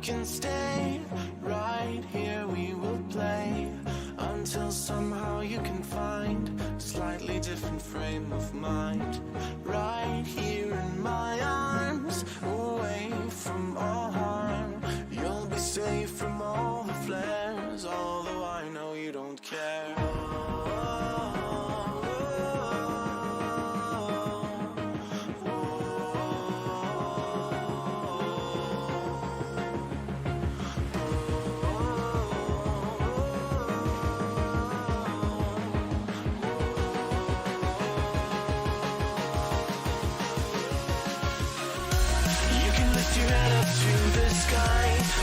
can stay right here, we will play until somehow you can find a slightly different frame of mind. Right here in my arms, away from all harm, you'll be safe from all the flares, although I know you don't care.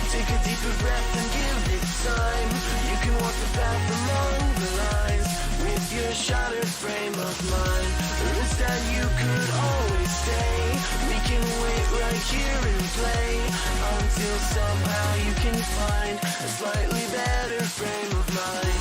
Take a deeper breath and give it time. You can walk the path along the lines with your shattered frame of mind. Or instead you could always stay. We can wait right here and play until somehow you can find a slightly better frame of mind.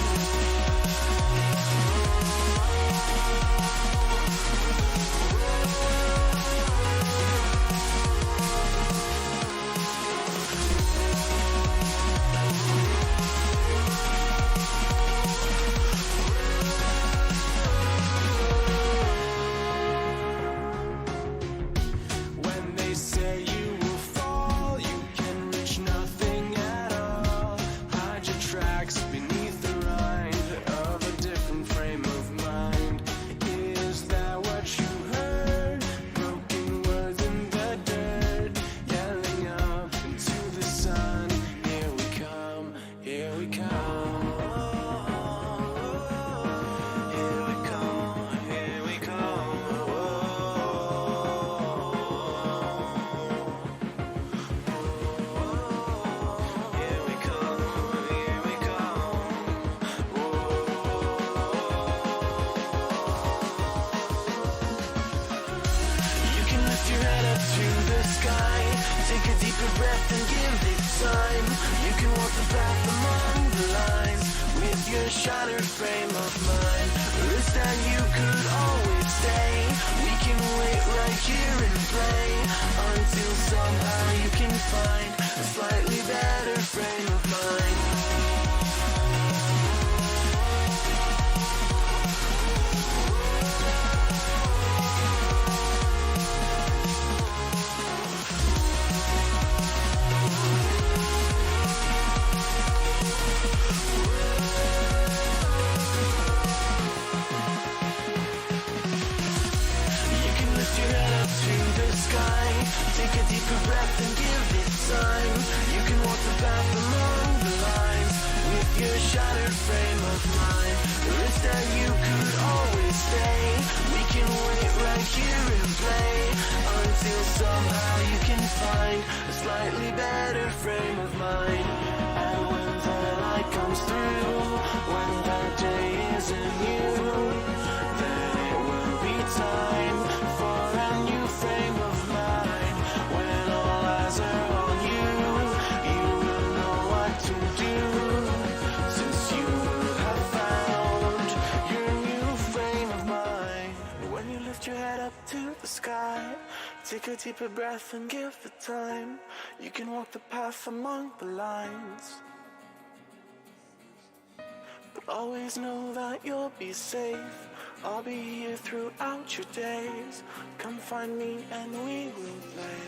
Take a deeper breath and give it time. You can walk the path along the lines with your shattered frame of mind. Or instead you could always stay. We can wait right here and play until somehow you can find a slightly better frame of mind. Take a deeper breath and give it time. You can walk the path along the lines with your shattered frame of mind. Or instead you could always stay. We can wait right here and play until somehow you can find a slightly better frame of mind. And when the light comes through, when that day isn't you, then it will be time for a new frame of mind. When all eyes are on you, you will know what to do, since you have found your new frame of mind. When you lift your head up to the sky, take a deeper breath and give it time. You can walk the path among the lines, but always know that you'll be safe. I'll be here throughout your days. Come find me and we will play.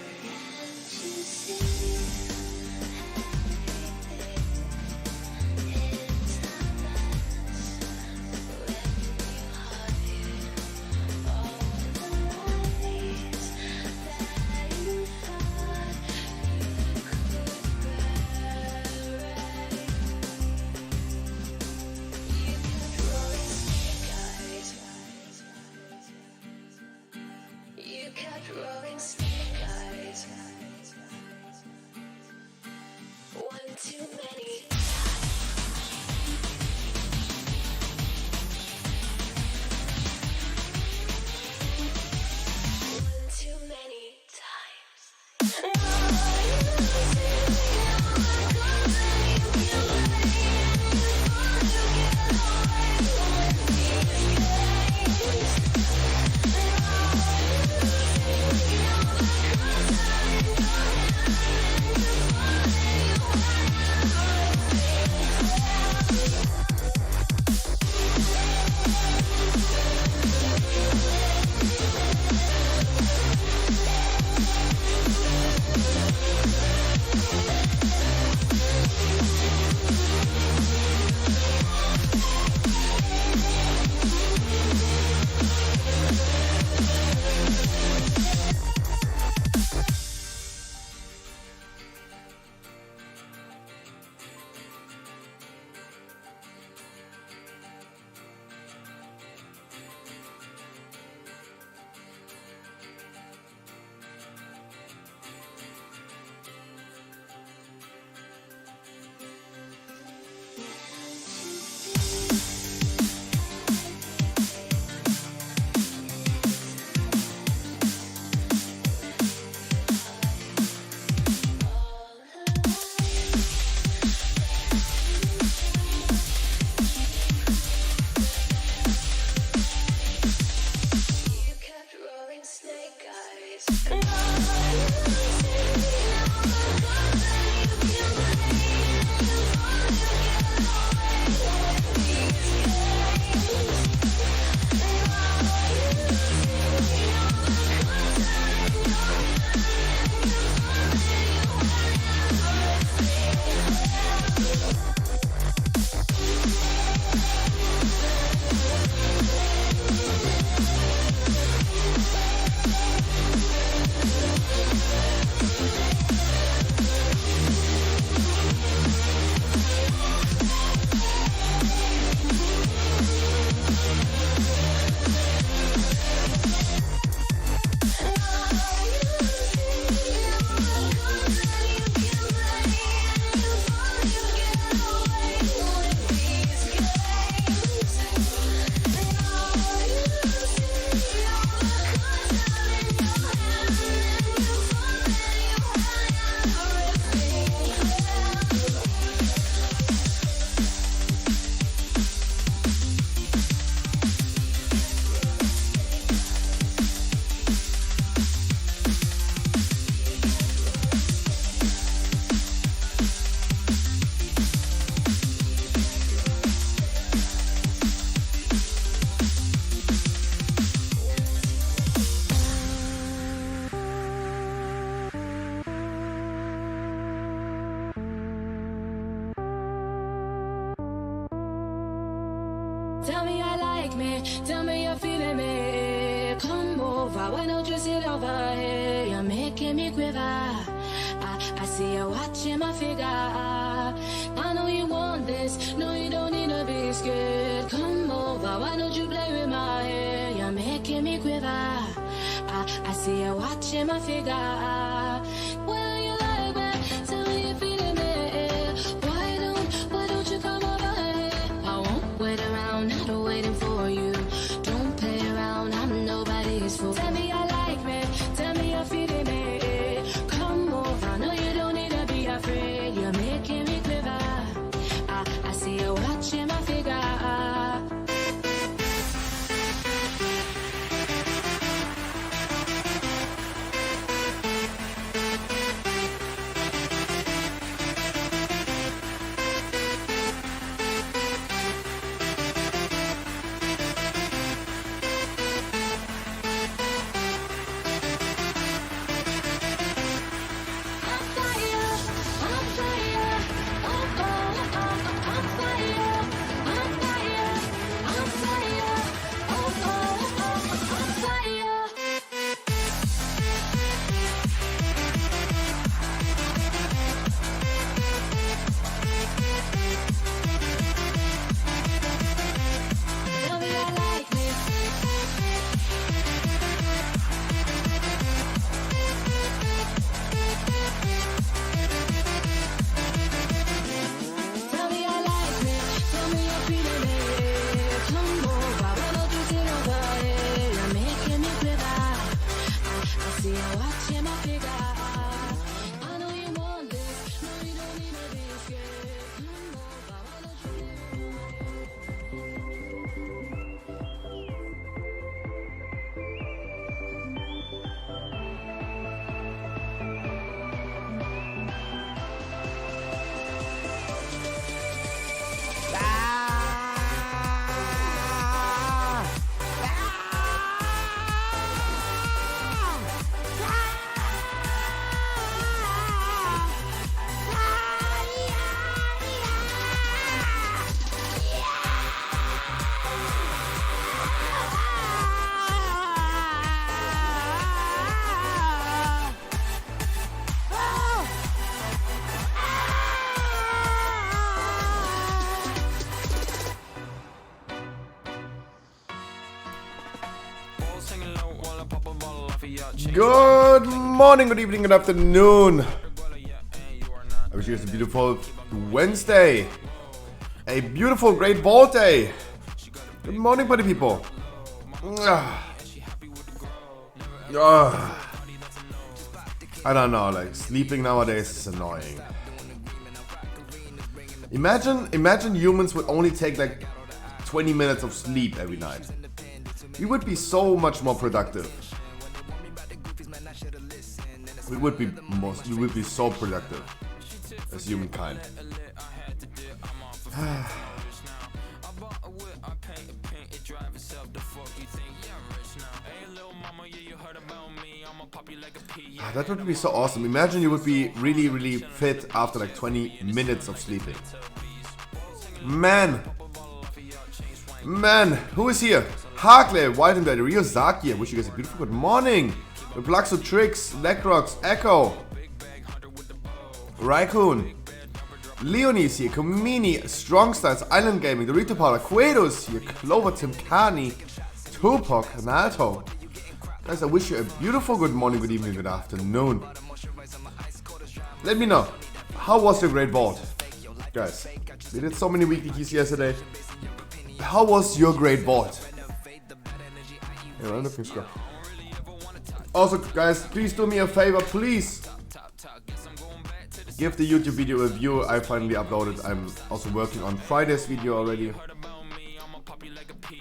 You kept rolling snake eyes. Tell me I like me, tell me you're feeling me. Come over, why don't you sit over here? You're making me quiver. I see you watching my figure. I know you want this, no you don't need to be scared. Come over, why don't you play with my hair? You're making me quiver. I see you watching my figure. Well, you like me, tell me you're feeling me. Why don't you come over here? I won't wait around, not waiting for you. Don't play around, I'm nobody's fool. Tell me I like me, tell me you're feeling me. Come over, no you don't need to be afraid. You're making me quiver. I see you watching my figure. Good morning, good evening, good afternoon. I wish you guys a beautiful Wednesday. A beautiful, great VoD day. Good morning, party people. I don't know, like sleeping nowadays is annoying. Imagine humans would only take like 20 minutes of sleep every night. We would be so much more productive. we would be so productive as humankind. That would be so awesome. Imagine you would be really, really fit after like 20 minutes of sleeping. Man, who is here? Harkley, White and Daddy, Ryozaki. I wish you guys a beautiful good morning. Pluxo Tricks, Legrox, Echo, Raikkoon, Leonie's here, Komini, Strong Styles, Island Gaming, Dorito Powder, Quados here, Clover, Timkani, Tupac, Nato. Guys, I wish you a beautiful good morning, good evening, good afternoon. Let me know, how was your great vault? Guys, we did so many weekly keys yesterday. How was your great vault? Yeah, I'm looking strong. Also, guys, please do me a favor, please. Give the YouTube video a view. I finally uploaded. I'm also working on Friday's video already.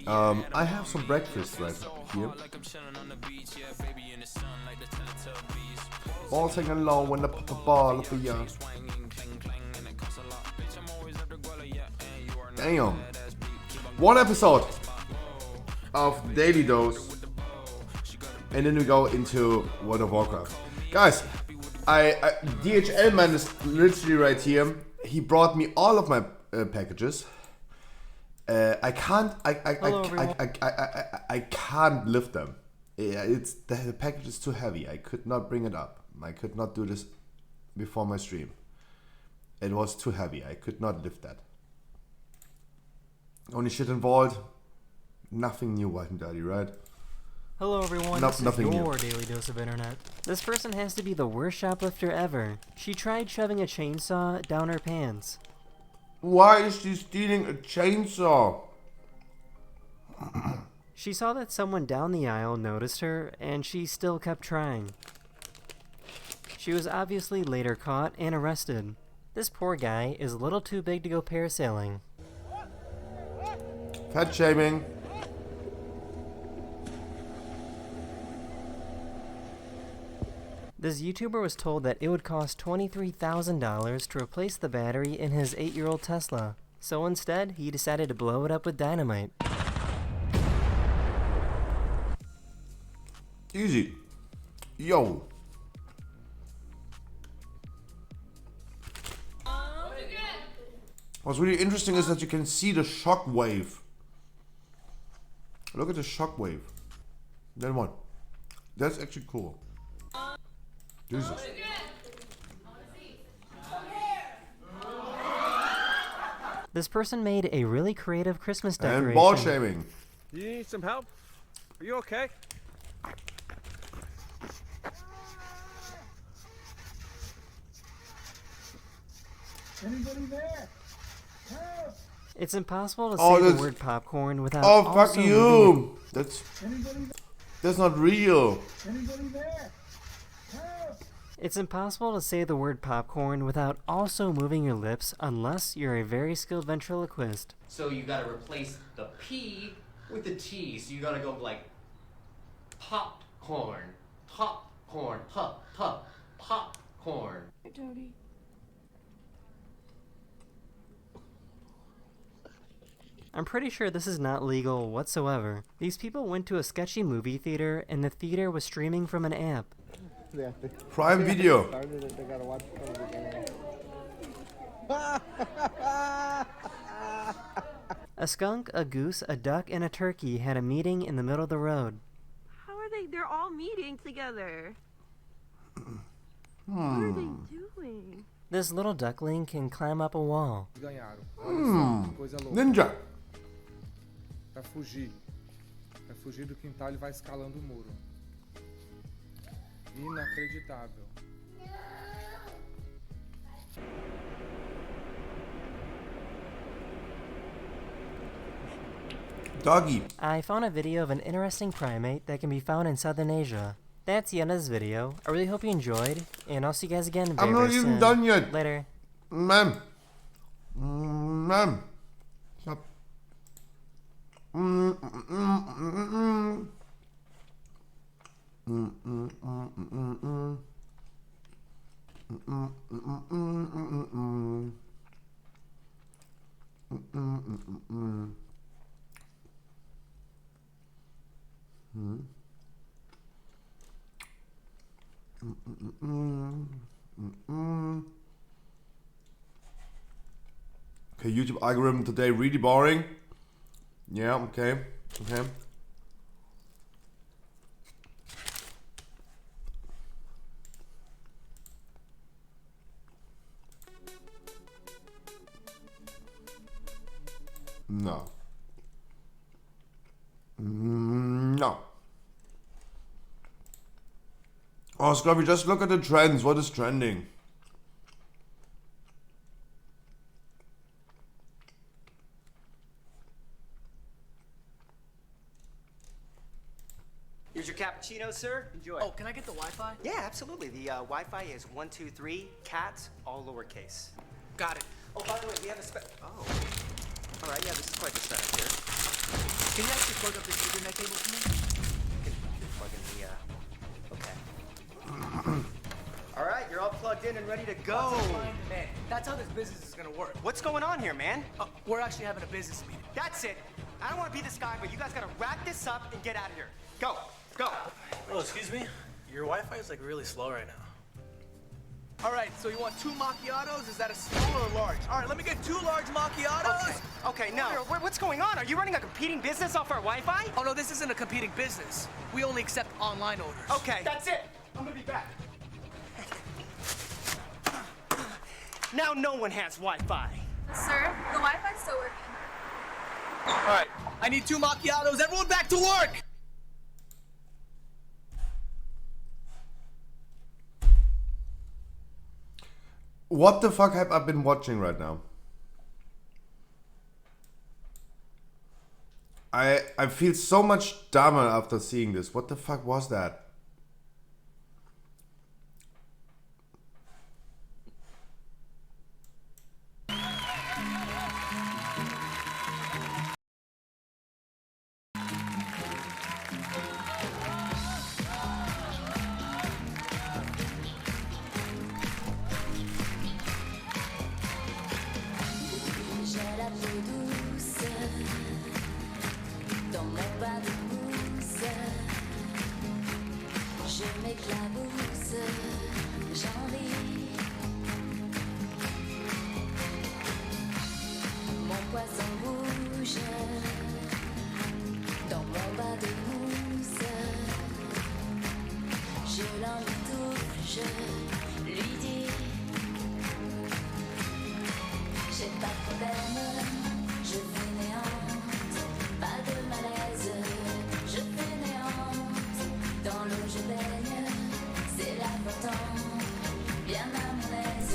I have some breakfast right here. All singing along when the ball of the young. Damn. One episode of Daily Dose. And then we go into World of Warcraft. Guys, DHL man is literally right here. He brought me all of my packages. I can't lift them. It's the package is too heavy. I could not bring it up. I could not do this before my stream. It was too heavy. I could not lift that. Only shit involved. Nothing new, White and Dirty, right? Hello everyone, this is nothing your new. Daily Dose of Internet. This person has to be the worst shoplifter ever. She tried shoving a chainsaw down her pants. Why is she stealing a chainsaw? She saw that someone down the aisle noticed her, and she still kept trying. She was obviously later caught and arrested. This poor guy is a little too big to go parasailing. Fat shaming. This YouTuber was told that it would cost $23,000 to replace the battery in his 8-year-old Tesla. So instead, he decided to blow it up with dynamite. Easy. Yo. What's really interesting is that you can see the shock wave. Look at the shock wave. Then what? That's actually cool. Jesus. This person made a really creative Christmas decoration. And ball shaming. You need some help? Are you okay? Anybody there? Help! It's impossible to Oh, say the that's- word popcorn without Oh, fuck also moving- you. Anybody? That's not real. Anybody there? Help! It's impossible to say the word popcorn without also moving your lips unless you're a very skilled ventriloquist. So you gotta replace the P with the T. So you gotta go like popcorn, popcorn, popcorn. Jody. I'm pretty sure this is not legal whatsoever. These people went to a sketchy movie theater and the theater was streaming from an app. Prime Video. A skunk, a goose, a duck, and a turkey had a meeting in the middle of the road. How are they? They're all meeting together. What are they doing? This little duckling can climb up a wall. Ganharam. Olha só, que coisa louca. Ninja. Pra fugir. Pra fugir do quintal, ele vai escalando o muro. Inacreditável. Doggy. I found a video of an interesting primate that can be found in Southern Asia. That's the end of this video. I really hope you enjoyed, and I'll see you guys again very, I'm not very even soon. done yet. Later. Man. Man. Stop. Okay, YouTube algorithm today really boring. Yeah, okay. No. No. Oh, Scrubby, just look at the trends. What is trending? Here's your cappuccino, sir. Enjoy. Oh, can I get the Wi-Fi? Yeah, absolutely. The Wi-Fi is 123 cats, all lowercase. Got it. Oh, by the way, we have a Oh. All right, yeah, this is quite the setup here. Can you actually plug up this Ethernet cable for me? You can plug in the, okay. All right, you're all plugged in and ready to go. Man, that's how this business is gonna work. What's going on here, man? We're actually having a business meeting. That's it. I don't want to be this guy, but you guys gotta wrap this up and get out of here. Go, go. Oh, excuse me? Your Wi-Fi is like really slow right now. All right, so you want 2 macchiatos? Is that a small or a large? All right, let me get 2 large macchiatos. Okay, no. What's going on? Are you running a competing business off our Wi-Fi? Oh, no, this isn't a competing business. We only accept online orders. Okay. That's it. I'm gonna be back. Now no one has Wi-Fi. Sir, the Wi-Fi's still working. All right, I need 2 macchiatos. Everyone back to work. What the fuck have I been watching right now? I feel so much dumber after seeing this. What the fuck was that?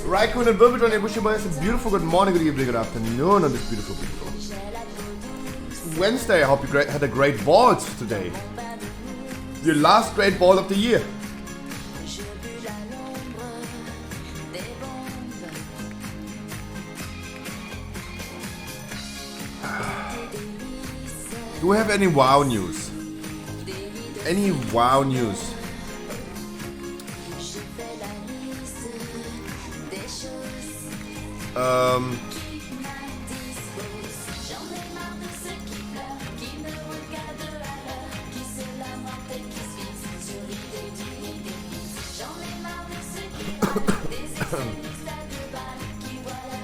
Raikkonen and Burbage on Bushiba, a beautiful good morning, good evening, good afternoon on this beautiful Wednesday. I hope you had a great vault today. Your last great vault of the year. Do we have any WoW news? Any WoW news?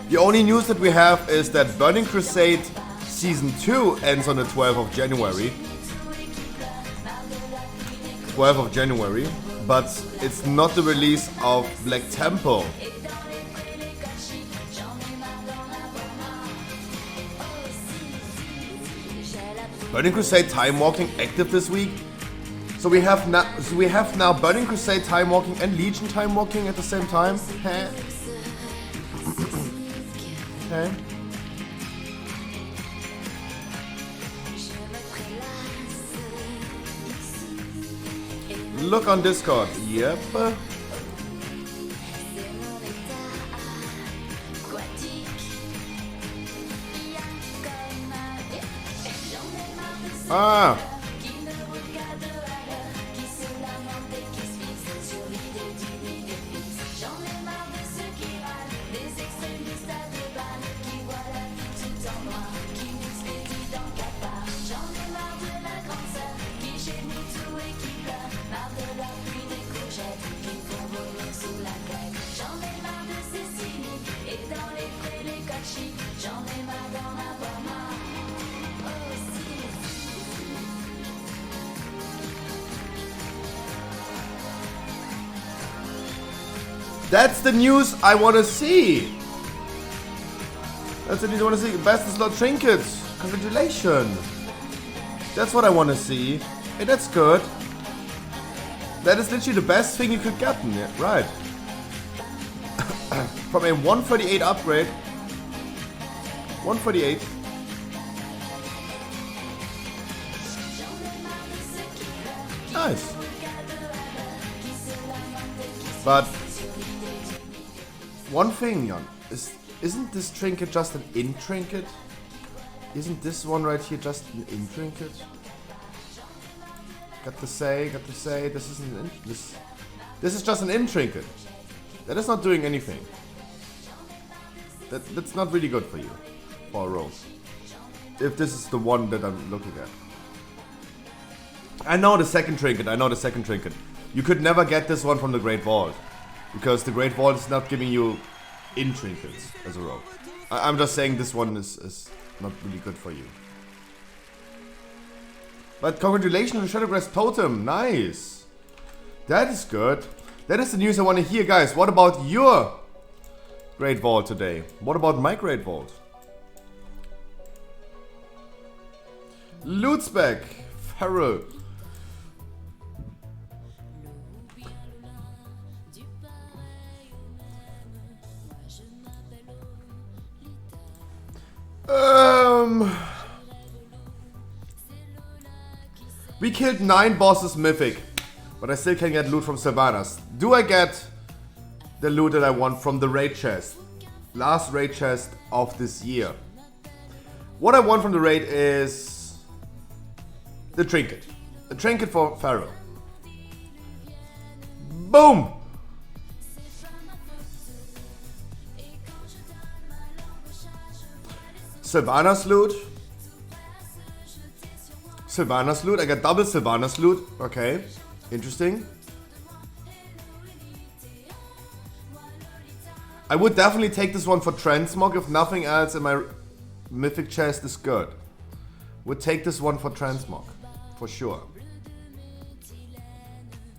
The only news that we have is that Burning Crusade Season 2 ends on the 12th of January. 12th of January, but it's not the release of Black Temple. Burning Crusade Time Walking active this week. So we have now Burning Crusade Time Walking and Legion Time Walking at the same time. Okay. Look on Discord. Yep. That's the news I want to see. That's the news I want to see. Best in slot trinkets. Congratulations. That's what I want to see. Hey, that's good. That is literally the best thing you could get. Yeah, right. From a 138 upgrade. 148. Nice. But one thing, Jan, isn't this trinket just an in trinket? Isn't this one right here just an in trinket? Got to say, this isn't an in, this is just an in trinket. That is not doing anything. That's not really good for you, for a rogue. If this is the one that I'm looking at. I know the second trinket, You could never get this one from the Great Vault. Because the Great Vault is not giving you in trinkets as a rogue. I'm just saying this one is not really good for you. But congratulations on the Shadowgrass Totem, nice. That is good. That is the news I want to hear, guys. What about your Great Vault today? What about my Great Vault? Lootsback, Farrell. We killed 9 bosses mythic, but I still can get loot from Sylvanas. Do I get the loot that I want from the raid chest? Last raid chest of this year. What I want from the raid is the trinket. A trinket for Pharaoh. Boom! Sylvanas loot. Sylvanas loot. I got double Sylvanas loot. Okay. Interesting. I would definitely take this one for Transmog if nothing else in my mythic chest is good. Would take this one for Transmog. For sure.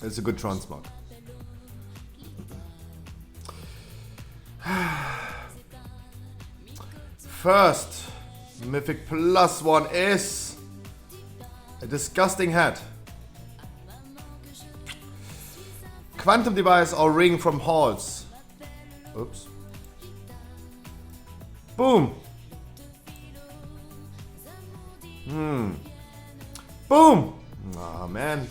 It's a good Transmog. First mythic plus one is a disgusting hat. Quantum device or ring from halls. Oops. Boom. Boom. Oh man.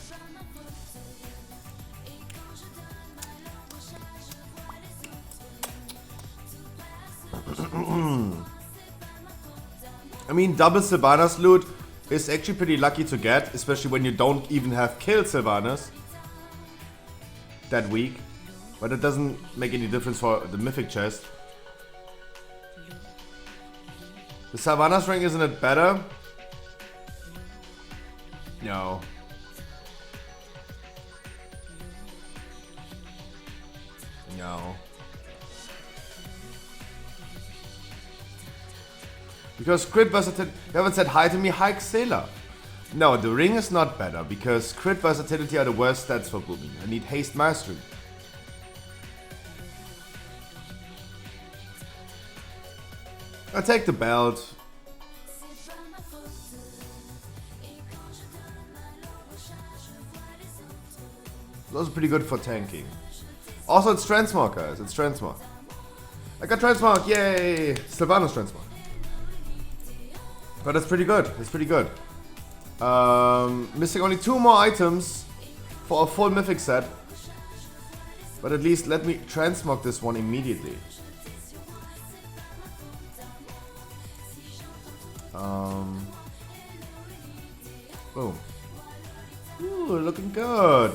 I mean, double Sylvanas loot is actually pretty lucky to get, especially when you don't even have killed Sylvanas that week. But it doesn't make any difference for the mythic chest. The Sylvanas ring, isn't it better? No. No. Because crit versatility. You haven't said hi to me, hi Xela. No, the ring is not better because crit versatility are the worst stats for booming. I need haste mastery. I take the belt. Those are pretty good for tanking. Also, it's Transmog, guys. It's Transmog. I got Transmog, yay! Sylvanas Transmog. But that's pretty good. It's pretty good. Missing only 2 more items for a full mythic set. But at least let me transmog this one immediately. Boom. Ooh, looking good.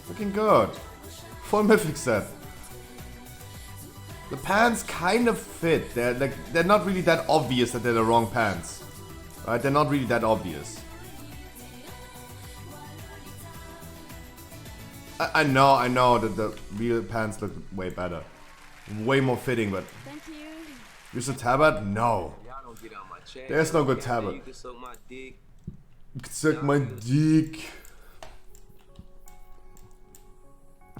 Looking good. Full mythic set. The pants kind of fit. They're not really that obvious that they're the wrong pants. Right? They're not really that obvious. I know that the real pants look way better. Way more fitting, but... Thank you. Use a tabard? No. There's no good tabard. You can suck my dick.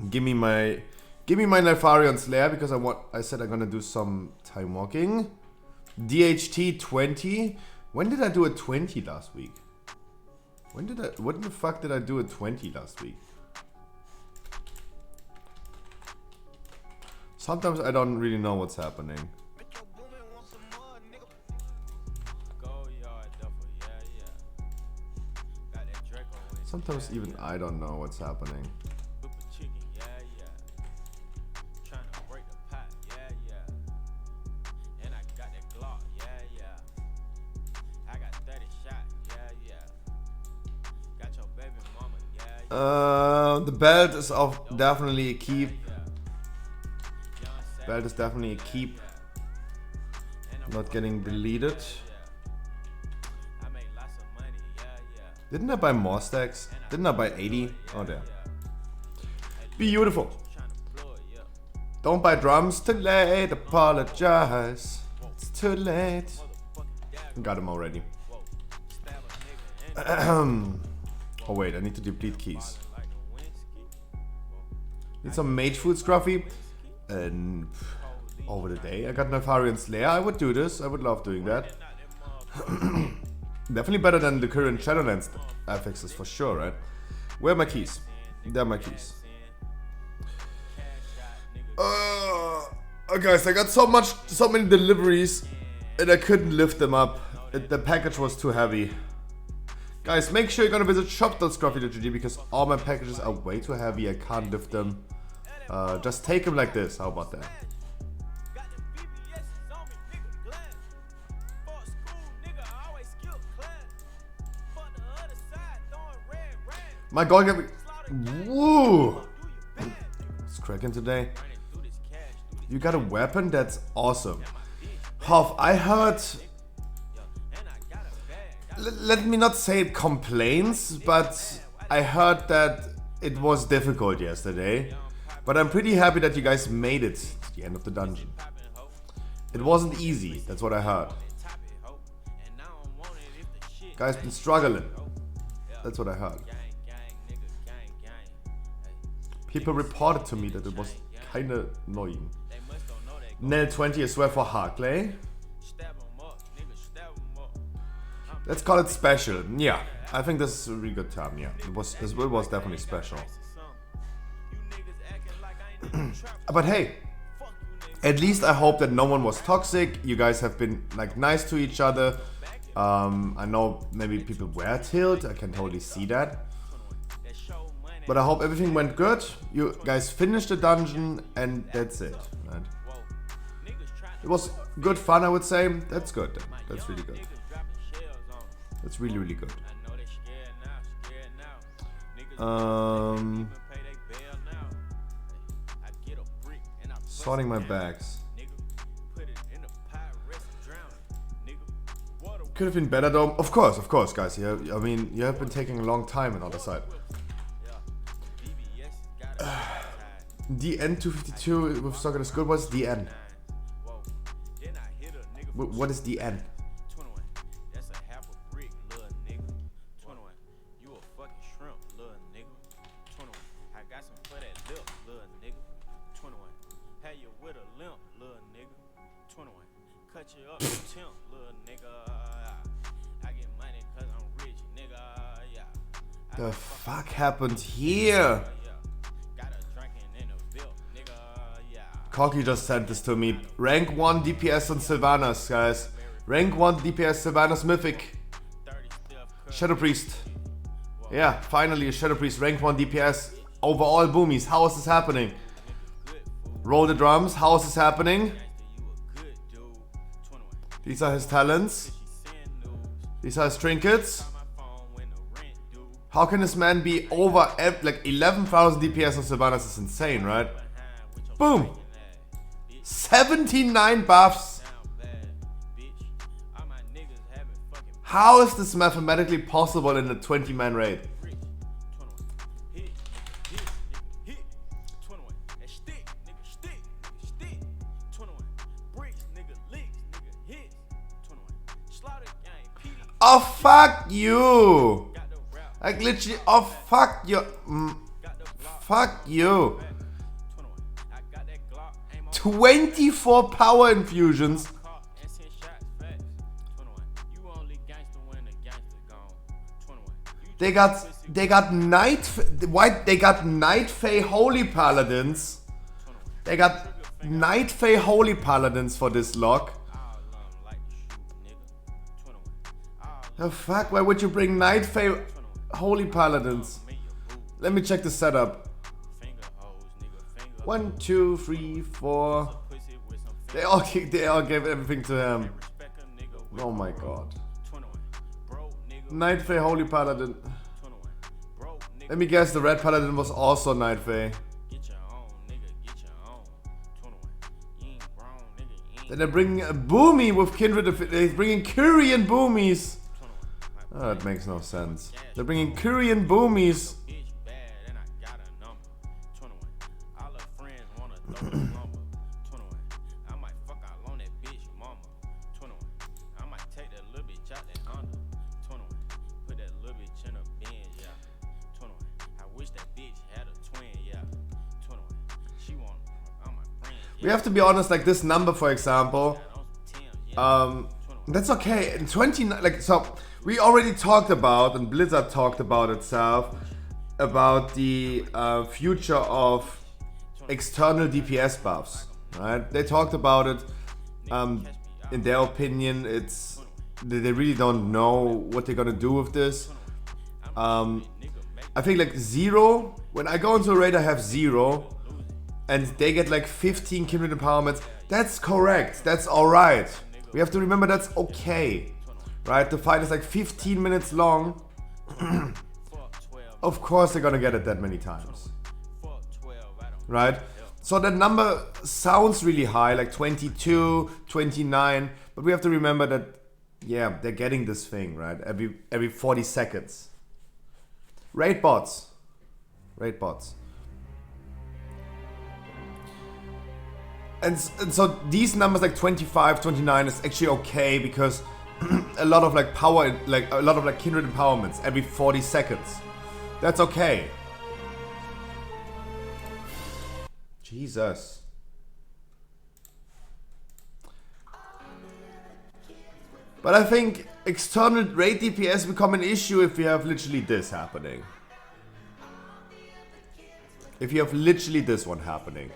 Give me my Nefarian Slayer because I said I'm gonna do some time walking. DHT 20. When did I do a 20 last week? What the fuck did I do a 20 last week? Sometimes I don't really know what's happening. Sometimes even I don't know what's happening. The belt is definitely a keep. Belt is definitely a keep. Not getting deleted. Didn't I buy more stacks? Didn't I buy 80? Oh, there. Beautiful. Don't buy drums. Too late. Apologize. It's too late. Got him already. Oh wait, I need to deplete keys. Need some mage food, Scruffy. And over the day, I got Nefarian Slayer. I would do this. I would love doing that. Definitely better than the current Shadowlands affixes for sure, right? Where are my keys? There are my keys. Guys, I got so many deliveries, and I couldn't lift them up. The package was too heavy. Guys, make sure you're gonna visit shop.scruffy.gg because all my packages are way too heavy. I can't lift them. Just take them like this. How about that? My god, got me. Woo! It's cracking today. You got a weapon? That's awesome. Hoff, I heard. Let me not say it complains, but I heard that it was difficult yesterday. But I'm pretty happy that you guys made it to the end of the dungeon. It wasn't easy, that's what I heard. Guys been struggling. That's what I heard. People reported to me that it was kinda annoying. Nell 20 as well for Harkley. Let's call it special. Yeah, I think this is a really good term. Yeah, it was definitely special. But hey, at least I hope that no one was toxic. You guys have been like nice to each other. I know maybe people were tilt. I can totally see that. But I hope everything went good. You guys finished the dungeon and that's it. Right? It was good fun, I would say. That's good. That's really good. That's really, really good. Sorting my bags. Could have been better though. Of course, guys. Yeah, I mean, you have been taking a long time on the other side. DN 252 with Soccer is good. What's DN? What is DN? The fuck happened here? Corky just sent this to me. Rank 1 DPS on Sylvanas, guys. Rank 1 DPS Sylvanas Mythic. Shadow Priest. Yeah, finally a Shadow Priest rank 1 DPS over all boomies. How is this happening? Roll the drums. How is this happening? These are his talents. These are his trinkets. How can this man be over like 11,000 DPS on Sylvanas? Is insane, right? Boom! 79 buffs. How is this mathematically possible in a 20-man raid? Oh fuck you! Like literally, oh fuck you! Fuck you. 24 power infusions. They got Night Fae Holy Paladins. They got Night Fae Holy Paladins for this lock. The fuck? Why would you bring Night Fae Holy Paladins? Let me check the setup. 1, 2, 3, 4. They all gave everything to him. Oh my god. Night Fae Holy Paladin. Let me guess, the Red Paladin was also Night Fae. Then they're bringing a Boomy with Kindred. They're bringing Kyrian Boomies. Oh, that makes no sense. They're bringing Kyrian Boomies. We have to be honest, like this number, for example, that's okay. In 29, like, so we already talked about, and Blizzard talked about itself, about the future of external DPS buffs, right? They talked about it. In their opinion, they really don't know what they're gonna do with this. I think like 0, when I go into a raid I have 0, and they get like 15 kindred empowerments. That's correct, that's alright. We have to remember that's okay, right? The fight is like 15 minutes long. Of course they're gonna get it that many times, right? So that number sounds really high, like 22, 29, but we have to remember that, yeah, they're getting this thing, right? Every 40 seconds. Raid bots. And so these numbers like 25, 29 is actually okay because a lot of like power, like a lot of like kindred empowerments every 40 seconds. That's okay. Jesus. But I think external raid DPS become an issue if we have literally this happening. If you have literally this one happening.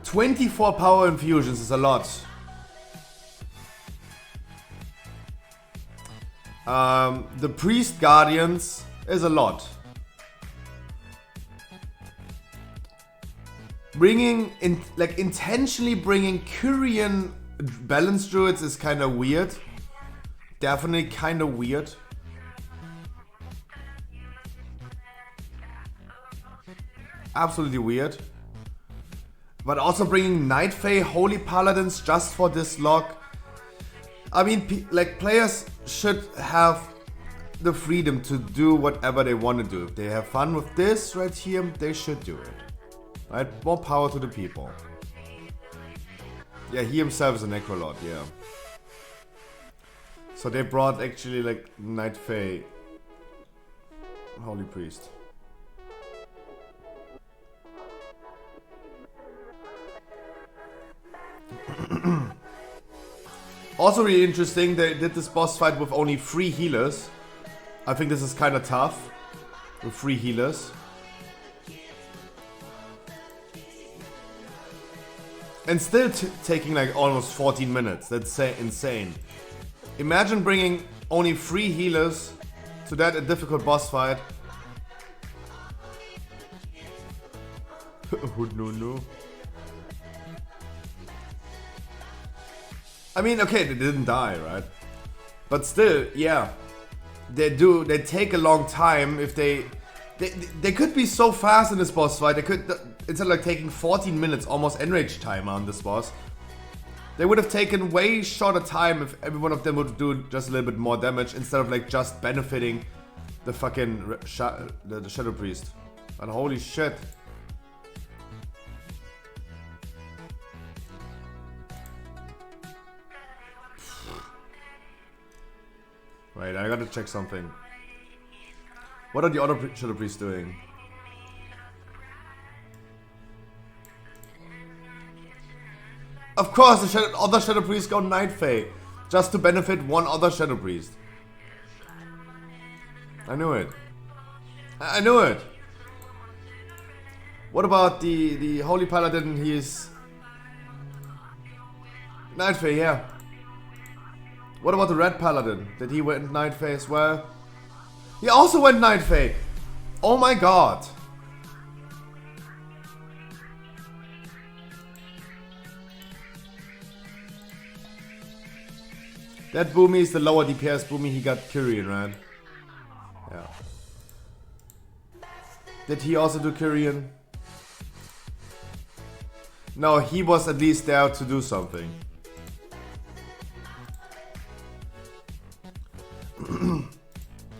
24 power infusions is a lot. The Priest Guardians is a lot. Intentionally bringing Kyrian Balance Druids is kind of weird. Definitely kind of weird. Absolutely weird. But also bringing Night Fae Holy Paladins just for this lock. I mean, like, players should have the freedom to do whatever they want to do. If they have fun with this right here, they should do it. Right? More power to the people. Yeah, he himself is a Necrolord, yeah. So they brought actually like Night Fae Holy Priest. Also really interesting, they did this boss fight with only 3 healers. I think this is kind of tough with 3 healers. And still taking like almost 14 minutes. That's insane. Imagine bringing only 3 healers to that a difficult boss fight. Oh no. I mean, okay, they didn't die, right? But still, yeah. They take a long time if they could be so fast in this boss fight. They could, instead of like taking 14 minutes, almost enrage time on this boss, they would have taken way shorter time if every one of them would do just a little bit more damage instead of like just benefiting the fucking the Shadow Priest. And holy shit. Wait, I gotta check something. What are the other Shadow Priests doing? Of course, the other Shadow Priests go Night Fae. Just to benefit one other Shadow Priest. I knew it. I knew it. What about the Holy Paladin? He's Night Fae, yeah. What about the Red Paladin? Did he went Night Fae as well? He also went Night Fae. Oh my god. That Boomy is the lower DPS Boomy. He got Kyrian, right? Yeah. Did he also do Kyrian? No, he was at least there to do something.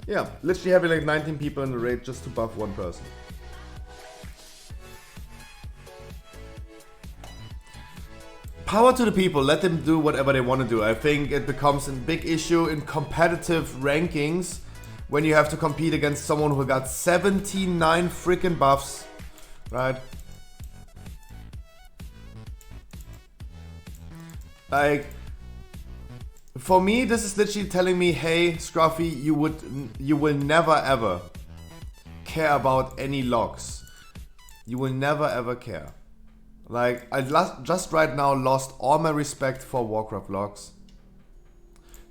Yeah, literally having like 19 people in the raid just to buff one person. Power to the people, let them do whatever they want to do. I think it becomes a big issue in competitive rankings when you have to compete against someone who got 79 freaking buffs, right? Like, for me, this is literally telling me, hey, Scruffy, you will never ever care about any logs. You will never ever care. Like, I just right now lost all my respect for Warcraft logs.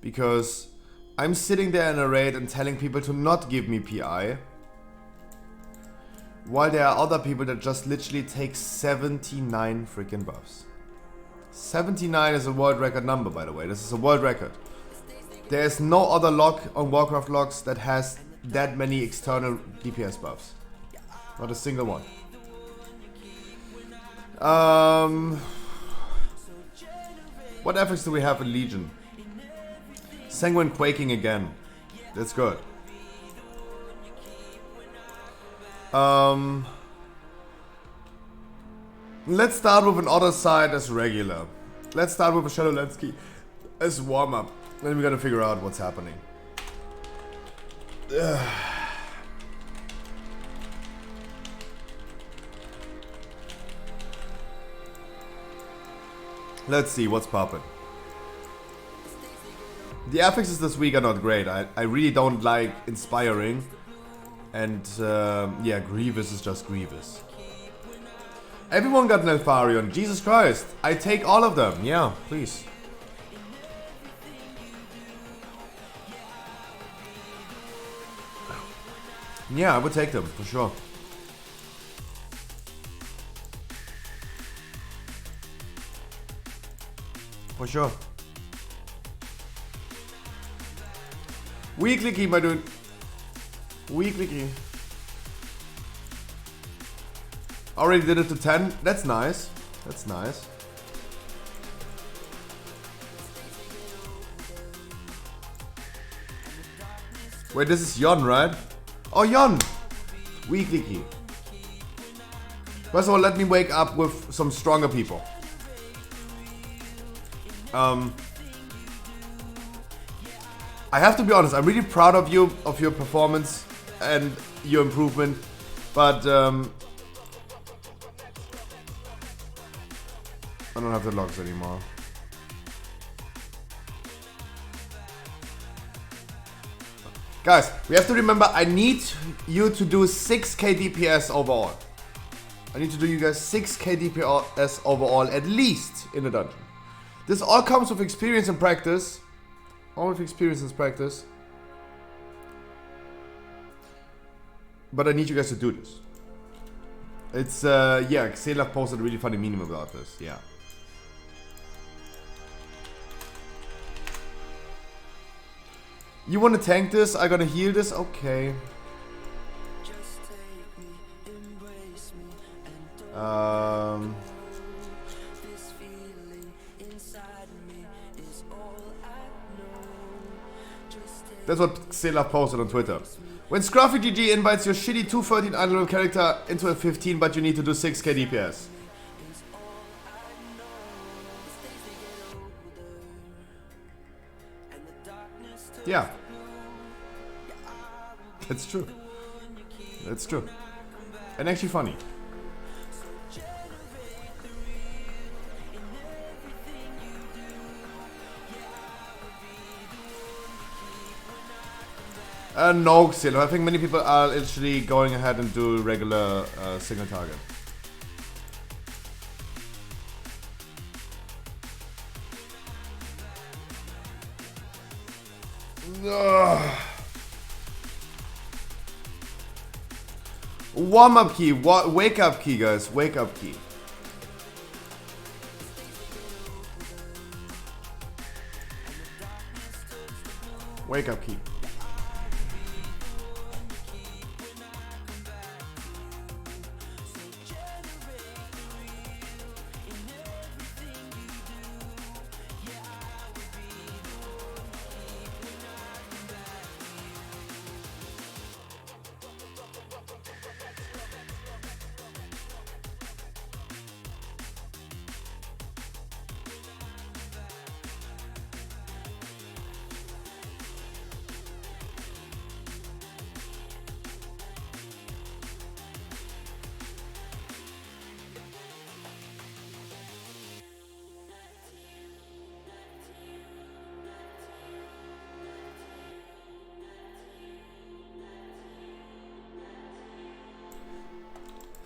Because I'm sitting there in a raid and telling people to not give me PI. While there are other people that just literally take 79 freaking buffs. 79 is a world record number, by the way. This is a world record. There is no other log on Warcraft logs that has that many external DPS buffs. Not a single one. What effects do we have in Legion? Sanguine Quaking again. That's good. Let's start with an other side as regular. Let's start with a Shadowlands as warm-up. Then we gotta figure out what's happening. Let's see what's poppin'. The affixes this week are not great. I really don't like Inspiring. And yeah, Grievous is just Grievous. Everyone got an Elfarion. Jesus Christ. I take all of them. Yeah, please. Yeah, I would take them, for sure. For sure. Weekly key, my dude. Weekly key. Already did it to 10. That's nice. That's nice. Wait, this is Yon, right? Oh, Yon! Weekly key. First of all, let me wake up with some stronger people. I have to be honest, I'm really proud of you, of your performance and your improvement, but I don't have the logs anymore. Guys, we have to remember, I need you to do 6k DPS overall. I need to do you guys 6k DPS overall, at least in the dungeon. This all comes with experience and practice. All with experience and practice. But I need you guys to do this. It's, yeah, Xelaf posted a really funny meme about this, yeah. You wanna tank this? I gonna heal this? Okay. That's what Xelaf posted on Twitter. When Scruffy GG invites your shitty 213 idle character into a 15, but you need to do 6k DPS. Yeah. It's true. It's true. And actually funny. No, Xilo. I think many people are actually going ahead and do regular single target. Ugh. Warm up key. Wake up key, guys. Wake up key. Wake up key.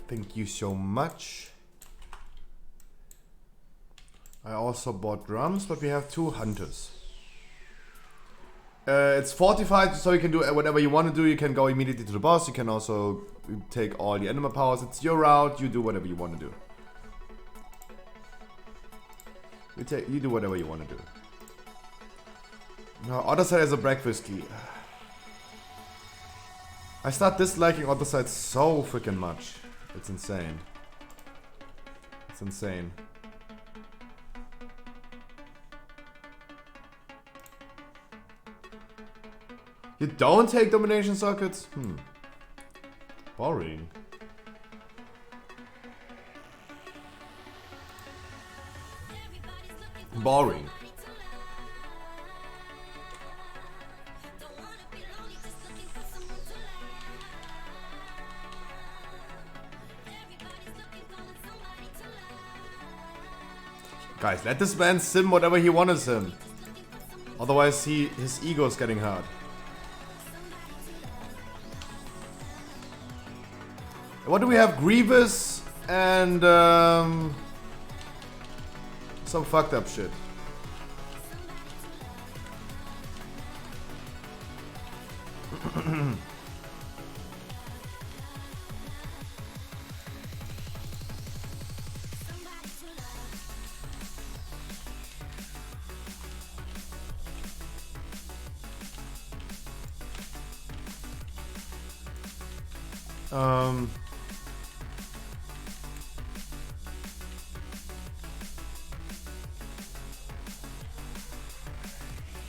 Thank you so much. I also bought drums, but we have 2 hunters. It's fortified, so you can do whatever you want to do. You can go immediately to the boss. You can also take all the animal powers. It's your route. You do whatever you want to do. You do whatever you want to do. No, other side has a breakfast key. I start disliking other side so freaking much. It's insane. It's insane. You don't take domination circuits? Boring. Boring. Guys, let this man sim whatever he wants to sim. Otherwise his ego is getting hurt. What do we have? Grievous and some fucked up shit.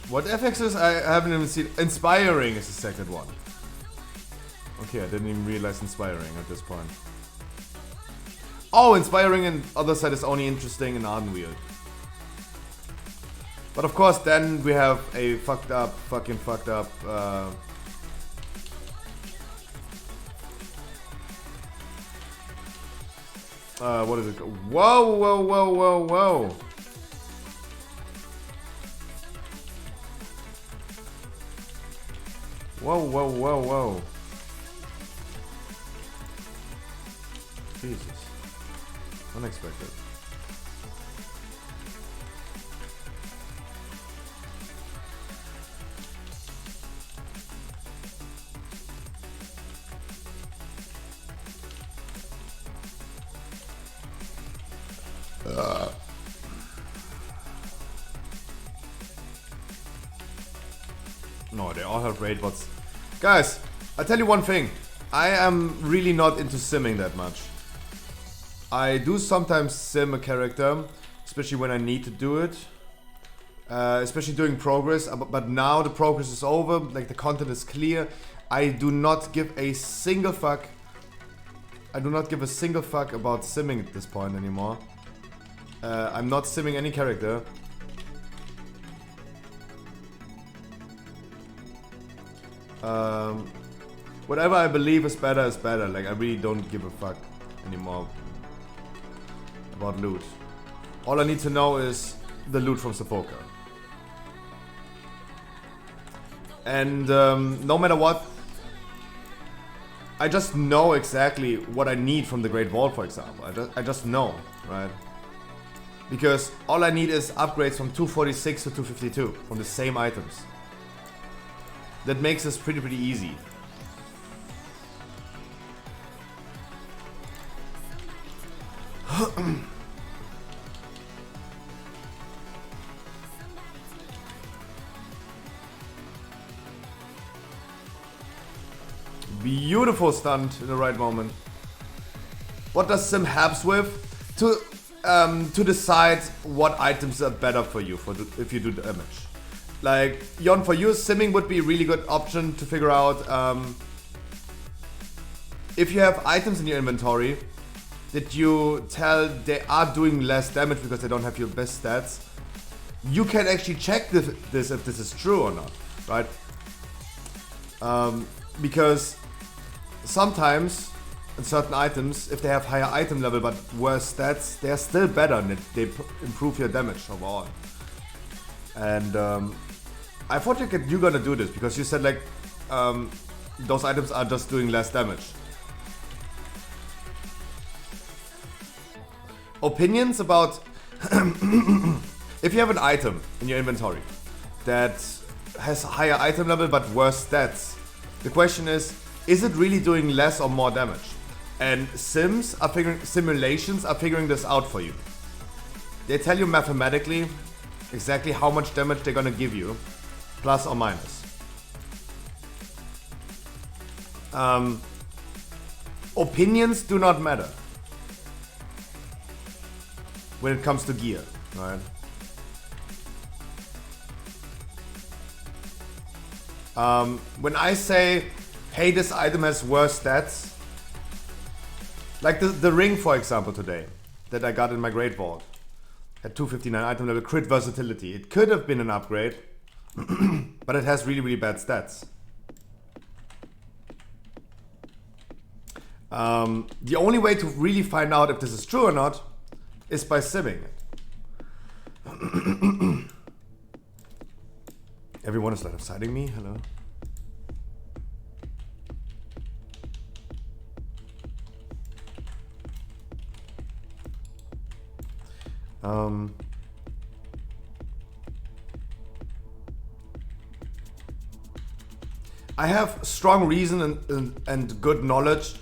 What FX is? I haven't even seen. Inspiring is the second one. Okay, I didn't even realize inspiring at this point. Oh, inspiring and other side is only interesting in Ardenweald. But of course, then we have a fucking fucked up. What is it? Whoa, whoa, whoa, whoa, whoa. Whoa, whoa, whoa, whoa. Jesus. Unexpected. No, they all have raid bots. Guys, I'll tell you one thing. I am really not into simming that much. I do sometimes sim a character, especially when I need to do it. Especially doing progress, but now the progress is over, like the content is clear. I do not give a single fuck. I do not give a single fuck about simming at this point anymore. I'm not simming any character. Whatever I believe is better. Like, I really don't give a fuck anymore about loot. All I need to know is the loot from Sepulchre. And no matter what, I just know exactly what I need from the Great Vault, for example. I just know, right? Because all I need is upgrades from 246 to 252 from the same items. That makes this pretty easy. Beautiful stunt in the right moment. What does Sim helps with? To decide what items are better for you if you do damage. Like, Jon, for you, simming would be a really good option to figure out if you have items in your inventory that you tell they are doing less damage because they don't have your best stats. You can actually check this if this is true or not, right? Because sometimes in certain items, if they have higher item level but worse stats, they are still better and they improve your damage overall. And I thought you're gonna do this because you said like those items are just doing less damage. Opinions about if you have an item in your inventory that has higher item level but worse stats, the question is it really doing less or more damage? And simulations are figuring this out for you. They tell you mathematically exactly how much damage they're gonna give you, plus or minus. Opinions do not matter when it comes to gear, right? When I say, hey, this item has worse stats, like the ring, for example, today, that I got in my Great Vault, at 259 item level, crit versatility. It could have been an upgrade, but it has really bad stats. The only way to really find out if this is true or not is by simming it. Everyone is line of sighting me. Hello. I have strong reason and good knowledge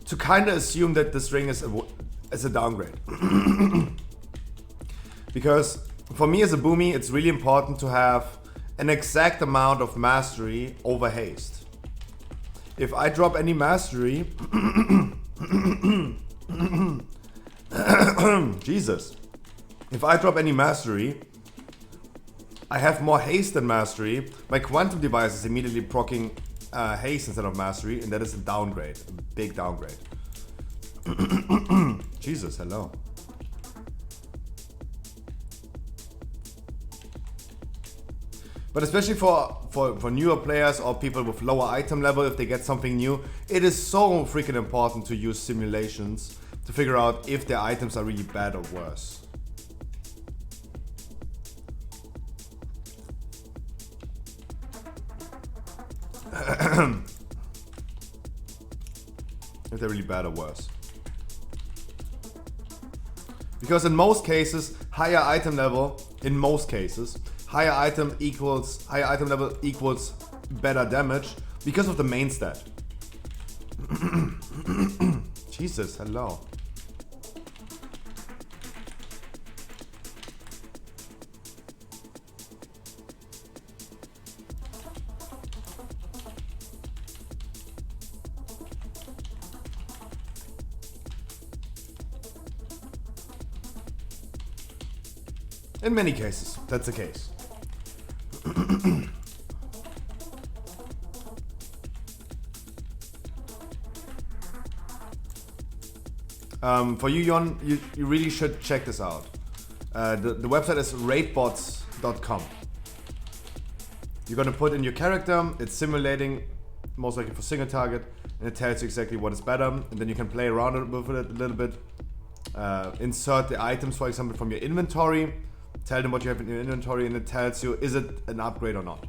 to kind of assume that this ring is a downgrade. Because for me as a boomy, it's really important to have an exact amount of mastery over haste. If I drop any mastery, Jesus. If I drop any mastery, I have more haste than mastery. My quantum device is immediately proccing haste instead of mastery, and that is a downgrade, a big downgrade. Jesus, hello. But especially for newer players or people with lower item level, if they get something new, it is so freaking important to use simulations to figure out if their items are really bad or worse. If they're really bad or worse. Because in most cases, higher item level, higher item level equals better damage because of the main stat. Jesus, hello. In many cases, that's the case. For you, Jon, you really should check this out. The website is raidbots.com. You're gonna put in your character, it's simulating most likely for single target, and it tells you exactly what is better, and then you can play around with it a little bit. Insert the items, for example, from your inventory, tell them what you have in your inventory, and it tells you is it an upgrade or not.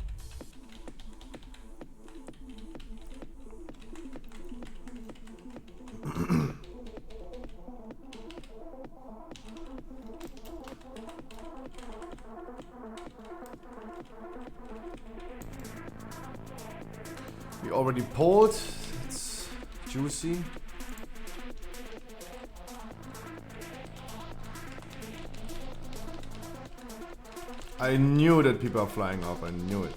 We already pulled. It's juicy. I knew that people are flying off. I knew it.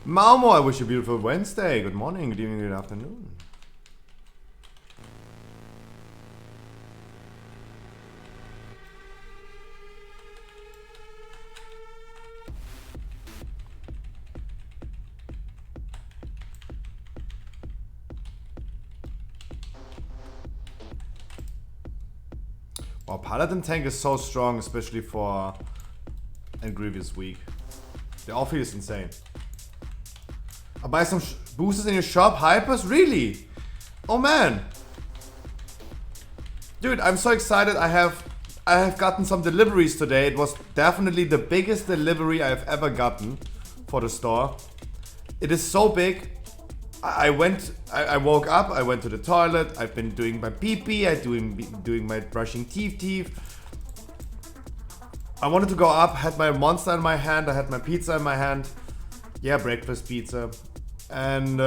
Malmo, I wish you a beautiful Wednesday. Good morning, good evening, good afternoon. Wow, Paladin tank is so strong, especially for Grievous week. The off is insane. I'll buy some boosters in your shop. Hypers? Really? Oh man. Dude, I'm so excited. I have gotten some deliveries today. It was definitely the biggest delivery I've ever gotten for the store. It is so big. I woke up, I went to the toilet, I've been doing my pee-pee, I'm doing my brushing teeth. I wanted to go up, had my monster in my hand, I had my pizza in my hand. Yeah, breakfast pizza. And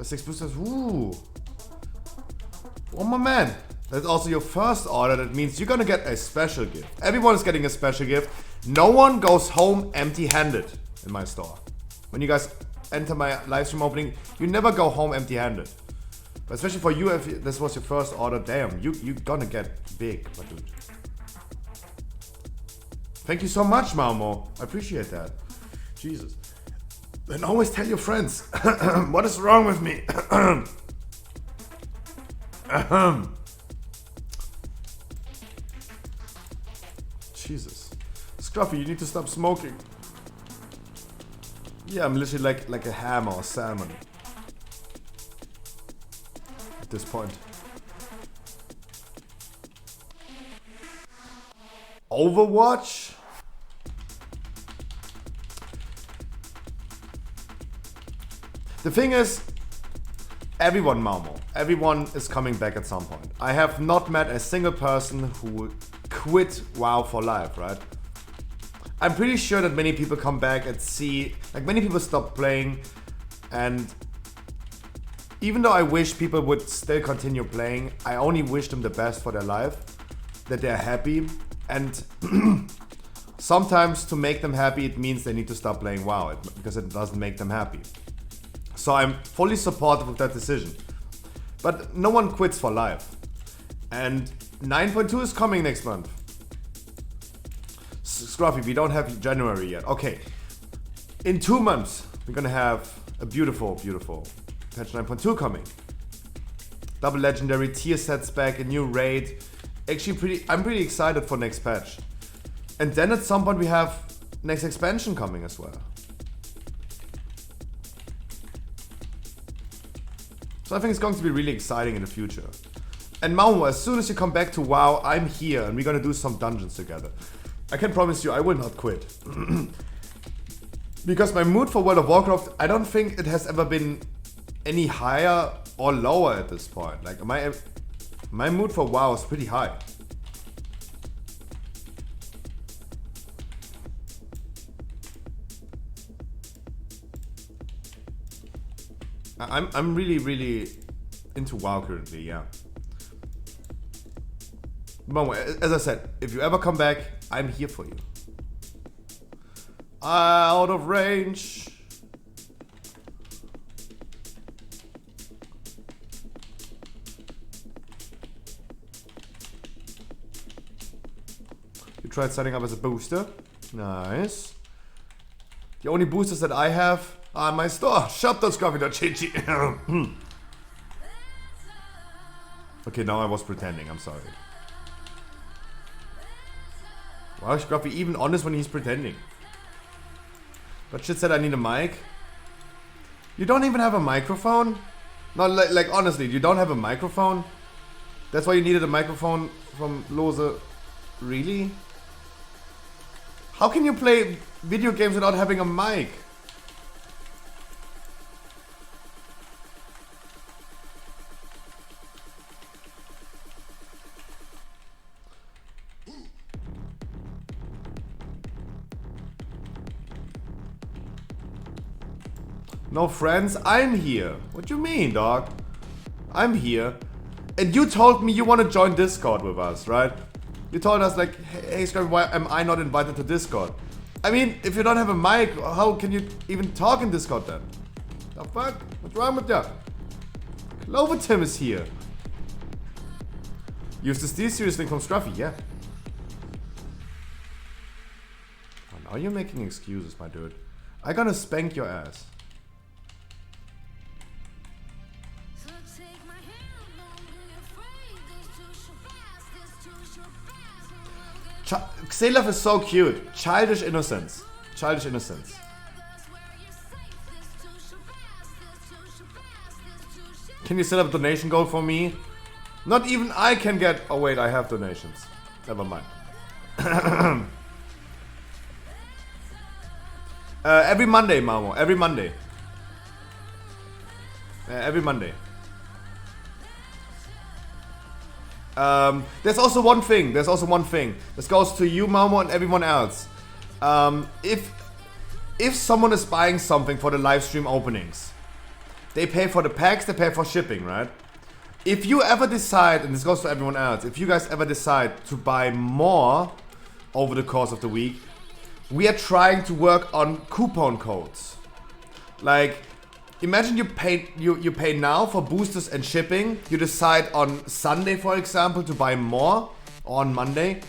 6 boosters, ooh. Oh my man. That's also your first order, that means you're gonna get a special gift. Everyone is getting a special gift. No one goes home empty-handed in my store. When you guys enter my live stream opening, you never go home empty-handed. But especially for you, if this was your first order, damn, you're gonna get big, my dude. Thank you so much, Malmo. I appreciate that. Jesus. And always tell your friends, what is wrong with me? Jesus. Scruffy, you need to stop smoking. Yeah, I'm literally like a ham or a salmon. At this point. Overwatch? The thing is, everyone, Malmo, everyone is coming back at some point. I have not met a single person who quit WoW for life, right? I'm pretty sure that many people come back and see, like many people stop playing, and even though I wish people would still continue playing, I only wish them the best for their life, that they're happy, and sometimes to make them happy it means they need to stop playing WoW because it doesn't make them happy. So I'm fully supportive of that decision. But no one quits for life. And 9.2 is coming next month. Scruffy, we don't have January yet. Okay. In 2 months, we're gonna have a beautiful, beautiful patch 9.2 coming. Double legendary, tier sets back, a new raid. Actually, I'm pretty excited for next patch. And then at some point we have next expansion coming as well. So I think it's going to be really exciting in the future. And Maumo, as soon as you come back to WoW, I'm here and we're gonna do some dungeons together. I can promise you I will not quit. Because my mood for World of Warcraft, I don't think it has ever been any higher or lower at this point. Like my mood for WoW is pretty high. I'm really, really into WoW currently, yeah. But as I said, if you ever come back, I'm here for you. Out of range. You tried signing up as a booster. Nice. The only boosters that I have are in my store. Shop.scruffy.gg. Okay, now I was pretending. I'm sorry. Wow, is Scruffy even honest when he's pretending? But shit said I need a mic. You don't even have a microphone? No, like honestly, you don't have a microphone? That's why you needed a microphone from Lose? Really? How can you play video games without having a mic? No friends? I'm here. What do you mean, dog? I'm here. And you told me you want to join Discord with us, right? You told us like, hey Scruffy, why am I not invited to Discord? I mean, if you don't have a mic, how can you even talk in Discord then? The fuck? What's wrong with you? Clover Tim is here. Use this D seriously from Scruffy, yeah. Oh, now you're making excuses, my dude. I'm gonna spank your ass. Xelaf is so cute. Childish innocence. Childish innocence. Can you set up a donation goal for me? Not even I can get... Oh wait, I have donations. Never mind. Every Monday, Mamo. Every Monday. Every Monday. There's also one thing. This goes to you, Mamo, and everyone else. If someone is buying something for the live stream openings, they pay for the packs, they pay for shipping, right? If you ever decide, and this goes to everyone else, if you guys ever decide to buy more over the course of the week, we are trying to work on coupon codes. Like, imagine you pay now for boosters and shipping. You decide on Sunday, for example, to buy more, or on Monday,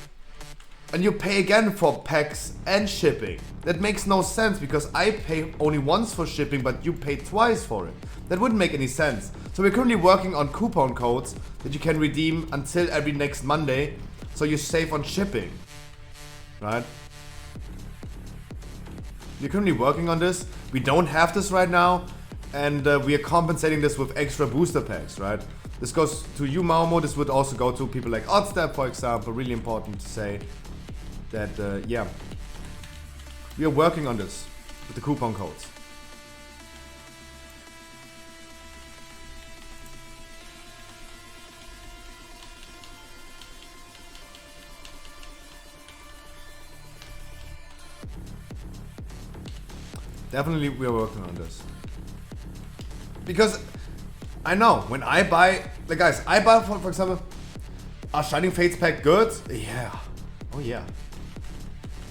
and you pay again for packs and shipping. That makes no sense because I pay only once for shipping, but you pay twice for it. That wouldn't make any sense. So we're currently working on coupon codes that you can redeem until every next Monday, so you save on shipping, right? We're currently working on this. We don't have this right now. And we are compensating this with extra booster packs, right? This goes to you, Maumo. This would also go to people like Oddstep, for example. Really important to say that, yeah. We are working on this with the coupon codes. Definitely we are working on this. Because I know when I buy, like guys, I buy for example, are Shining Fates pack good? Yeah. Oh yeah.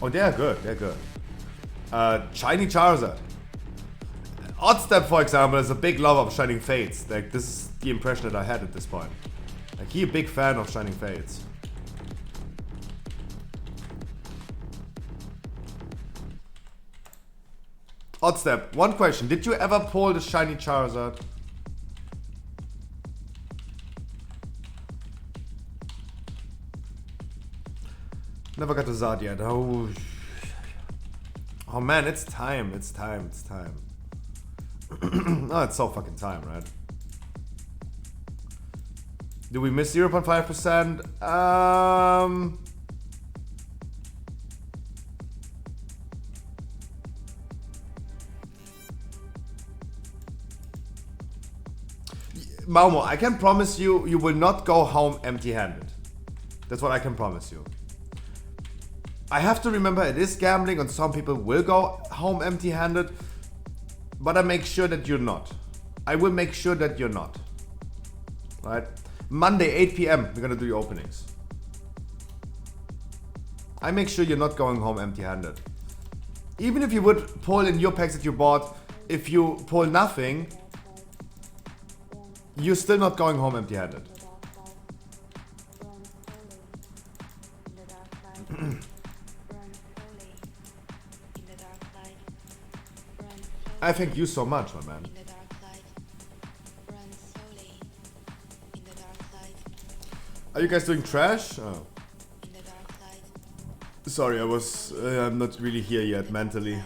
Oh, they are good. They're good. Shiny Charizard. Oddstep, for example, is a big lover of Shining Fates. Like this is the impression that I had at this point. Like he a big fan of Shining Fates. Oddstep, one question. Did you ever pull the Shiny Charizard? Never got the Zard yet. Oh man, it's time. It's time. Oh, it's so fucking time, right? Do we miss 0.5%? Maumo, I can promise you, you will not go home empty-handed. That's what I can promise you. I have to remember it is gambling and some people will go home empty-handed, but I make sure that you're not. I will make sure that you're not. Right? Monday, 8 PM, we're gonna do your openings. I make sure you're not going home empty-handed. Even if you would pull in your packs that you bought, if you pull nothing, you're still not going home empty-handed. I thank you so much, my man. Are you guys doing trash? Oh. Sorry, I'm not really here yet mentally.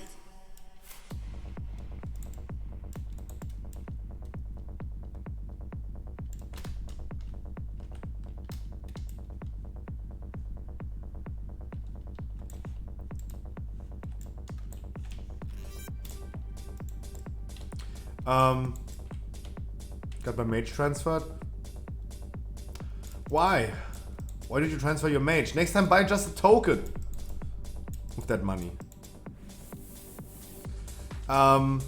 Got my mage transferred. Why? Why did you transfer your mage? Next time buy just a token with that money. I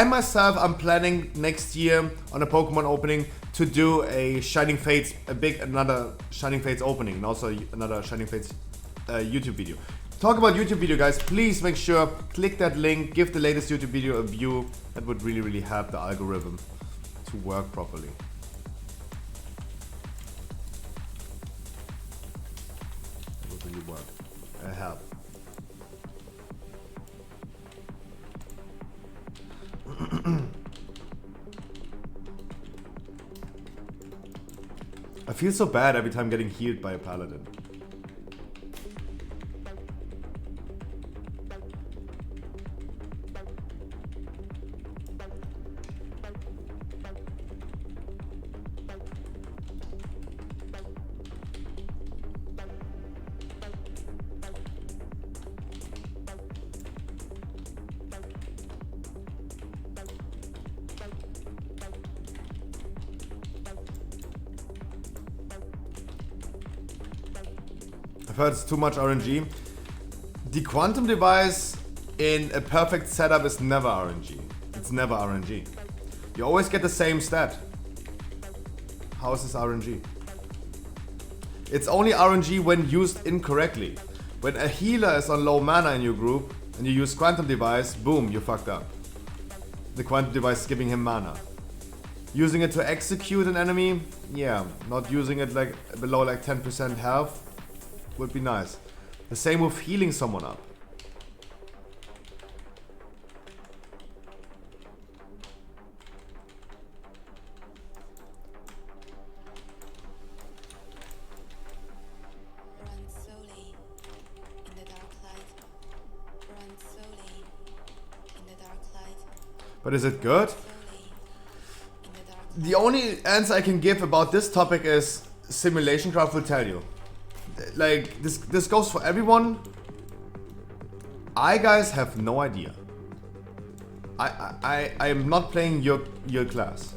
myself, I'm planning next year on a Pokemon opening to do a Shining Fates, another Shining Fates opening, and also another Shining Fates YouTube video. Talk about YouTube video, guys. Please make sure, click that link, give the latest YouTube video a view. That would really, really help the algorithm to work properly. That would really work. Help. I feel so bad every time getting healed by a paladin. I've heard it's too much RNG. The quantum device in a perfect setup is never RNG. It's never RNG. You always get the same stat. How is this RNG? It's only RNG when used incorrectly. When a healer is on low mana in your group and you use quantum device, boom, you fucked up. The quantum device is giving him mana. Using it to execute an enemy, yeah, not using it like below like 10% health would be nice. The same with healing someone up. But is it good? The only answer I can give about this topic is Simulation Craft will tell you. Like, this goes for everyone. I guys have no idea. I am not playing your class.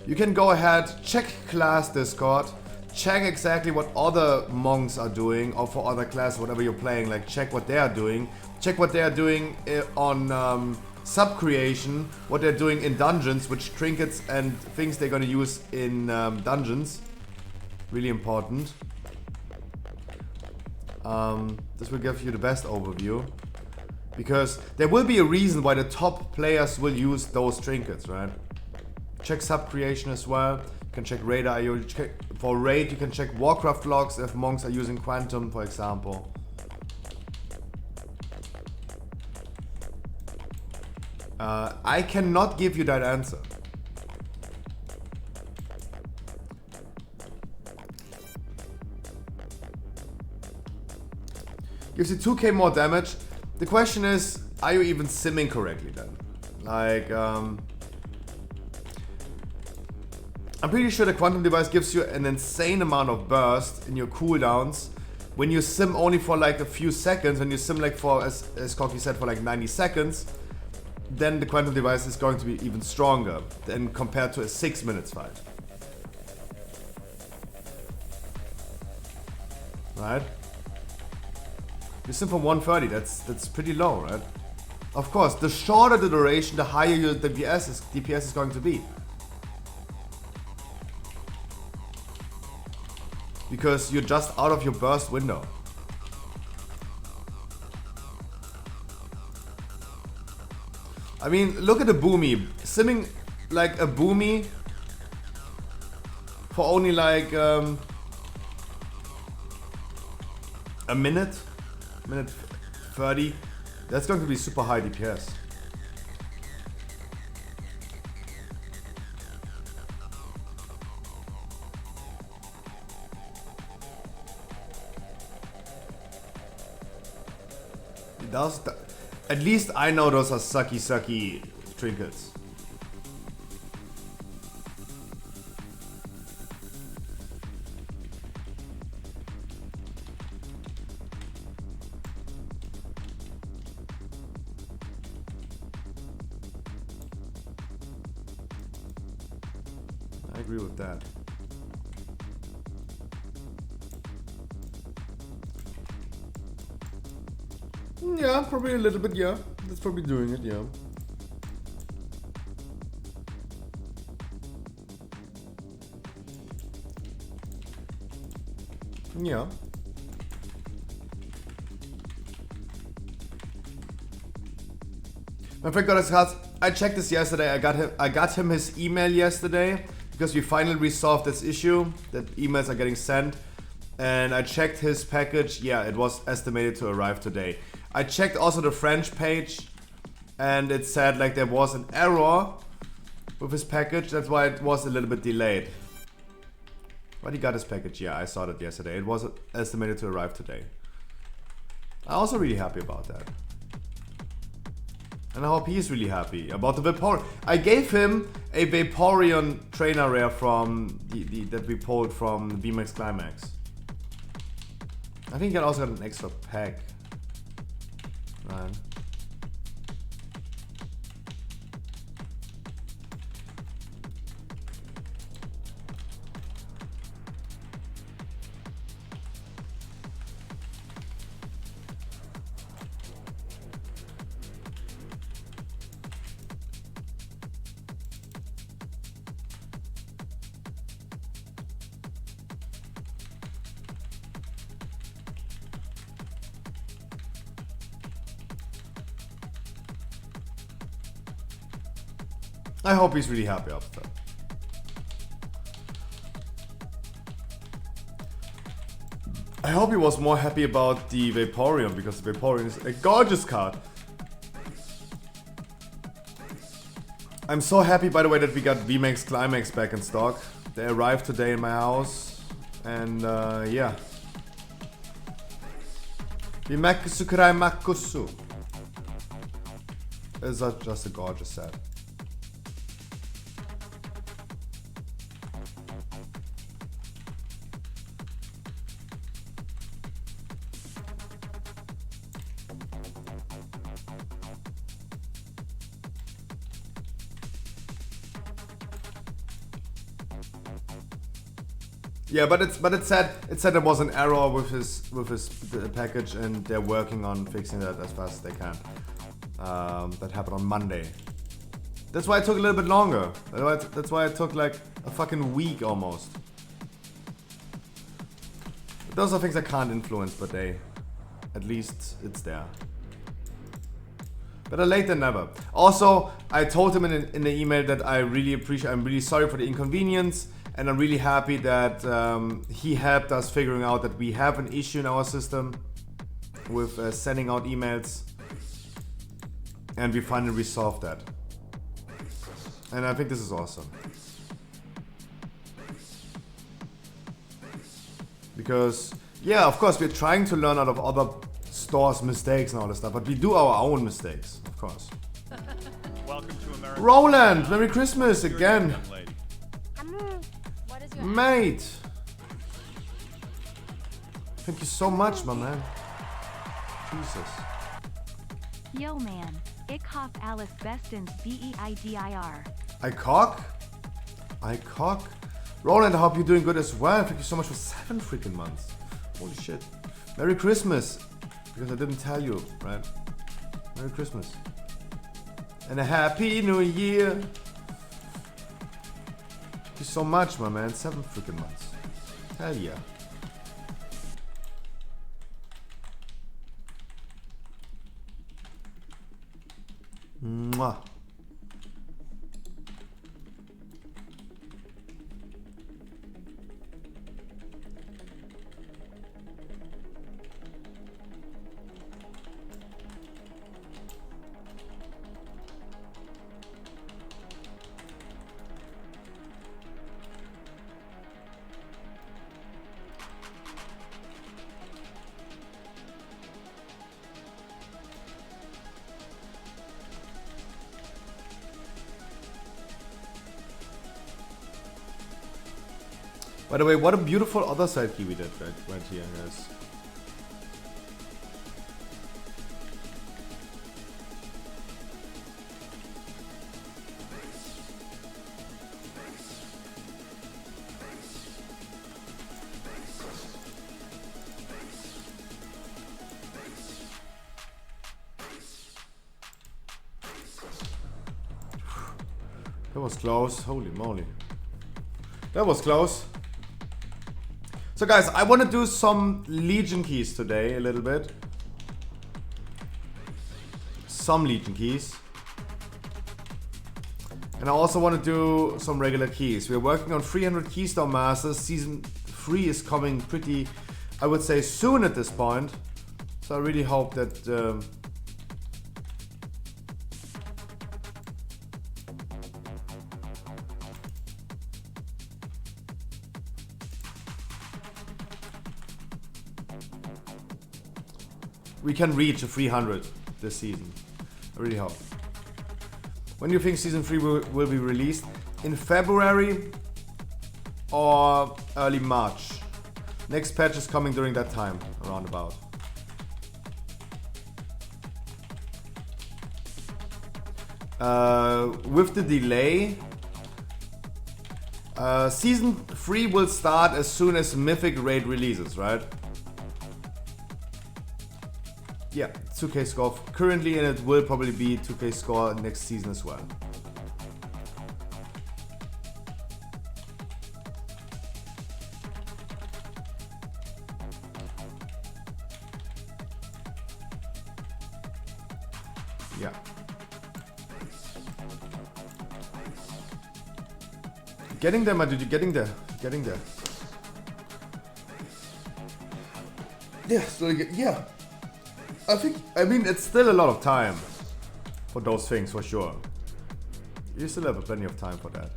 You can go ahead, check class Discord, check exactly what other monks are doing, or for other class, whatever you're playing, like check what they are doing. Check what they are doing on sub creation, what they're doing in dungeons, which trinkets and things they're gonna use in dungeons. Really important. This will give you the best overview, because there will be a reason why the top players will use those trinkets, right? Check sub creation as well. You can check raid IO. For raid, you can check Warcraft logs if monks are using Quantum, for example. I cannot give you that answer. Gives you 2k more damage. The question is, are you even simming correctly then? Like, I'm pretty sure the quantum device gives you an insane amount of burst in your cooldowns. When you sim only for like a few seconds, when you sim like for, as Koki said, for like 90 seconds, then the quantum device is going to be even stronger than compared to a 6 minutes fight. Right? You sim from 130, that's pretty low, right? Of course, the shorter the duration, the higher your DPS is going to be. Because you're just out of your burst window. I mean, look at the Boomy. Simming like a Boomy for only like a minute 30. That's going to be super high DPS. At least I know those are sucky trinkets. I agree with that. Yeah, probably a little bit, yeah. That's probably doing it, yeah. Yeah. My friend got his house. I checked this yesterday. I got him his email yesterday because we finally resolved this issue that emails are getting sent. And I checked his package. Yeah, it was estimated to arrive today. I checked also the French page, and it said like there was an error with his package. That's why it was a little bit delayed. But he got his package. Yeah, I saw that yesterday. It was estimated to arrive today. I'm also really happy about that. And I hope he's really happy about the Vaporeon. I gave him a Vaporeon trainer rare from that we pulled from VMAX Climax. I think he also got an extra pack. Right. I hope he's really happy after that. I hope he was more happy about the Vaporeon because the Vaporeon is a gorgeous card. I'm so happy, by the way, that we got VMAX Climax back in stock. They arrived today in my house, and yeah. VMAX Climax is just a gorgeous set. Yeah, but it said there was an error with his package, and they're working on fixing that as fast as they can. That happened on Monday. That's why it took a little bit longer. That's why it took like a fucking week almost. But those are things I can't influence, but at least it's there. Better late than never. Also, I told him in the email that I'm really sorry for the inconvenience. And I'm really happy that he helped us figuring out that we have an issue in our system with sending out emails. And we finally resolved that. And I think this is awesome. Because, yeah, of course, we're trying to learn out of other stores' mistakes and all this stuff. But we do our own mistakes, of course. Welcome to America. Roland, Merry Christmas again. Mate! Thank you so much, my man. Jesus. Yo, man. Ich hoffe Alice bestens BEIDIR. I cock? Roland, I hope you're doing good as well. Thank you so much for 7 freaking months. Holy shit. Merry Christmas. Because I didn't tell you, right? Merry Christmas. And a Happy New Year. Thank you so much, my man. 7 freaking months. Hell yeah. Mwah. By the way, what a beautiful other side key we did right here, guys. That was close. Holy moly. That was close. So guys, I want to do some Legion keys today a little bit. Some Legion keys. And I also want to do some regular keys. We're working on 300 Keystone Masters. Season 3 is coming pretty, I would say, soon at this point. So I really hope that... we can reach a 300 this season. I really hope. When do you think season 3 will be released? In February or early March. Next patch is coming during that time, around about. With the delay, season 3 will start as soon as Mythic Raid releases, right? Yeah, 2K score currently, and it will probably be 2K score next season as well. Yeah. Getting there, my dude, you're getting there. Getting there. Yeah, so yeah. I mean, it's still a lot of time for those things, for sure. You still have plenty of time for that.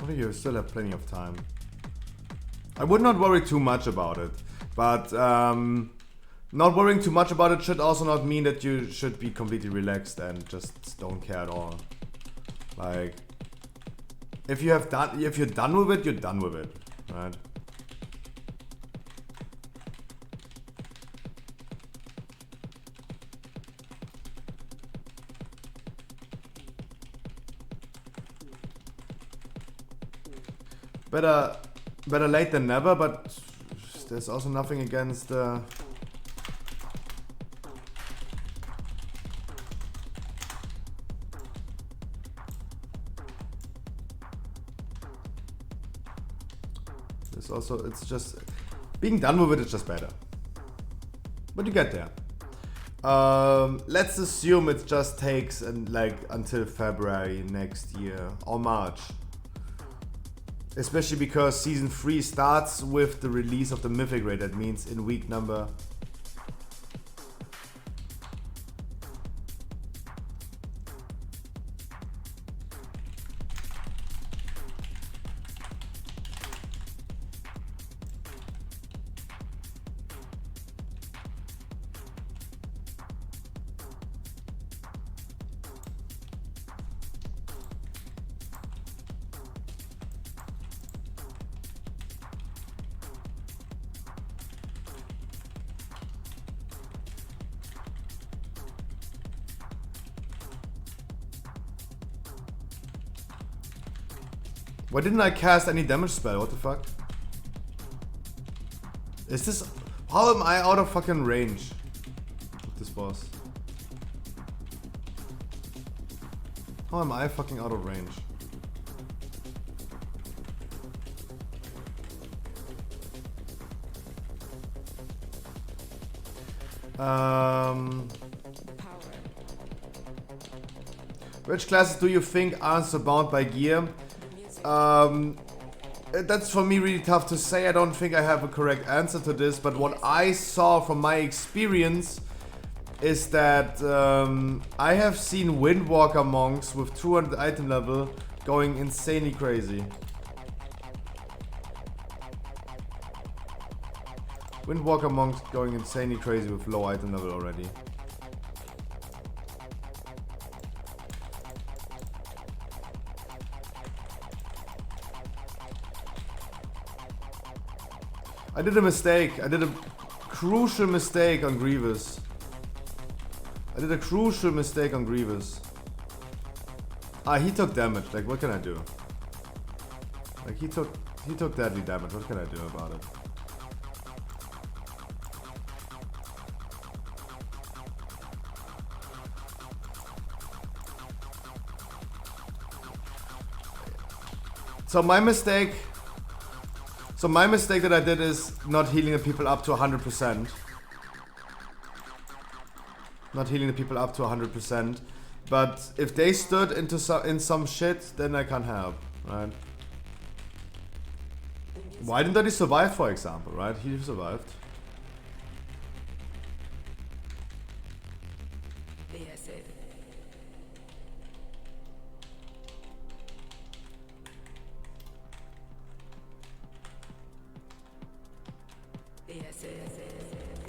You still have plenty of time. I would not worry too much about it, but not worrying too much about it should also not mean that you should be completely relaxed and just don't care at all. Like, if you're done with it, you're done with it, right? Better late than never, but there's also nothing against there's also, it's just being done with it is just better, but you get there. Let's assume it just takes until February next year or March. Especially because season 3 starts with the release of the Mythic Raid. That means in week number... Why didn't I cast any damage spell? What the fuck? Is this... How am I out of fucking range with this boss? How am I fucking out of range? Which classes do you think aren't so bound by gear? That's for me really tough to say. I don't think I have a correct answer to this, but what I saw from my experience is that I have seen Windwalker monks with 200 item level going insanely crazy. Windwalker monks going insanely crazy with low item level already. I did a mistake. I did a crucial mistake on Grievous. I did a crucial mistake on Grievous. Ah, he took damage. Like, what can I do? Like, he took deadly damage. What can I do about it? So my mistake that I did is not healing the people up to 100%. Not healing the people up to 100%. But if they stood in some shit, then I can't help, right? Why didn't he survive, for example, right? He survived.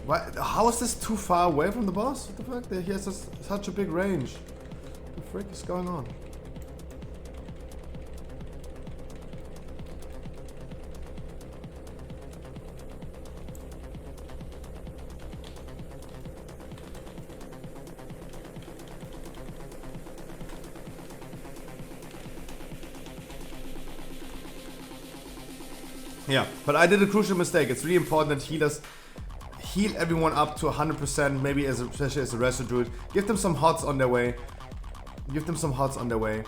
Why, how is this too far away from the boss? What the fuck? He has such a big range. What the frick is going on? Yeah, but I did a crucial mistake. It's really important that healers heal everyone up to 100%, maybe especially as a Resto Druid. Give them some hots on their way. Give them some hots on their way.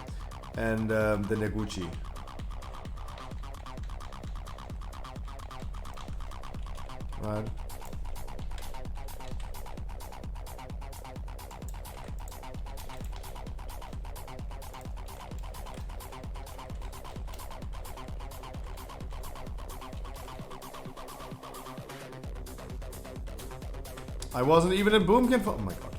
And then they're Gucci. Right. I wasn't even in boom camp. Oh my god.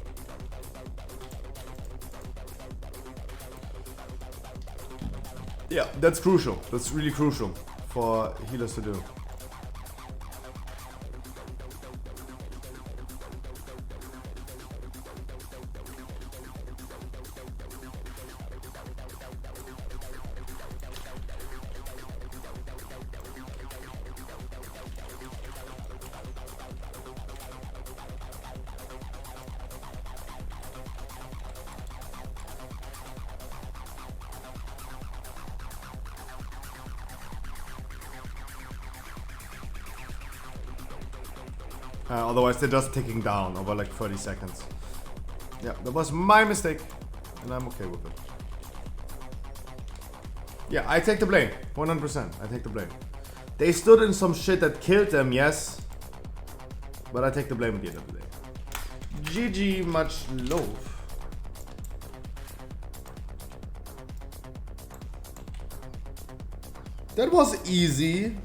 Yeah, that's crucial. That's really crucial for healers to do. Otherwise they're just ticking down over like 30 seconds. Yeah, that was my mistake. And I'm okay with it. Yeah, I take the blame. 100%. I take the blame. They stood in some shit that killed them, yes. But I take the blame at the end of the day. GG, much love. That was easy.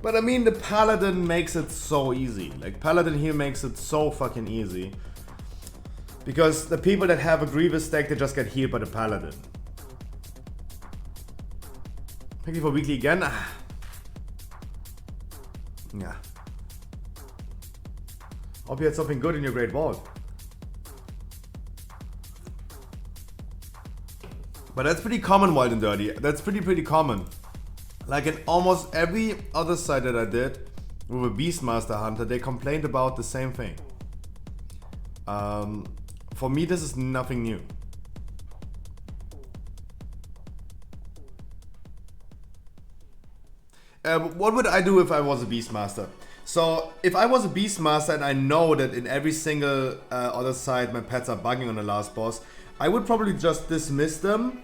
But I mean, the Paladin makes it so easy. Like, Paladin here makes it so fucking easy. Because the people that have a Grievous deck, they just get healed by the Paladin. Thank you for weekly again. Yeah. Hope you had something good in your Great Vault. But that's pretty common, Wild and Dirty. That's pretty common. Like in almost every other side that I did with a Beastmaster Hunter, they complained about the same thing. For me, this is nothing new. What would I do if I was a Beastmaster? So, if I was a Beastmaster and I know that in every single other side my pets are bugging on the last boss, I would probably just dismiss them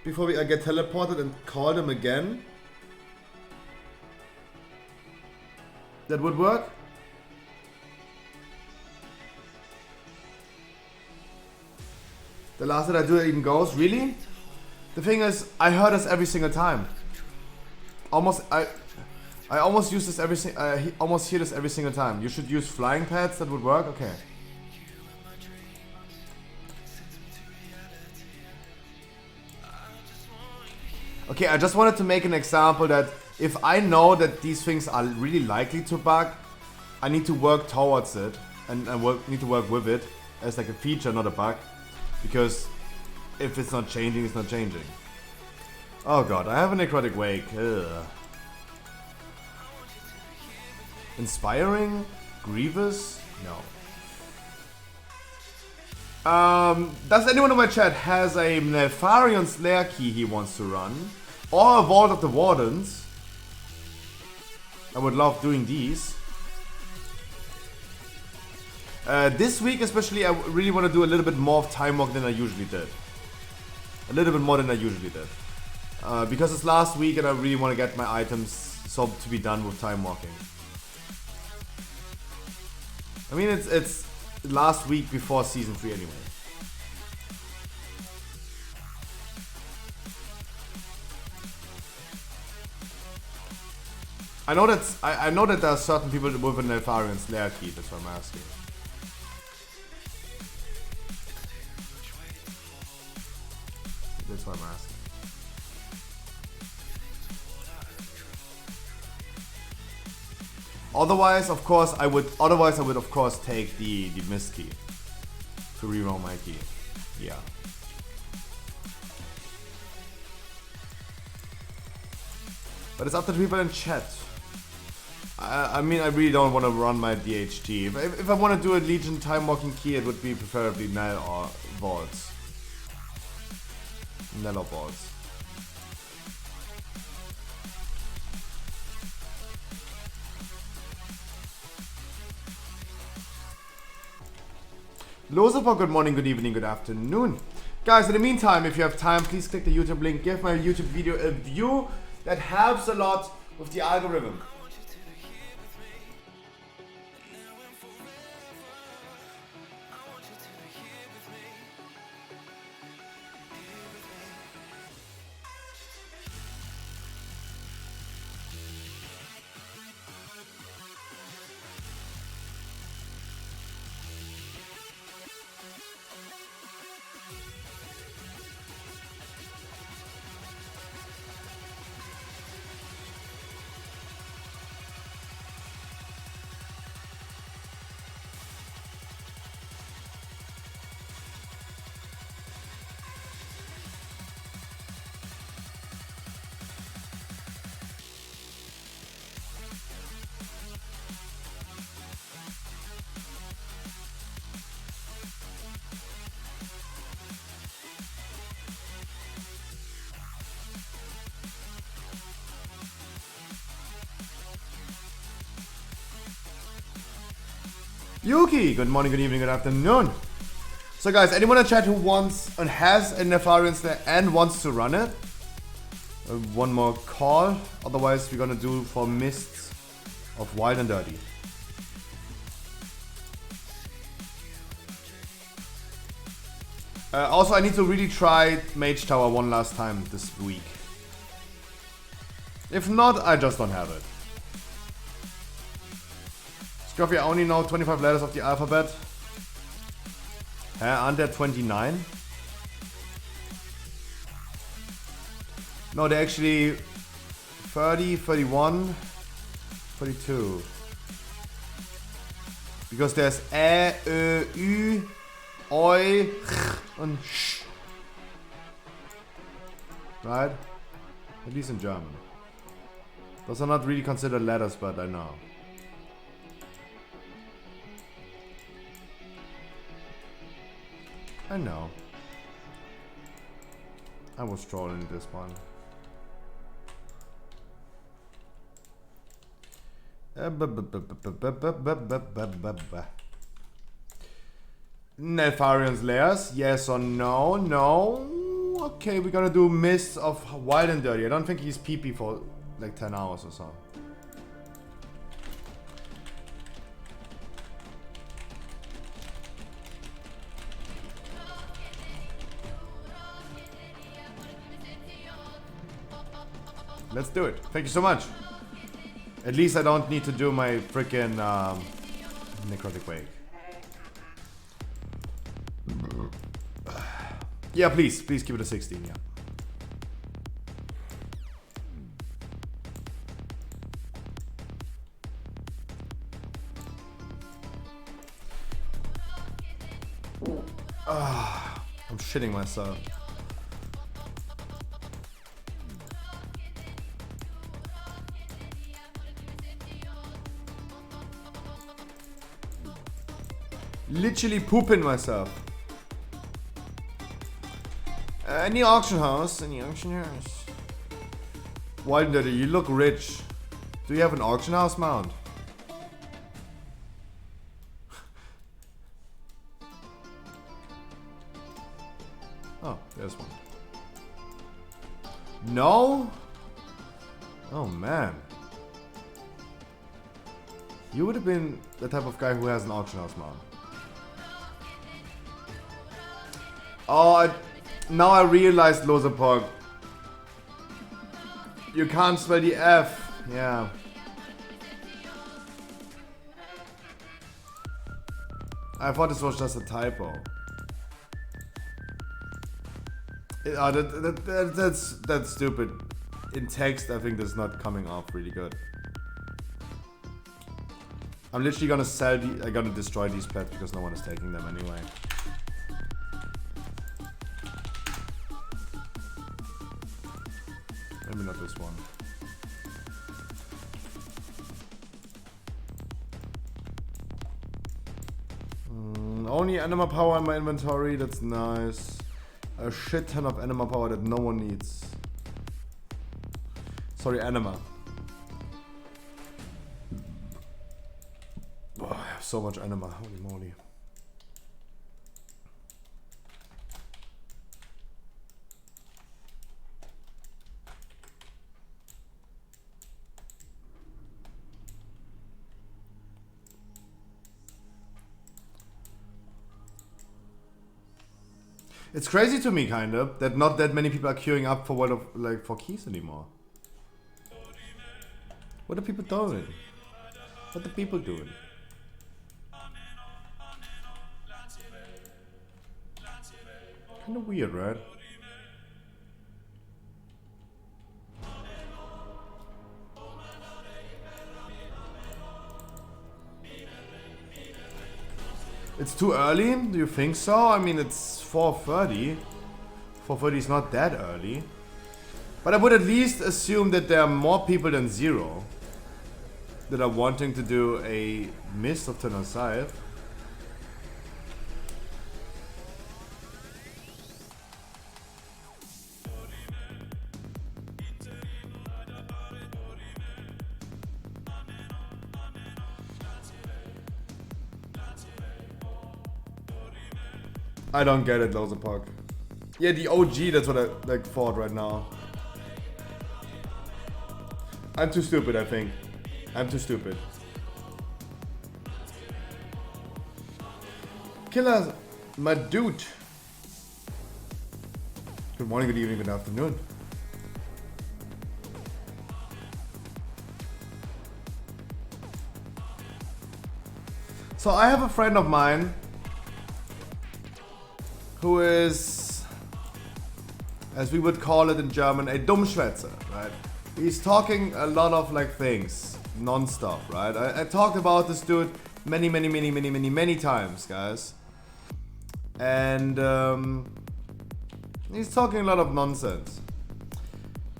before I get teleported and call them again. That would work. The last that I do even goes. Really? The thing is, I heard this every single time. I almost use this almost hear this every single time. You should use flying pads. That would work. Okay. Okay, I just wanted to make an example that if I know that these things are really likely to bug, I need to work towards it and need to work with it as like a feature, not a bug. Because if it's not changing, it's not changing. Oh god, I have a necrotic wake. Ugh. Inspiring? Grievous? No. Does anyone in my chat has a Neltharion Slayer key he wants to run? Or a Vault of the Wardens? I would love doing these. This week especially, I really want to do a little bit more of Time Walk than I usually did. A little bit more than I usually did. Because it's last week and I really want to get my items so to be done with Time Walking. I mean, it's last week before Season 3 anyway. I know that there are certain people with an Neltharion Slayer key, that's what I'm asking. That's what I'm asking. Otherwise, of course, I would of course take the mist key to reroll my key. Yeah. But it's up to the people in chat. I mean, I really don't want to run my DHT. If I want to do a Legion Time Walking key, it would be preferably Nell or Vaults. Nell or Vaults. Losapo, good morning, good evening, good afternoon. Guys, in the meantime, if you have time, please click the YouTube link. Give my YouTube video a view. That helps a lot with the algorithm. Yuki, good morning, good evening, good afternoon. So guys, anyone in chat who wants and has a Neltharion Slayer and wants to run it? One more call, otherwise we're gonna do for Mists of Wild and Dirty. Also, I need to really try Mage Tower one last time this week. If not, I just don't have it. Scruffy, I only know 25 letters of the alphabet. Aren't there 29? No, they're actually 30, 31, 32. Because there's Ä, Ö, Ü, Oi, Ch and Sch. Right? At least in German. Those are not really considered letters, but I know. I know. I was trolling this one. Neltharion Slayers, yes or no? No. Okay, we're gonna do Mists of Wild and Dirty. I don't think he's PP for like 10 hours or so. Let's do it. Thank you so much. At least I don't need to do my freaking necrotic wake. Yeah, please keep it a 16. Yeah. I'm shitting myself. Literally pooping myself. Any auction house? Any auction house? Wild Daddy, you look rich. Do you have an auction house mount? Oh, there's one. No? Oh man. You would have been the type of guy who has an auction house mount. Oh, now I realized, Losapog. You can't spell the F. Yeah. I thought this was just a typo. That's stupid. In text, I think that's not coming off really good. I'm literally gonna I'm gonna destroy these pets because no one is taking them anyway. Maybe not this one. Only anima power in my inventory, that's nice. A shit ton of anima power that no one needs. Sorry, anima. Oh, I have so much anima, holy moly. It's crazy to me, kind of, that not that many people are queuing up for for keys anymore. What are people doing? What are people doing? Kind of weird, right? It's too early? Do you think so? I mean, it's 4:30. 4:30 is not that early. But I would at least assume that there are more people than 0 that are wanting to do a Mist of Eternal Scythe. I don't get it, Lozapark. Yeah, the OG, that's what I thought right now. I'm too stupid, I think. I'm too stupid. Killer, my dude. Good morning, good evening, good afternoon. So I have a friend of mine who is, as we would call it in German, a Dummschwätzer, right? He's talking a lot of things, non-stop, right? I talked about this dude many times, guys. And he's talking a lot of nonsense.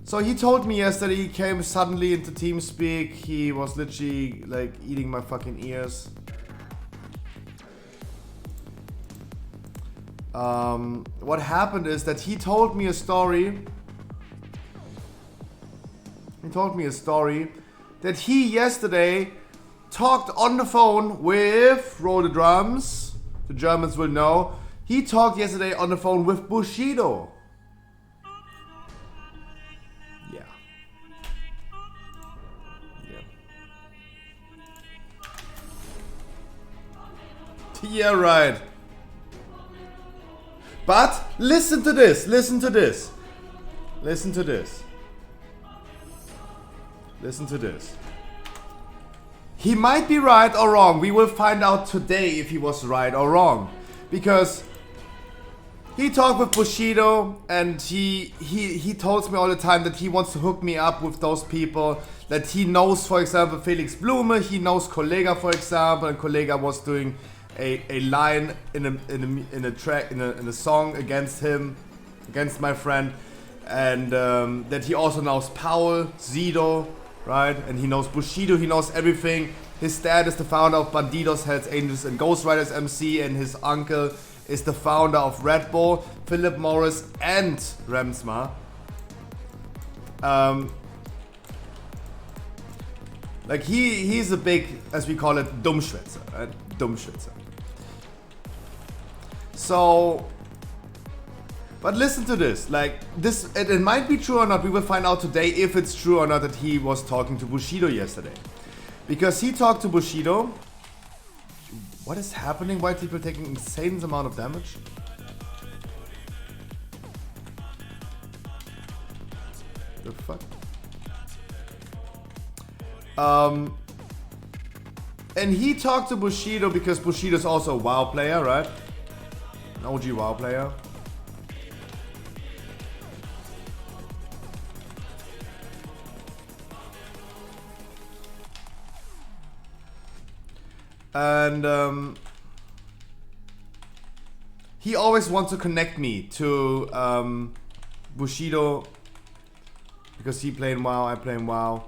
So he told me yesterday he came suddenly into TeamSpeak. He was literally eating my fucking ears. What happened is that he told me a story. He told me a story that he yesterday talked on the phone with, roll the drums, the Germans will know, he talked yesterday on the phone with Bushido. Yeah. Yeah, right. But listen to this, listen to this. Listen to this. Listen to this. He might be right or wrong. We will find out today if he was right or wrong. Because he talked with Bushido and he tells me all the time that he wants to hook me up with those people. That he knows, for example, Felix Blume. He knows Kollega, for example. And Kollega was doing a line in a song against him, against my friend. And that he also knows Paul, Zido, right? And he knows Bushido, he knows everything. His dad is the founder of Bandidos, Hells Angels and Ghost Riders MC, and his uncle is the founder of Red Bull, Philip Morris and Remsmar. Like he's a big, as we call it, Dummschwätzer, right? Dummschwätzer. So, but listen to this, like this, it might be true or not, we will find out today if it's true or not that he was talking to Bushido yesterday. Because he talked to Bushido. What is happening? Why are people taking insane amount of damage? The fuck? And he talked to Bushido because Bushido is also a WoW player, right? An OG WoW player. And he always wants to connect me to Bushido because he playing WoW, I playing WoW.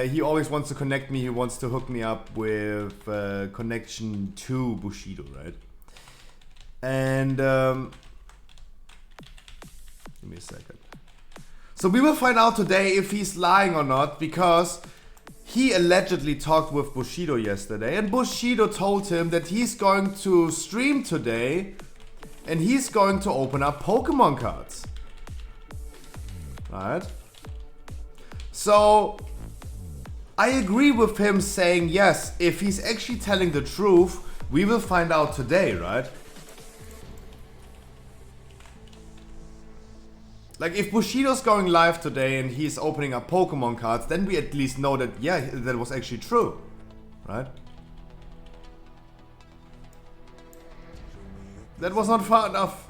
He always wants to connect me. He wants to hook me up with connection to Bushido, right? And give me a second. So we will find out today if he's lying or not, because he allegedly talked with Bushido yesterday, and Bushido told him that he's going to stream today and he's going to open up Pokemon cards. Right? So I agree with him saying yes, if he's actually telling the truth, we will find out today, right? Like, if Bushido's going live today and he's opening up Pokemon cards, then we at least know that, yeah, that was actually true, right? That was not far enough.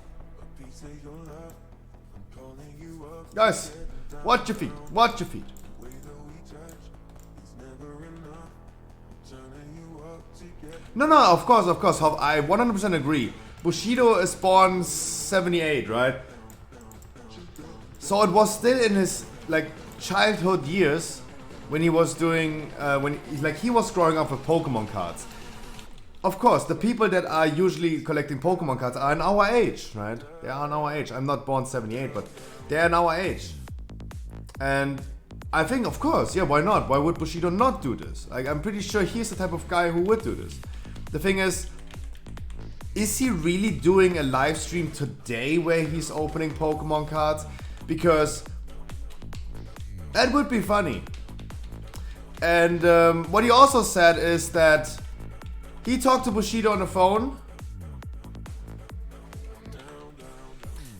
Guys, watch your feet, watch your feet. No, of course, I 100% agree. Bushido is born 78, right? So it was still in his like childhood years when he was doing he was growing up with Pokemon cards. Of course, the people that are usually collecting Pokemon cards are in our age, right? They are in our age. I'm not born 78, but they're in our age. And I think, of course, yeah, why not? Why would Bushido not do this? Like, I'm pretty sure he's the type of guy who would do this. The thing is he really doing a live stream today where he's opening Pokemon cards? Because that would be funny. And what he also said is that he talked to Bushido on the phone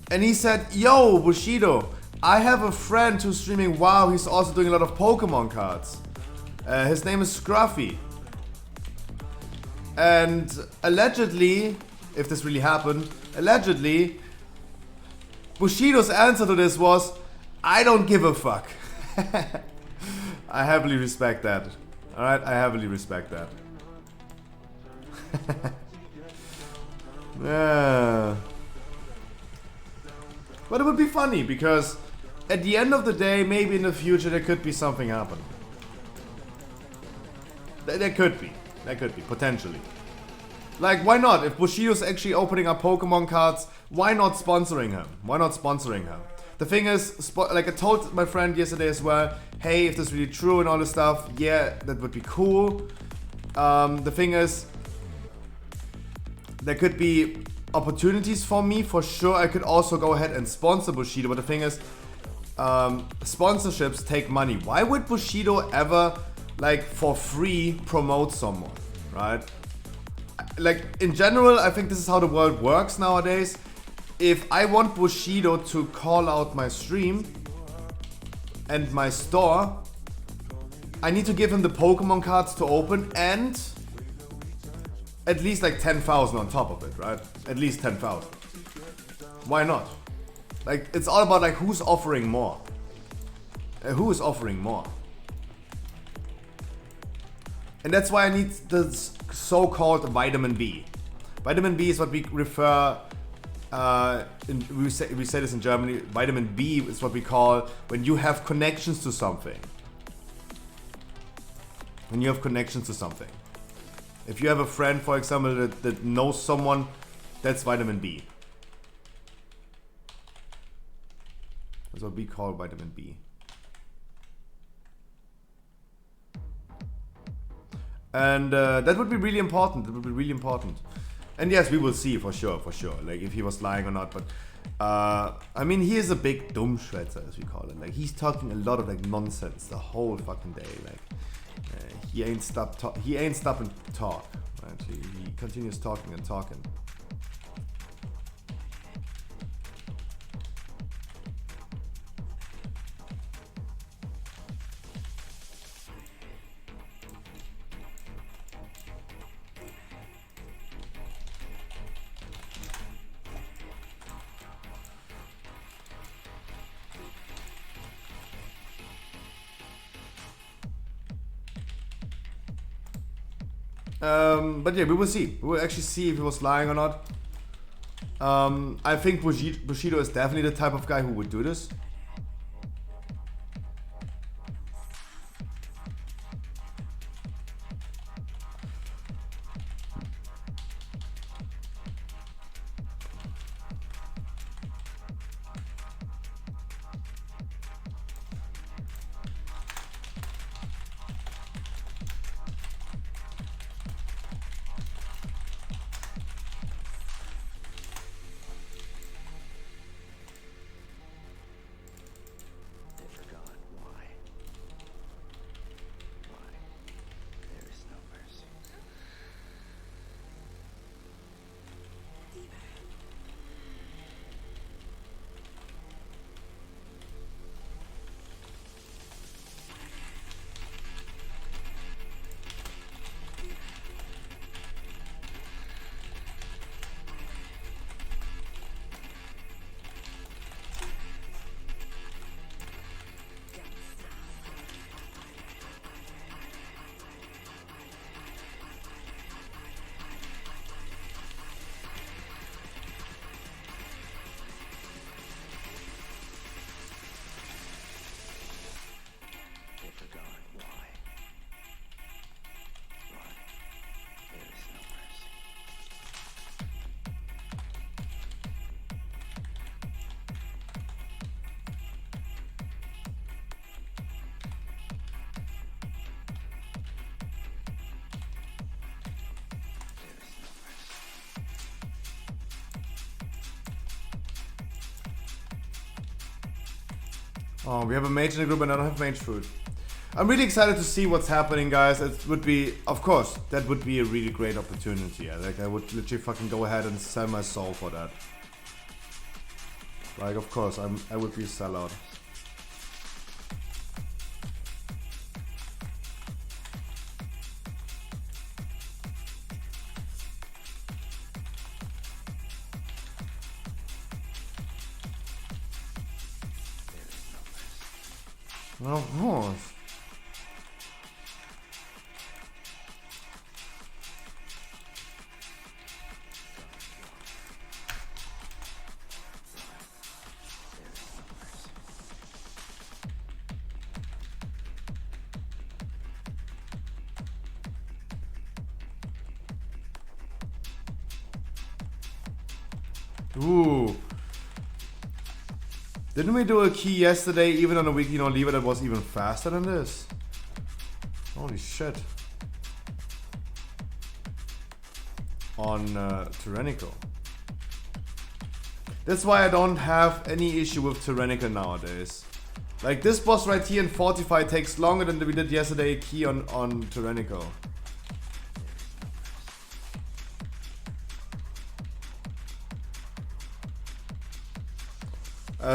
and he said, yo, Bushido, I have a friend who's streaming WoW. He's also doing a lot of Pokemon cards. His name is Scruffy. And allegedly, if this really happened, allegedly, Bushido's answer to this was, I don't give a fuck. I heavily respect that. Alright, I heavily respect that. Yeah. But it would be funny because at the end of the day, maybe in the future there could be something happen. There could be, potentially. Like, why not? If Bushido's actually opening up Pokemon cards, why not sponsoring him? Why not sponsoring him? The thing is, like I told my friend yesterday as well, hey, if this is really true and all this stuff, yeah, that would be cool. The thing is, there could be opportunities for me, for sure. I could also go ahead and sponsor Bushido, but the thing is, sponsorships take money. Why would Bushido ever, like, for free promote someone, right? Like, in general, I think this is how the world works nowadays. If I want Bushido to call out my stream and my store, I need to give him the Pokemon cards to open and at least like 10,000 on top of it, right? At least 10,000. Why not? Like, it's all about like who's offering more. Who is offering more? And that's why I need the so-called vitamin B. Vitamin B is what we refer, we say this in Germany, vitamin B is what we call when you have connections to something. When you have connections to something. If you have a friend, for example, that knows someone, that's vitamin B. That's what we call vitamin B. And that would be really important. That would be really important. And yes, we will see for sure, like if he was lying or not. But I mean, he is a big Dummschwätzer, as we call it. Like he's talking a lot of like nonsense the whole fucking day. Like he ain't stopping to talk. Right? He continues talking and talking. But yeah, we will see. We will actually see if he was lying or not. I think Bushido is definitely the type of guy who would do this. Oh, we have a mage in the group and I don't have mage food. I'm really excited to see what's happening, guys. It would be, of course, that would be a really great opportunity. Yeah? Like, I would literally fucking go ahead and sell my soul for that. Like, of course, I would be a sellout. Of course. Ooh. Didn't we do a key yesterday, even on a weekly non-lever that was even faster than this? Holy shit. On Tyrannical. That's why I don't have any issue with Tyrannical nowadays. Like, this boss right here in Fortify takes longer than we did yesterday a key on Tyrannical.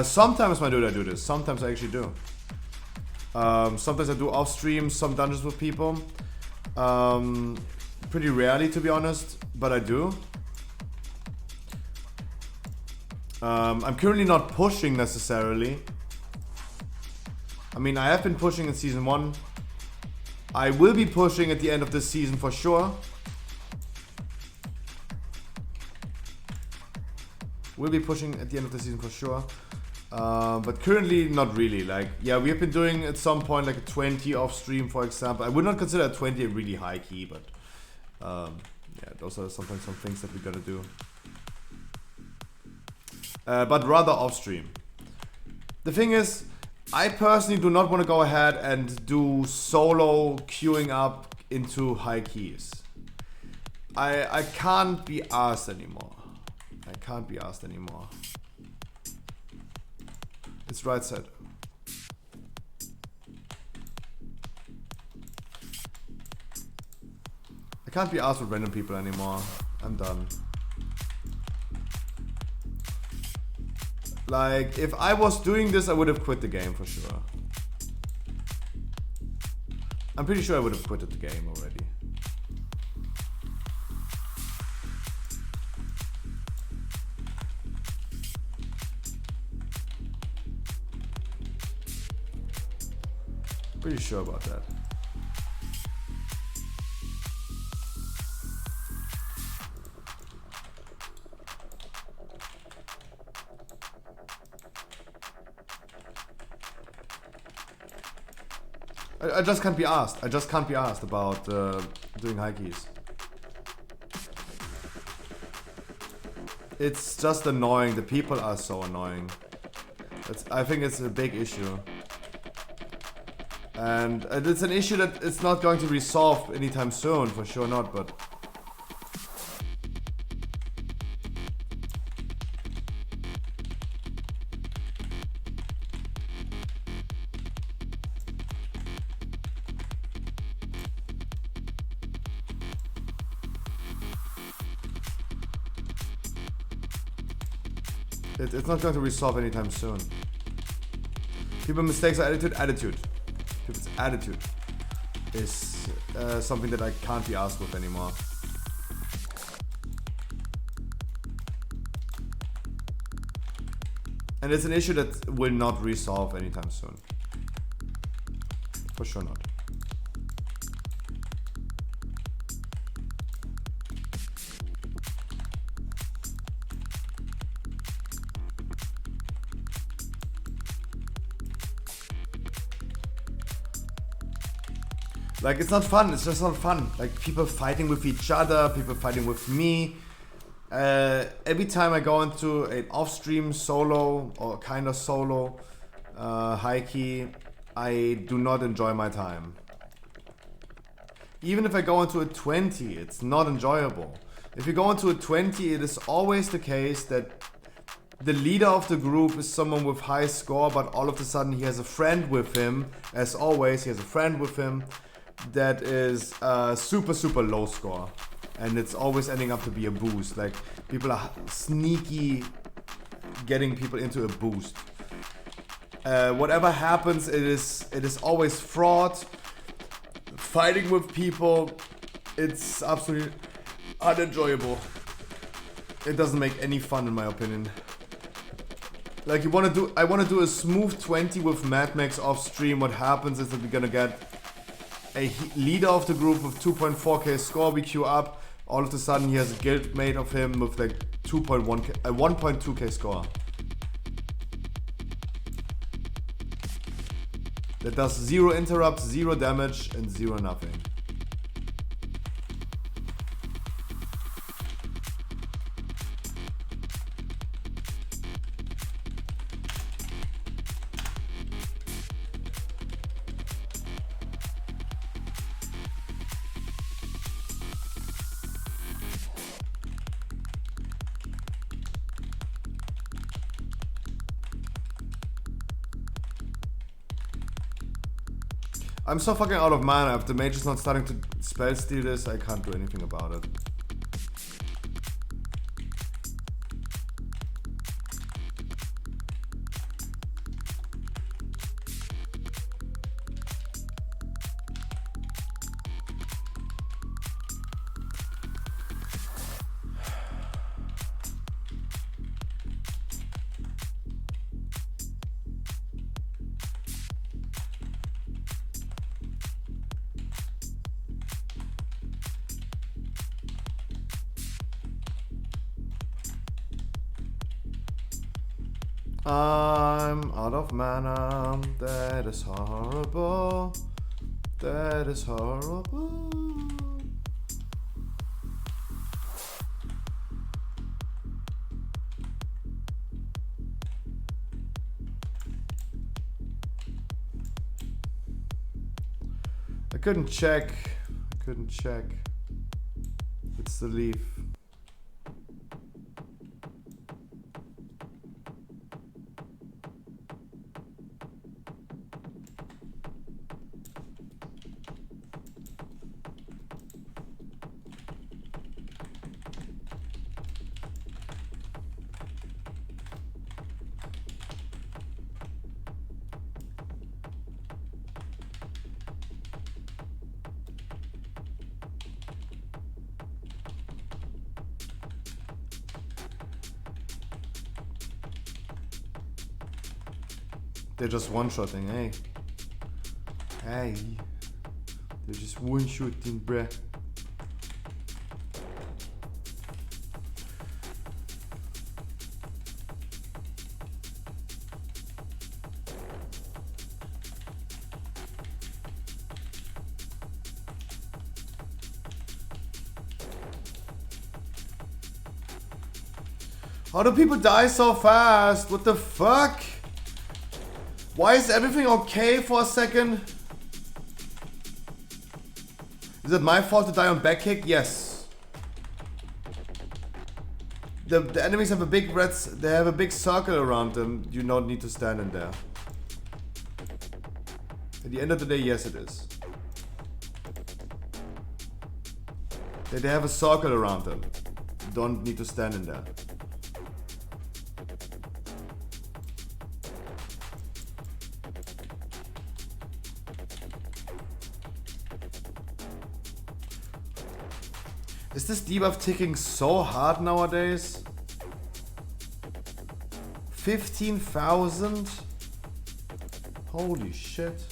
Sometimes, my dude, I do this. Sometimes I actually do. Sometimes I do off stream some dungeons with people. Pretty rarely, to be honest, but I do. I'm currently not pushing necessarily. I mean, I have been pushing in season 1. I will be pushing at the end of this season for sure. Will be pushing at the end of the season for sure. But currently not really. Like, yeah, we have been doing at some point like a 20 off stream, for example. I would not consider a 20 a really high key, but yeah, those are sometimes some things that we gotta do. But rather off stream. The thing is, I personally do not want to go ahead and do solo queuing up into high keys. I can't be asked anymore. I can't be asked anymore. It's right side. I can't be asked with random people anymore. I'm done. Like, if I was doing this, I would have quit the game for sure. I'm pretty sure I would have quitted the game already. Pretty sure about that. I just can't be asked. I just can't be asked about doing high keys. It's just annoying. The people are so annoying. I think it's a big issue. And it's an issue that it's not going to resolve anytime soon, for sure not, but... It's not going to resolve anytime soon. People's mistakes are attitude. People's attitude is something that I can't be asked with anymore. And it's an issue that will not resolve anytime soon. For sure not. Like, it's not fun, it's just not fun. Like, people fighting with each other, people fighting with me. Every time I go into an off-stream solo, or kind of solo, high key, I do not enjoy my time. Even if I go into a 20, it's not enjoyable. If you go into a 20, it is always the case that the leader of the group is someone with high score, but all of a sudden he has a friend with him. As always, he has a friend with him that is super low score, and it's always ending up to be a boost. Like, people are sneaky getting people into a boost. Whatever happens, it is always fraud. Fighting with people, it's absolutely unenjoyable. It doesn't make any fun, in my opinion. Like, I want to do a smooth 20 with Mad Max off stream. What happens is that we're gonna get a leader of the group with 2.4k score. We queue up. All of a sudden, he has a guild mate of him with like 1.2k score. That does 0 interrupts, 0 damage, and 0 nothing. I'm so fucking out of mana. If the mage is not starting to spell steal this, I can't do anything about it. I'm out of mana. That is horrible. That is horrible. I couldn't check. It's the leaf. They're just one-shotting, hey. Hey. They're just one-shotting, bruh. How do people die so fast? What the fuck? Why is everything okay for a second? Is it my fault to die on back kick? Yes. The enemies have a big they have a big circle around them. You don't need to stand in there. At the end of the day, yes it is. They have a circle around them. You don't need to stand in there. Is this debuff ticking so hard nowadays? 15,000? Holy shit.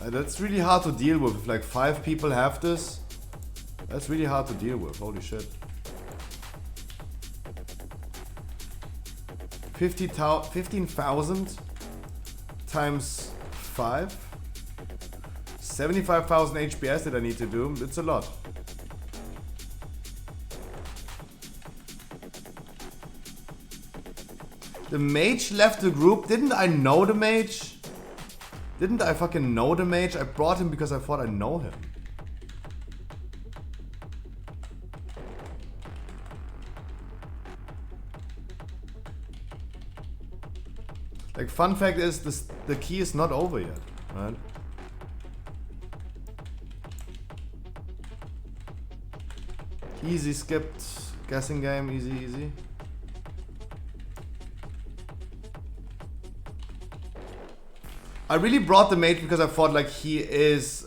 That's really hard to deal with. If like 5 people have this, that's really hard to deal with. Holy shit. 15,000 times 5? 75,000 HPS that I need to do. It's a lot. The mage left the group. Didn't I know the mage? Didn't I fucking know the mage? I brought him because I thought I know him. Like, fun fact is, the key is not over yet, right? Easy skipped. Guessing game, easy. I really brought the mage because I thought like he is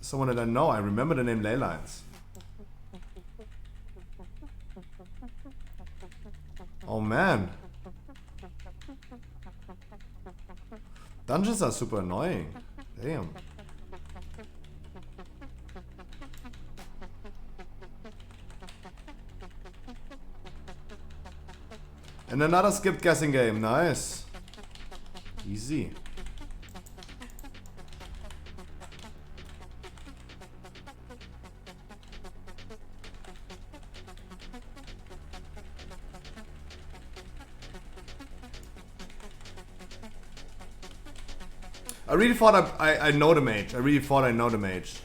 someone that I know. I remember the name Leylines. Oh man. Dungeons are super annoying. Damn. And another skipped guessing game, nice. Easy. I really thought I know the mage. I really thought I know the mage.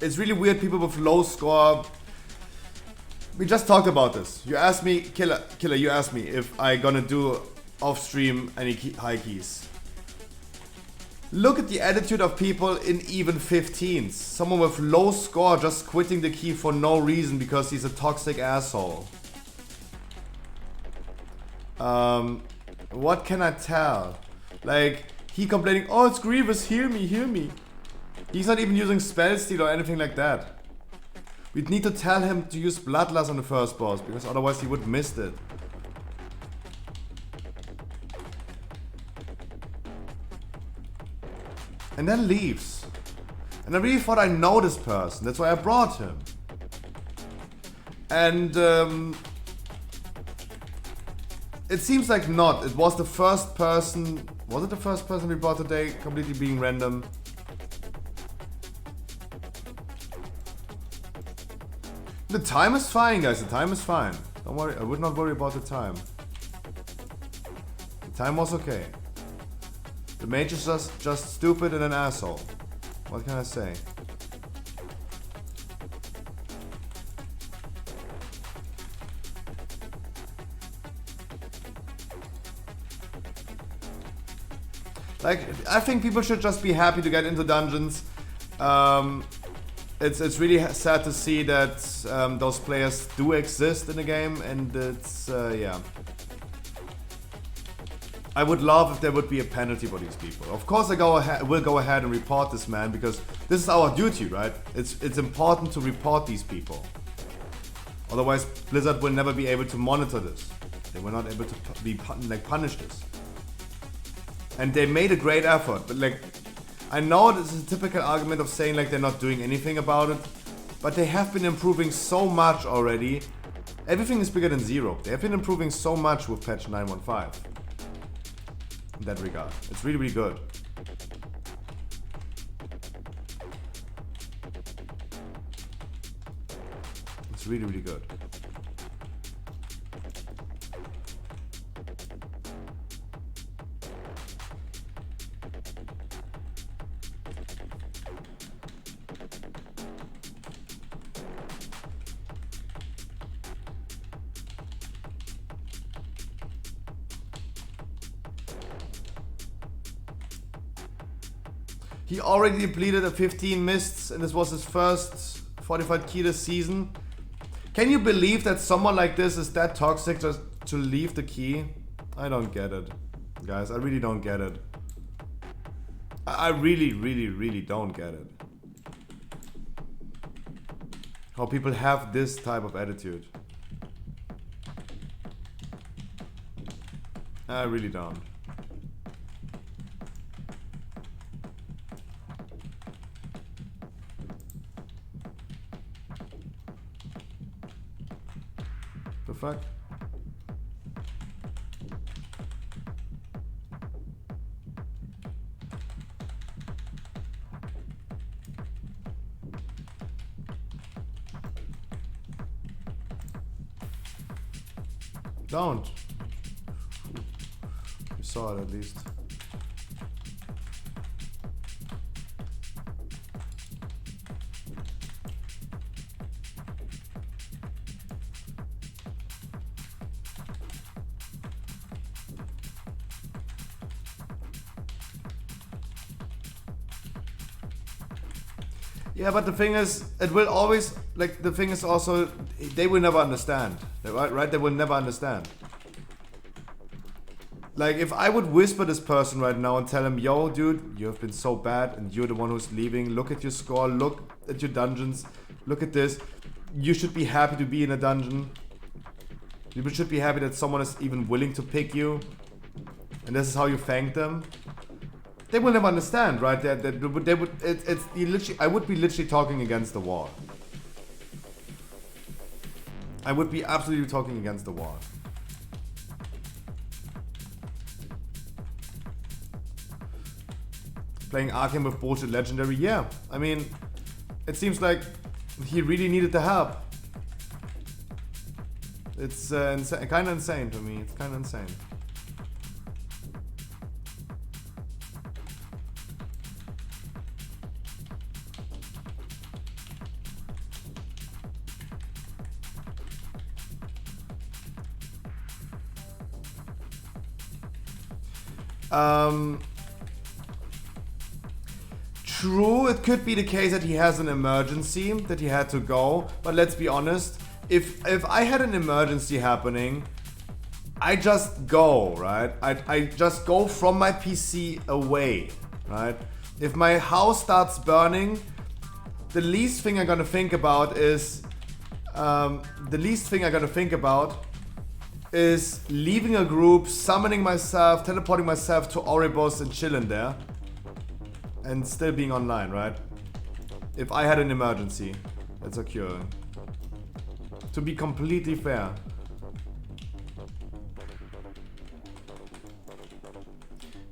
It's really weird, people with low score. We just talked about this. You asked me, Killer, you asked me if I gonna do off stream any high keys. Look at the attitude of people in even 15s. Someone with low score just quitting the key for no reason because he's a toxic asshole. What can I tell? Like, he complaining, oh it's Grievous, heal me, heal me. He's not even using spell steal or anything like that. We'd need to tell him to use Bloodlust on the first boss, because otherwise he would miss it. And then leaves. And I really thought I know this person. That's why I brought him. And it seems like not. It was the first person. Was it the first person we brought today? Completely being random. The time is fine, guys. The time is fine. Don't worry. I would not worry about the time. The time was okay. The mage is just stupid and an asshole. What can I say? Like, I think people should just be happy to get into dungeons. It's really sad to see that those players do exist in the game, and it's yeah. I would love if there would be a penalty for these people. Of course, I will go ahead and report this man because this is our duty, right? It's important to report these people. Otherwise, Blizzard will never be able to monitor this. They were not able to be punish this. And they made a great effort, but like, I know this is a typical argument of saying like they're not doing anything about it, but they have been improving so much already. Everything is bigger than zero. They have been improving so much with patch 9.15. In that regard, it's really, really good. It's really, really good. He already depleted a 15 mists and this was his first fortified key this season. Can you believe that someone like this is that toxic just to leave the key? I don't get it. Guys, I really don't get it. I really, really, really don't get it. How people have this type of attitude. I really don't. The fuck? Don't. You saw it at least. Yeah, but the thing is, it will always, like, the thing is also, they will never understand, right? They will never understand. Like, if I would whisper this person right now and tell him, yo, dude, you have been so bad and you're the one who's leaving, look at your score, look at your dungeons, look at this, you should be happy to be in a dungeon. You should be happy that someone is even willing to pick you, and this is how you thank them. They will never understand, right? They would. I would be literally talking against the wall. I would be absolutely talking against the wall. Playing Arkham with bullshit legendary, yeah. I mean, it seems like he really needed the help. It's kind of insane to me. It's kind of insane. True, it could be the case that he has an emergency, that he had to go, but let's be honest, if I had an emergency happening, I just go, right? I just go from my PC away, right? If my house starts burning, the least thing I'm gonna think about is leaving a group, summoning myself, teleporting myself to Oribos and chilling there. And still being online, right? if I had an emergency that's occurring. To be completely fair.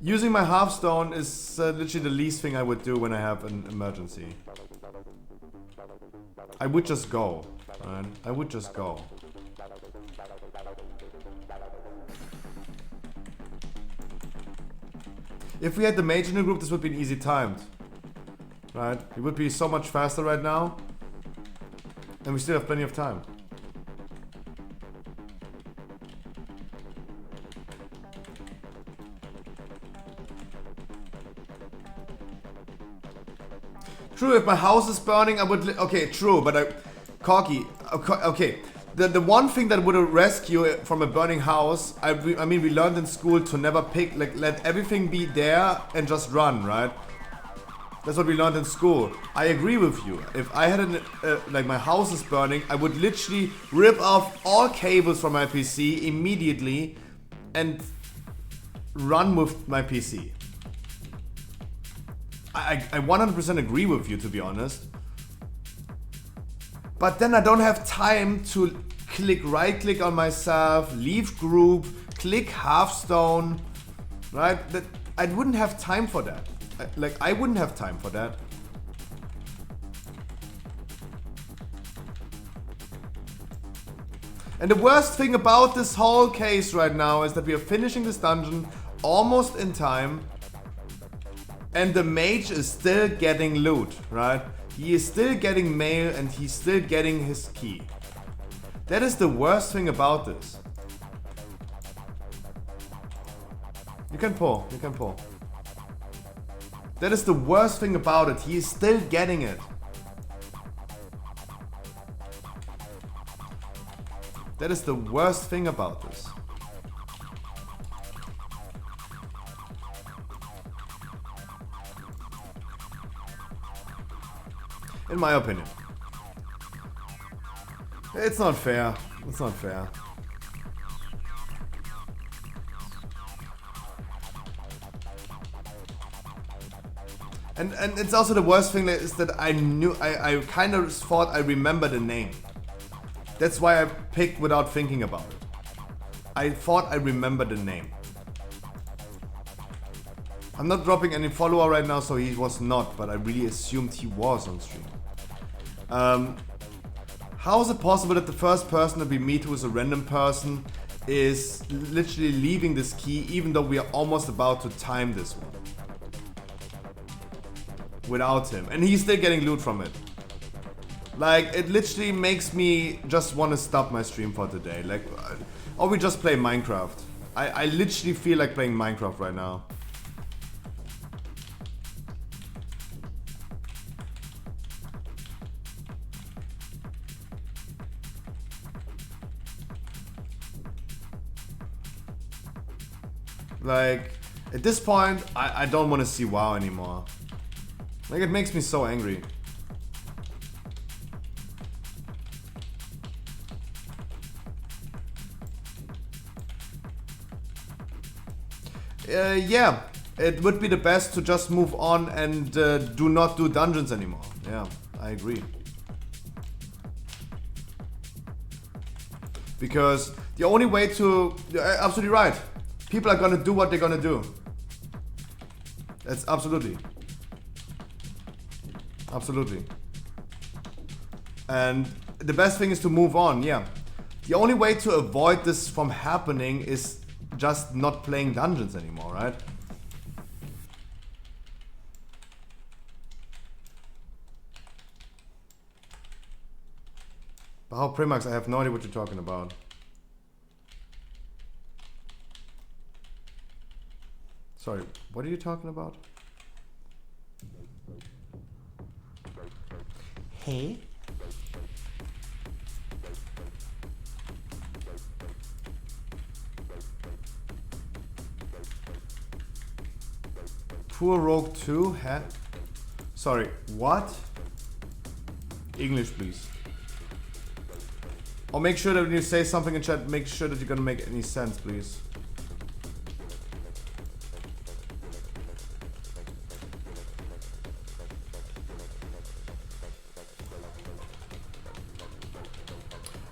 Using my half-stone is literally the least thing I would do when I have an emergency. I would just go, right? I would just go. If we had the mage in the group, this would be an easy timed. Right? It would be so much faster right now. And we still have plenty of time. True, if my house is burning, I would... Okay, true, but Corky, okay. The one thing that would rescue from a burning house, I mean, we learned in school to never pick, like, let everything be there and just run, right? That's what we learned in school. I agree with you. If I had like my house is burning, I would literally rip off all cables from my PC immediately and run with my PC. I 100% agree with you, to be honest. But then I don't have time to right click on myself, leave group, click half-stone, right? I wouldn't have time for that. I wouldn't have time for that. And the worst thing about this whole case right now is that we are finishing this dungeon almost in time. And the mage is still getting loot, right? He is still getting mail and he's still getting his key. That is the worst thing about this. You can pull, you can pull. That is the worst thing about it. He is still getting it. That is the worst thing about this. In my opinion. It's not fair. It's not fair. And it's also the worst thing is that I kind of thought I remember the name. That's why I picked without thinking about it. I thought I remembered the name. I'm not dropping any follower right now, so he was not, but I really assumed he was on stream. How is it possible that the first person that we meet who is a random person is literally leaving this key even though we are almost about to time this one? Without him. And he's still getting loot from it. Like, it literally makes me just want to stop my stream for today. Like, or we just play Minecraft. I literally feel like playing Minecraft right now. Like, at this point, I don't want to see WoW anymore. Like, it makes me so angry. Yeah, it would be the best to just move on and do not do dungeons anymore. Yeah, I agree. Because the only way to... You're absolutely right. People are gonna do what they're gonna do. That's absolutely. Absolutely. And the best thing is to move on, yeah. The only way to avoid this from happening is just not playing dungeons anymore, right? But how Primax? I have no idea what you're talking about. Sorry, what are you talking about? Hey? Poor Rogue 2? Sorry, what? English, please. Or make sure that when you say something in chat, make sure that you're gonna make any sense, please.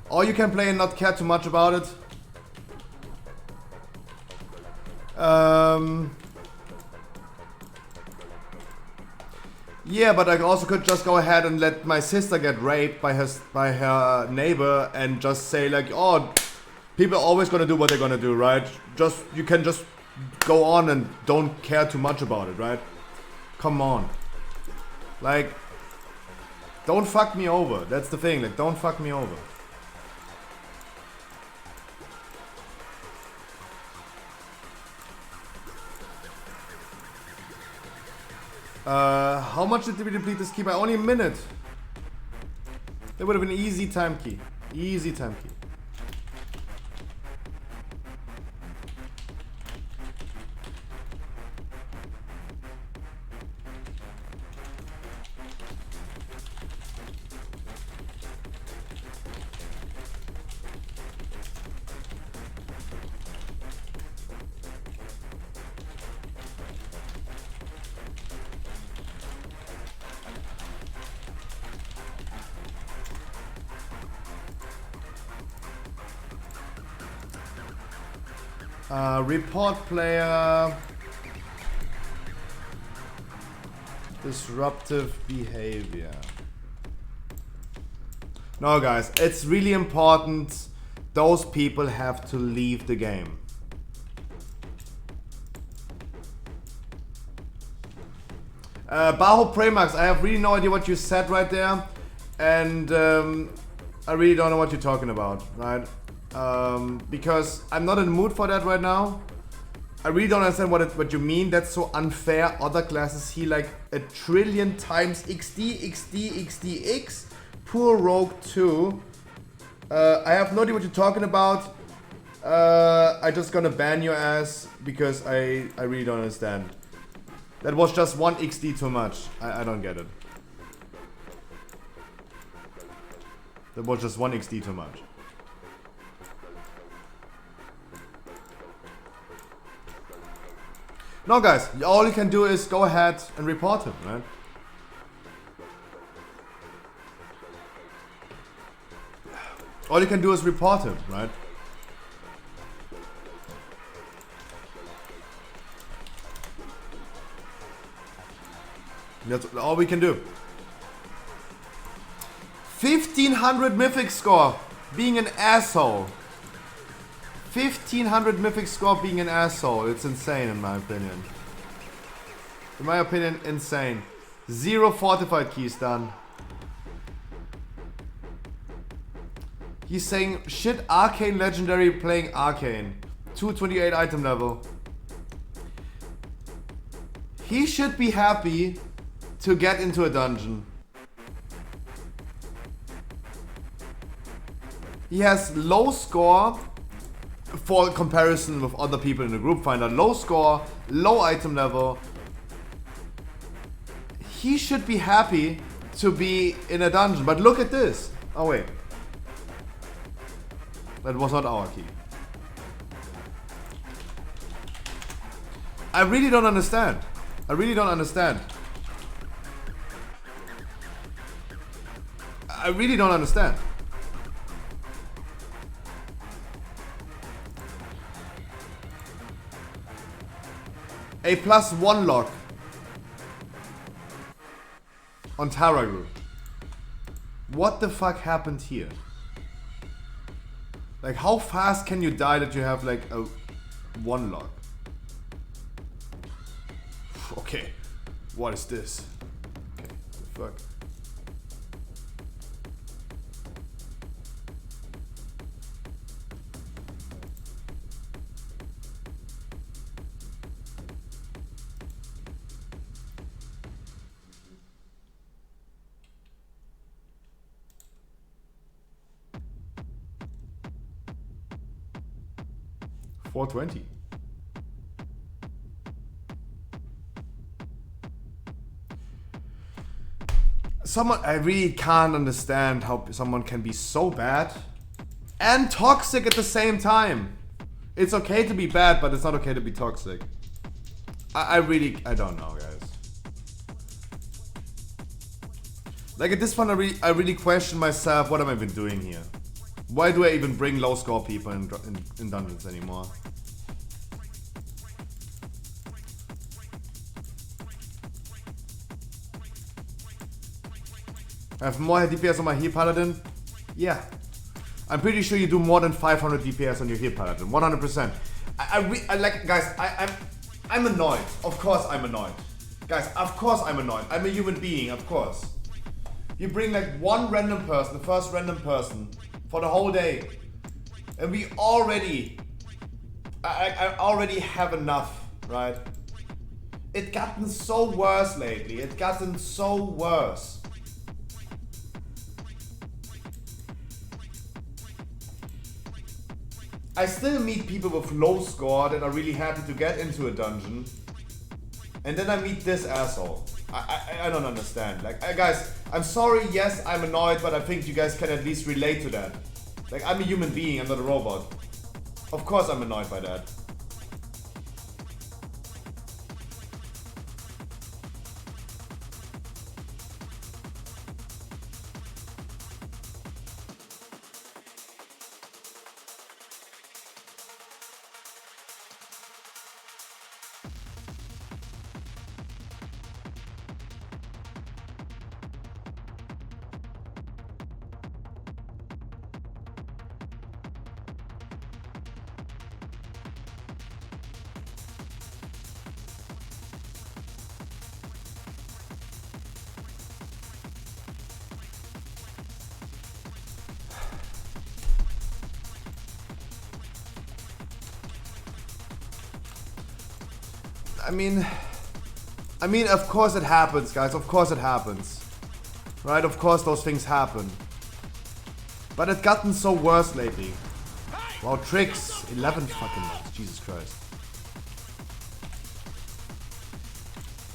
Or you can play and not care too much about it. Yeah, but I also could just go ahead and let my sister get raped by her neighbor and just say like, oh, people are always gonna do what they're gonna do, right? You can just go on and don't care too much about it, right? Come on. Like, don't fuck me over. That's the thing, like, don't fuck me over. How much did we deplete this key by? Only a minute. That would have been an easy time key. Easy time key. Report player. Disruptive behavior. No, guys, it's really important. Those people have to leave the game. Bajo Premax, I have really no idea what you said right there. And I really don't know what you're talking about, right? Because I'm not in the mood for that right now. I really don't understand what you mean. That's so unfair. Other classes heal like a trillion times XD. Poor Rogue 2. I have no idea what you're talking about. I just gonna ban your ass because I really don't understand. That was just one XD too much. I don't get it. That was just one XD too much. No, guys, all you can do is go ahead and report him, right? All you can do is report him, right? That's all we can do. 1500 mythic score, being an asshole. 1500 mythic score being an asshole. It's insane in my opinion. In my opinion, insane. 0 fortified keys done. He's saying shit arcane legendary playing arcane. 228 item level. He should be happy to get into a dungeon. He has low score for comparison with other people in the group finder. Low score, low item level. He should be happy to be in a dungeon. But look at this. Oh wait. That was not our key. I really don't understand. I really don't understand. I really don't understand. A +1 lock on Taragu. What the fuck happened here? Like, how fast can you die that you have like a 1 lock? Okay, what is this? Okay, the fuck. $420. I really can't understand how someone can be so bad and toxic at the same time. It's okay to be bad, but it's not okay to be toxic. I don't know, guys. Like at this point, I really question myself. What am I even doing here? Why do I even bring low score people in dungeons anymore? I have more DPS on my heal paladin? Yeah. I'm pretty sure you do more than 500 DPS on your heal paladin. 100%. I like, guys, I'm annoyed. Of course I'm annoyed. Guys, of course I'm annoyed. I'm a human being, of course. You bring like one random person, the first random person, for the whole day. And we already, I already have enough, right? It gotten so worse lately. It gotten so worse. I still meet people with low score that are really happy to get into a dungeon. And then I meet this asshole. I don't understand. Like, guys, I'm sorry, yes, I'm annoyed, but I think you guys can at least relate to that. Like, I'm a human being, I'm not a robot. Of course I'm annoyed by that. I mean, of course it happens, guys. Of course it happens. Right? Of course those things happen. But it's gotten so worse lately. Wow, tricks. 11 fucking months. Jesus Christ.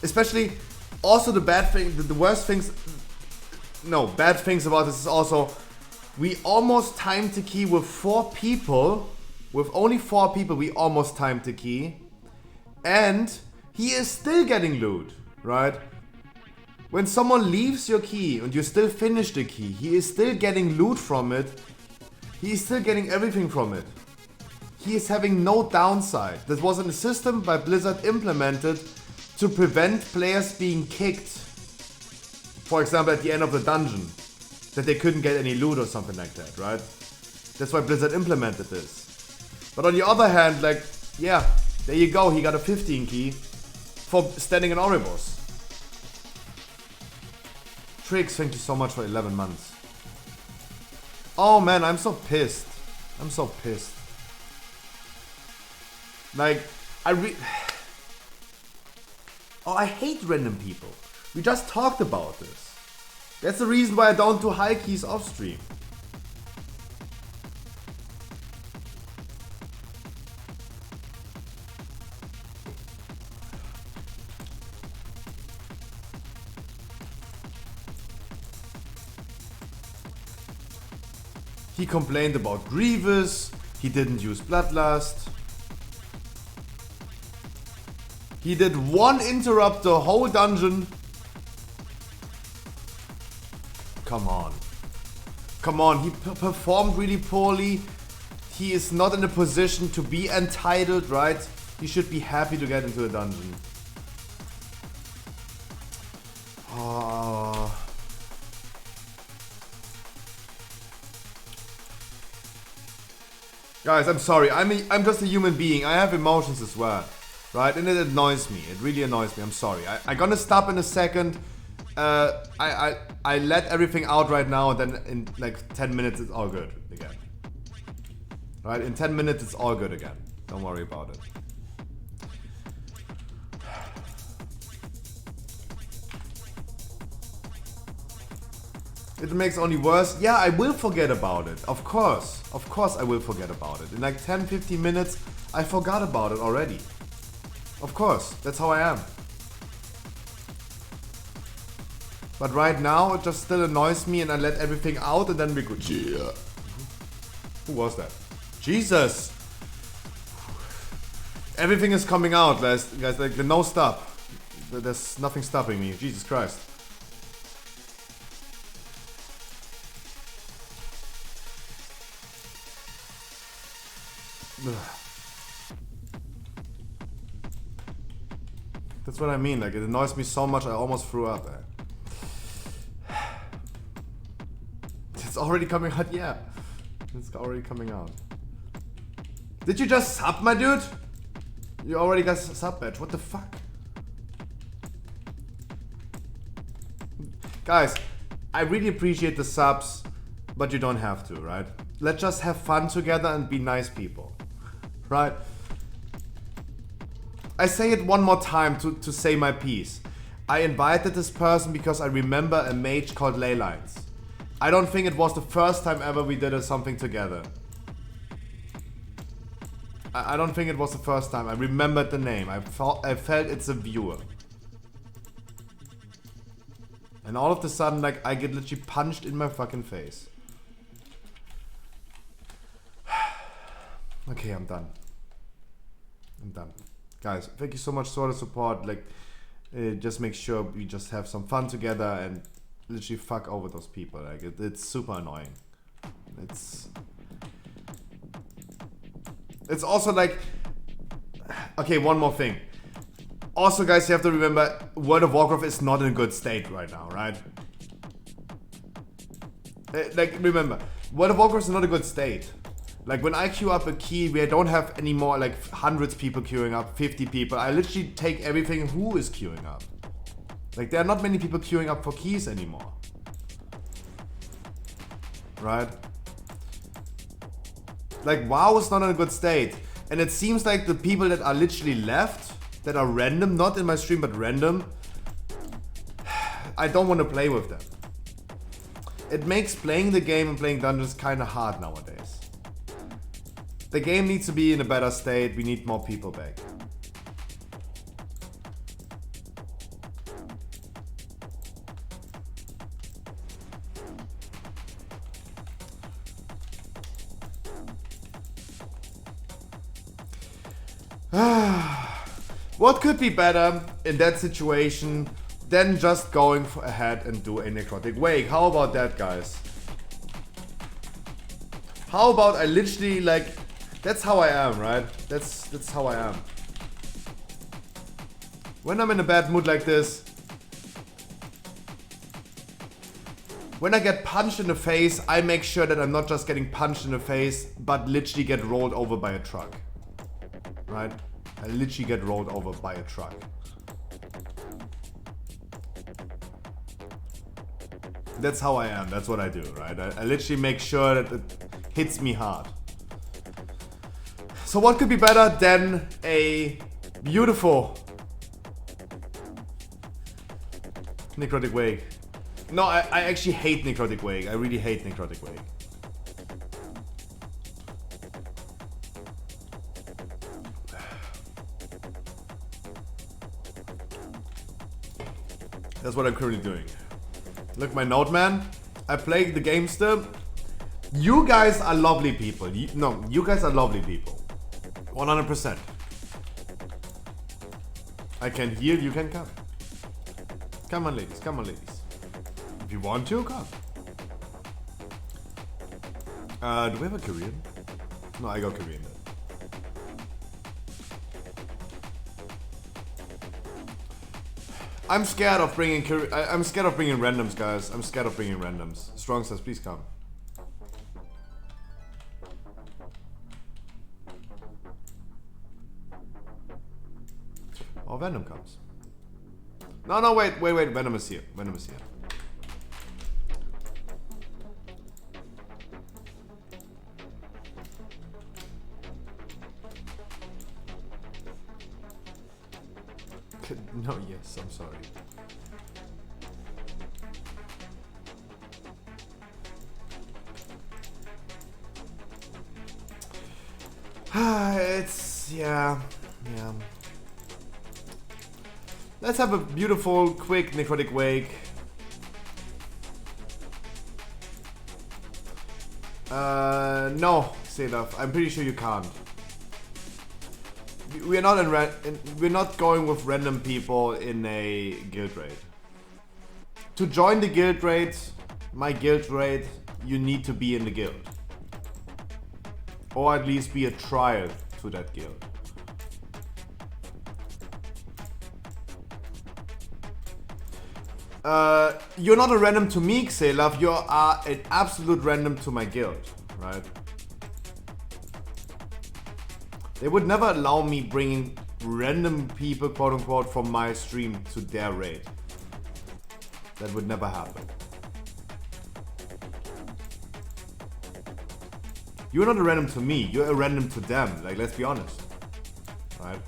Especially, also the bad thing, the worst things... No, bad things about this is also... We almost timed the key with 4 people. With only 4 people, we almost timed the key. And he is still getting loot, right? When someone leaves your key and you still finish the key, he is still getting loot from it. He is still getting everything from it. He is having no downside. That was a system by Blizzard implemented to prevent players being kicked. For example, at the end of the dungeon. That they couldn't get any loot or something like that, right? That's why Blizzard implemented this. But on the other hand, like, yeah, there you go, he got a 15 key for standing in Oribos. Tricks, thank you so much for 11 months. Oh man, I'm so pissed. I'm so pissed. Like, I hate random people. We just talked about this. That's the reason why I don't do high keys off stream. He complained about Grievous. He didn't use Bloodlust. He did 1 interrupt the whole dungeon. Come on. Come on, he performed really poorly. He is not in a position to be entitled, right? He should be happy to get into a dungeon. Oh. Guys, I'm sorry. I'm just a human being. I have emotions as well, right? And it annoys me. It really annoys me. I'm sorry. I'm gonna stop in a second. I let everything out right now, and then in like 10 minutes it's all good again. Right? In 10 minutes it's all good again. Don't worry about it. It makes only worse. Yeah, I will forget about it. Of course I will forget about it. In like 10-15 minutes, I forgot about it already. Of course, that's how I am. But right now, it just still annoys me and I let everything out and then we go, yeah. Who was that? Jesus! Everything is coming out, guys. Like, no stop. There's nothing stopping me. Jesus Christ. That's what I mean, like it annoys me so much I almost threw up. It's already coming out, yeah. It's already coming out. Did you just sub, my dude? You already got a sub badge, what the fuck? Guys, I really appreciate the subs, but you don't have to, right? Let's just have fun together and be nice people, right? I say it one more time to say my piece. I invited this person because I remember a mage called Leylines. I don't think it was the first time ever we did something together. I don't think it was the first time. I remembered the name. I felt it's a viewer. And all of a sudden, like, I get literally punched in my fucking face. Okay, I'm done. I'm done. Guys, thank you so much for the support. Like, just make sure we just have some fun together and literally fuck over those people. Like, it's super annoying. It's also like... Okay, one more thing. Also, guys, you have to remember, World of Warcraft is not in a good state right now, right? Like, remember, World of Warcraft is not a good state. Like, when I queue up a key, we don't have any more, like, hundreds people queuing up, 50 people. I literally take everything who is queuing up. Like, there are not many people queuing up for keys anymore. Right? Like, WoW is not in a good state. And it seems like the people that are literally left, that are random, not in my stream, but random, I don't want to play with them. It makes playing the game and playing dungeons kind of hard nowadays. The game needs to be in a better state. We need more people back. What could be better in that situation than just going ahead and do a necrotic wake? How about that, guys? How about I literally, like, that's how I am, right? That's how I am. When I'm in a bad mood like this, when I get punched in the face, I make sure that I'm not just getting punched in the face, but literally get rolled over by a truck. Right? I literally get rolled over by a truck. That's how I am. That's what I do, right? I literally make sure that it hits me hard. So what could be better than a beautiful necrotic wake? No, I actually hate necrotic wake. I really hate necrotic wake. That's what I'm currently doing. Look, my note, man. I play the game still. You guys are lovely people. You guys are lovely people. 100%. I can heal, you can come. Come on, ladies. Come on, ladies. If you want to, come. Do we have a Korean? No, I got Korean then. I'm scared of bringing randoms, guys. I'm scared of bringing randoms. Strong says, please come. Oh, Venom comes. No, wait. Venom is here. Venom is here. No, yes, I'm sorry. It's, yeah. Let's have a beautiful, quick necrotic wake. No, Sedaf, I'm pretty sure you can't. We're not going with random people in a guild raid. To join the guild raid, my guild raid, you need to be in the guild. Or at least be a trial to that guild. You're not a random to me, Xelaf. You are an absolute random to my guild, right? They would never allow me bringing random people, quote unquote, from my stream to their raid. That would never happen. You're not a random to me, you're a random to them. Like, let's be honest. Right?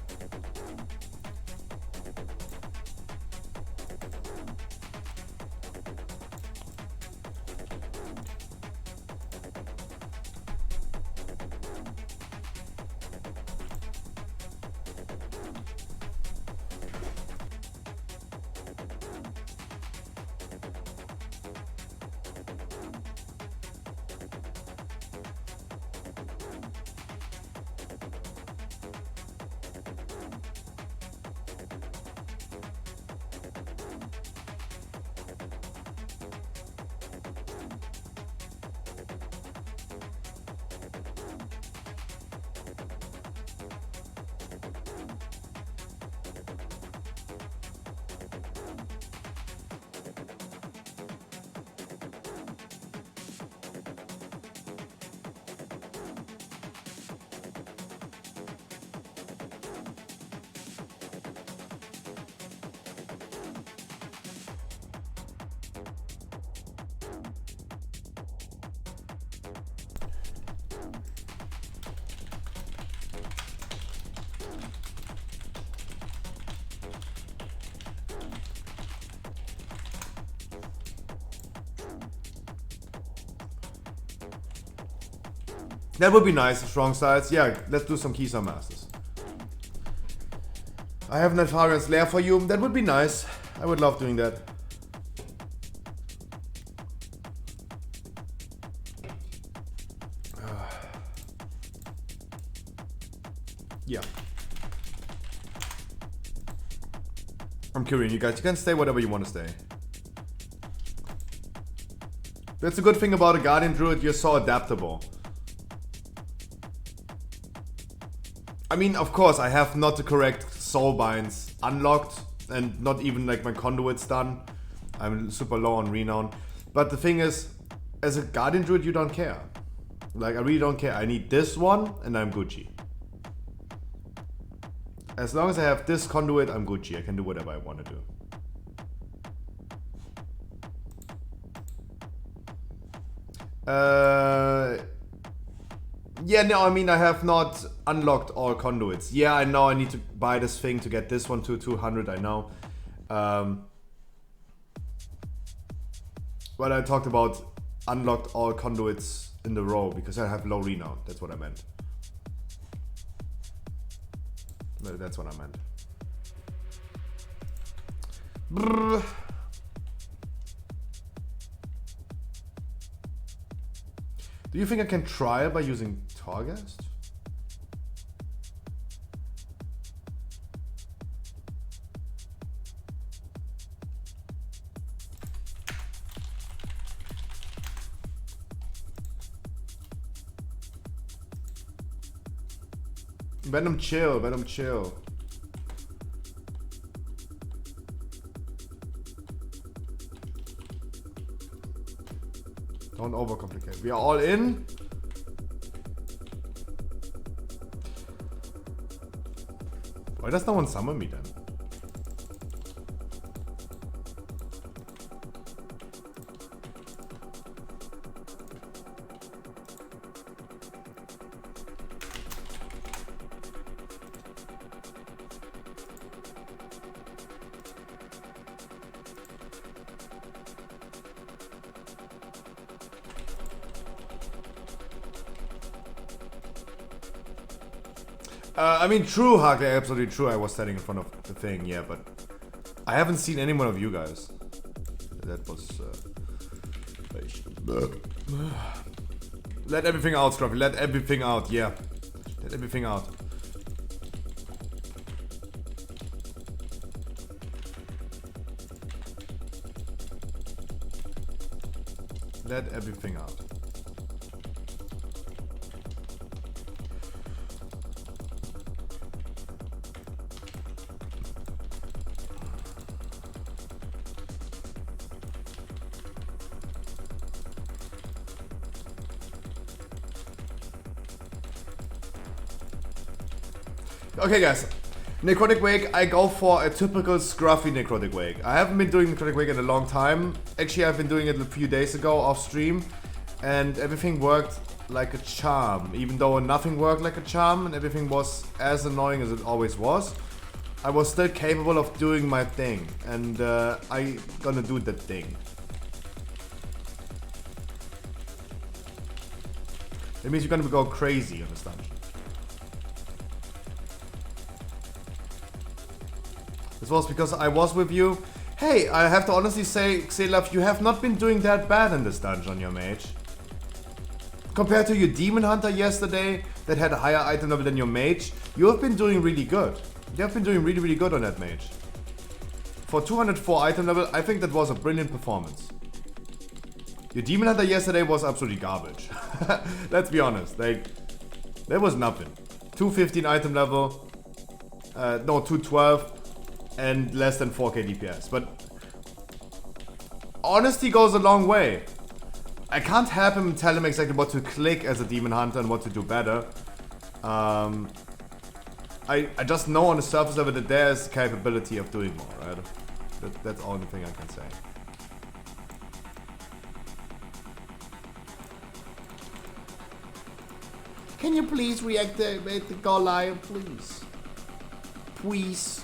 That would be nice, strong sides. Yeah, let's do some Kisa Masters. I have Nefarian's Lair for you. That would be nice. I would love doing that. Yeah. I'm curious, you guys. You can stay whatever you want to stay. That's a good thing about a Guardian Druid. You're so adaptable. I mean, of course, I have not the correct soulbinds unlocked and not even like my conduits done. I'm super low on renown. But the thing is, as a Guardian Druid, you don't care. Like, I really don't care. I need this one and I'm Gucci. As long as I have this conduit, I'm Gucci. I can do whatever I want to do. Yeah, no, I mean, I have not unlocked all conduits. Yeah, I know I need to buy this thing to get this one to 200, I know. But I talked about unlocked all conduits in the row because I have low renown. That's what I meant. No, that's what I meant. Brrr. Do you think I can trial by using Torghast? Venom chill, Venom chill. Don't overcomplicate. We are all in. Why does no one summon me then? I mean, true, Hake, absolutely true. I was standing in front of the thing, yeah, but I haven't seen any one of you guys. That was. Let everything out, Scruffy. Let everything out, yeah. Let everything out. Let everything out. Okay, guys. Necrotic Wake, I go for a typical scruffy Necrotic Wake. I haven't been doing Necrotic Wake in a long time. Actually, I've been doing it a few days ago off stream. And everything worked like a charm. Even though nothing worked like a charm and everything was as annoying as it always was, I was still capable of doing my thing. And I gonna do that thing. That means you're gonna go crazy in this dungeon. This was because I was with you. Hey, I have to honestly say, Xelaf, you have not been doing that bad in this dungeon, your mage. Compared to your Demon Hunter yesterday, that had a higher item level than your mage, you have been doing really good. You have been doing really, really good on that mage. For 204 item level, I think that was a brilliant performance. Your Demon Hunter yesterday was absolutely garbage. Let's be honest, like, there was nothing. 215 item level, no, 212. And less than 4k DPS, but honesty goes a long way. I can't help him tell him exactly what to click as a Demon Hunter and what to do better. I just know on the surface level that there's capability of doing more, right? That's the only thing I can say. Can you please reactivate the Goliath, please? Please.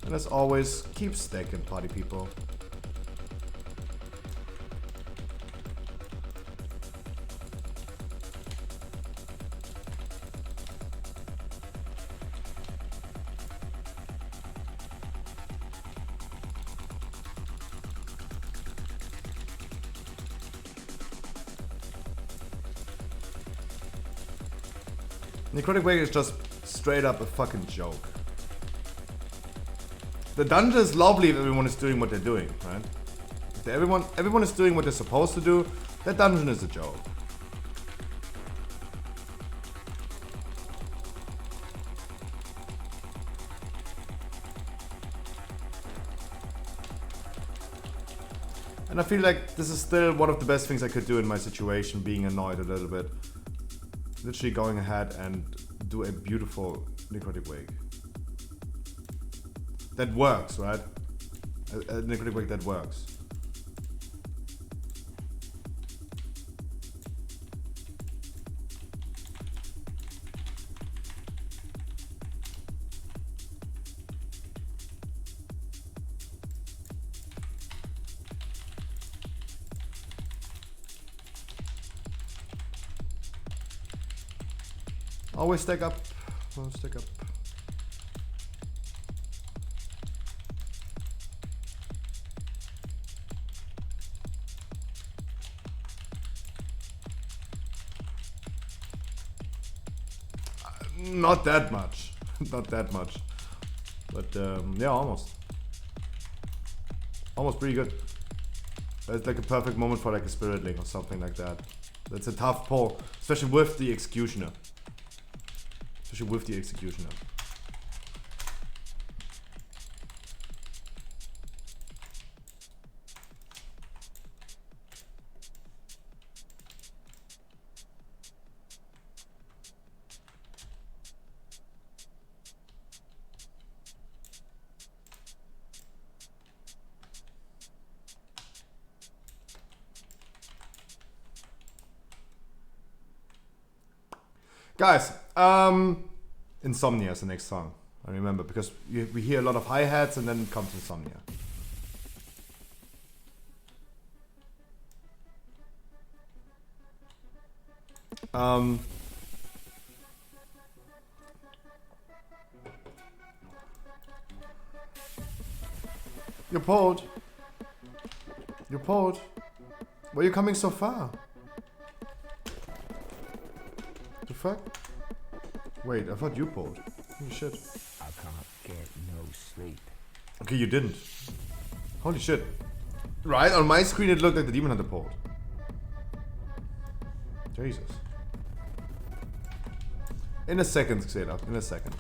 And as always, keep stacking, party people. Necrotic Wake is just straight up a fucking joke. The dungeon is lovely if everyone is doing what they're doing, right? If everyone is doing what they're supposed to do, that dungeon is a joke. And I feel like this is still one of the best things I could do in my situation, being annoyed a little bit. Literally going ahead and do a beautiful Necrotic Wake. That works, right? A Necrotic Wake that works. Always stack up. Always stack up. Not that much. Not that much. But yeah, almost. Almost pretty good. That's like a perfect moment for like a Spirit Link or something like that. That's a tough pull, especially with the Executioner. Especially with the Executioner. Guys, Insomnia is the next song. I remember because we hear a lot of hi-hats and then comes Insomnia. You're pulled. You're pulled. Why are you coming so far? The fuck? Wait, I thought you pulled. Holy shit. I can't get no sleep. Okay, you didn't. Holy shit. Right, on my screen it looked like the Demon Hunter pulled. Jesus. In a second, Xela. In a second.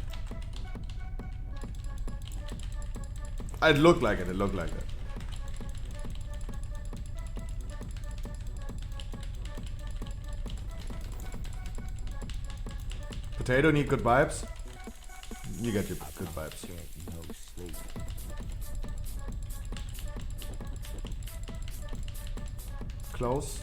It looked like it. It looked like it. Potato need good vibes. You get your good vibes. Close.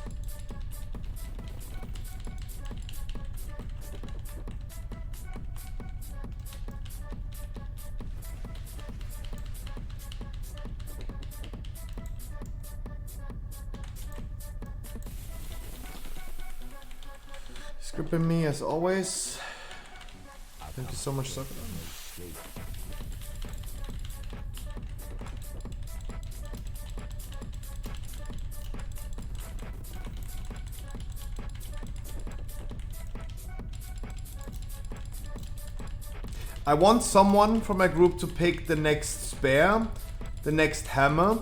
Scripting me as always. Thank you so much, Sucker. I want someone from my group to pick the next spare, the next hammer,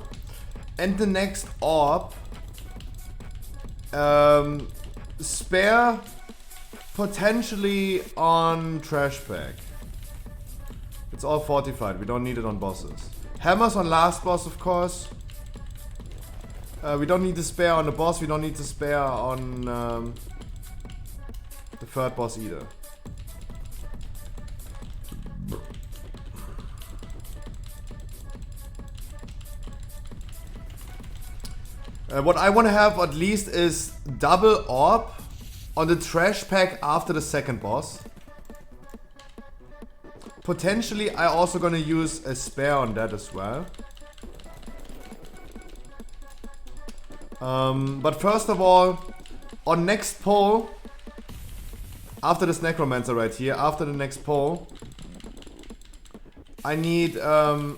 and the next orb. Spare potentially on trash bag. It's all fortified, we don't need it on bosses. Hammers on last boss, of course. We don't need the spare on the boss, we don't need the spare on the third boss either. What I want to have at least is double orb on the trash pack after the second boss. Potentially I also gonna use a spare on that as well. But first of all, on next poll, after this necromancer right here, after the next poll, I need an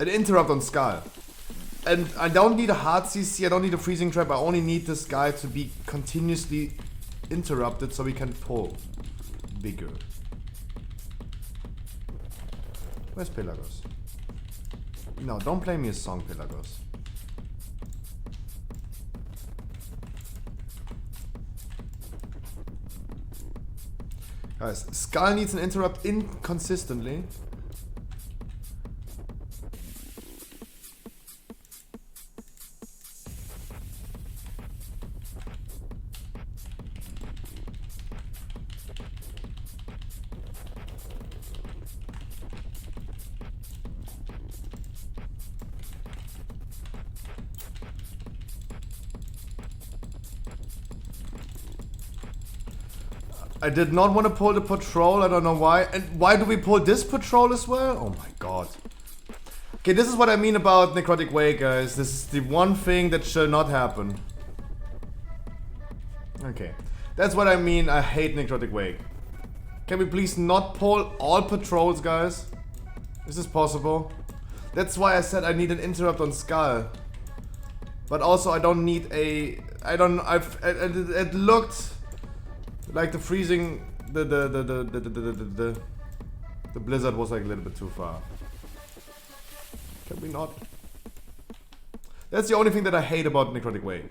interrupt on Skull. And I don't need a hard CC, I don't need a freezing trap, I only need this guy to be continuously interrupted so we can pull bigger. Where's Pelagos? No, don't play me a song, Pelagos. Guys, Skull needs an interrupt inconsistently. I did not want to pull the patrol, I don't know why. And why do we pull this patrol as well? Oh my god. Okay, this is what I mean about Necrotic Wake, guys. This is the one thing that shall not happen. Okay. That's what I mean, I hate Necrotic Wake. Can we please not pull all patrols, guys? Is this possible? That's why I said I need an interrupt on Skull. But also I don't need a... it looked... like the freezing, the blizzard was like a little bit too far. Can we not? That's the only thing that I hate about Necrotic Wake.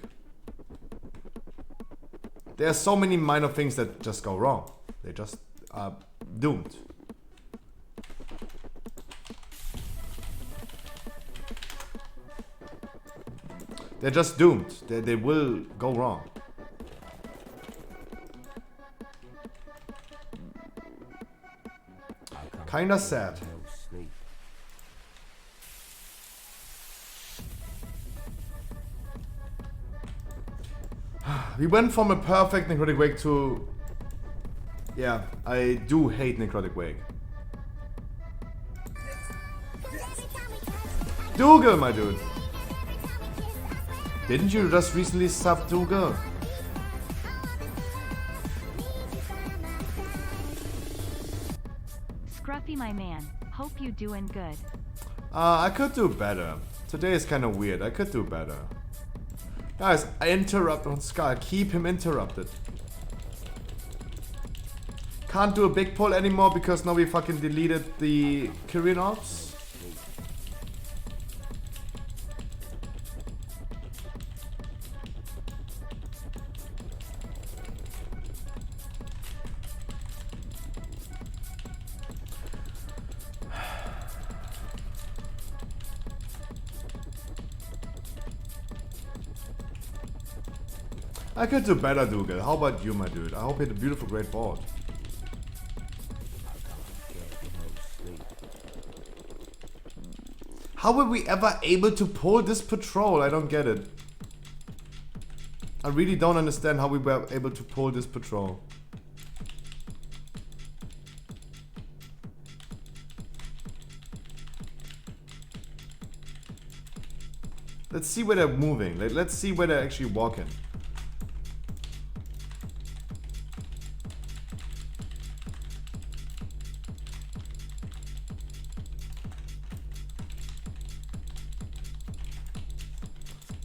There are so many minor things that just go wrong. They just are doomed. They're just doomed. They will go wrong. Kinda sad. We went from a perfect Necrotic Wake to... yeah, I do hate Necrotic Wake. Dougal, my dude! Didn't you just recently sub Dougal? Scruffy, my man, hope you doing good. I could do better. Today is kind of weird. I could do better. Guys, I interrupt on Skull. Keep him interrupted. Can't do a big pull anymore because now we fucking deleted the Korean ops. I could do better, Dougal. How about you, my dude? I hope you had a beautiful, great board. How were we ever able to pull this patrol? I don't get it. I really don't understand how we were able to pull this patrol. Let's see where they're moving. Let's see where they're actually walking.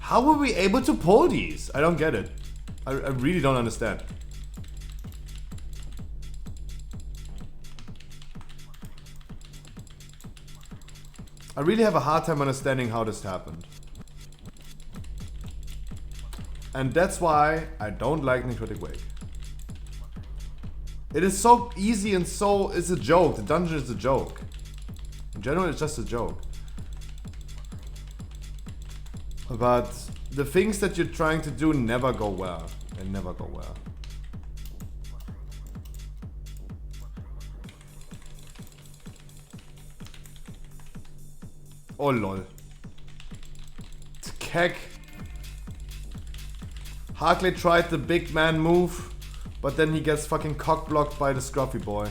How were we able to pull these? I don't get it. I really don't understand. I really have a hard time understanding how this happened. And that's why I don't like Necrotic Wake. It is so easy and so... It's a joke. The dungeon is a joke. In general, it's just a joke. But the things that you're trying to do never go well. They never go well. Oh lol. It's Keck. Harkley tried the big man move, but then he gets fucking cock blocked by the scruffy boy.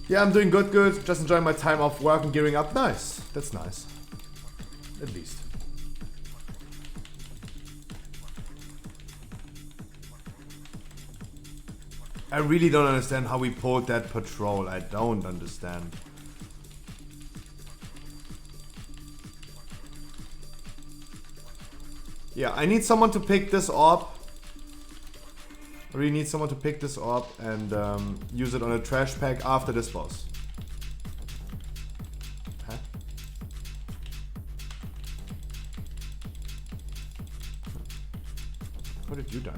Yeah, I'm doing good. Just enjoying my time off work and gearing up. Nice. That's nice. At least. I really don't understand how we pulled that patrol. I don't understand. Yeah, I need someone to pick this up. I really need someone to pick this up and use it on a trash pack after this boss. Huh? How did you die?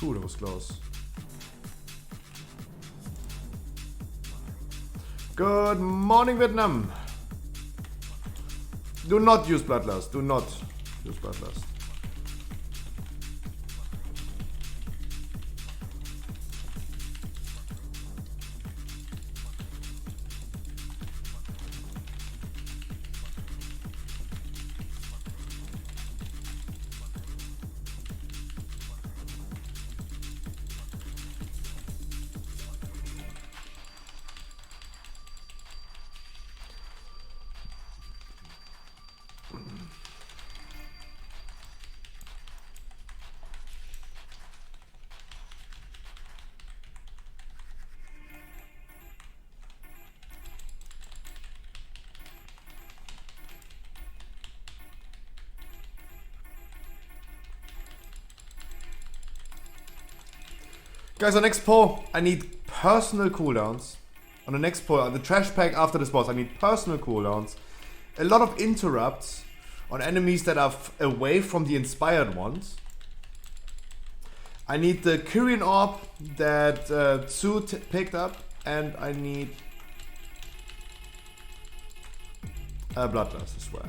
Ooh, that was close. Good morning, Vietnam. Do not use Bloodlust. Do not use Bloodlust. Guys, on next pull, I need personal cooldowns. On the next pull, the trash pack after this boss, I need personal cooldowns. A lot of interrupts on enemies that are away from the inspired ones. I need the Kyrian Orb that Tsu picked up, and I need a Bloodlust as well.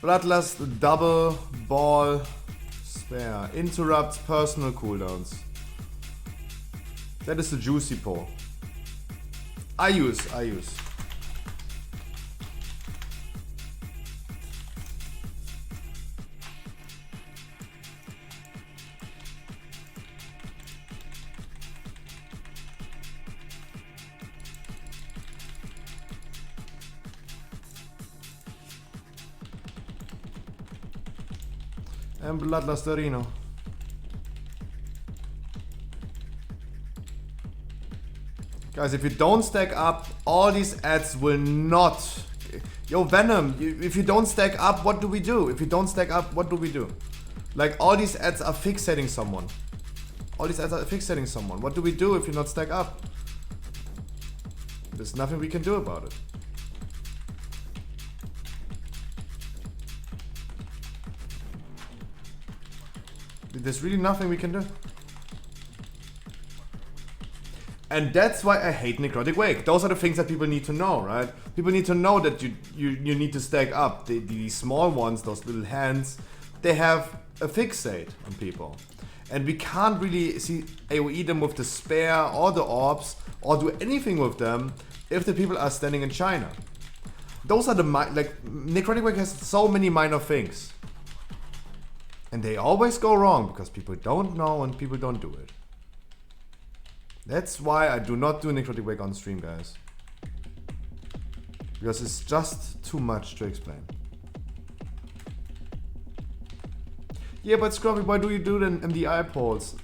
Bloodlust, double, ball, spare. Interrupts personal cooldowns. That is the juicy pull. I use. And Bloodlust Arena. Guys, if you don't stack up, all these ads will not... Yo, Venom, if you don't stack up, what do we do? If you don't stack up, what do we do? Like, all these ads are fixating someone. All these ads are fixating someone. What do we do if you not stack up? There's nothing we can do about it. There's really nothing we can do. And that's why I hate Necrotic Wake. Those are the things that people need to know, right? People need to know that you need to stack up. The small ones, those little hands, they have a fixate on people. And we can't really see AoE them with the spare or the orbs or do anything with them if the people are standing in China. Those are the, like, Necrotic Wake has so many minor things. And they always go wrong because people don't know and people don't do it. That's why I do not do Necrotic Wake on stream, guys. Because it's just too much to explain. Yeah, but Scruffy, why do you do the MDI polls?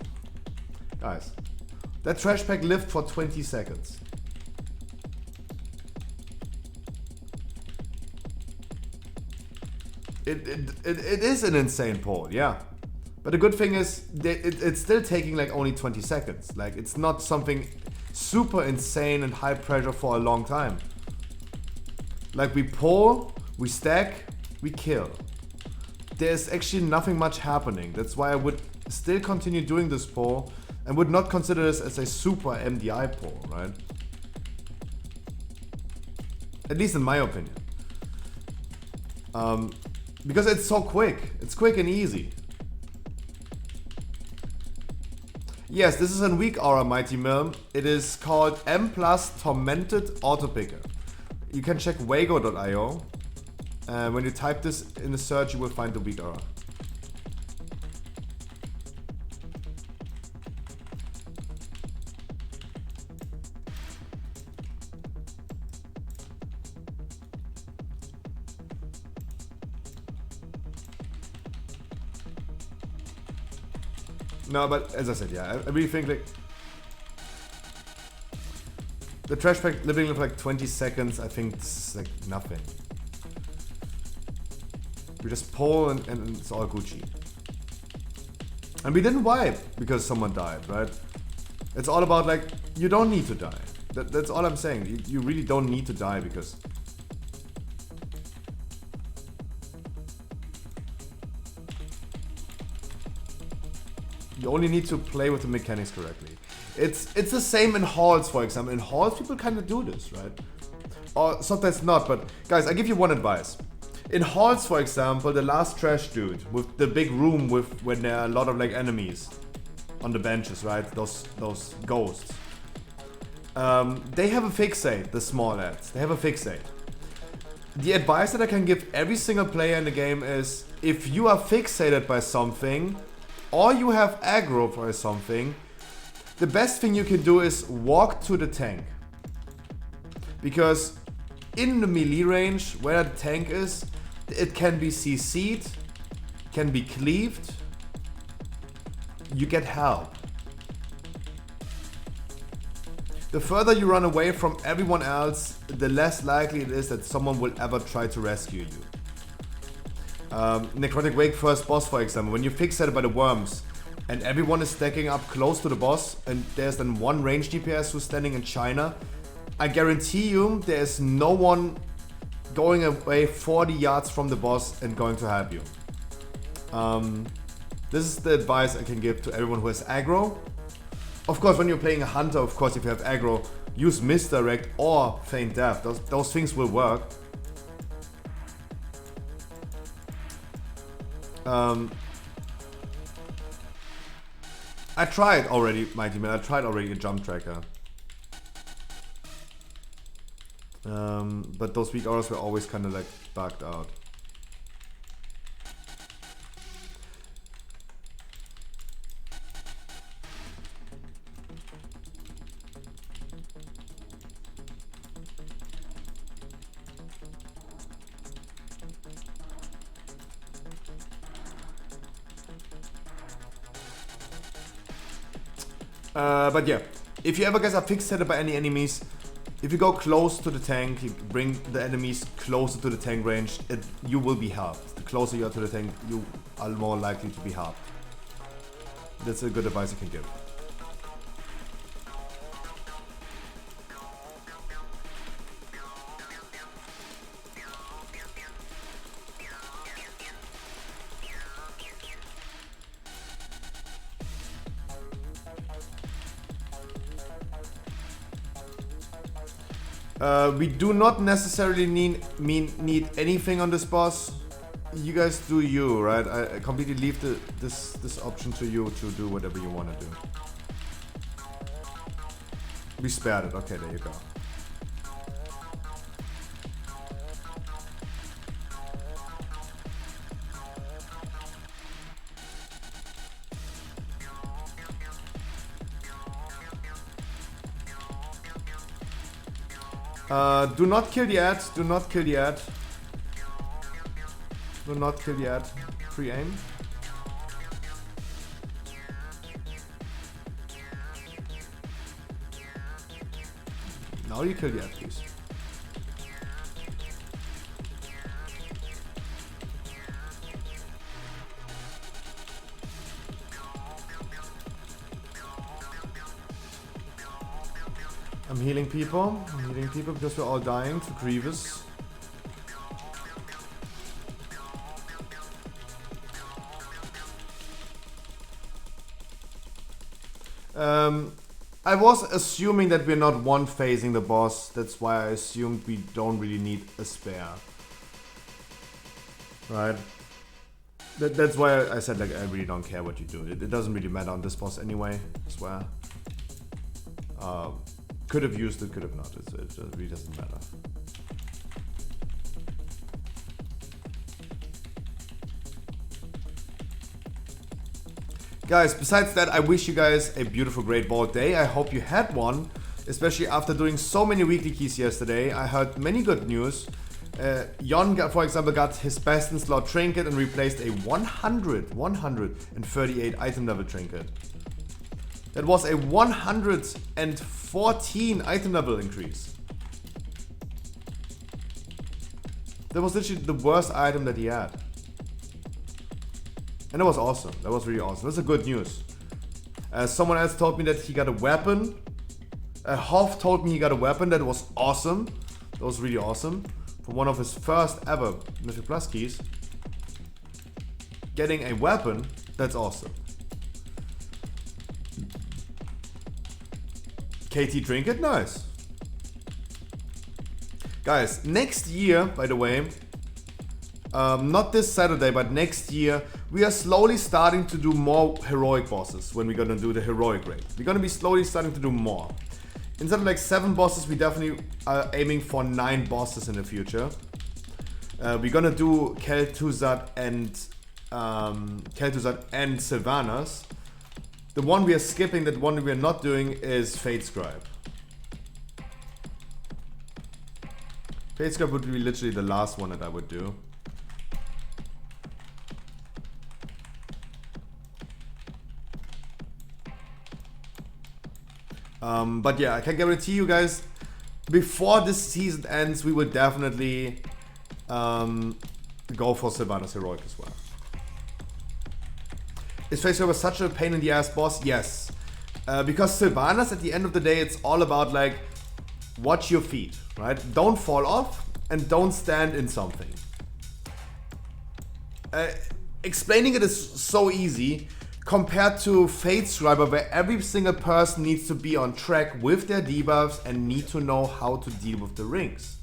Guys, that trash pack lived for 20 seconds. It is an insane poll, yeah. But the good thing is, it's still taking like only 20 seconds. Like, it's not something super insane and high pressure for a long time. Like, we pull, we stack, we kill. There's actually nothing much happening. That's why I would still continue doing this poll and would not consider this as a super MDI poll, right? At least in my opinion. Because it's so quick. It's quick and easy. Yes, this is a weak aura, Mighty Mill. It is called M+ Tormented Autopicker. You can check wago.io. When you type this in the search, you will find the weak aura. No, but as I said, yeah, I really think like the trash pack living for like 20 seconds, I think it's like nothing. We just pull and it's all Gucci. And we didn't wipe because someone died, right? It's all about like, you don't need to die. That's all I'm saying. You really don't need to die because you only need to play with the mechanics correctly. It's the same in halls, for example. In halls, people kind of do this, right? Or sometimes not, but guys, I give you one advice. In halls, for example, the last trash dude with the big room with when there are a lot of like enemies on the benches, right? Those ghosts. They have a fixate, the small ads. They have a fixate. The advice that I can give every single player in the game is if you are fixated by something or you have aggro for something, the best thing you can do is walk to the tank. Because in the melee range, where the tank is, it can be CC'd, can be cleaved, you get help. The further you run away from everyone else, the less likely it is that someone will ever try to rescue you. Necrotic Wake first boss, for example, when you're fixated by the worms and everyone is stacking up close to the boss and there's then one range DPS who's standing in China, I guarantee you there's no one going away 40 yards from the boss and going to help you. This is the advice I can give to everyone who has aggro. Of course, when you're playing a hunter, of course, if you have aggro, use misdirect or feign death. Those things will work. I tried already, Mighty Man. I tried already a jump tracker. But those weak auras were always kind of like bugged out. But yeah, if you ever guys are fixated by any enemies, if you go close to the tank, you bring the enemies closer to the tank range, you will be helped. The closer you are to the tank, you are more likely to be helped. That's a good advice I can give. We do not necessarily need anything on this boss. You guys do you, right? I completely leave this option to you to do whatever you want to do. We spared it. Okay, there you go. Do not kill the ad. Do not kill the ad. Do not kill the ad. Pre-aim. Now you kill the ad, please. I'm healing people. I'm healing people because we're all dying to Grievous. I was assuming that we're not one phasing the boss. That's why I assumed we don't really need a spare. Right? That's why I said like I really don't care what you do. It doesn't really matter on this boss anyway, I swear. Could have used it, could have not. It really doesn't matter. Guys, besides that, I wish you guys a beautiful, great VoD day. I hope you had one, especially after doing so many weekly keys yesterday. I heard many good news. Jon, for example, got his best in slot trinket and replaced a 138 item level trinket. That was a 114 item level increase. That was literally the worst item that he had. And that was awesome. That was really awesome. That's a good news. Someone else told me that he got a weapon. Hoff told me he got a weapon. That was awesome. That was really awesome. For one of his first ever Mythic Plus keys. Getting a weapon, that's awesome. KT Trinket, nice. Guys, next year, by the way, not this Saturday, but next year, we are slowly starting to do more heroic bosses when we're gonna do the heroic raid. We're gonna be slowly starting to do more. Instead of like 7 bosses, we definitely are aiming for 9 bosses in the future. We're gonna do Kel'Thuzad and Sylvanas. The one we are skipping, that one we are not doing, is Fate Scribe. Fate Scribe would be literally the last one that I would do. But yeah, I can guarantee you guys, before this season ends, we will definitely go for Sylvanas Heroic as well. Is Fate Scribe such a pain in the ass boss? Yes. Because Sylvanas, at the end of the day, it's all about like, watch your feet, right? Don't fall off and don't stand in something. Explaining it is so easy compared to Fate Scriber, where every single person needs to be on track with their debuffs and need to know how to deal with the runes,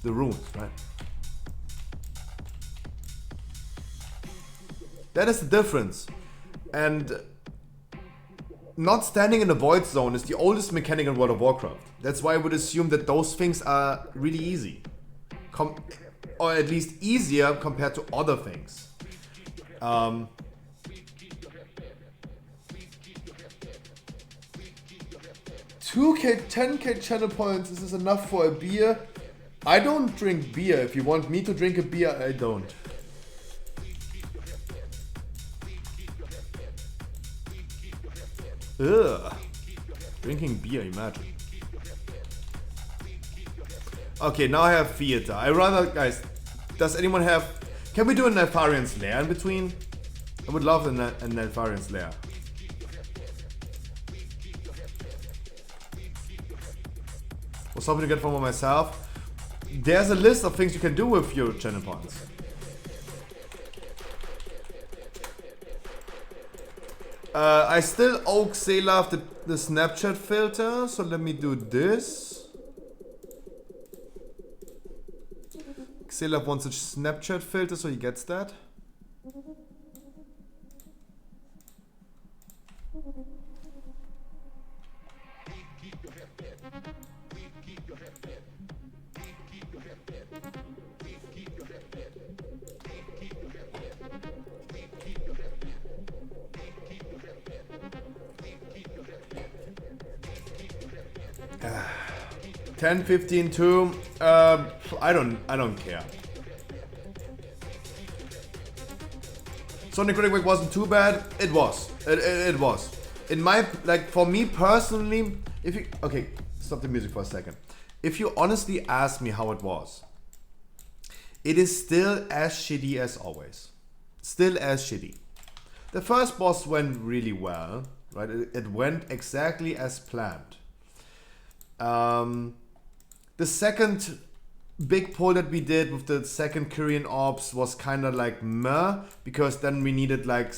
right? That is the difference. And not standing in a void zone is the oldest mechanic in World of Warcraft. That's why I would assume that those things are really easy. Or at least easier compared to other things. 2k, 10k channel points, is this enough for a beer? I don't drink beer. If you want me to drink a beer, I don't. Ugh. Drinking beer, imagine. Okay, now I have theater. I rather, guys, does anyone have... Can we do a Nefarian's Lair in between? I would love a Nefarian's Lair. Was hoping to get from myself. There's a list of things you can do with your channel points. I still owe Xelaf the Snapchat filter, so let me do this. Xelaf wants a Snapchat filter, so he gets that. Uh, 10, 15, 2. I don't care. Sonic Critic Week wasn't too bad. It was. It was. In my, like, for me personally, if you, okay, stop the music for a second. If you honestly ask me how it was, it is still as shitty as always. Still as shitty. The first boss went really well, right? It went exactly as planned. The second big pull that we did with the second Korean Ops was kind of like meh, because then we needed like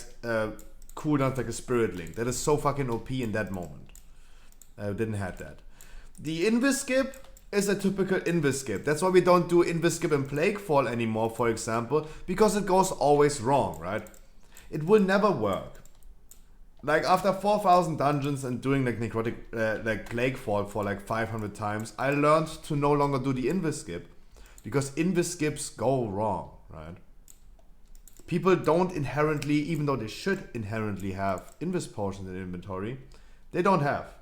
cooldowns like a Spirit Link. That is so fucking OP in that moment. I didn't have that. The Invis skip is a typical Invis skip. That's why we don't do Invis skip in Plaguefall anymore, for example, because it goes always wrong, right? It will never work. Like after 4,000 dungeons and doing like necrotic, like Plaguefall for like 500 times, I learned to no longer do the Invis skip, because Invis skips go wrong, right? People don't inherently, even though they should inherently have Invis potions in inventory, they don't have.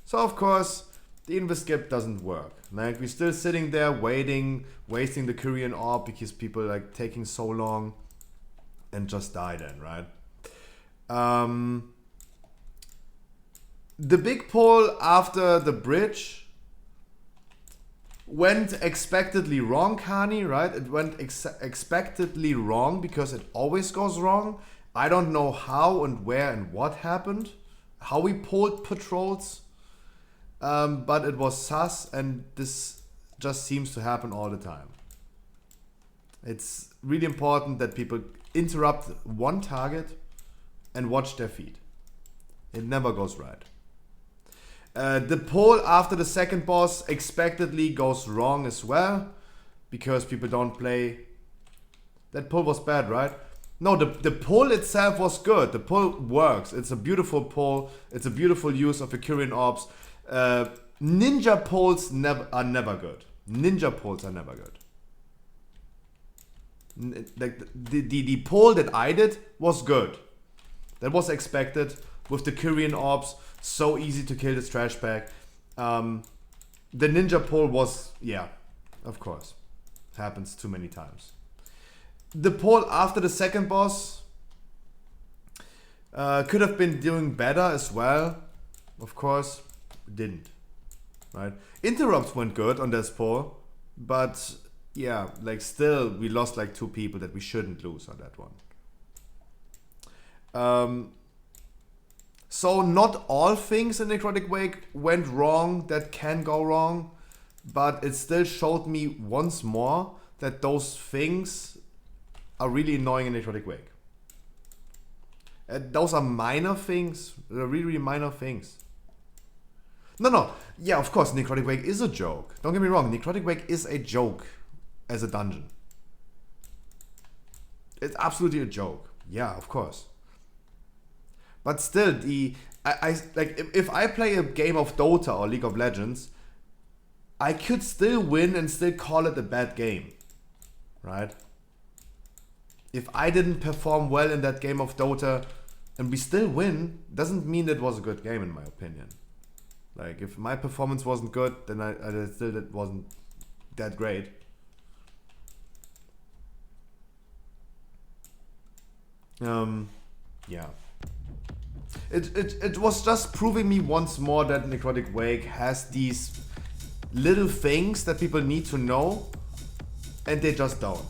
So of course, the Invis skip doesn't work. Like we're still sitting there waiting, wasting the Korean orb because people like taking so long and just die then, right? The big pull after the bridge went expectedly wrong, Kani, right? It went expectedly wrong because it always goes wrong. I don't know how and where and what happened, how we pulled patrols, but it was sus, and this just seems to happen all the time. It's really important that people interrupt one target and watch their feet. It never goes right. The pull after the second boss expectedly goes wrong as well, because people don't play. That pull was bad, right? No, the pull itself was good. The pull works. It's a beautiful pull. It's a beautiful use of Korean Ops. Ninja pulls are never good. Ninja pulls are never good. Like the pull that I did was good. That was expected with the Korean Ops. So easy to kill this trash bag. The ninja pull was, yeah, of course. Happens too many times. The pull after the second boss could have been doing better as well. Of course, didn't. Right? Interrupts went good on this pull, but yeah, like still we lost like 2 people that we shouldn't lose on that one. So not all things in Necrotic Wake went wrong that can go wrong, but it still showed me once more that those things are really annoying in Necrotic Wake. Those are minor things. They're really, really minor things. No. Yeah, of course, Necrotic Wake is a joke. Don't get me wrong, Necrotic Wake is a joke as a dungeon. It's absolutely a joke. Yeah, of course. But still, I like if I play a game of Dota or League of Legends, I could still win and still call it a bad game, right? If I didn't perform well in that game of Dota and we still win, doesn't mean it was a good game in my opinion. Like if my performance wasn't good, then I still it wasn't that great. Yeah. It was just proving me once more that Necrotic Wake has these little things that people need to know, and they just don't.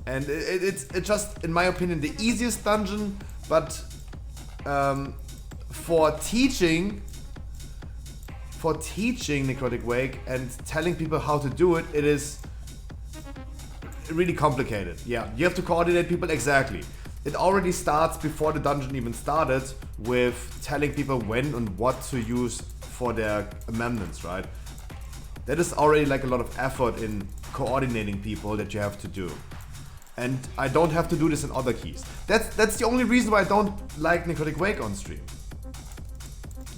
And it's just, in my opinion, the easiest dungeon, but for teaching Necrotic Wake and telling people how to do it, it is really complicated. Yeah, you have to coordinate people exactly. It already starts before the dungeon even started with telling people when and what to use for their amendments, right? That is already like a lot of effort in coordinating people that you have to do. And I don't have to do this in other keys. That's the only reason why I don't like Necrotic Wake on stream.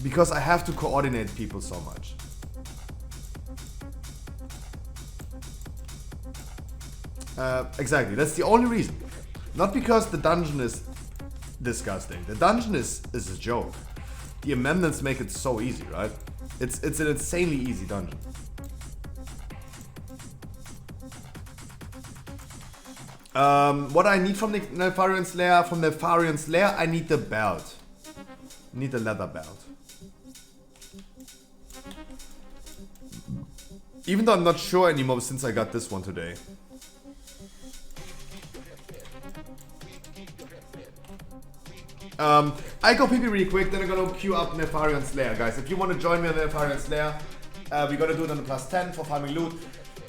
Because I have to coordinate people so much. Exactly, that's the only reason. Not because the dungeon is disgusting. The dungeon is a joke. The amendments make it so easy, right? It's an insanely easy dungeon. What I need from the Nefarian's Lair? From the Nefarian's Lair, I need the belt. I need the leather belt. Even though I'm not sure anymore since I got this one today. I go PP really quick, then I'm gonna queue up Nefarian's Lair, guys. If you want to join me on Nefarian's Lair, we gotta do it on the +10 for farming loot.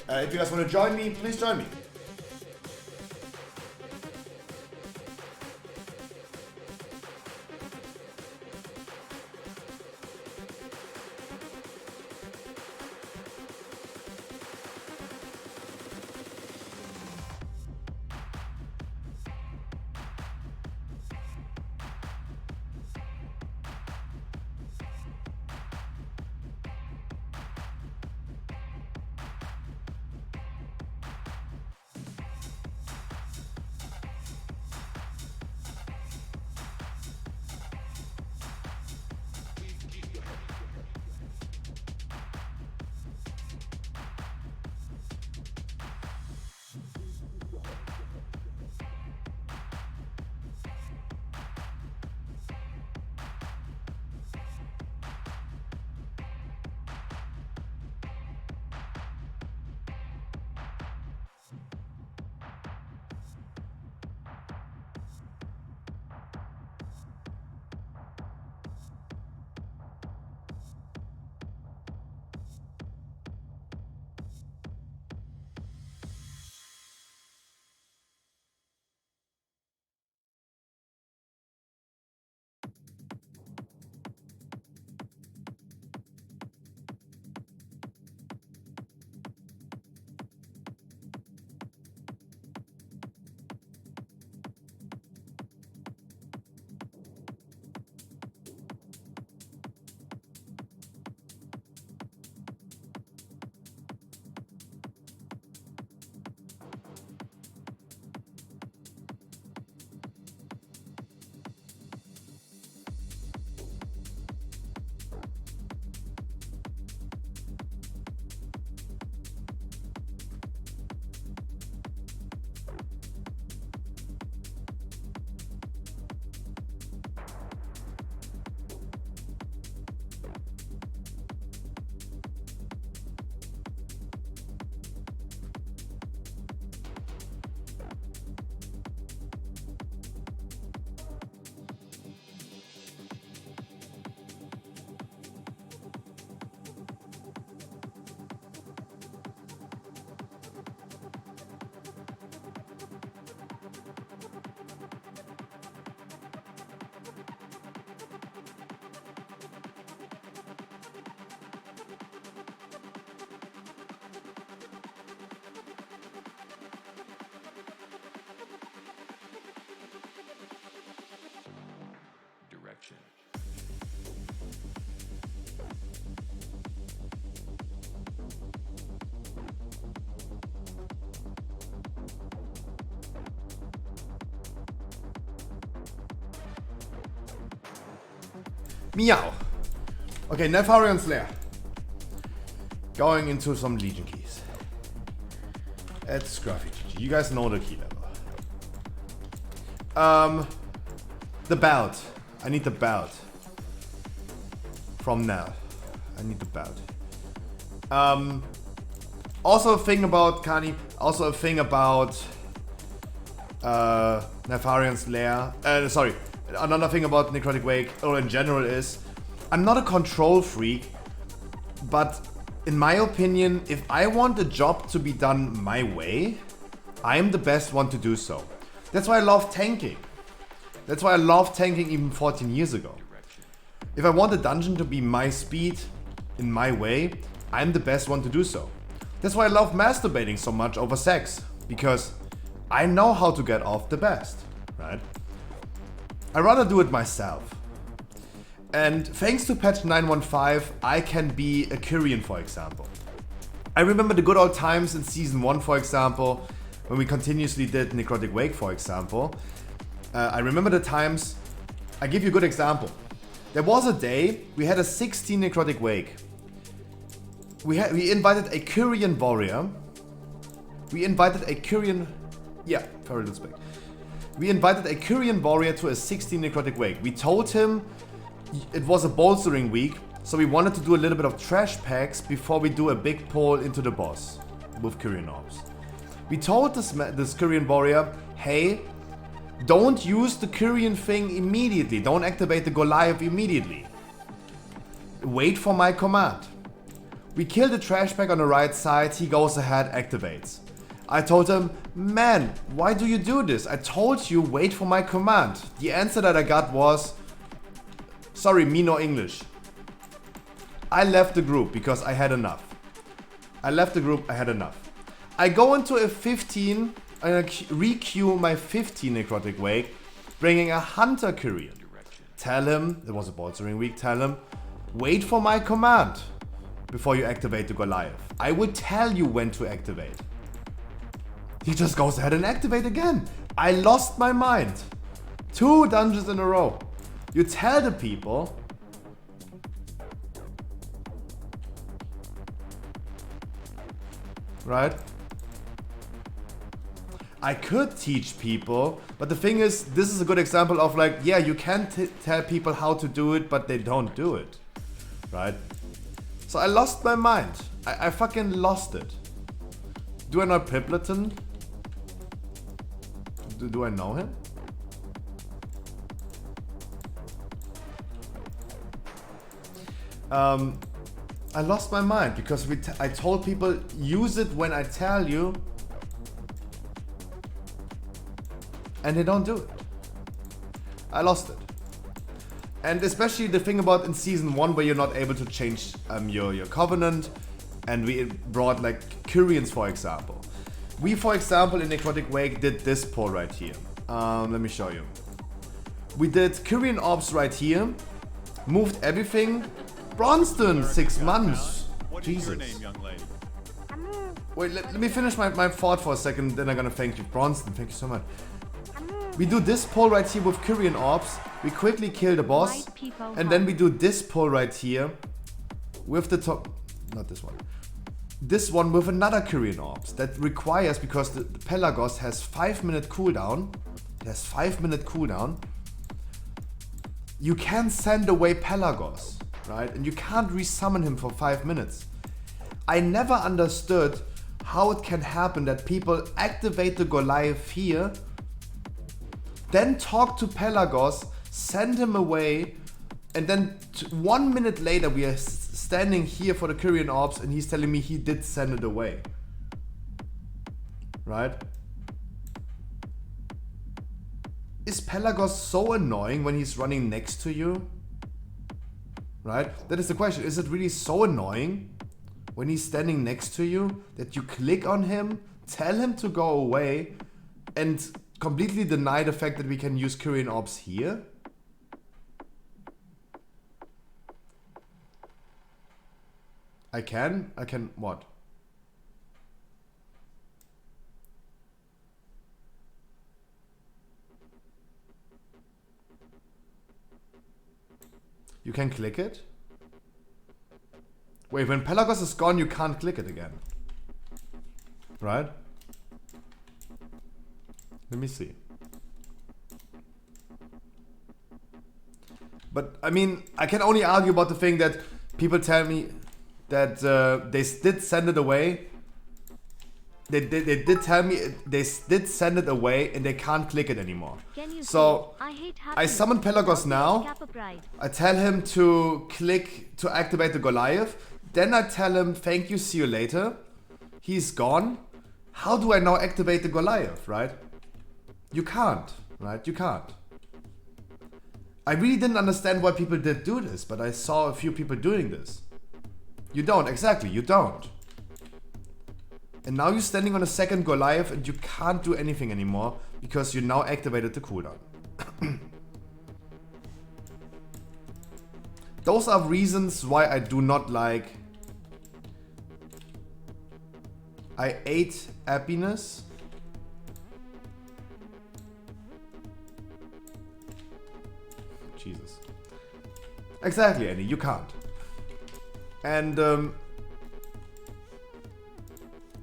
If you guys want to join me, please join me. Meow. Okay, Nefarian Slayer. Going into some Legion keys. At Scruffy GG. You guys know the key level. The belt. I need the belt. From now. I need the belt. Also a thing about Kani. Also a thing about Nefarian Slayer. Sorry. Another thing about Necrotic Wake, or in general, is I'm not a control freak, but in my opinion, if I want a job to be done my way, I'm the best one to do so. That's why I love tanking. That's why I loved tanking even 14 years ago. If I want a dungeon to be my speed, in my way, I'm the best one to do so. That's why I love masturbating so much over sex, because I know how to get off the best, right? I'd rather do it myself. And thanks to patch 915, I can be a Kyrian, for example. I remember the good old times in season 1, for example, when we continuously did Necrotic Wake, for example. I remember the times. I give you a good example. There was a day we had a 16 Necrotic Wake. We invited a Kyrian warrior. We invited a Kyrian... Yeah, very respect. We invited a Kyrian warrior to a 16 Necrotic Wake. We told him it was a bolstering week, so we wanted to do a little bit of trash packs before we do a big pull into the boss with Kyrian orbs. We told this Kyrian warrior, hey, don't use the Kyrian thing immediately. Don't activate the Goliath immediately. Wait for my command. We kill the trash pack on the right side, he goes ahead, activates. I told him, man, why do you do this? I told you, wait for my command. The answer that I got was, sorry, me no English. I left the group because I had enough. I left the group, I had enough. I go into a 15, and re-queue my 15 Necrotic Wake, bringing a Hunter Kyrian. Tell him, it was a bolstering week, tell him, wait for my command before you activate the Goliath. I will tell you when to activate. He just goes ahead and activate again. I lost my mind. 2 dungeons in a row. You tell the people. Right? I could teach people, but the thing is, this is a good example of like, yeah, you can tell people how to do it, but they don't do it. Right? So I lost my mind. I fucking lost it. Do I know Pipleton? Do I know him? I lost my mind because I told people use it when I tell you, and they don't do it. I lost it. And especially the thing about in season 1 where you're not able to change your covenant, and we brought like Kyrians, for example. We, for example, in Necrotic Wake did this pull right here. Let me show you. We did Kyrian Orbs right here, moved everything. Bronston, 6 months. Jesus. Your name, young lady? Wait, let me finish my thought for a second, then I'm gonna thank you. Bronston, thank you so much. We do this pull right here with Kyrian Orbs. We quickly kill the boss. And then we do this pull right here with the top... Not this one. This one with another Kyrian Orbs. That requires, because the Pelagos has 5-minute cooldown. It has 5-minute cooldown. You can send away Pelagos, right? And you can't resummon him for 5 minutes. I never understood how it can happen that people activate the Goliath here, then talk to Pelagos, send him away, and then 1 minute later we are standing here for the Kyrian Orbs and he's telling me he did send it away. Right? Is Pelagos so annoying when he's running next to you? Right? That is the question. Is it really so annoying when he's standing next to you that you click on him, tell him to go away, and completely deny the fact that we can use Kyrian Orbs here? I can what? You can click it? Wait, when Pelagos is gone, you can't click it again. Right? Let me see. But, I mean, I can only argue about the thing that people tell me that they did send it away. They did tell me they did send it away and they can't click it anymore. So, I summon Pelagos now. I tell him to click to activate the Goliath. Then I tell him, thank you, see you later. He's gone. How do I now activate the Goliath, right? You can't, right? You can't. I really didn't understand why people did do this, but I saw a few people doing this. You don't, exactly, you don't. And now you're standing on a second Goliath and you can't do anything anymore because you now activated the cooldown. Those are reasons why I do not like... I ate happiness. Jesus. Exactly, Annie, you can't. And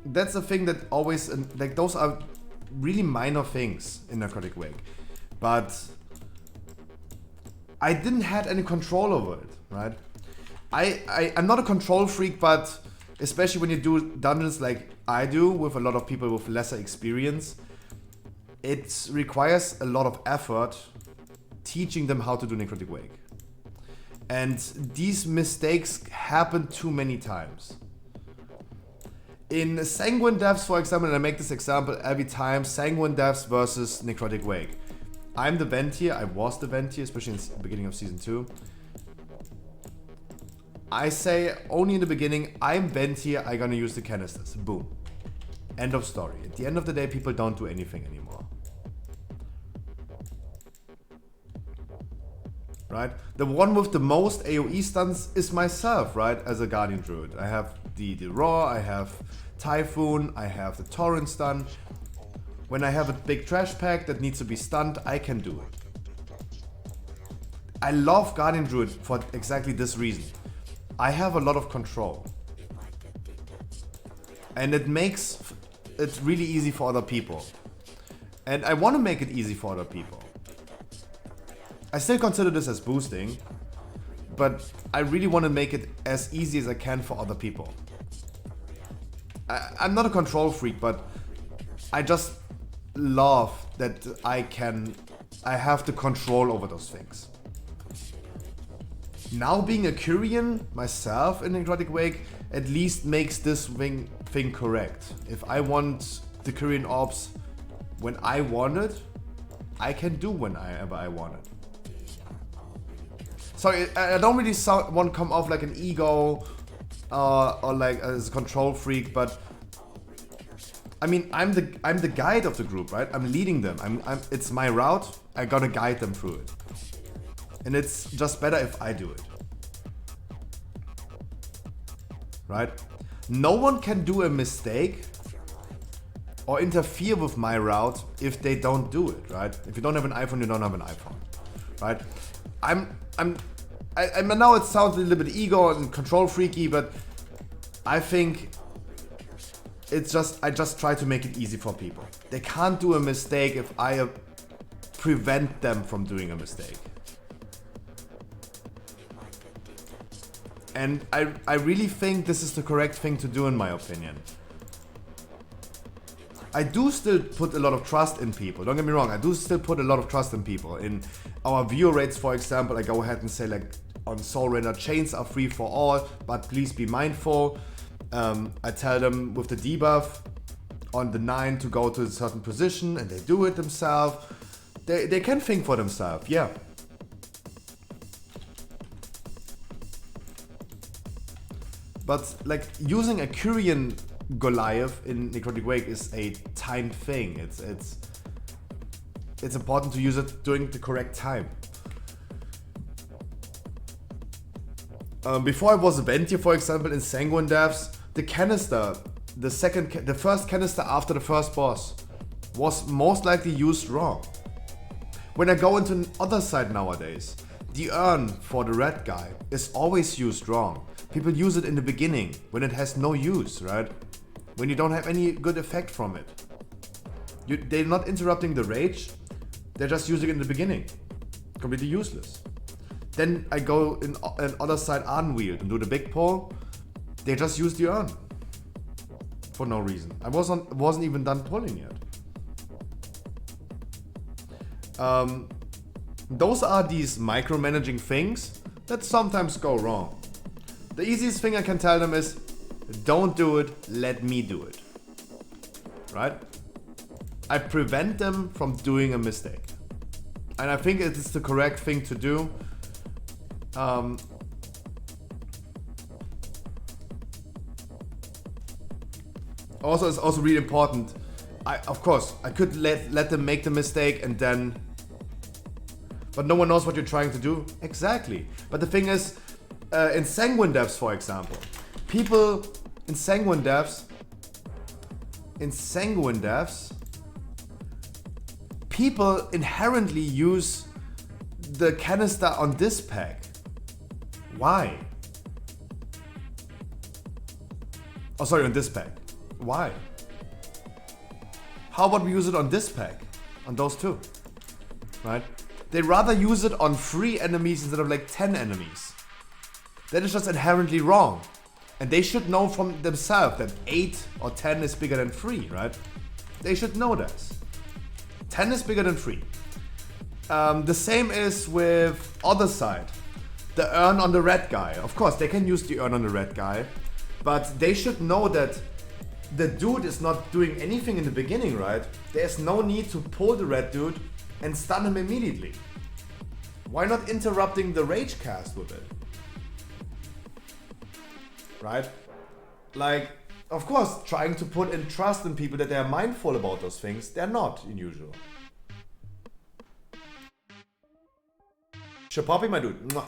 that's a thing that always, like, those are really minor things in Necrotic Wake. But I didn't have any control over it, right? I'm not a control freak, but especially when you do dungeons like I do with a lot of people with lesser experience, it requires a lot of effort teaching them how to do Necrotic Wake. And these mistakes happen too many times. In Sanguine Depths, for example, and I make this example every time, Sanguine Depths versus Necrotic Wake. I'm the Ventier, I was the Ventier, especially in the beginning of Season 2. I say only in the beginning, I'm Ventier, I'm gonna use the canisters. Boom. End of story. At the end of the day, people don't do anything anymore. Right? The one with the most AoE stuns is myself, right? As a Guardian Druid. I have the Raw, I have Typhoon, I have the Torrent stun. When I have a big trash pack that needs to be stunned, I can do it. I love Guardian Druid for exactly this reason. I have a lot of control. And it makes it really easy for other people. And I want to make it easy for other people. I still consider this as boosting, but I really want to make it as easy as I can for other people. I'm not a control freak, but I just love that I have the control over those things. Now being a Kyrian myself in Necrotic Wake at least makes this thing correct. If I want the Kyrian orbs when I want it, I can do whenever I want it. Sorry, I don't really want to come off like an ego or like as a control freak, but I mean, I'm the guide of the group, right? I'm leading them. It's my route. I gotta guide them through it, and it's just better if I do it, right? No one can do a mistake or interfere with my route if they don't do it, right? If you don't have an iPhone, you don't have an iPhone, right? I know it sounds a little bit ego and control freaky, but I think it's just, I just try to make it easy for people. They can't do a mistake if I prevent them from doing a mistake. And I really think this is the correct thing to do in my opinion. I do still put a lot of trust in people, don't get me wrong, I do still put a lot of trust in people. In our viewer rates, for example, I go ahead and say like on Soul Raider, chains are free for all, but please be mindful. I tell them with the debuff on the 9 to go to a certain position and they do it themselves. They can think for themselves, yeah. But like using a Kyrian Goliath in Necrotic Wake is a timed thing. It's important to use it during the correct time. Before I was a Venti, for example, in Sanguine Devs, the canister, the first canister after the first boss, was most likely used wrong. When I go into another side nowadays, the urn for the red guy is always used wrong. People use it in the beginning when it has no use, right? When you don't have any good effect from it. They're not interrupting the rage, they're just using it in the beginning. Completely useless. Then I go in other side unwheeled and do the big pull. They just use the urn. For no reason. I wasn't even done pulling yet. Those are these micromanaging things that sometimes go wrong. The easiest thing I can tell them is, don't do it, let me do it. Right? I prevent them from doing a mistake. And I think it is the correct thing to do. Also, it's also really important. Of course, I could let them make the mistake and then... But no one knows what you're trying to do. Exactly. But the thing is, in Sanguine Devs, for example, people in Sanguine Devs, people inherently use the canister on this pack. Why? Oh, sorry, on this pack. Why? How about we use it on this pack? On those two. Right? They'd rather use it on 3 enemies instead of like 10 enemies. That is just inherently wrong. And they should know from themselves that 8 or 10 is bigger than 3, right? They should know that. 10 is bigger than 3. The same is with other side. The urn on the red guy. Of course, they can use the urn on the red guy. But they should know that the dude is not doing anything in the beginning, right? There's no need to pull the red dude and stun him immediately. Why not interrupting the rage cast with it? Right? Like, of course, trying to put in trust in people that they are mindful about those things. They're not, in usual. Shapoppy, my dude. Mwah.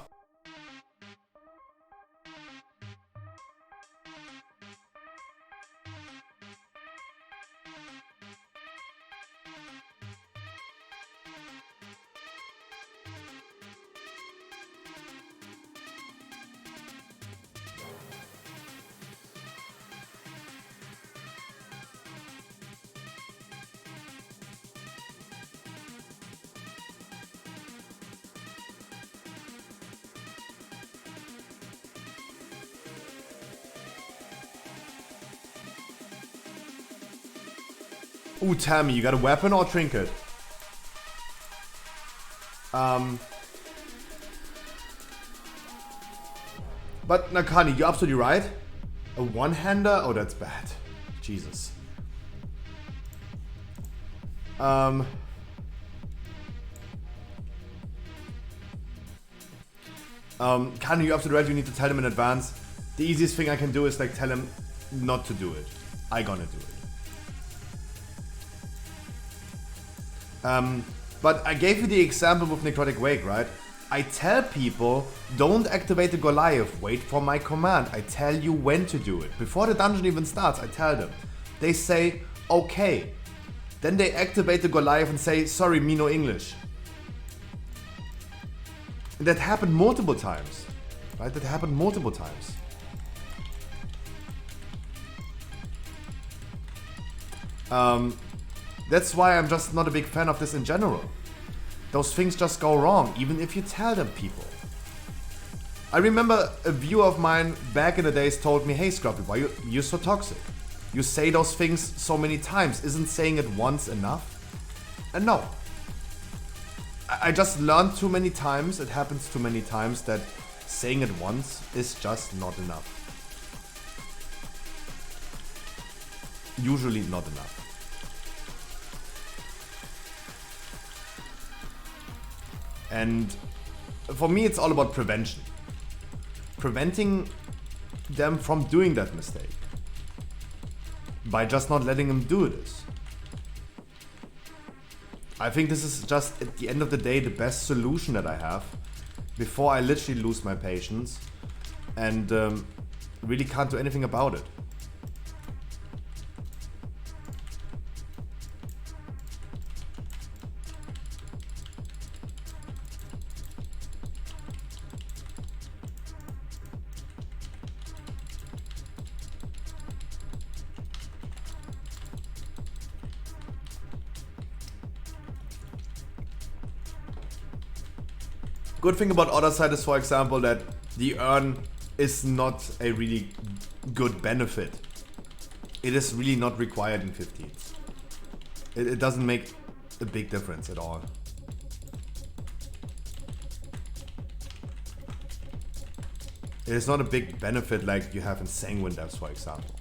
Ooh, Tammy, you got a weapon or a trinket? But Nakani, you're absolutely right. A one-hander? Oh, that's bad. Jesus. Kani, you're absolutely right. You need to tell them in advance. The easiest thing I can do is like tell them not to do it. I gonna do it. But I gave you the example with Necrotic Wake, right? I tell people, don't activate the Goliath, wait for my command. I tell you when to do it. Before the dungeon even starts, I tell them. They say, okay. Then they activate the Goliath and say, sorry, me no English. And that happened multiple times, right? That happened multiple times. That's why I'm just not a big fan of this in general. Those things just go wrong, even if you tell them people. I remember a viewer of mine back in the days told me, hey Scruffy, why you're so toxic? You say those things so many times, isn't saying it once enough? And no. I just learned too many times, it happens too many times, that saying it once is just not enough. Usually not enough. And for me, it's all about prevention. Preventing them from doing that mistake. By just not letting them do this. I think this is just, at the end of the day, the best solution that I have. Before I literally lose my patience. and really can't do anything about it. Good thing about other side is, for example, that the earn is not a really good benefit. It is really not required in 15s. It doesn't make a big difference at all. It is not a big benefit like you have in Sanguine Depths, for example.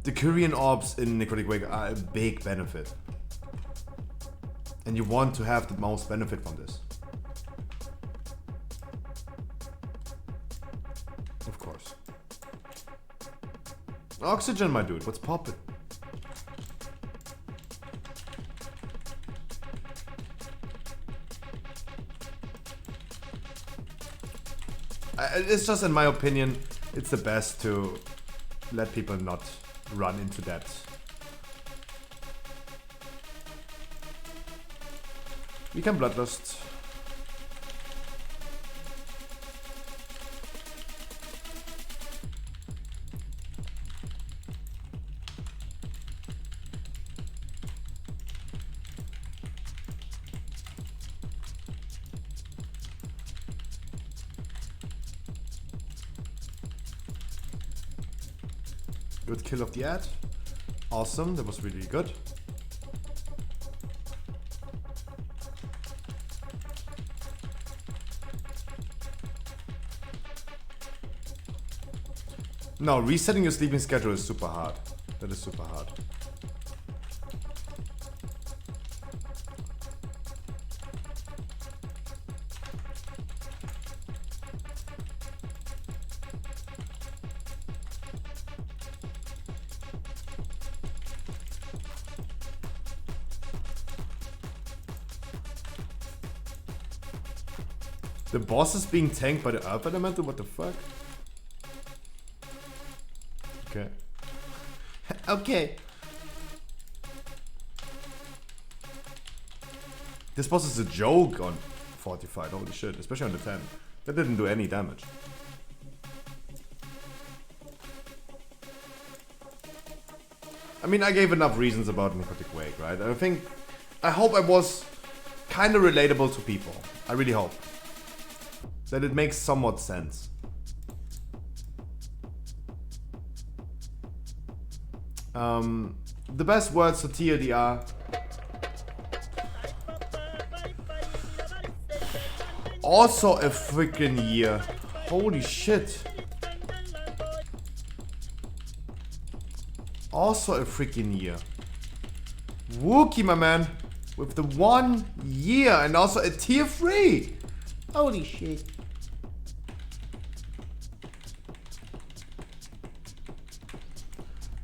The Korean orbs in Necrotic Wake are a big benefit. And you want to have the most benefit from this. Of course. Oxygen, my dude, what's poppin'? It's just, in my opinion, it's the best to let people not run into that. We can Bloodlust. Good kill of the ad. Awesome, that was really good. No, resetting your sleeping schedule is super hard. That is super hard. The boss is being tanked by the Earth Elemental? What the fuck? Okay. Okay. This boss is a joke on Fortified, holy shit. Especially on the 10. That didn't do any damage. I mean, I gave enough reasons about Necrotic Wake, right? I hope I was kind of relatable to people. I really hope. That it makes somewhat sense. The best words to TLDR. Also a freaking year. Holy shit. Also a freaking year. Wookie, my man. With the 1 year and also a tier 3. Holy shit.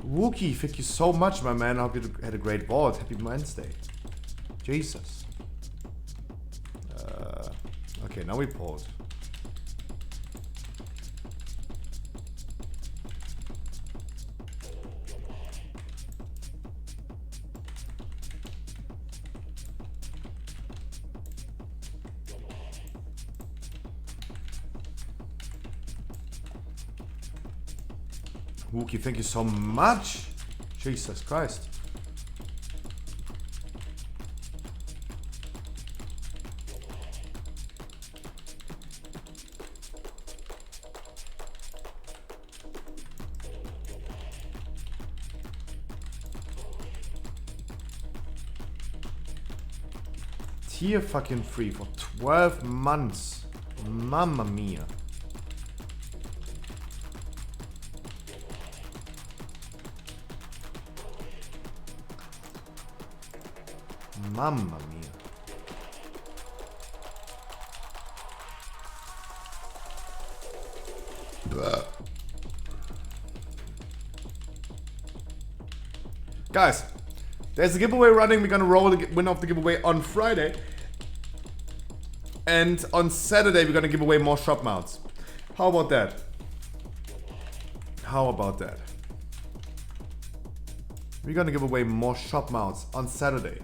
Wookie, thank you so much, my man. I hope you had a great VoD. Happy Wednesday. Jesus. Okay, now we pause. Wookie, thank you so much. Jesus Christ. Tier fucking 3 for 12 months. Mamma mia. Mamma mia. Blah. Guys, there's a giveaway running. We're gonna roll the winner of the giveaway on Friday. And on Saturday, we're gonna give away more shop mounts. How about that? How about that? We're gonna give away more shop mounts on Saturday.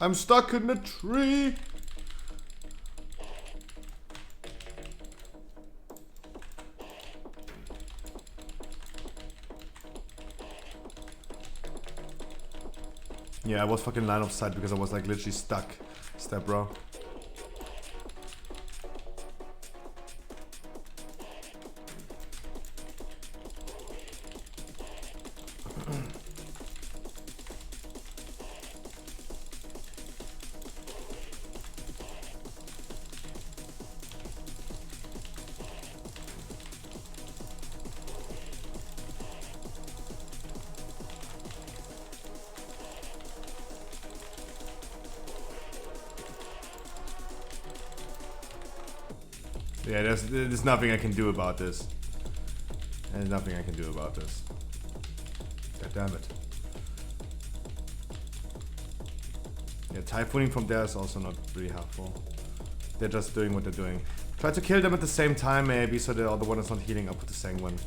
I'm stuck in the tree. Yeah, I was fucking line of sight because I was like literally stuck. Step bro. Yeah, there's nothing I can do about this. There's nothing I can do about this. God damn it. Yeah, typhooning from there is also not really helpful. They're just doing what they're doing. Try to kill them at the same time maybe, so the other one is not healing up with the sanguine.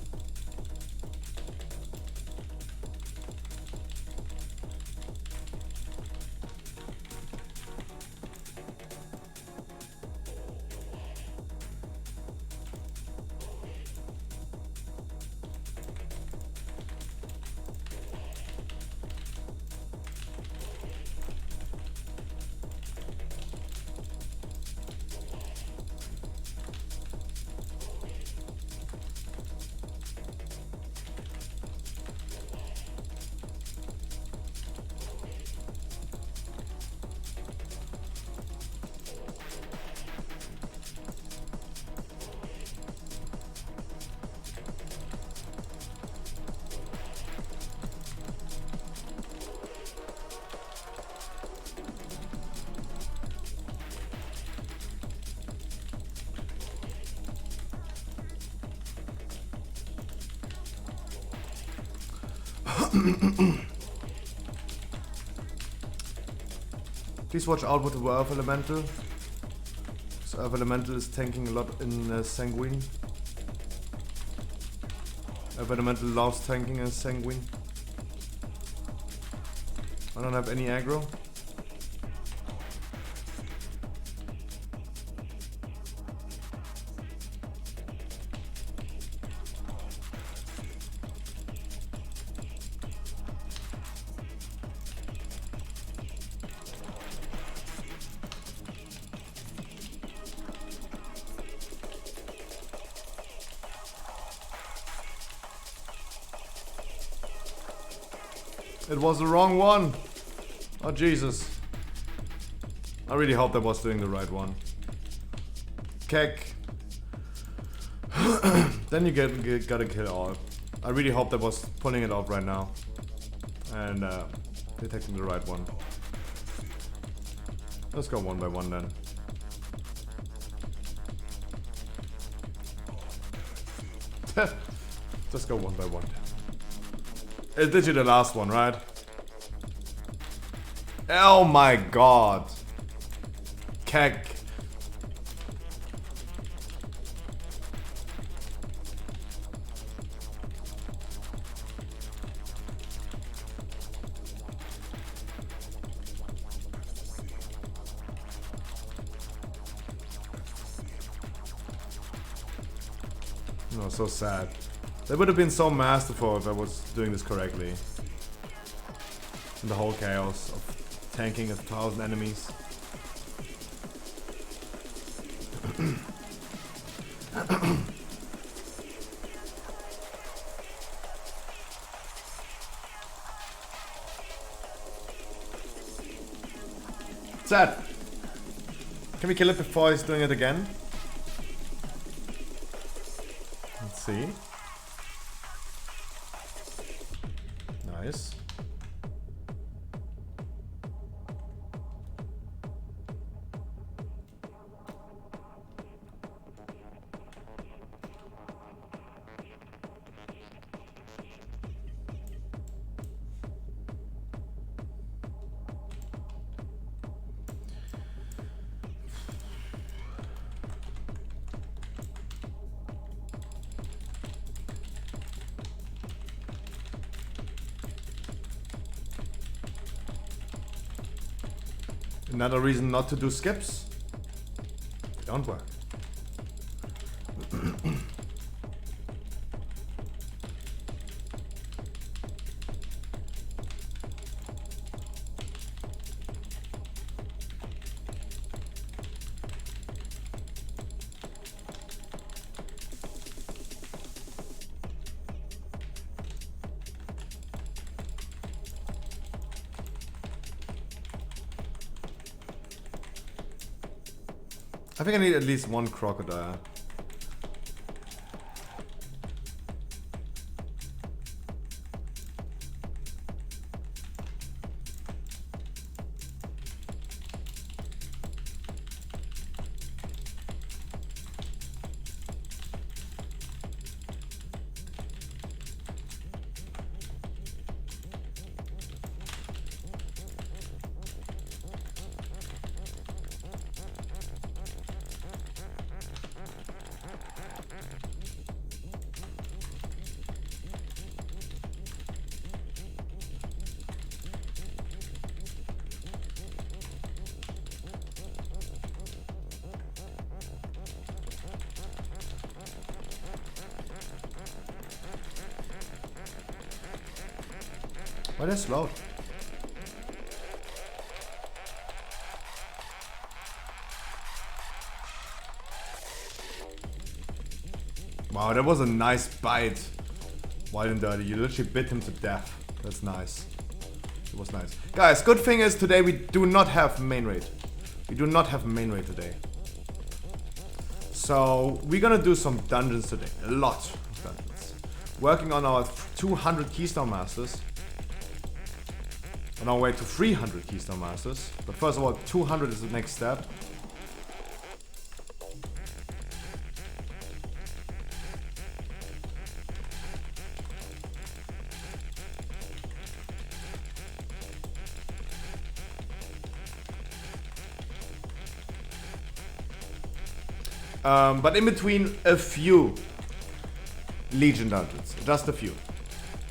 Please watch out with the Earth Elemental. So Earth Elemental is tanking a lot in Sanguine. Earth Elemental loves tanking in Sanguine. I don't have any aggro. It was the wrong one. Oh Jesus. I really hope that was doing the right one. Keck. Then you gotta kill all. I really hope that was pulling it off right now. And detecting the right one. Let's go one by one then. Just go one by one. It's literally the last one, right? Oh my god. Keck. No, so sad. That would have been so masterful if I was doing this correctly. In the whole chaos of tanking 1,000 enemies. Sad. Can we kill it before he's doing it again? Let's see. Nice. Another reason not to do skips. They don't work. I think I need at least one crocodile. Why they're slow? Wow, that was a nice bite. Wild and dirty. You literally bit him to death. That's nice. It was nice. Guys, good thing is today we do not have main raid. We do not have main raid today. So we're gonna do some dungeons today. A lot of dungeons. Working on our 200 Keystone Masters. On our way to 300 Keystone Masters. But first of all, 200 is the next step. But in between, a few Legion dungeons. Just a few.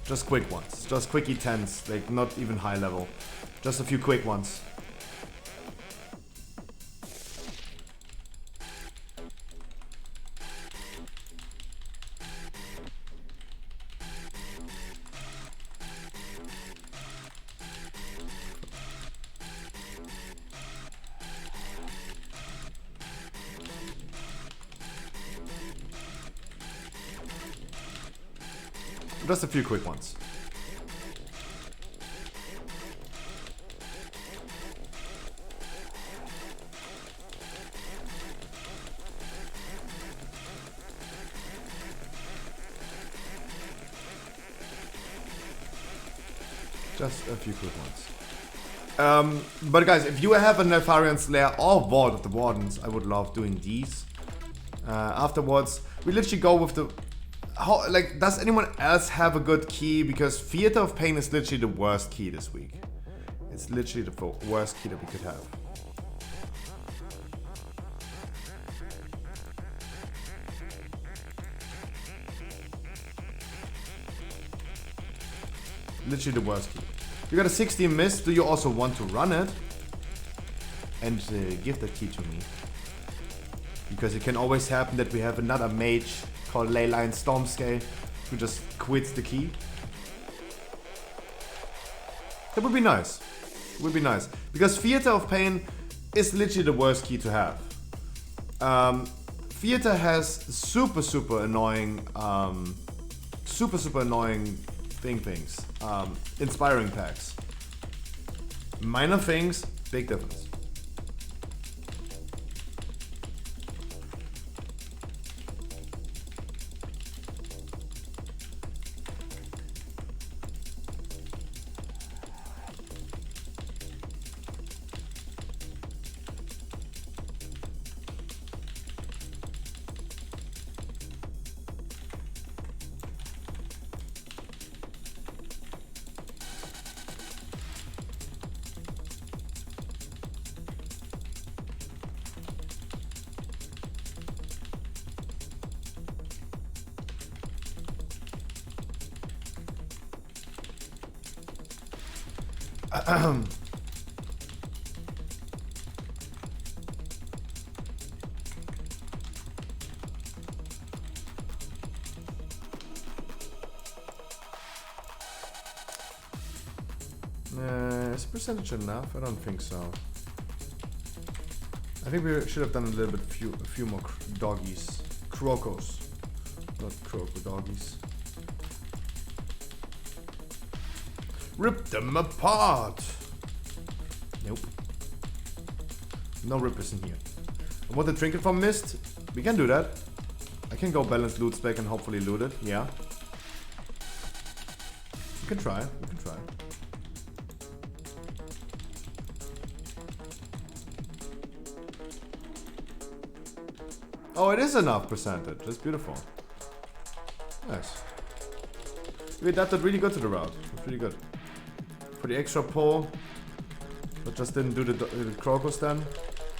Just quick ones. Just quick E10s. Like, not even high level. Just a few quick ones. Just a few quick ones. Just a few quick ones. But guys, if you have a Neltharion Slayer or VoD of the Wardens, I would love doing these. Afterwards, we literally go with the... Like, does anyone else have a good key? Because Theater of Pain is literally the worst key this week. It's literally the worst key that we could have. Literally the worst key. You got a 16 miss. Do you also want to run it? And give that key to me. Because it can always happen that we have another mage called Leyline Stormscale who just quits the key. That would be nice. It would be nice. Because Theater of Pain is literally the worst key to have. Theater has super annoying, super annoying things. Inspiring packs. Minor things, big difference. Is percentage enough? I don't think so. I think we should have done a little bit, a few more doggies, crocos, not croco doggies. Rip them apart. Nope. No rippers in here. And what the trinket from missed? We can do that. I can go balance loot spec and hopefully loot it. Yeah. We can try. We can try. Oh, it is enough percentage. That's beautiful. Nice. We adapted really good to the route. It's really good. For the extra pull, but just didn't do the crocos then.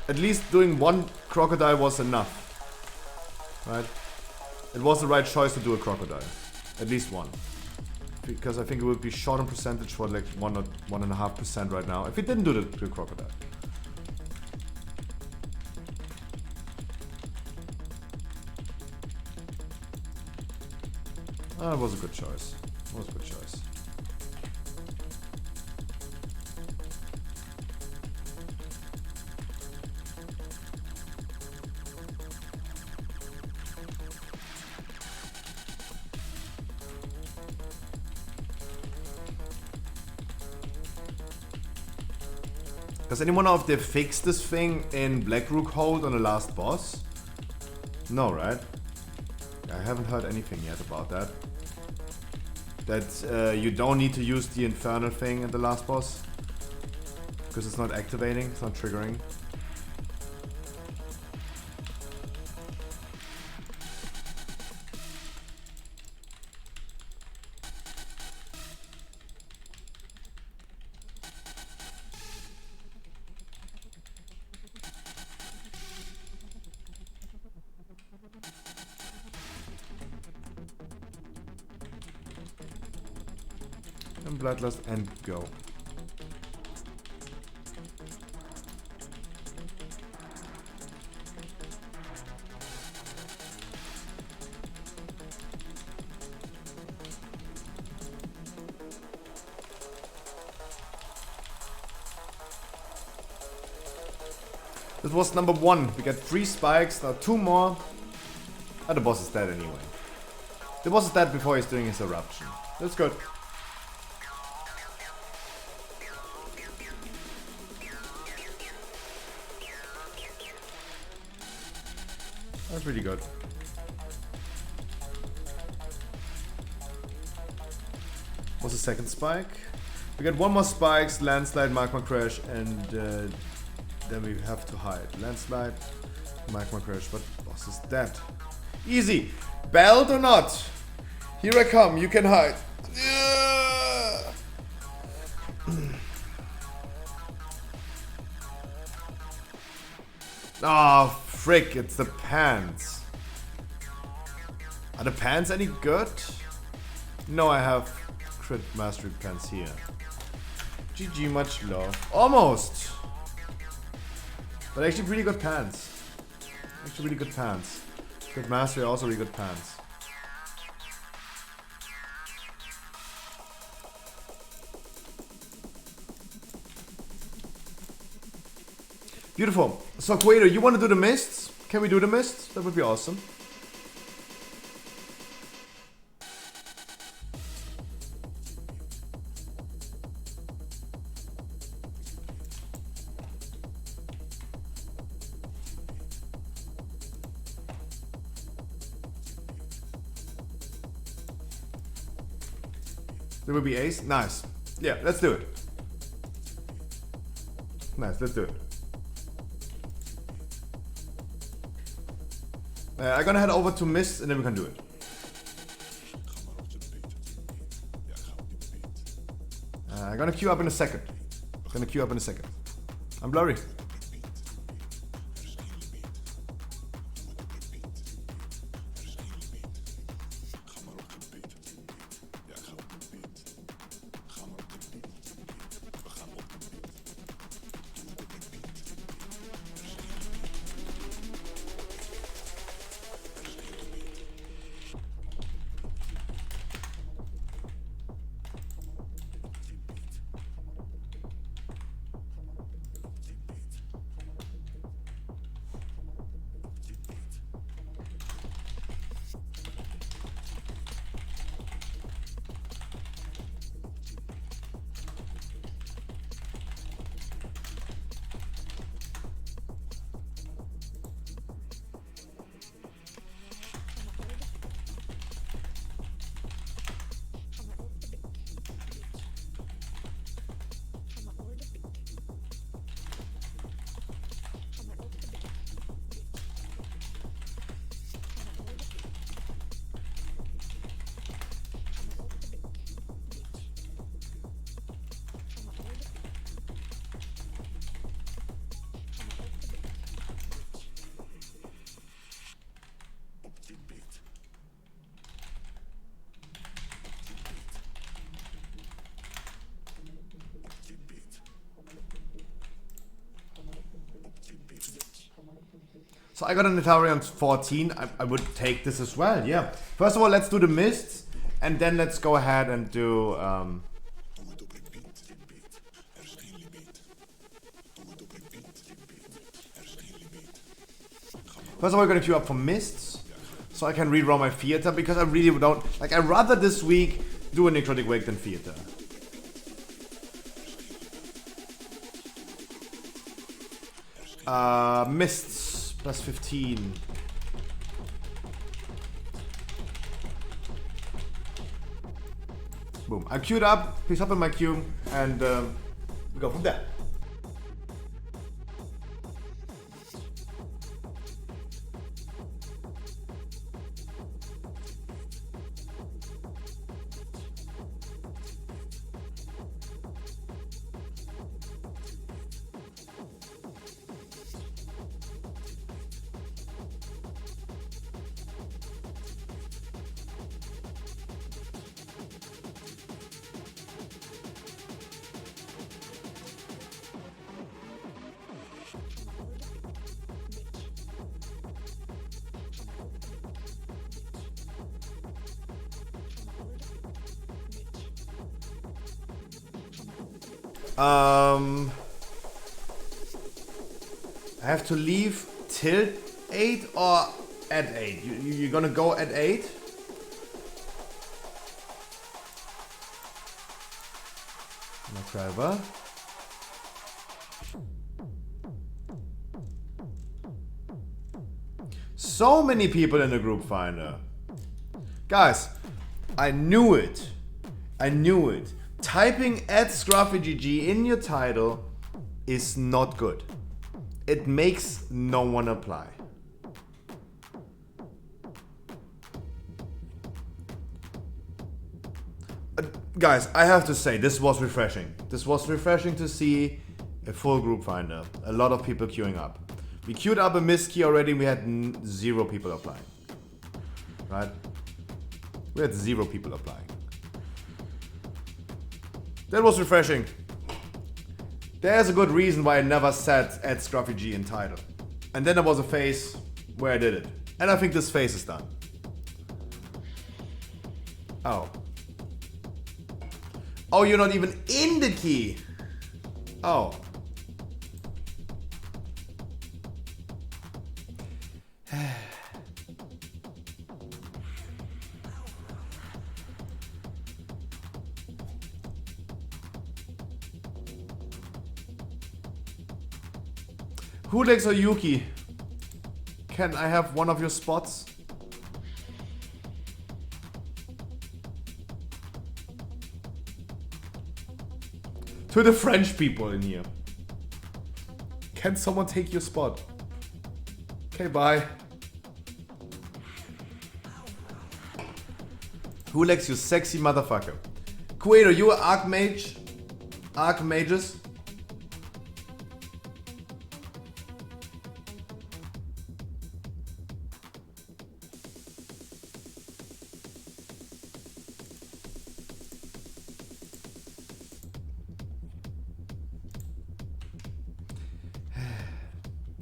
At least doing one crocodile was enough. Right? It was the right choice to do a crocodile. At least one. Because I think it would be short on percentage for like 1 or 1.5% right now if we didn't do the crocodile. It was a good choice. It was a good choice. Does anyone know if they fixed this thing in Blackrook Hold on the last boss? No, right? I haven't heard anything yet about that. That you don't need to use the infernal thing at the last boss. Because it's not activating, it's not triggering. And Bloodlust and go. This was number 1. We got 3 spikes, now 2 more. And the boss is dead anyway. The boss is dead before he's doing his eruption. That's good. That's really good. What's the second spike? We got 1 more spikes, landslide, magma crash, and then we have to hide. Landslide, magma crash, but boss is dead. Easy! Belt or not? Here I come, you can hide. Oh, frick, it's the pants. Are the pants any good? No, I have crit mastery pants here. GG, much love. Almost! But actually really good pants. Actually really good pants. Crit mastery, also really good pants. Beautiful. So Quader, you want to do the mists? Can we do the mist? That would be awesome. There will be ace. Nice. Yeah, let's do it. Nice, let's do it. I'm gonna head over to mist and then we can do it. I'm gonna queue up in a second. I'm blurry. So I got an Atari on 14. I would take this as well, yeah. First of all, let's do the mists, and then let's go ahead and do... First of all, we're gonna queue up for mists, so I can reroll my theater, because I really don't... Like, I'd rather this week do a Necrotic Wake than theater. Mists. Plus 15. Boom. I queued up. Please hop in my queue. And we go from there. I have to leave till 8 or at 8? You're gonna go at 8? McCriver. So many people in the group finder. Guys, I knew it. I knew it. Typing @scruffygg in your title is not good. It makes no one apply. Guys, I have to say, this was refreshing. This was refreshing to see a full group finder. A lot of people queuing up. We queued up a mist key already, we had 0 people applying. Right? We had 0 people applying. That was refreshing. There's a good reason why I never said @scruffyg in title. And then there was a phase where I did it. And I think this phase is done. Oh. Oh, you're not even in the key. Oh. Hulex or Yuki? Can I have one of your spots? To the French people in here. Can someone take your spot? Okay, bye. Hulex, you sexy motherfucker. Quader, you are Archmage? Archmages?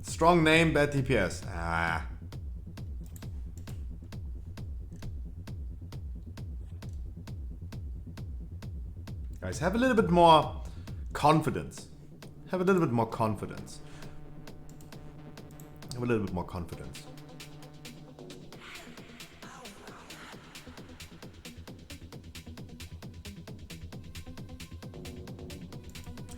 Strong name, bad DPS. Ah. Guys, have a little bit more confidence. Have a little bit more confidence. Have a little bit more confidence.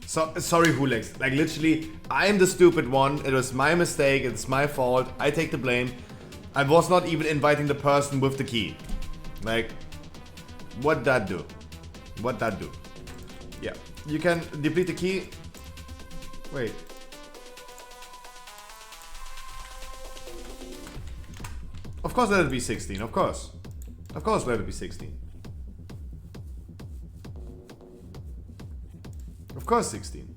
So, sorry, Hulex. Like, literally, I'm the stupid one. It was my mistake. It's my fault. I take the blame. I was not even inviting the person with the key. Like, what'd that do? What'd that do? Yeah. You can deplete the key. Wait. Of course, let it be 16. Of course. Of course, let it be 16. Of course 16.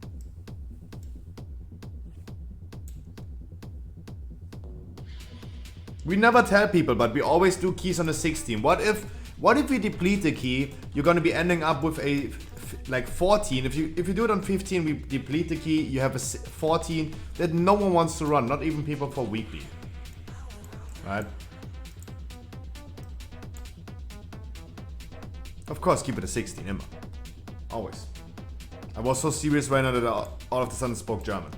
We never tell people, but we always do keys on a 16. What if we deplete the key? You're gonna be ending up with a like 14. If you do it on 15, we deplete the key. You have a 14 that no one wants to run, not even people for weekly. Right? Of course, keep it a 16, immer. Always. I was so serious right now that all of a sudden spoke German.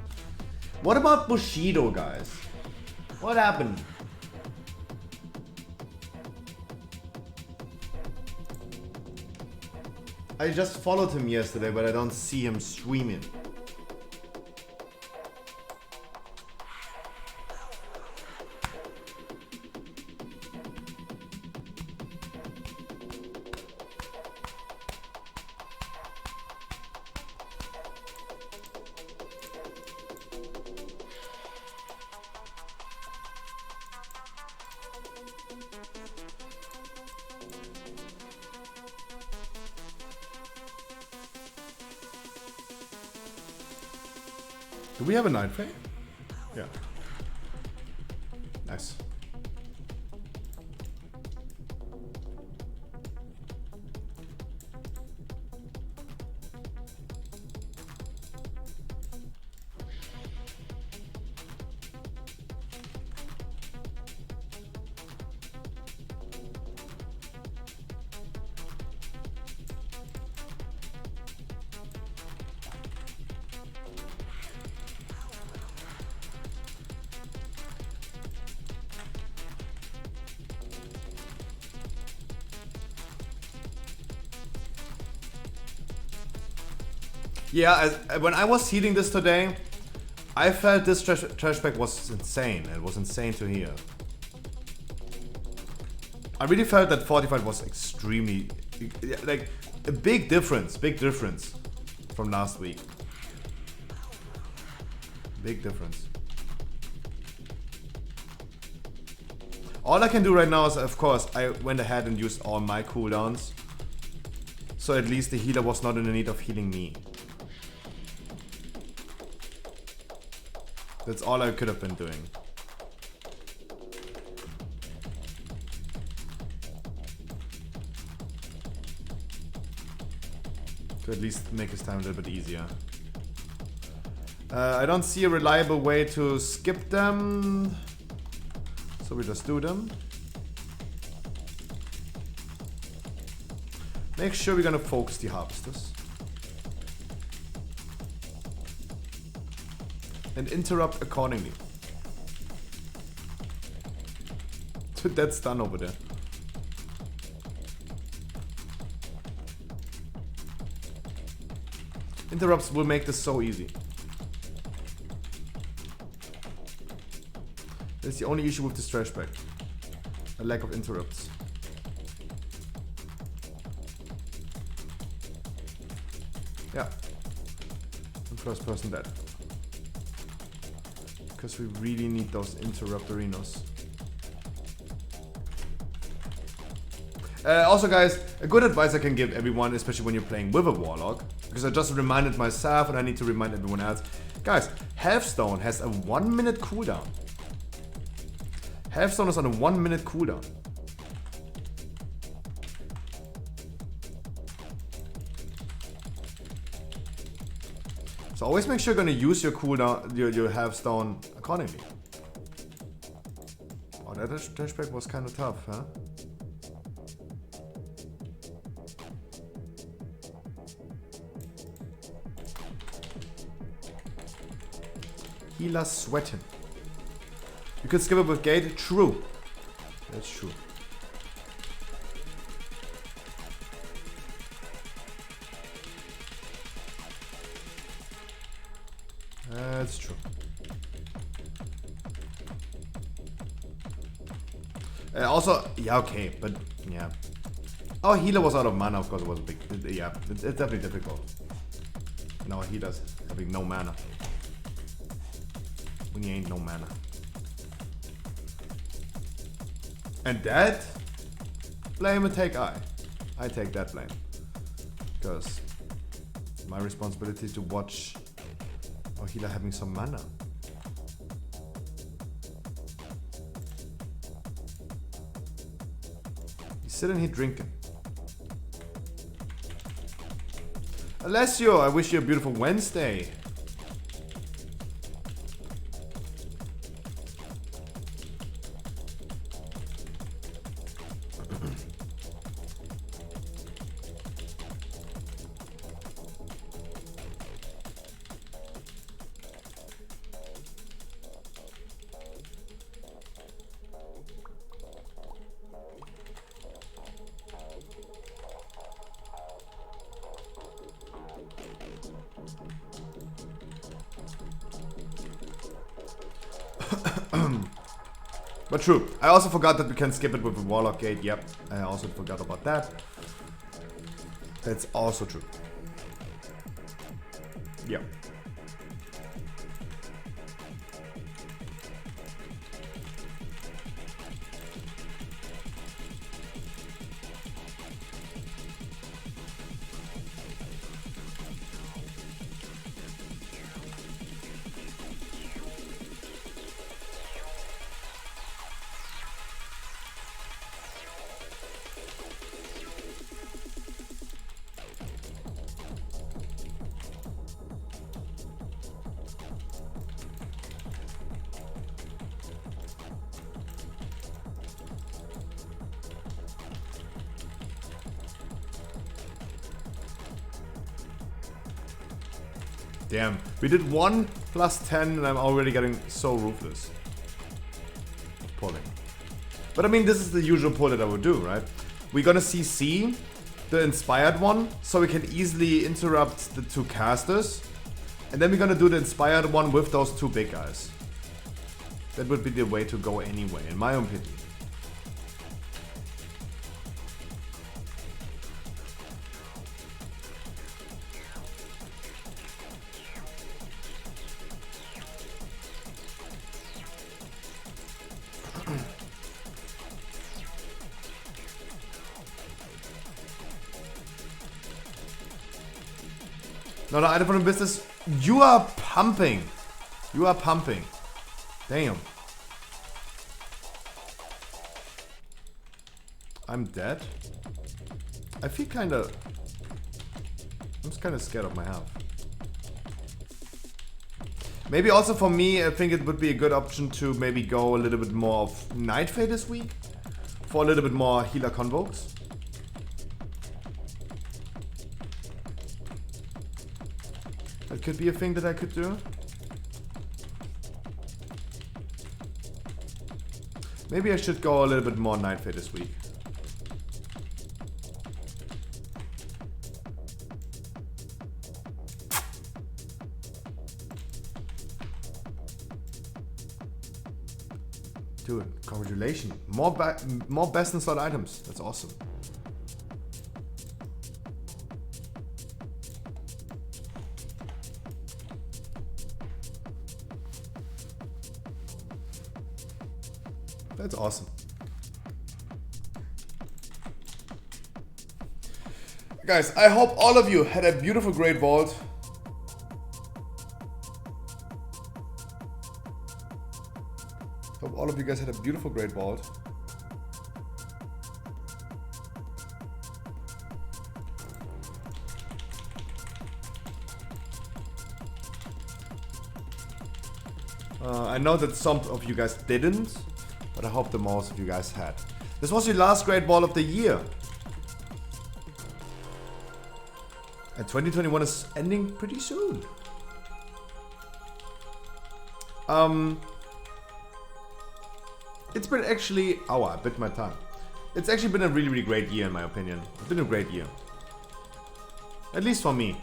What about Bushido, guys? What happened? I just followed him yesterday, but I don't see him streaming. Do we have a night fade? Yeah. Nice. Yeah, when I was healing this today, I felt this trash bag was insane. It was insane to hear. I really felt that 45 was extremely, like, a big difference from last week. Big difference. All I can do right now is, of course, I went ahead and used all my cooldowns. So at least the healer was not in the need of healing me. That's all I could have been doing. To at least make his time a little bit easier. I don't see a reliable way to skip them. So we just do them. Make sure we're gonna focus the harvesters. And interrupt accordingly. That stun over there. Interrupts will make this so easy. That's the only issue with this trash bag. A lack of interrupts. Yeah. And first person dead. Because we really need those interruptorinos. Also guys, a good advice I can give everyone, especially when you're playing with a Warlock, because I just reminded myself and I need to remind everyone else. Guys, Healthstone has a 1 minute cooldown. Healthstone is on a 1 minute cooldown. So always make sure you're gonna use your cooldown, your Healthstone accordingly. Oh, that flashback was kind of tough, huh? Healer sweating. You could skip it with gate. True. That's true. That's true. Also, yeah, okay, but yeah. Our healer was out of mana, of course. It was a big. Yeah, it's definitely difficult. And our healer's having no mana. When you ain't no mana. And that blame and take I take that blame. Because my responsibility is to watch our healer having some mana. He's sitting here drinking. Alessio, I wish you a beautiful Wednesday. But true. I also forgot that we can skip it with the Warlock Gate. Yep, I also forgot about that. That's also true. Yep. Damn, we did 1 plus 10 and I'm already getting so ruthless. Pulling. But I mean, this is the usual pull that I would do, right? We're gonna CC the inspired one, so we can easily interrupt the 2 casters. And then we're gonna do the inspired one with those 2 big guys. That would be the way to go anyway, in my opinion. No, item from the business. You are pumping. You are pumping. Damn. I'm dead. I feel kinda... I'm just kinda scared of my health. Maybe also for me, I think it would be a good option to maybe go a little bit more of Night Fae this week. For a little bit more healer convokes. That could be a thing that I could do. Maybe I should go a little bit more Night Fate this week. Dude, congratulations. More best in slot items. That's awesome. That's awesome. Guys, I hope all of you had a beautiful great vault. Hope all of you guys had a beautiful great vault. I know that some of you guys didn't, but I hope the most of you guys had. This was your last great ball of the year. And 2021 is ending pretty soon. It's been actually... Oh, I bit my tongue. It's actually been a really, really great year in my opinion. It's been a great year. At least for me.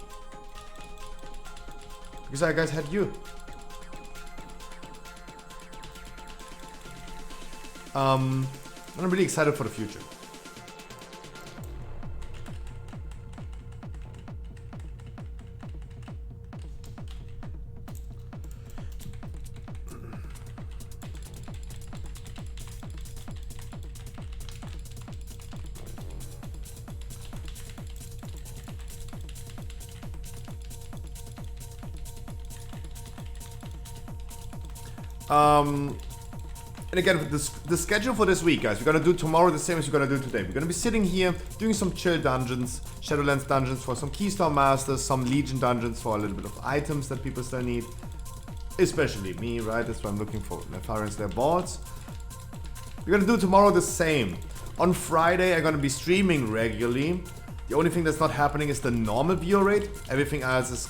Because I guys had you. And I'm really excited for the future. And again, the schedule for this week, guys, we're gonna do tomorrow the same as we're gonna do today. We're gonna be sitting here doing some chill dungeons, Shadowlands dungeons for some Keystone Masters, some Legion dungeons for a little bit of items that people still need. Especially me, right? That's what I'm looking for. Nefarians, their boards. We're gonna do tomorrow the same. On Friday, I'm gonna be streaming regularly. The only thing that's not happening is the normal viewer rate. Everything else is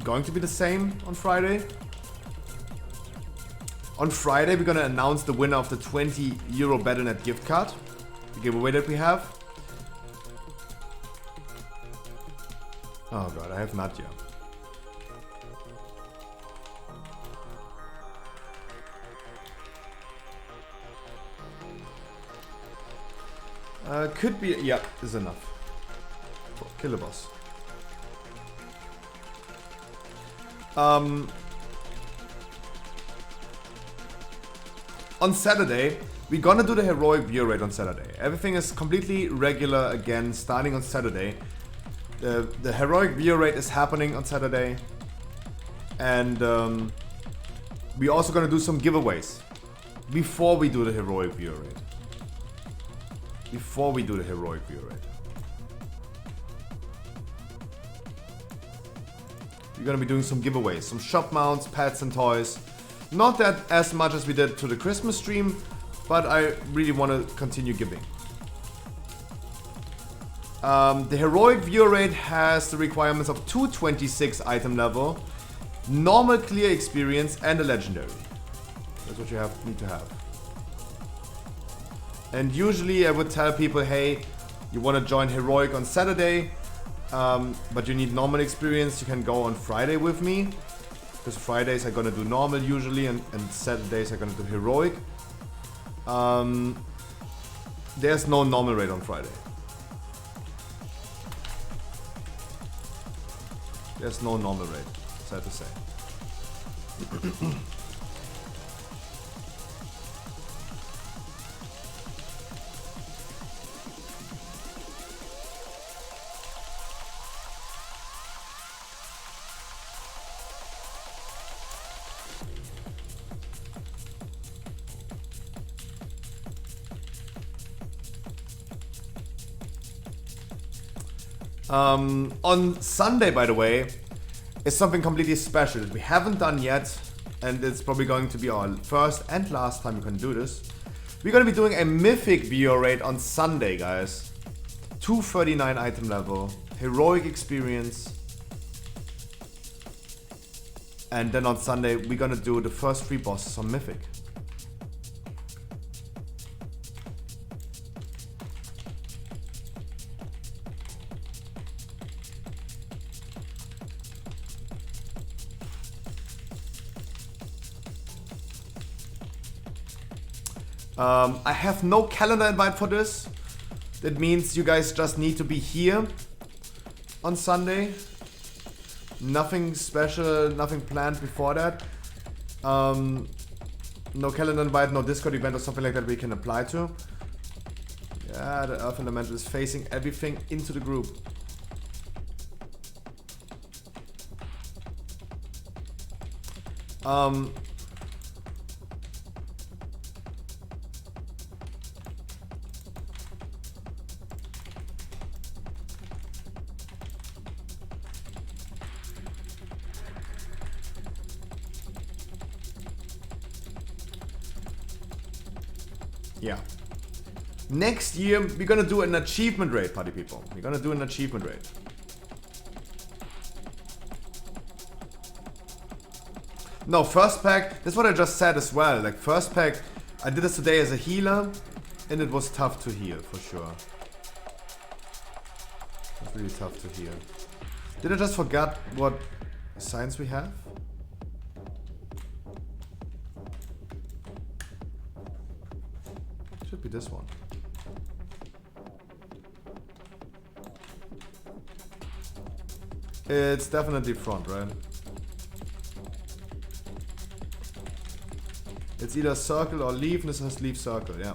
going to be the same on Friday. On Friday, we're gonna announce the winner of the €20 Battle.net gift card, the giveaway that we have. Oh god, I have Nadia. Could be, yeah, is enough. Kill the boss. On Saturday, we're gonna do the heroic viewer rate on Saturday. Everything is completely regular again, starting on Saturday. The heroic viewer rate is happening on Saturday. And we're also gonna do some giveaways before we do the heroic viewer rate. Before we do the heroic viewer rate. We're gonna be doing some giveaways, some shop mounts, pets and toys. Not that as much as we did to the Christmas stream, but I really want to continue giving. The heroic viewer rate has the requirements of 226 item level, normal clear experience, and a legendary. That's what you need to have. And usually I would tell people, hey, you want to join heroic on Saturday, but you need normal experience, you can go on Friday with me. Because Fridays I'm gonna do normal usually, and Saturdays I'm gonna do heroic. There's no normal rate on Friday. There's no normal rate, sad to say. On Sunday, by the way, is something completely special that we haven't done yet, and it's probably going to be our first and last time we can do this. We're going to be doing a mythic viewer rate on Sunday, guys. 239 item level, heroic experience. And then on Sunday, we're going to do the first 3 bosses on mythic. I have no calendar invite for this. That means you guys just need to be here on Sunday. Nothing special, nothing planned before that. No calendar invite, no Discord event or something like that we can apply to. Yeah, the Earth Elemental is facing everything into the group. Yeah. Next year, we're gonna do an achievement raid, party people. We're gonna do an achievement raid. No, first pack, that's what I just said as well. Like, first pack, I did this today as a healer, and it was tough to heal, for sure. It was really tough to heal. Did I just forget what signs we have? Should be this one. It's definitely front, right? It's either circle or leave, and this has leave circle, yeah.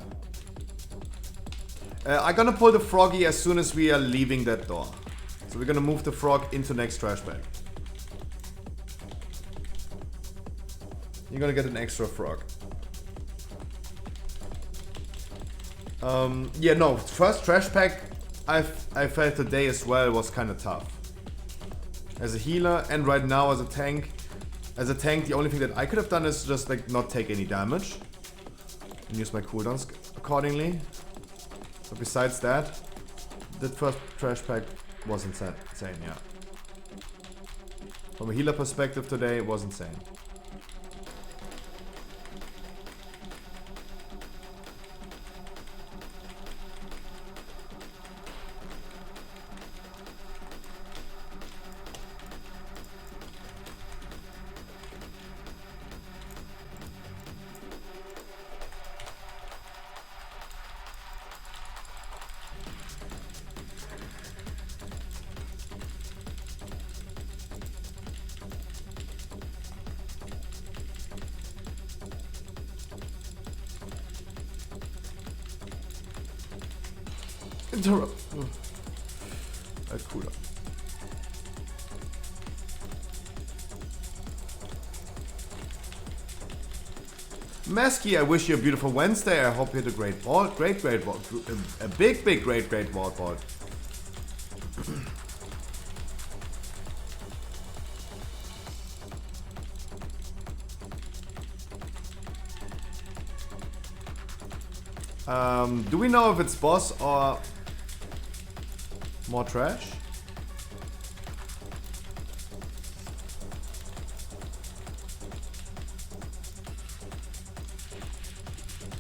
I'm gonna pull the froggy as soon as we are leaving that door. So we're gonna move the frog into next trash bag. You're gonna get an extra frog. Yeah, no, first trash pack I felt today as well was kind of tough. As a healer and right now as a tank. As a tank, the only thing that I could have done is just like not take any damage. And use my cooldowns accordingly. But besides that, the first trash pack was insane, yeah. From a healer perspective today, it was insane. Interrupt. That's cooler. Mesky, I wish you a beautiful Wednesday. I hope you had a great vault. Great vault. A big great vault. Do we know if it's boss or more trash?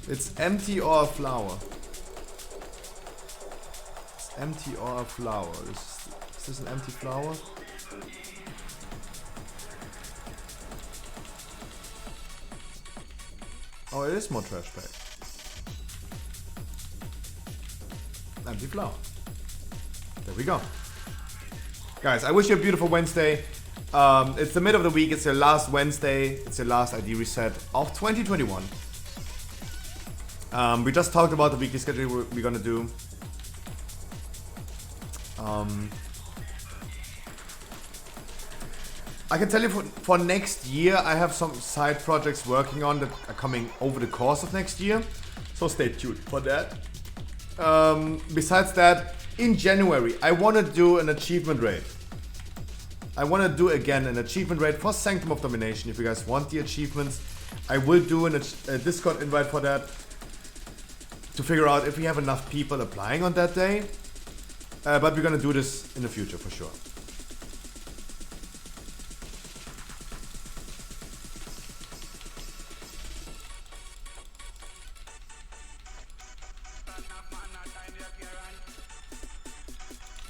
It's empty or a flower. It's empty or a flower. Is this an empty flower? Oh, it is more trash pack. Empty flower. There we go. Guys, I wish you a beautiful Wednesday. It's the mid of the week. It's your last Wednesday. It's your last ID reset of 2021. We just talked about the weekly schedule we're gonna do. I can tell you for next year, I have some side projects working on that are coming over the course of next year. So stay tuned for that. Besides that, in January, I want to do an achievement raid. I want to do again an achievement raid for Sanctum of Domination. If you guys want the achievements, I will do a Discord invite for that. To figure out if we have enough people applying on that day. But we're gonna do this in the future for sure.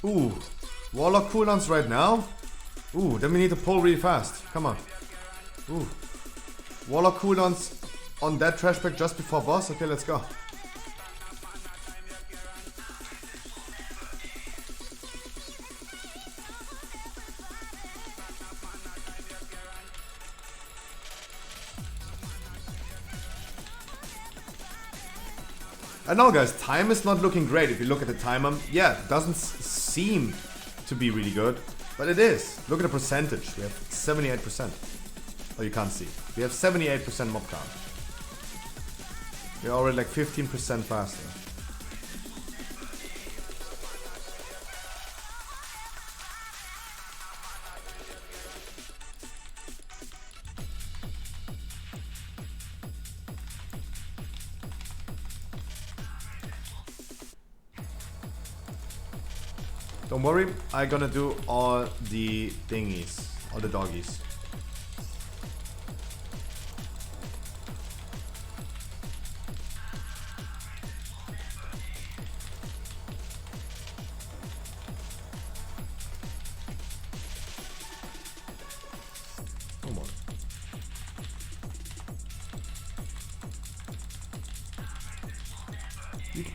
Ooh, Warlock cooldowns right now? Ooh, then we need to pull really fast. Come on. Ooh. Warlock cooldowns on that trash bag just before boss? Okay, let's go. And now guys, time is not looking great. If you look at the timer, yeah, it doesn't seem to be really good, but it is. Look at the percentage. We have 78%. Oh, you can't see. We have 78% mob count. We're already like 15% faster. Don't worry, I'm gonna do all the thingies, all the doggies. Come on.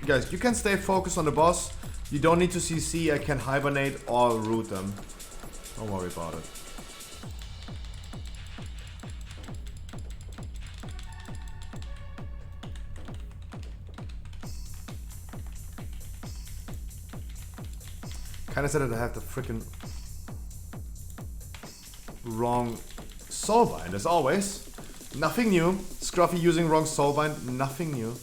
Guys, you can stay focused on the boss. You don't need to CC, I can hibernate or root them. Don't worry about it. Kinda said that I have the freaking wrong soulbind as always. Nothing new. Scruffy using wrong soulbind, nothing new.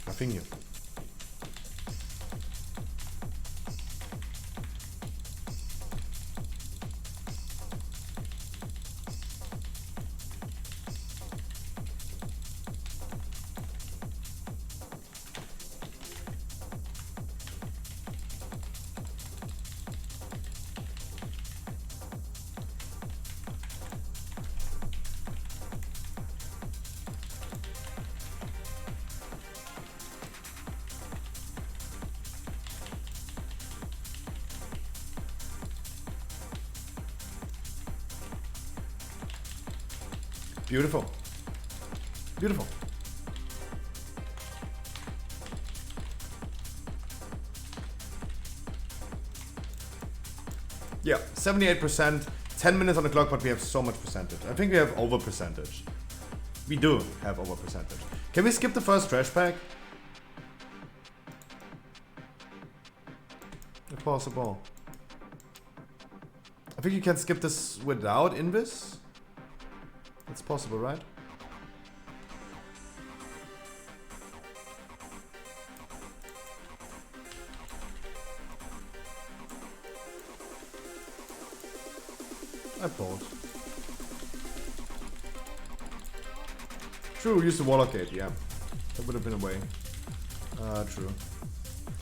Nothing new. Beautiful. Beautiful. Yeah, 78%, 10 minutes on the clock, but we have so much percentage. I think we have over percentage. We do have over percentage. Can we skip the first trash pack? If possible. I think you can skip this without Invis. It's possible, right? I paused. True, use the Warlock Gate, yeah. That would have been a way. True.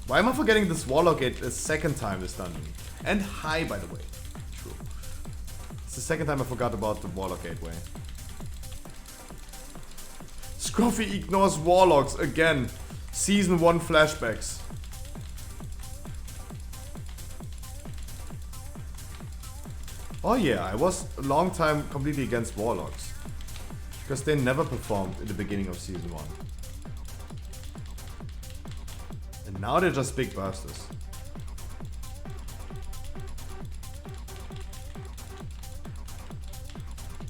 Why am I forgetting this Warlock Gate a second time this dungeon? And high, by the way. True. It's the second time I forgot about the Warlock Gateway. Scruffy ignores Warlocks again. Season 1 flashbacks. Oh yeah, I was a long time completely against Warlocks. Because they never performed in the beginning of Season 1. And now they're just big bursters.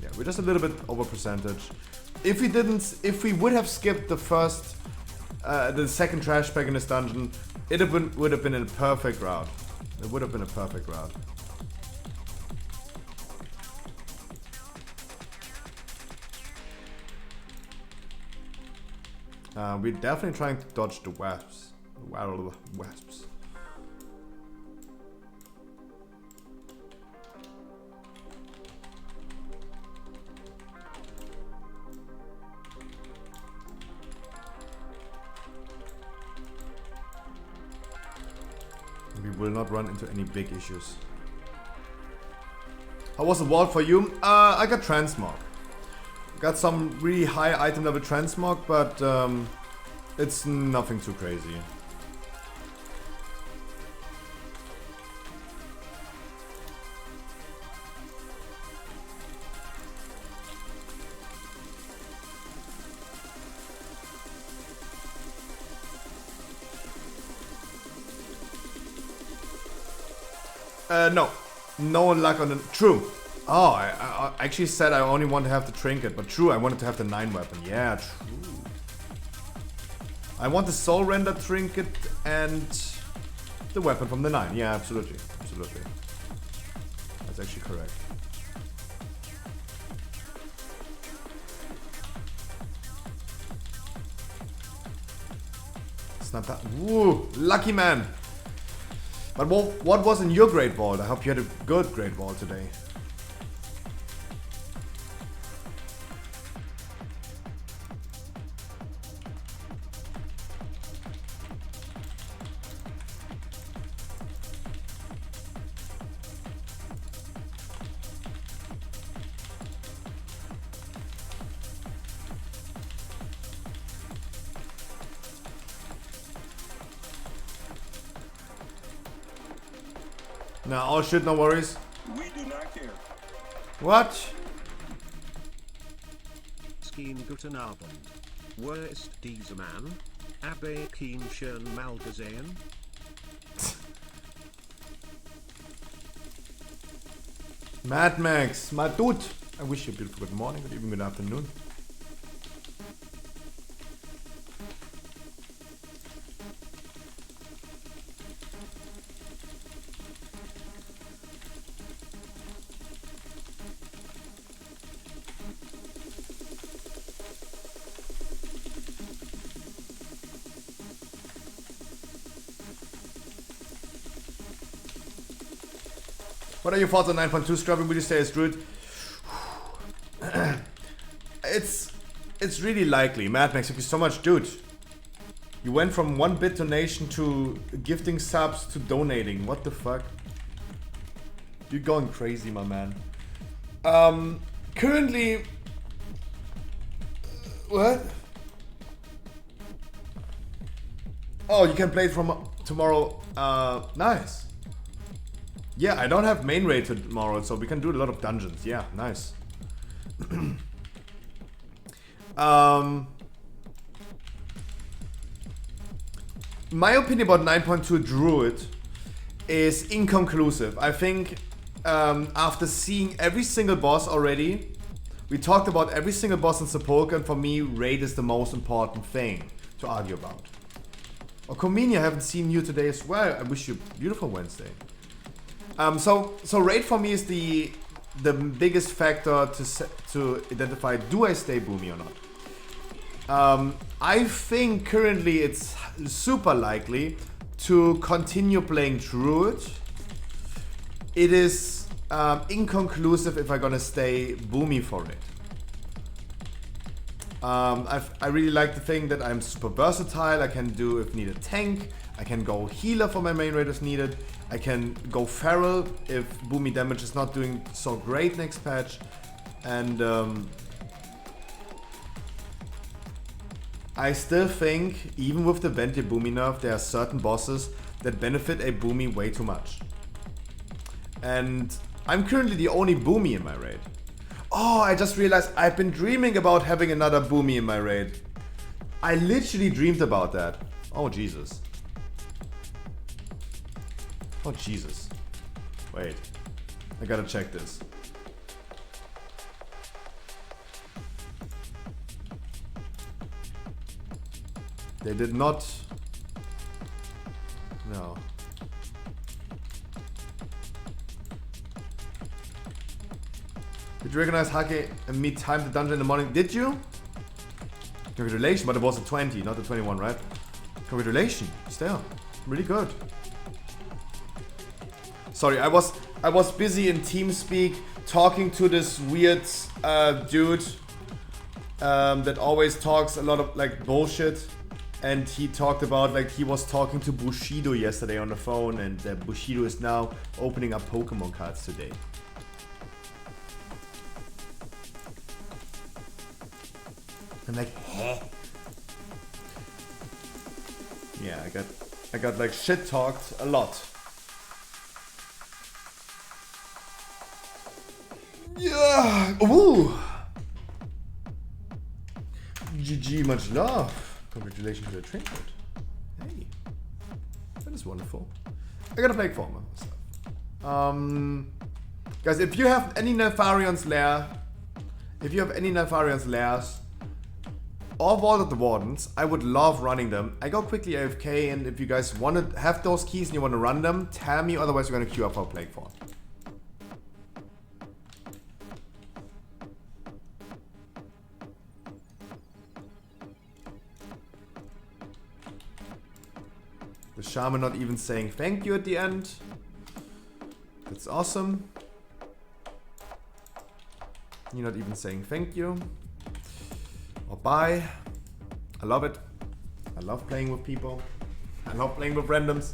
Yeah, we're just a little bit over percentage. If we would have skipped the second trash pack in this dungeon, it would have been a perfect route. It would have been a perfect route. We're definitely trying to dodge the wasps. Wasps. we will not run into any big issues. How was the vault for you? I got transmog. Got some really high item level transmog, but it's nothing too crazy. No. No luck on the... True. Oh, I actually said I only want to have the trinket, but true, I wanted to have the 9 weapon. Yeah, true. I want the soul render trinket and the weapon from the 9. Yeah, absolutely. Absolutely. That's actually correct. It's not that... Woo! Lucky man! But what was in your Great Vault? I hope you had a good Great Vault today. No, all shit, no worries. We do not care. What? Skeen guten Abend. Wo ist dieser Mann? Habe ich ihn schon mal gesehen? Mad Max, my dude. I wish you a beautiful good morning, good evening, good afternoon. What are your thoughts on 9.2 scrubbing? Would you say it's druid? It's really likely. Mad Max, thank you so much, dude. You went from 1-bit donation to gifting subs to donating. What the fuck? You're going crazy, my man. Currently... What? Oh, you can play it from tomorrow. Nice. Yeah, I don't have main raid tomorrow, so we can do a lot of dungeons. Yeah, nice. My opinion about 9.2 Druid is inconclusive. I think after seeing every single boss already, we talked about every single boss in Sepulchre, and for me, raid is the most important thing to argue about. Oh, Comini, I haven't seen you today as well. I wish you a beautiful Wednesday. So raid for me is the biggest factor to identify, do I stay boomy or not? I think currently it's super likely to continue playing Druid. It is inconclusive if I'm gonna stay boomy for it. I really like the thing that I'm super versatile. I can do, if needed, tank. I can go healer for my main raid if needed. I can go feral if boomy damage is not doing so great next patch. And I still think, even with the Venti boomy nerf, there are certain bosses that benefit a boomy way too much. And I'm currently the only boomy in my raid. Oh, I just realized I've been dreaming about having another boomy in my raid. I literally dreamed about that. Oh, Jesus. Oh, Jesus. Wait. I gotta check this. They did not... No. Did you recognize Hake and me time the dungeon in the morning? Did you? Congratulations, but it was a 20, not the 21, right? Congratulations, still. Really good. Sorry, I was busy in TeamSpeak talking to this weird dude that always talks a lot of like bullshit, and he talked about like he was talking to Bushido yesterday on the phone, and Bushido is now opening up Pokemon cards today. I'm like, heh. Yeah, I got like shit talked a lot. Yeah. Ooh. GG, much love. Congratulations to the train code. Hey, that is wonderful. I gotta play Former stuff. Guys, if you have any Nefarian's Lair, or Vault of the Wardens, I would love running them. I go quickly AFK, and if you guys want to have those keys and you want to run them, tell me, otherwise we're gonna queue up for Plague Fall. The Shaman not even saying thank you at the end. That's awesome. You're not even saying thank you. Or bye. I love it. I love playing with people. I love playing with randoms.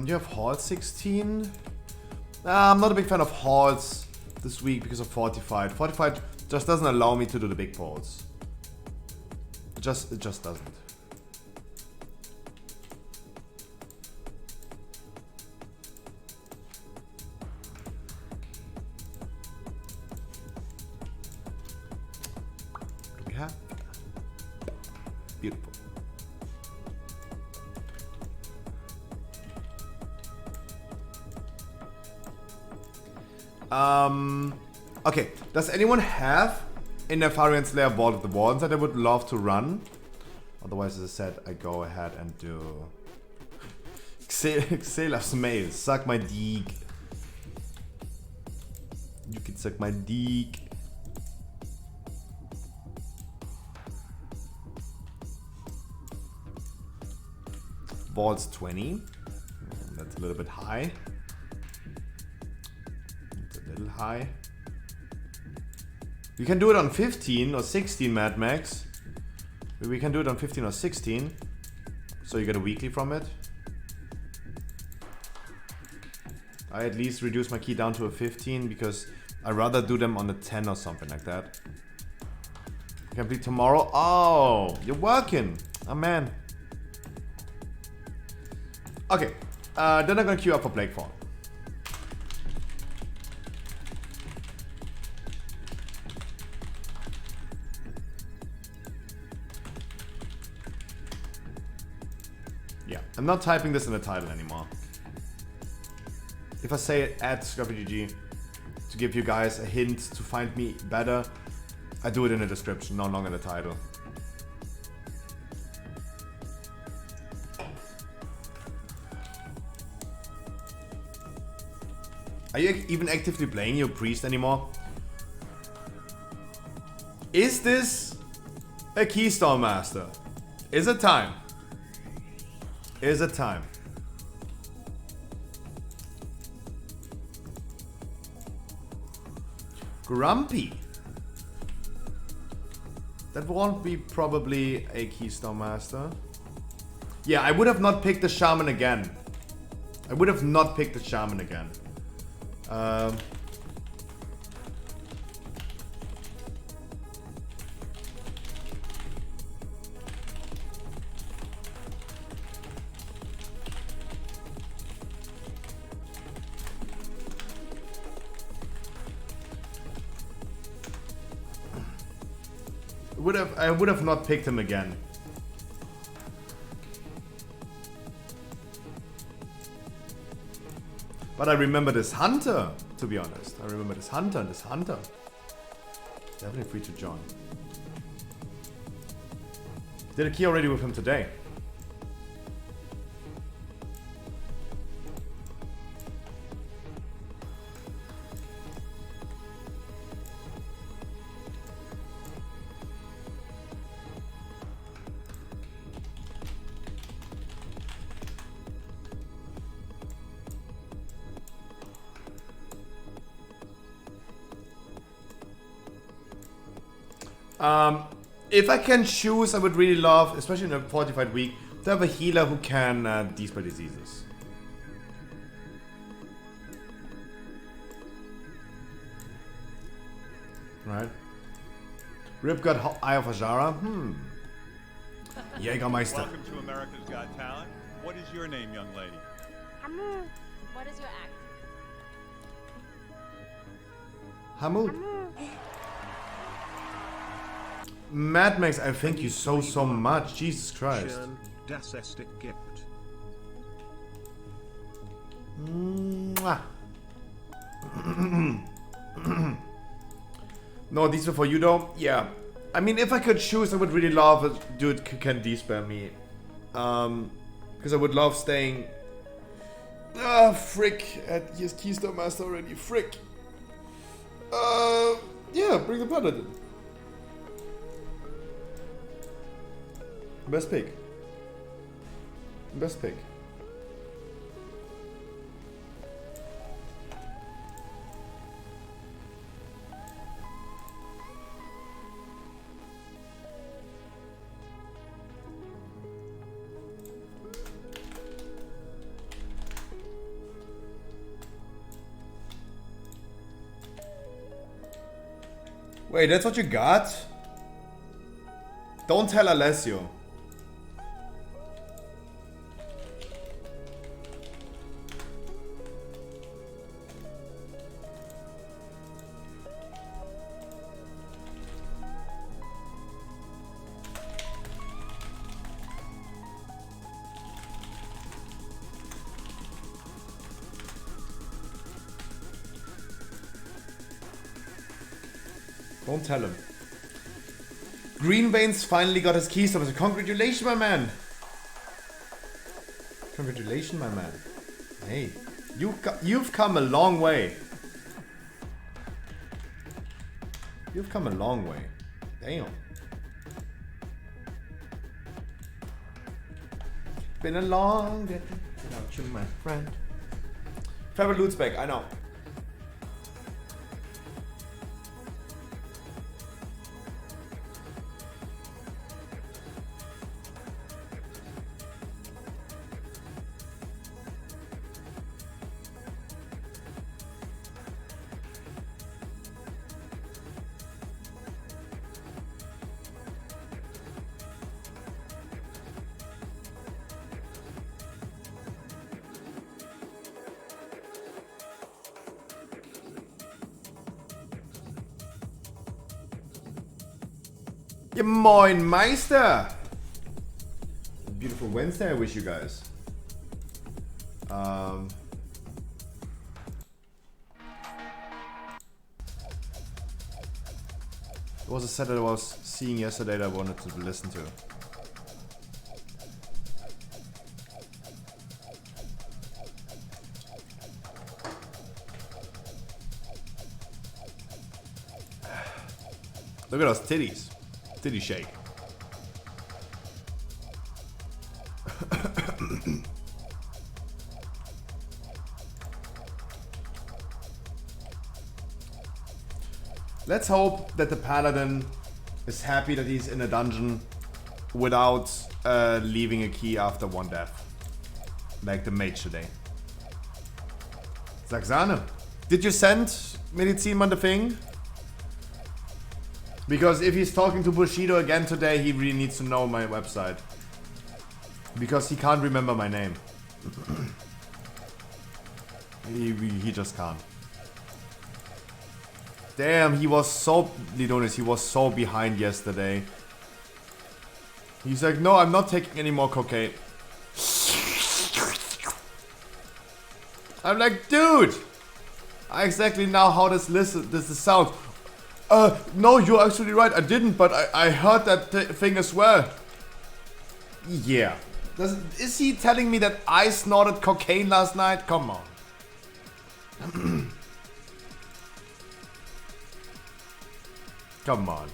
You have Hall 16. I'm not a big fan of Halls this week because of Fortified. Fortified just doesn't allow me to do the big polls. It just doesn't. What do we have? Beautiful. Okay, does anyone have a Nefarian's Lair Vault of the Wardens that I would love to run? Otherwise, as I said, I go ahead and do Xela's mail. Suck my dick. You can suck my dick. Vault's 20. That's a little bit high. High. We can do it on 15 or 16, Mad Max. We can do it on 15 or 16. So you get a weekly from it. I at least reduce my key down to a 15 because I'd rather do them on the 10 or something like that. Complete tomorrow. Oh, you're working. Oh man. Okay. Then I'm gonna queue up for Plaguefall. Yeah, I'm not typing this in the title anymore. If I say it at ScruffyGG to give you guys a hint to find me better, I do it in the description, no longer in the title. Are you even actively playing your priest anymore? Is this a Keystone Master? Is it time? Is it time? Grumpy. That won't be probably a Keystone Master. Yeah, I would have not picked the Shaman again. I would have not picked the Shaman again. I would have not picked him again. But I remember this hunter, to be honest. I remember this hunter and this hunter. Definitely free to join. Did a key already with him today. If I can choose, I would really love, especially in a fortified week, to have a healer who can dispel diseases. Right? Rip got Eye of Ajara. Jägermeister. Welcome to America's Got Talent. What is your name, young lady? What is your act? Hamud. Mad Max, I thank you so much. Jesus Christ. Das erste Gift. Mwah. No, these were for you though. Yeah. I mean, if I could choose, I would really love a dude who can de-spam me. Because I would love staying... frick. At his Keystone Master already. Frick. Yeah, bring the Paladin. Best pick. Best pick. Wait, that's what you got? Don't tell Alessio. Don't tell him. Green Veins finally got his keystone. So congratulations, my man. Congratulations, my man. Hey, you've come a long way. You've come a long way. Damn. Been a long day without you, my friend. Favorite loot spec, I know. Ja, moin Meister! Beautiful Wednesday I wish you guys. It was a set that I was seeing yesterday that I wanted to listen to. Look at those titties. Titty shake. Let's hope that the Paladin is happy that he's in a dungeon without leaving a key after one death. Like the mage today. Saxane, did you send Medizinmann the thing? Because if he's talking to Bushido again today, he really needs to know my website. Because he can't remember my name. he just can't. Damn, he was so... Lidonis, he was so behind yesterday. He's like, no, I'm not taking any more cocaine. I'm like, dude, I exactly know how this sounds. No, you're actually right. I didn't, but I heard that thing as well. Yeah. Is he telling me that I snorted cocaine last night? Come on. Come on.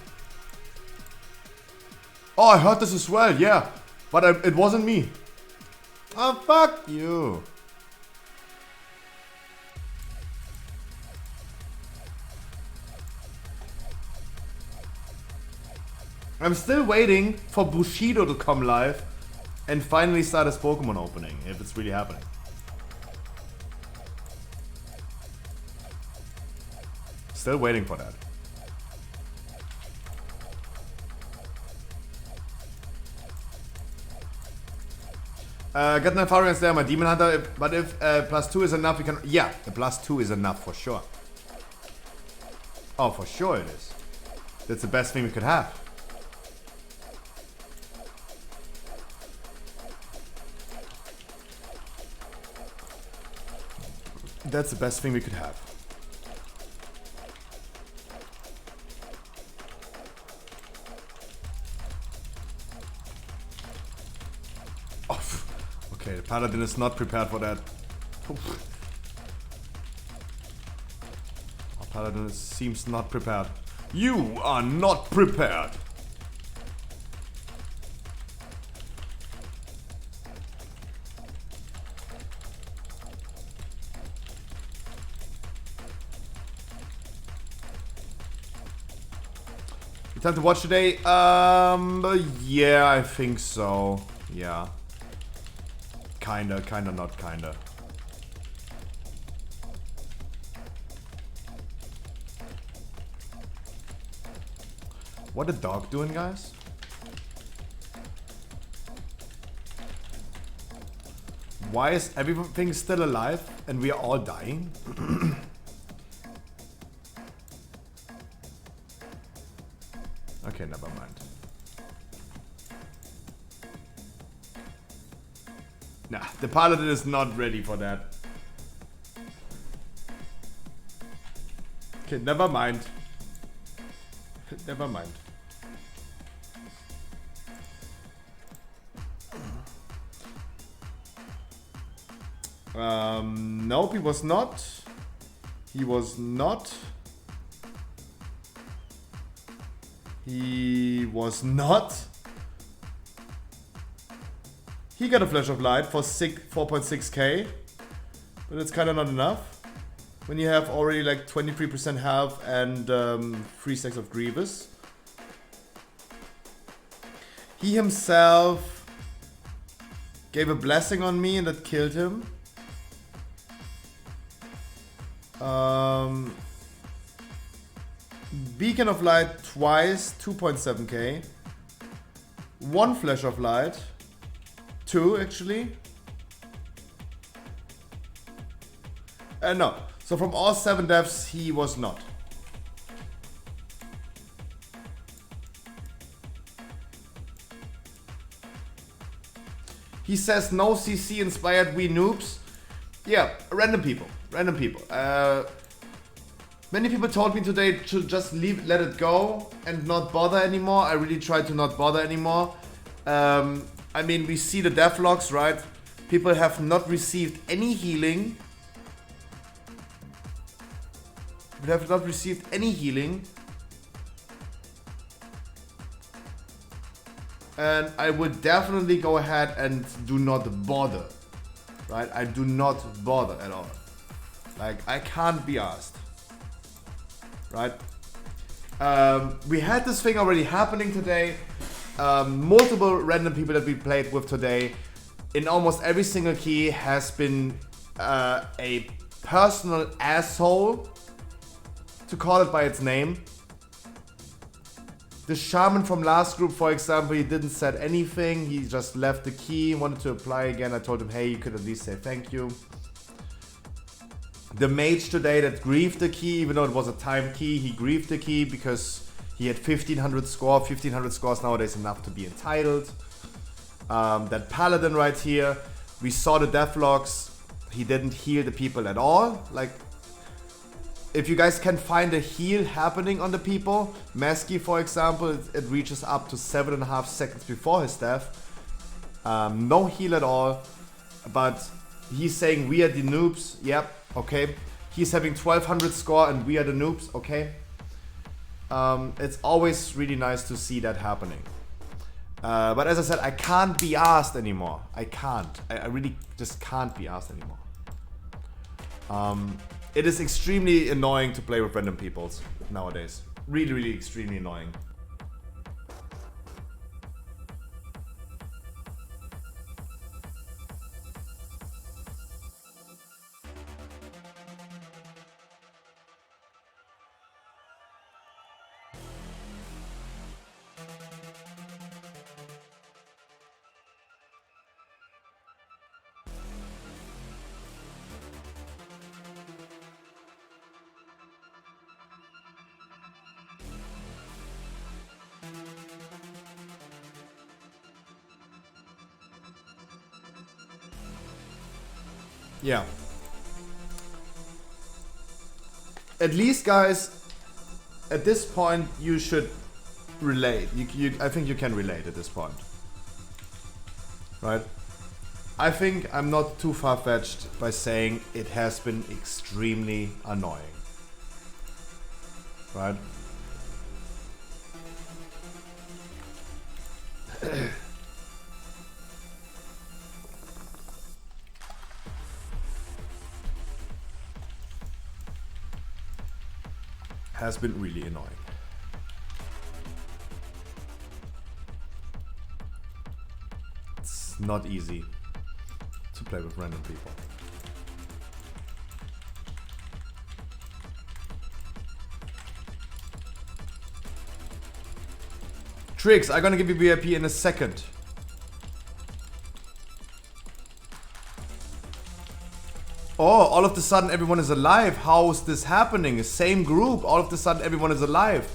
Oh, I heard this as well, yeah. But it wasn't me. Oh, fuck you. I'm still waiting for Bushido to come live and finally start his Pokemon opening, if it's really happening. Still waiting for that. Got enough variants there, my Demon Hunter, but if +2 is enough, we can... Yeah, the +2 is enough for sure. Oh, for sure it is. That's the best thing we could have. That's the best thing we could have. Oh, okay, the Paladin is not prepared for that. Oh, Paladin seems not prepared. You are not prepared. Time to watch today? Yeah, I think so. Yeah. Kinda, not kinda. What the dog doing, guys? Why is everything still alive and we are all dying? Okay, never mind. Nah, the Paladin is not ready for that. Okay, never mind. Never mind. Nope, he was not. He was not. He was not. He got a Flash of Light for 4.6k, but it's kind of not enough when you have already like 23% health and 3 stacks of Grievous. He himself gave a blessing on me and that killed him. Beacon of Light twice, 2.7k. 1 Flash of Light. 2 actually. No. So from all 7 deaths, he was not. He says no CC inspired we noobs. Yeah, random people. Random people. Many people told me today to just let it go and not bother anymore. I really tried to not bother anymore. I mean, we see the devlogs, right? People have not received any healing. We have not received any healing. And I would definitely go ahead and do not bother. Right? I do not bother at all. Like, I can't be asked. Right? We had this thing already happening today. Multiple random people that we played with today, in almost every single key has been a personal asshole, to call it by its name. The shaman from last group, for example, he didn't said anything. He just left the key, wanted to apply again. I told him, hey, you could at least say thank you. The mage today that grieved the key, even though it was a timed key, he grieved the key because He had 1500 score. 1500 scores nowadays enough to be entitled. That paladin right here, we saw the deathlogs. He didn't heal the people at all. Like, if you guys can find a heal happening on the people, Mesky for example, it reaches up to 7.5 seconds before his death. No heal at all, but he's saying we are the noobs. Yep, okay. He's having 1200 score and we are the noobs. Okay. It's always really nice to see that happening. But as I said, I can't be asked anymore. I can't. I really just can't be asked anymore. It is extremely annoying to play with random peoples nowadays. Really, really extremely annoying. Yeah. At least, guys, at this point, you should relate. I think you can relate at this point. Right? I think I'm not too far-fetched by saying it has been extremely annoying. Right? Has been really annoying. It's not easy to play with random people. Tricks, I'm gonna give you VIP in a second. Oh, all of a sudden everyone is alive. How is this happening? Same group, all of a sudden everyone is alive.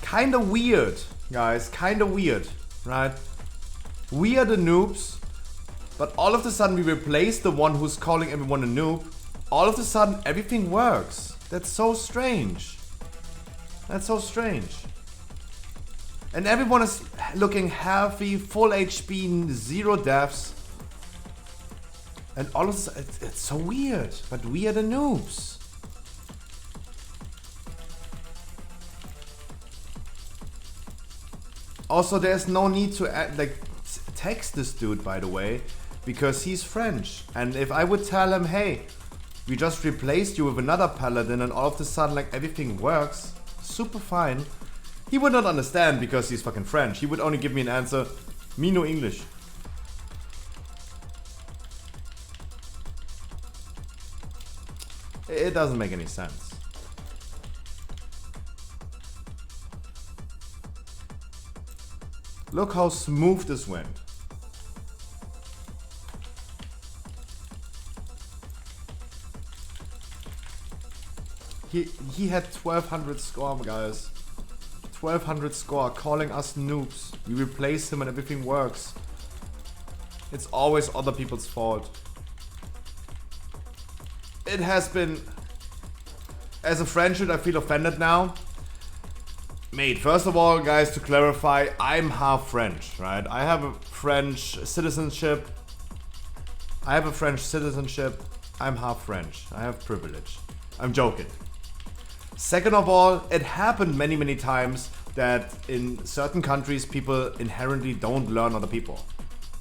Kinda weird, guys. Kinda weird, right? We are the noobs, but all of a sudden we replace the one who's calling everyone a noob. All of a sudden everything works. That's so strange. That's so strange. And everyone is looking healthy, full HP, 0 deaths. And all of a sudden, it's so weird, but we are the noobs. Also, there's no need to text this dude, by the way, because he's French. And if I would tell him, hey, we just replaced you with another paladin and all of a sudden like everything works, super fine, he would not understand because he's fucking French. He would only give me an answer, me no English. It doesn't make any sense. Look how smooth this went. He had 1200 score, guys. 1200 score, calling us noobs. We replace him and everything works. It's always other people's fault. It has been... As a Frenchman, I feel offended now. Mate, first of all, guys, to clarify, I'm half French, right? I have a French citizenship. I'm half French. I have privilege. I'm joking. Second of all, it happened many, many times that in certain countries, people inherently don't learn other people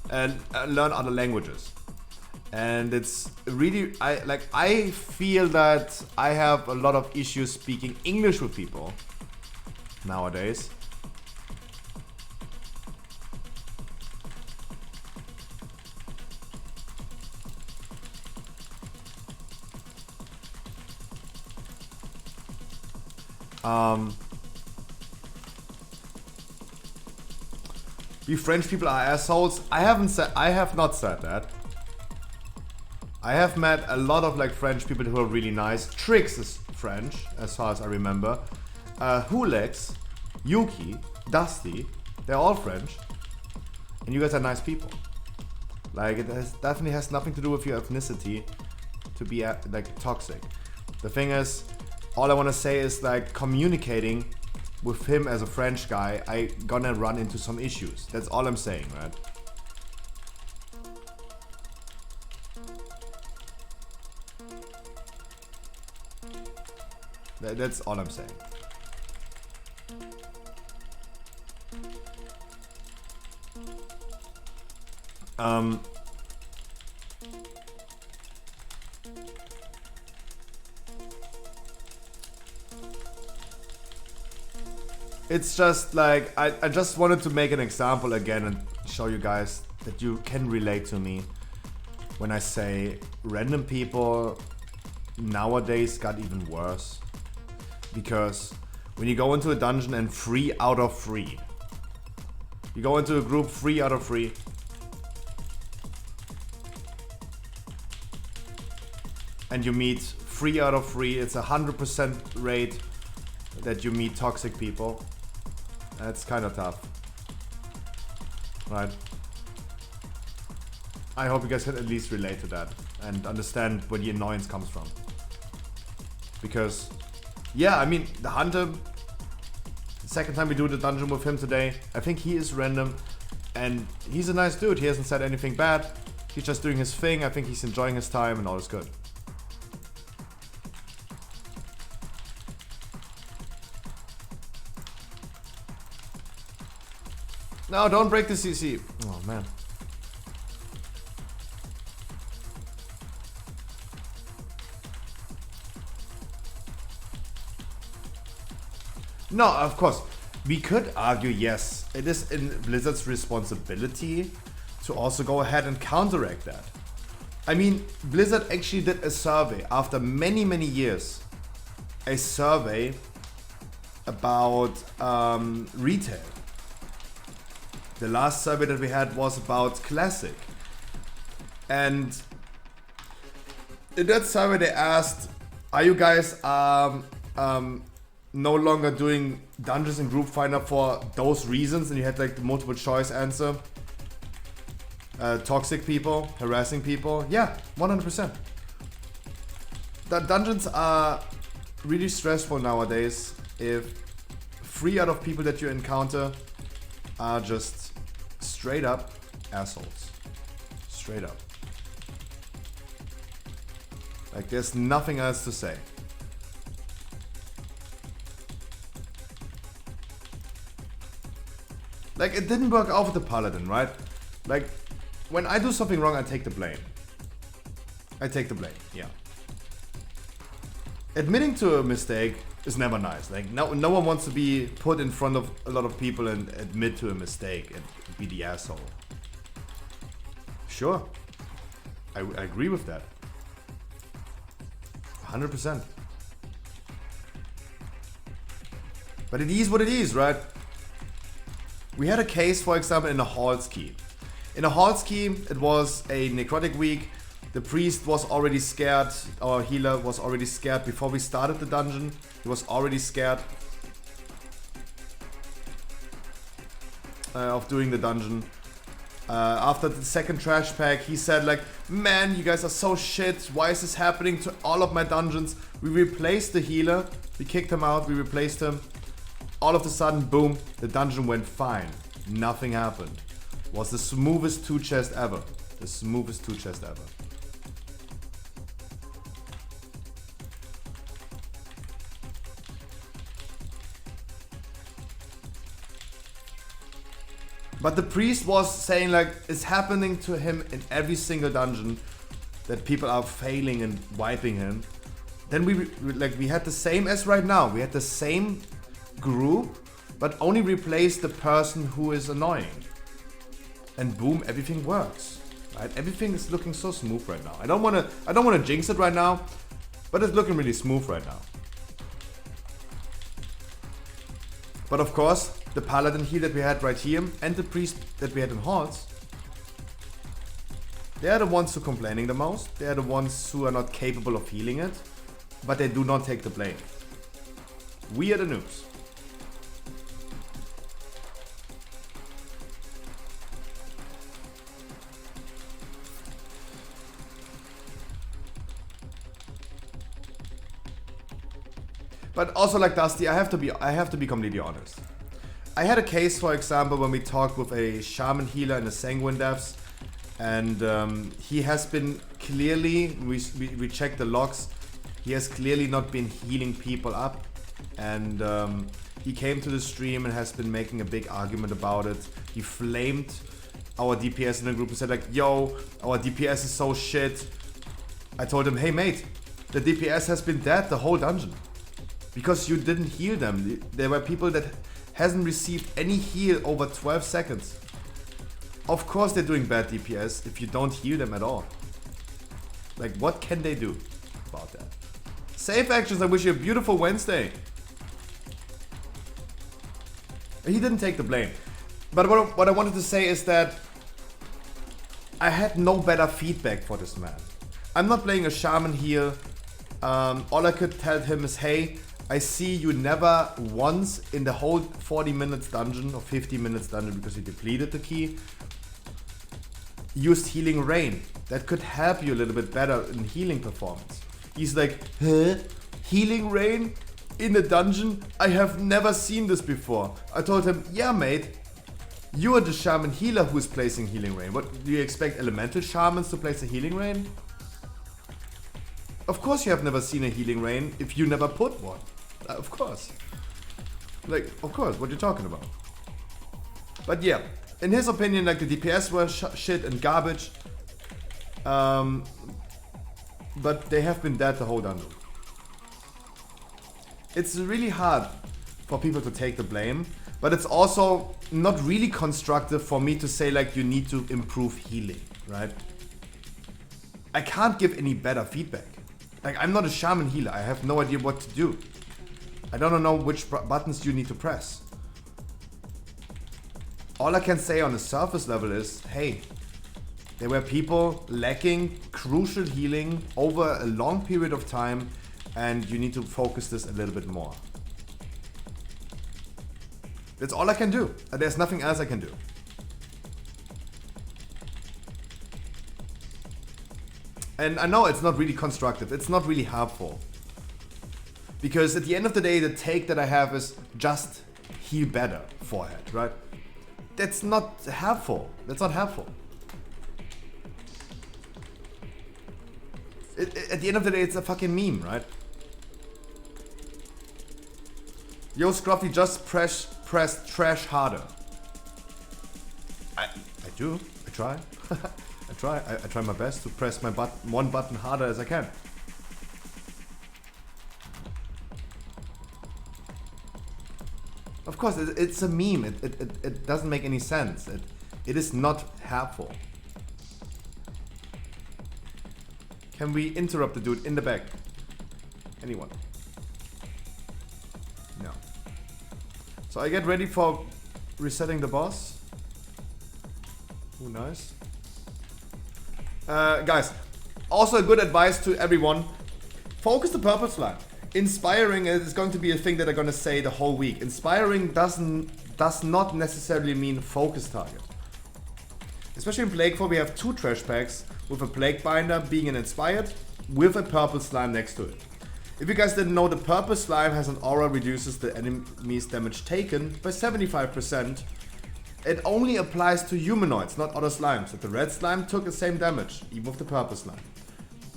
and learn other languages. And it's really, I feel that I have a lot of issues speaking English with people nowadays. We French people are assholes. I have not said that. I have met a lot of like French people who are really nice. Trix is French, as far as I remember. Hulex, Yuki, Dusty, they're all French. And you guys are nice people. Like, it definitely has nothing to do with your ethnicity to be like toxic. The thing is, all I want to say is like communicating with him as a French guy, I gonna run into some issues. That's all I'm saying, right? That's all I'm saying. It's just like, I just wanted to make an example again and show you guys that you can relate to me when I say random people nowadays got even worse. Because when you go into a dungeon and 3 out of 3, you go into a group 3 out of 3, and you meet 3 out of 3, it's a 100% rate that you meet toxic people. That's kind of tough, right? I hope you guys can at least relate to that and understand where the annoyance comes from. Because, yeah, I mean, the Hunter, the second time we do the dungeon with him today, I think he is random and he's a nice dude. He hasn't said anything bad. He's just doing his thing. I think he's enjoying his time and all is good. No, don't break the CC. Oh, man. No, of course. We could argue, yes, it is in Blizzard's responsibility to also go ahead and counteract that. I mean, Blizzard actually did a survey after many, many years. A survey about retail. The last survey that we had was about Classic. And in that survey they asked, are you guys no longer doing dungeons in Group Finder for those reasons? And you had like the multiple choice answer. Toxic people, harassing people. Yeah, 100%. The dungeons are really stressful nowadays if 3 out of people that you encounter are just straight up assholes. Straight up. Like, there's nothing else to say. Like, it didn't work out with the Paladin, right? Like, when I do something wrong, I take the blame. I take the blame, yeah. Admitting to a mistake is never nice. Like, no one wants to be put in front of a lot of people and admit to a mistake and be the asshole. Sure. I agree with that. 100%. But it is what it is, right? We had a case, for example, in a Hall's Key. In a Hall's Key, it was a necrotic week. The priest was already scared, our healer was already scared before we started the dungeon. He was already scared of doing the dungeon. After the second trash pack, he said like, man, you guys are so shit. Why is this happening to all of my dungeons? We replaced the healer. We kicked him out. We replaced him. All of a sudden, boom, the dungeon went fine. Nothing happened. It was the smoothest 2 chest ever. The smoothest 2 chest ever. But the priest was saying like, it's happening to him in every single dungeon that people are failing and wiping him. Then we had the same as right now. We had the same group, but only replaced the person who is annoying. And boom, everything works. Right? Everything is looking so smooth right now. I don't wanna jinx it right now, but it's looking really smooth right now. But of course, the paladin heal that we had right here and the priest that we had in halls, they are the ones who are complaining the most. They are the ones who are not capable of healing it, but they do not take the blame. We are the noobs. But also like Dusty, I have to be completely honest. I had a case, for example, when we talked with a Shaman healer in the Sanguine Depths, and he has been clearly, we checked the logs, he has clearly not been healing people up, and he came to the stream and has been making a big argument about it. He flamed our DPS in the group and said like, yo, our DPS is so shit. I told him, hey mate, the DPS has been dead the whole dungeon. Because you didn't heal them. There were people that hasn't received any heal over 12 seconds. Of course they're doing bad DPS if you don't heal them at all. Like, what can they do about that? Safe actions, I wish you a beautiful Wednesday. He didn't take the blame. But what I wanted to say is that I had no better feedback for this man. I'm not playing a Shaman heal. All I could tell him is, hey, I see you never once in the whole 40 minutes dungeon or 50 minutes dungeon, because you depleted the key, used Healing Rain. That could help you a little bit better in healing performance. He's like, huh? Healing Rain in the dungeon? I have never seen this before. I told him, yeah mate, you are the Shaman healer who is placing Healing Rain. What, do you expect elemental shamans to place a Healing Rain? Of course you have never seen a Healing Rain if you never put one. Of course. Like, of course, what are you talking about? But yeah, in his opinion, like, the DPS were shit and garbage. But they have been dead the whole dungeon. It's really hard for people to take the blame, but it's also not really constructive for me to say like you need to improve healing, right? I can't give any better feedback. Like, I'm not a Shaman healer, I have no idea what to do. I don't know which buttons you need to press. All I can say on the surface level is, hey, there were people lacking crucial healing over a long period of time, and you need to focus this a little bit more. That's all I can do. There's nothing else I can do. And I know it's not really constructive. It's not really helpful. Because at the end of the day, the take that I have is just heal better forehead, right? That's not helpful. That's not helpful. At the end of the day, it's a fucking meme, right? Yo, Scruffy, just press trash harder. I do. I try. I try my best to press my one button harder as I can. Of course, it's a meme. It doesn't make any sense. It is not helpful. Can we interrupt the dude in the back? Anyone? No. So I get ready for resetting the boss. Oh, nice. Guys, also a good advice to everyone. Focus the purple slime. Inspiring is going to be a thing that I'm going to say the whole week. Inspiring does not necessarily mean focus target. Especially in Plague 4, we have two trash packs with a Plague Binder being an inspired with a purple slime next to it. If you guys didn't know, the purple slime has an aura reduces the enemy's damage taken by 75%. It only applies to humanoids, not other slimes. But the red slime took the same damage, even with the purple slime.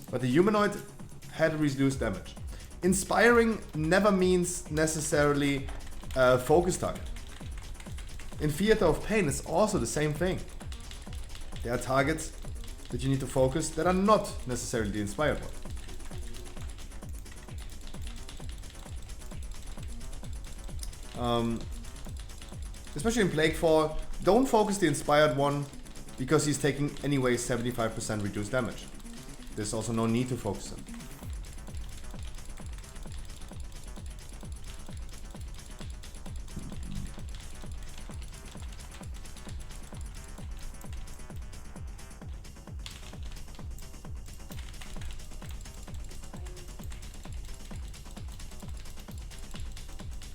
But the humanoid had reduced damage. Inspiring never means necessarily focus target. In Theater of Pain, it's also the same thing. There are targets that you need to focus that are not necessarily the inspired one. Especially in Plague 4, don't focus the inspired one because he's taking anyway 75% reduced damage. There's also no need to focus him.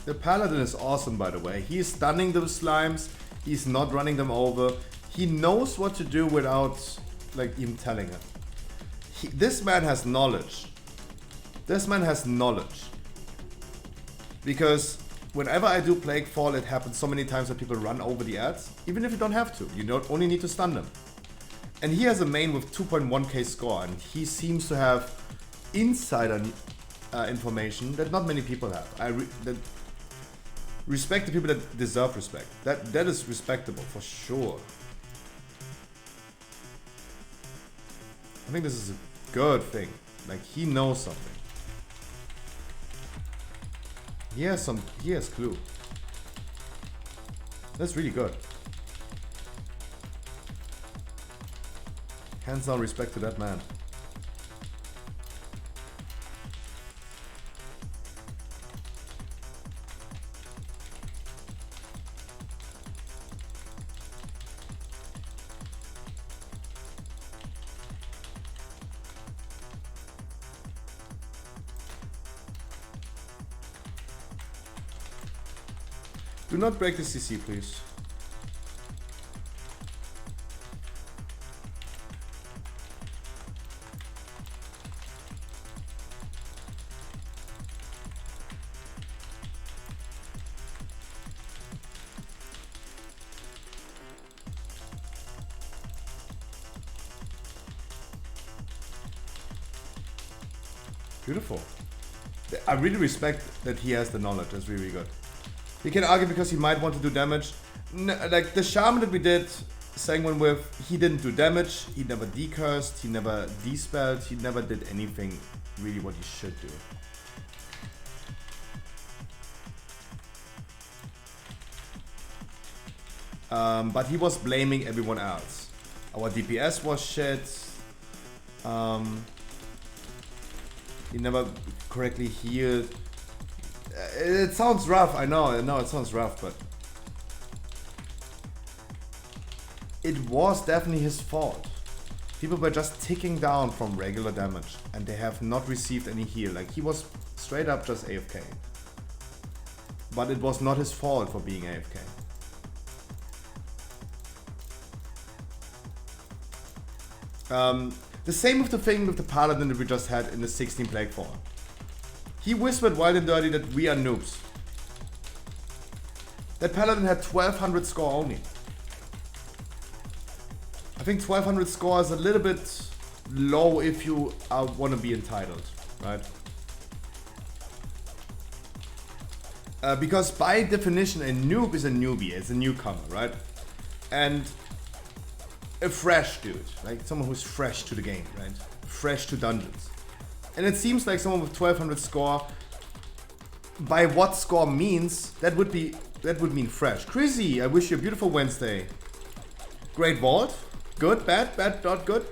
The Paladin is awesome, by the way. He's stunning those slimes. He's not running them over. He knows what to do without, like, even telling it. This man has knowledge. This man has knowledge. Because whenever I do Plague Fall, it happens so many times that people run over the ads, even if you don't have to. You don't only need to stun them. And he has a main with 2.1k score, and he seems to have insider information that not many people have. Respect the people that deserve respect. That is respectable for sure. I think this is a good thing. Like, he knows something. He has clue. That's really good. Hands down respect to that man. Do not break the CC, please. Beautiful. I really respect that he has the knowledge. That's really, really good. He can argue because he might want to do damage. Like the shaman that we did Sanguine with, he didn't do damage, he never decursed, he never despelled, he never did anything really what he should do. But he was blaming everyone else. Our DPS was shit. He never correctly healed. It sounds rough, I know it sounds rough, but it was definitely his fault. People were just ticking down from regular damage and they have not received any heal. Like, he was straight up just AFK. But it was not his fault for being AFK. The same with the thing with the Paladin that we just had in the 16 Plaguefall. He whispered wild and dirty that we are noobs. That Paladin had 1200 score only. I think 1200 score is a little bit low if you want to be entitled, right? Because by definition a noob is a newbie, it's a newcomer, right? And a fresh dude, like someone who's fresh to the game, right? Fresh to dungeons. And it seems like someone with 1200 score, by what score means, that would mean fresh. Chrissy, I wish you a beautiful Wednesday. Great vault. Good, bad, not good.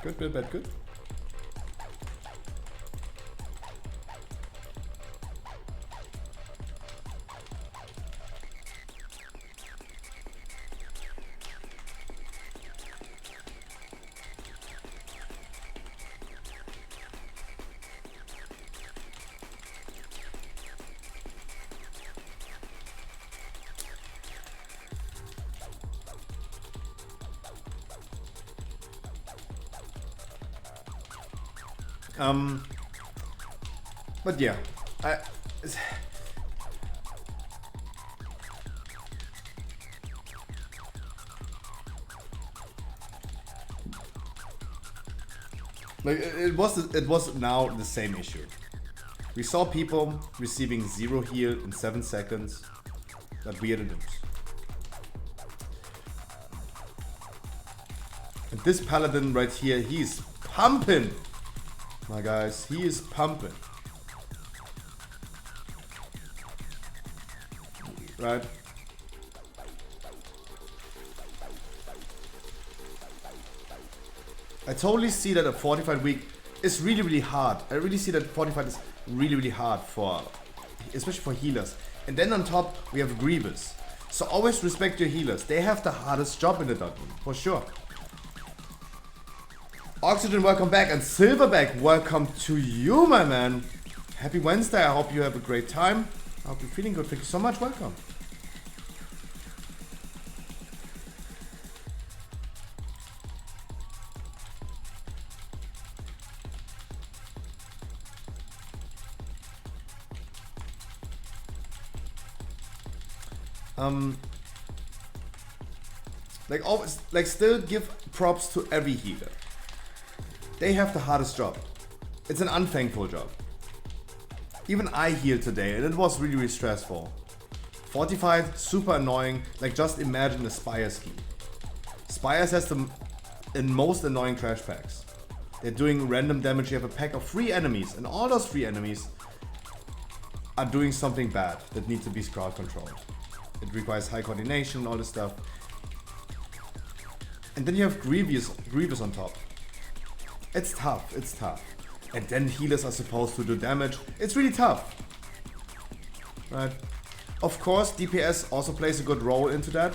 Good, bad, good. But yeah, like it was now the same issue. We saw people receiving 0 heal in 7 seconds that weirded it. And this Paladin right here, he's pumping. My guys, he is pumping. Right? I totally see that a fortified week is really, really hard. I really see that fortified is really, really hard for, especially for healers. And then on top, we have Grievous. So always respect your healers. They have the hardest job in the dungeon, for sure. Oxygen, welcome back. And Silverback, welcome to you, my man. Happy Wednesday. I hope you have a great time. I hope you're feeling good. Thank you so much. Welcome. Like always, like still give props to every healer. They have the hardest job. It's an unthankful job. Even I healed today and it was really, really stressful. Fortified, super annoying. Like just imagine a Spire scheme. Spires has the most annoying trash packs. They're doing random damage. You have a pack of 3 enemies and all those 3 enemies are doing something bad that needs to be crowd controlled. It requires high coordination, all this stuff. And then you have Grievous on top. It's tough, it's tough. And then healers are supposed to do damage. It's really tough. Right? Of course, DPS also plays a good role into that.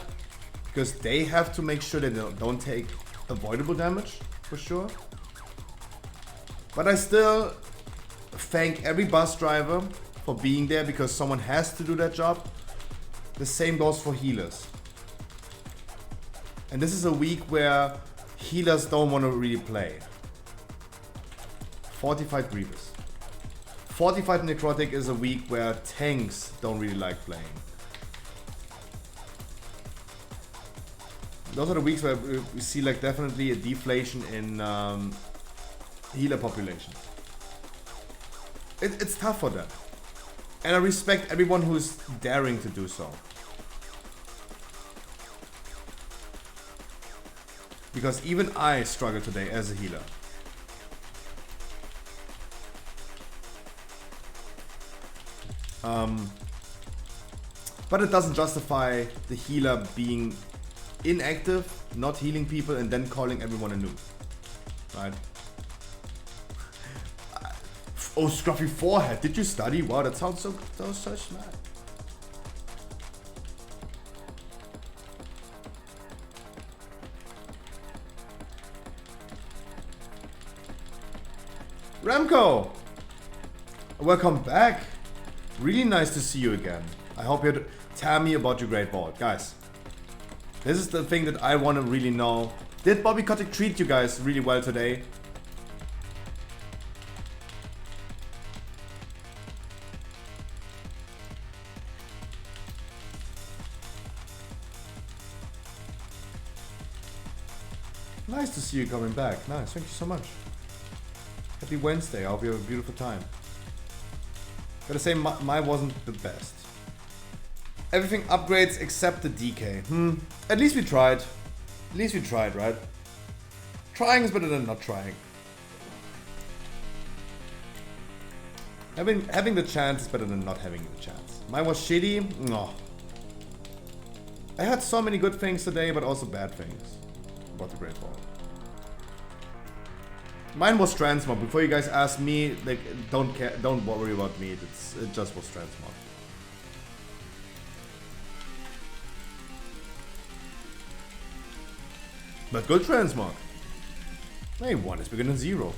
Because they have to make sure that they don't take avoidable damage, for sure. But I still thank every bus driver for being there because someone has to do that job. The same goes for healers. And this is a week where healers don't want to really play. Fortified Grievous. Fortified Necrotic is a week where tanks don't really like playing. Those are the weeks where we see like definitely a deflation in healer population. It's tough for them. And I respect everyone who's daring to do so. Because even I struggle today as a healer. But it doesn't justify the healer being inactive, not healing people, and then calling everyone a noob. Right? Oh, Scruffy Forehead, did you study? Wow, that sounds so smart. Remco! Welcome back. Really nice to see you again. I hope you'd tell me about your great vault. Guys, this is the thing that I want to really know. Did Bobby Kotick treat you guys really well today? Nice to see you coming back. Nice, thank you so much. Happy Wednesday. I hope you have a beautiful time. Gotta say, mine wasn't the best. Everything upgrades except the DK. At least we tried. At least we tried, right? Trying is better than not trying. Having the chance is better than not having the chance. Mine was shitty. No. I had so many good things today, but also bad things about the Great Wall. Mine was transmog. Before you guys ask me, like, don't worry about me. It just was transmog. But good transmog. Hey, 1 is bigger than 0.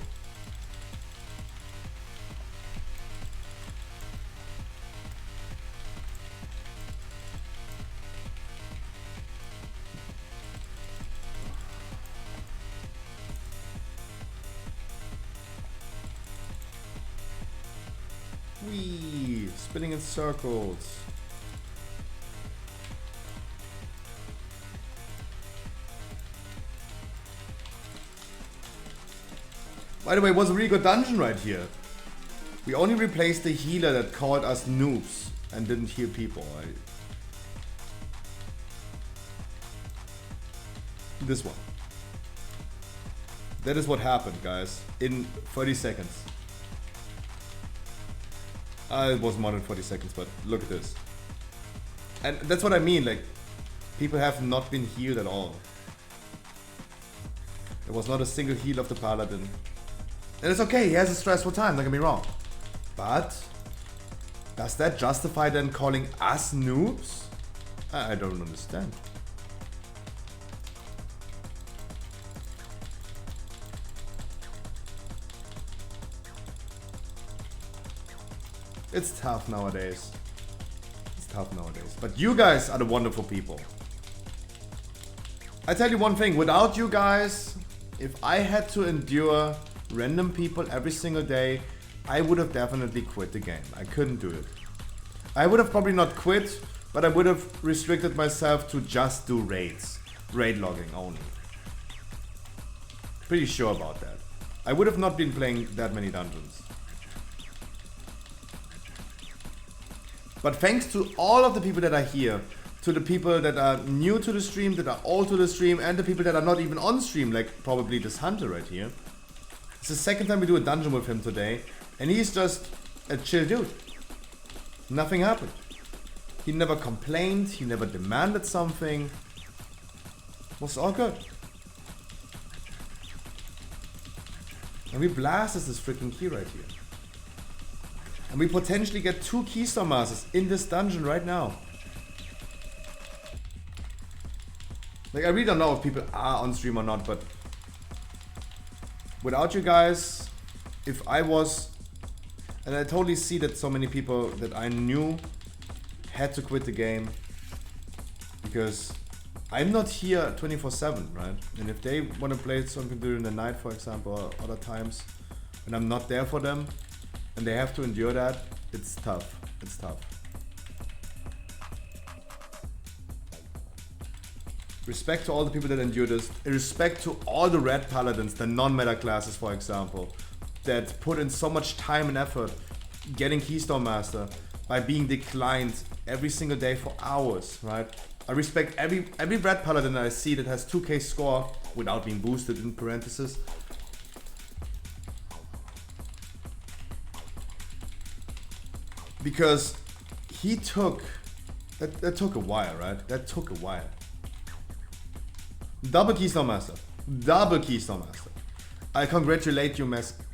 Whee! Spinning in circles. By the way, it was a really good dungeon right here. We only replaced the healer that called us noobs and didn't heal people. This one. That is what happened, guys. In 30 seconds. It was more than 40 seconds, but look at this. And that's what I mean, like, people have not been healed at all. There was not a single heal of the Paladin. And it's okay, he has a stressful time, don't get me wrong. But, does that justify then calling us noobs? I don't understand. It's tough nowadays. It's tough nowadays. But you guys are the wonderful people. I tell you one thing, without you guys, if I had to endure random people every single day, I would have definitely quit the game. I couldn't do it. I would have probably not quit, but I would have restricted myself to just do raids. Raid logging only. Pretty sure about that. I would have not been playing that many dungeons. But thanks to all of the people that are here, to the people that are new to the stream, that are old to the stream, and the people that are not even on stream, like probably this hunter right here. It's the second time we do a dungeon with him today, and he's just a chill dude. Nothing happened. He never complained, he never demanded something. It was all good. And we blasted this freaking key right here. And we potentially get 2 keystone masters in this dungeon right now. Like, I really don't know if people are on stream or not, but without you guys, if I was, and I totally see that so many people that I knew had to quit the game because I'm not here 24/7, right? And if they want to play something during the night, for example, or other times, and I'm not there for them, and they have to endure that, it's tough. It's tough. Respect to all the people that endure this. Respect to all the red paladins, the non-meta classes, for example, that put in so much time and effort getting Keystone Master by being declined every single day for hours, right? I respect every red paladin that I see that has 2k score without being boosted in parentheses. Because he took, that took a while, right? That took a while. Double Keystone Master. Double Keystone Master. I congratulate you, Masky.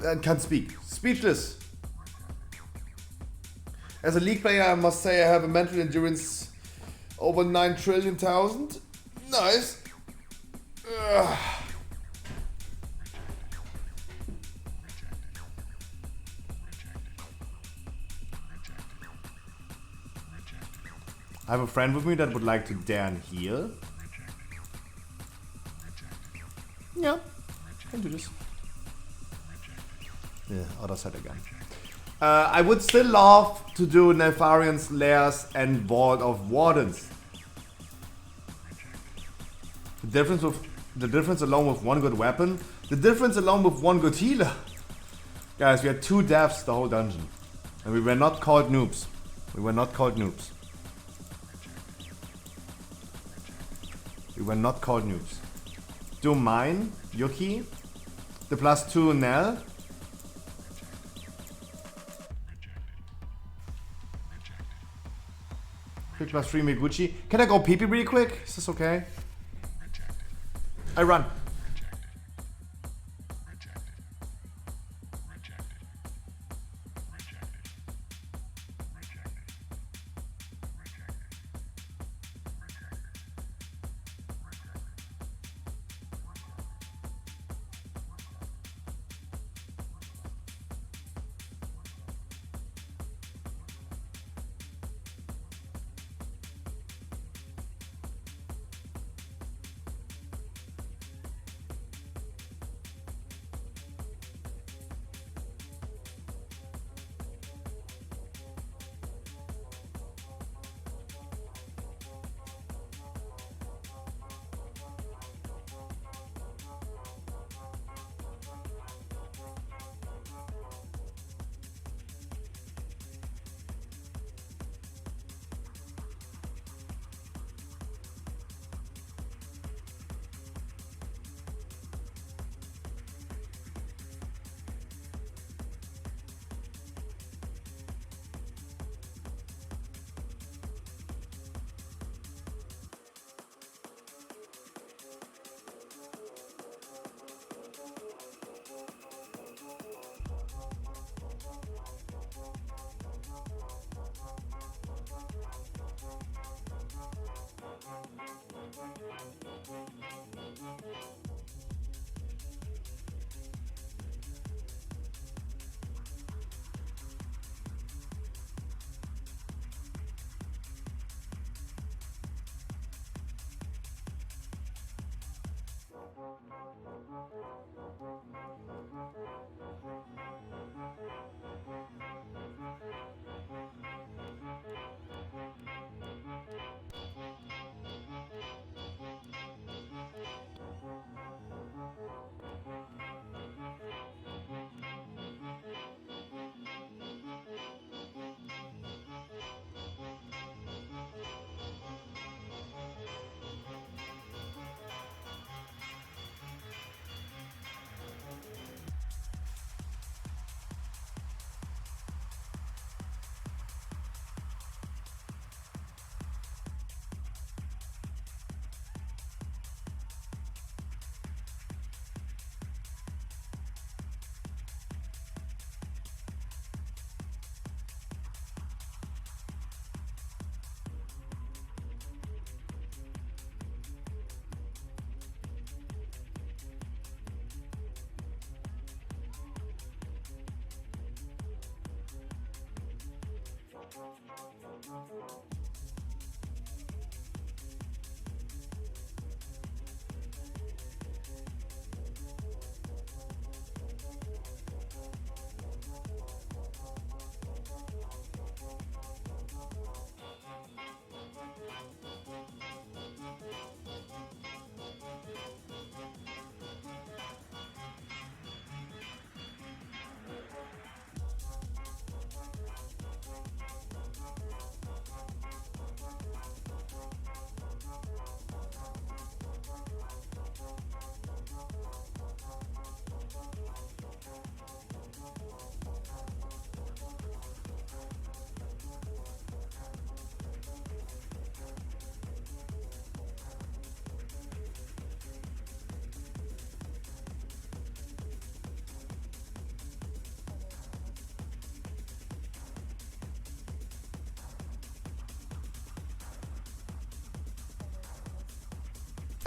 I can't speak. Speechless. As a League player, I must say I have a mental endurance over 9 trillion thousand. Nice. Ugh. I have a friend with me that would like to Dan heal. Yeah, can do this. Yeah, other side again. I would still love to do Neltharions, Lairs, and Vault of Wardens. The difference alone with one good weapon. The difference alone with one good healer. Guys, we had 2 deaths the whole dungeon. And we were not called noobs. We were not called noobs. We were not called noobs. Do mine, Yuki. The +2 Nell. Quick +3 Meguchi. Can I go pee pee really quick? Is this okay? I run.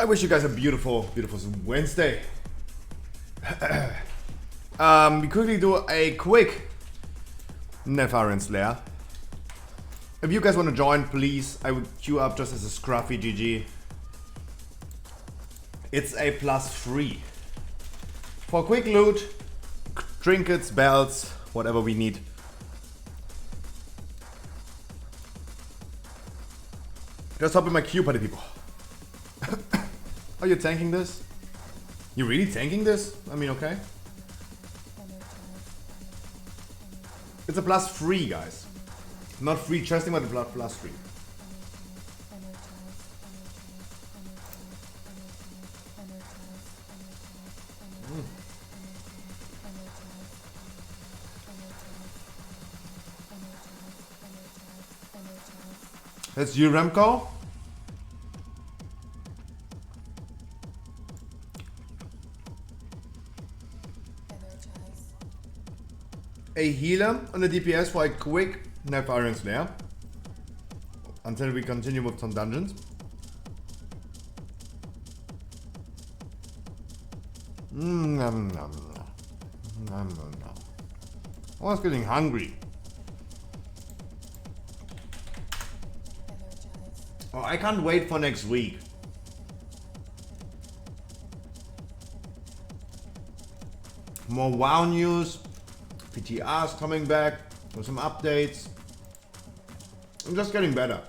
I wish you guys a beautiful, beautiful Wednesday. We quickly do a quick Nepharian Slayer. If you guys want to join, please, I would queue up just as a scruffy GG. It's a +3. For quick loot, trinkets, belts, whatever we need. Just hop in my queue, party people. Are you tanking this? You really tanking this? I mean, okay. It's a +3, guys. Not free chesting, but a +3. That's you, Remco. A healer on the DPS for a quick Nepharian Slayer until we continue with some dungeons. I was getting hungry. Oh, I can't wait for next week. More WoW news. PTR's coming back with some updates. I'm just getting better.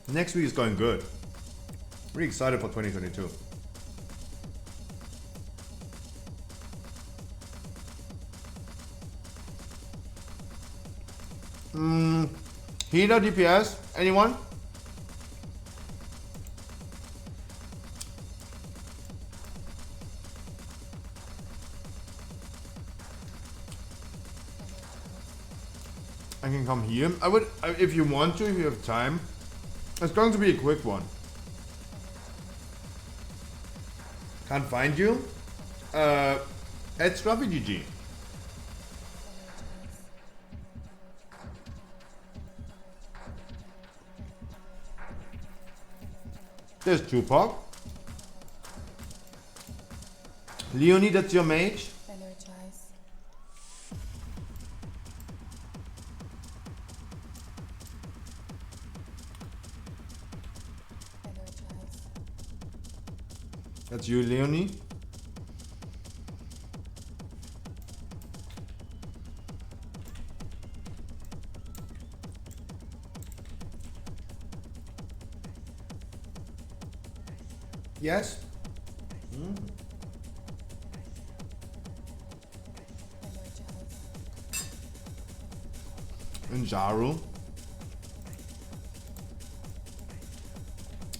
Next week is going good. Really excited for 2022. Healer DPS, anyone? I can come here. I would, if you want to, if you have time. It's going to be a quick one. Can't find you? At Scruffy GG. There's Tupac. Leonie, that's your mage. That's you, Leonie. Yes? And Jaru.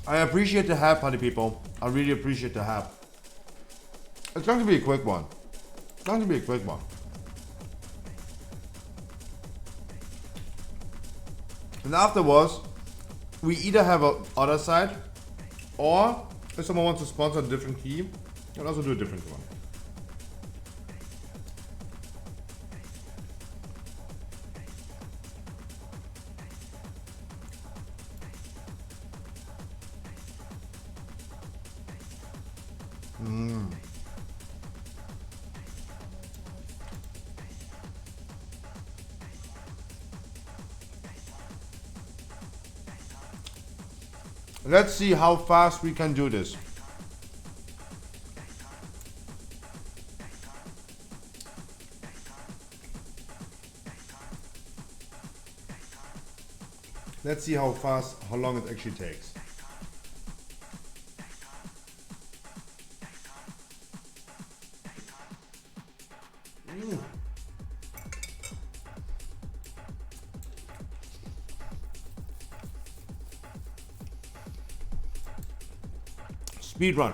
I appreciate the help, party people. I really appreciate the help. It's going to be a quick one. It's going to be a quick one. And afterwards, we either have a other side, or if someone wants to sponsor a different key, you can also do a different one. Let's see how fast we can do this. Let's see how long it actually takes. Speed run.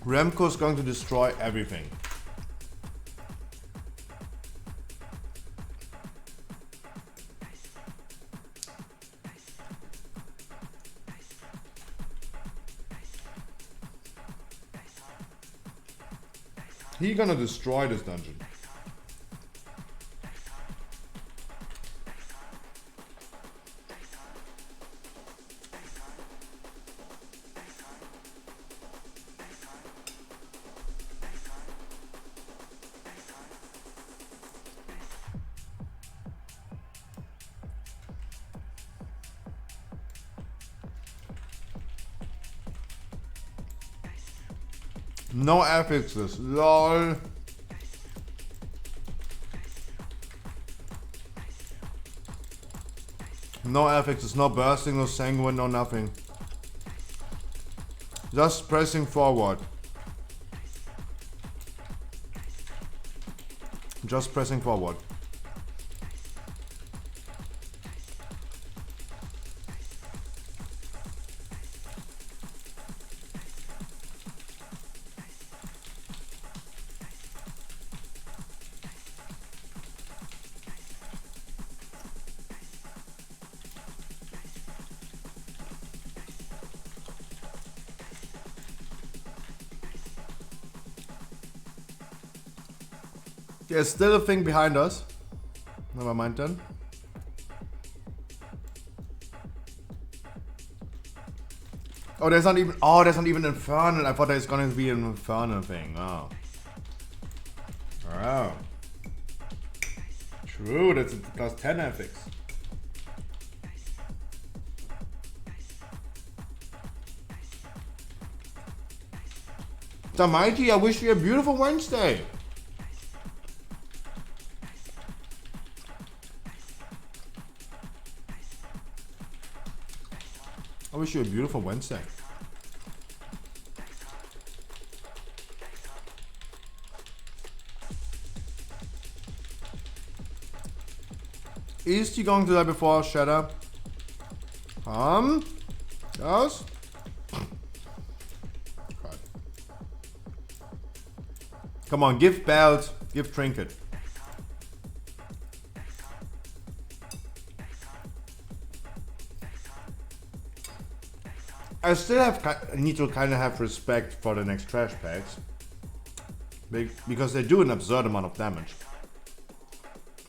Remco is going to destroy everything. He gonna destroy this dungeon. No affixes, lol. No affixes, no bursting, no sanguine, no nothing. Just pressing forward. Just pressing forward. There's still a thing behind us. Never mind then. Oh, there's not even. Oh, there's not even infernal. I thought there's gonna be an infernal thing. Oh. Oh. True. That's a plus 10 affix. The Mighty, I wish you a beautiful Wednesday. I wish you a beautiful Wednesday. Is he going to die before Shadow? Yes? God. Come on, give belt, give trinket. I still need to kind of have respect for the next trash packs. Because they do an absurd amount of damage.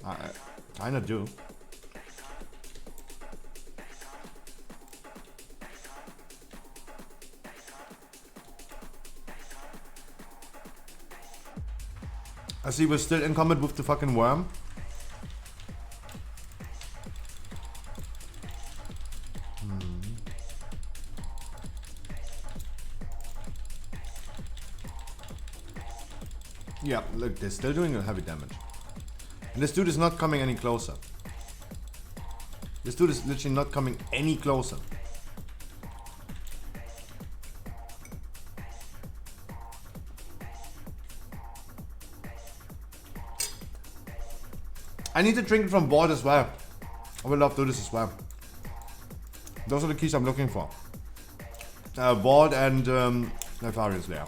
I kind of do. I see we're still in combat with the fucking worm. Yeah, look, they're still doing a heavy damage. And this dude is not coming any closer. This dude is literally not coming any closer. I need to drink from VoD as well. I would love to do this as well. Those are the keys I'm looking for. VoD and Nefarious Lair.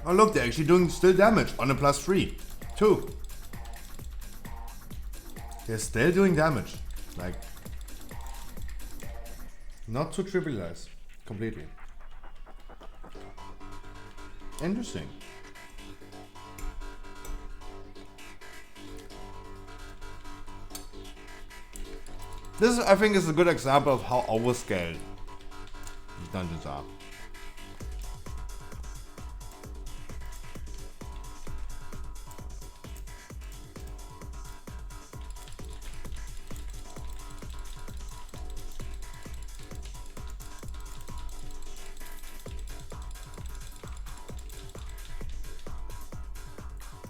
Oh look, they're actually doing still damage on a +3. 2. They're still doing damage. Like, not to trivialize completely. Interesting. This, I think, is a good example of how overscaled these dungeons are.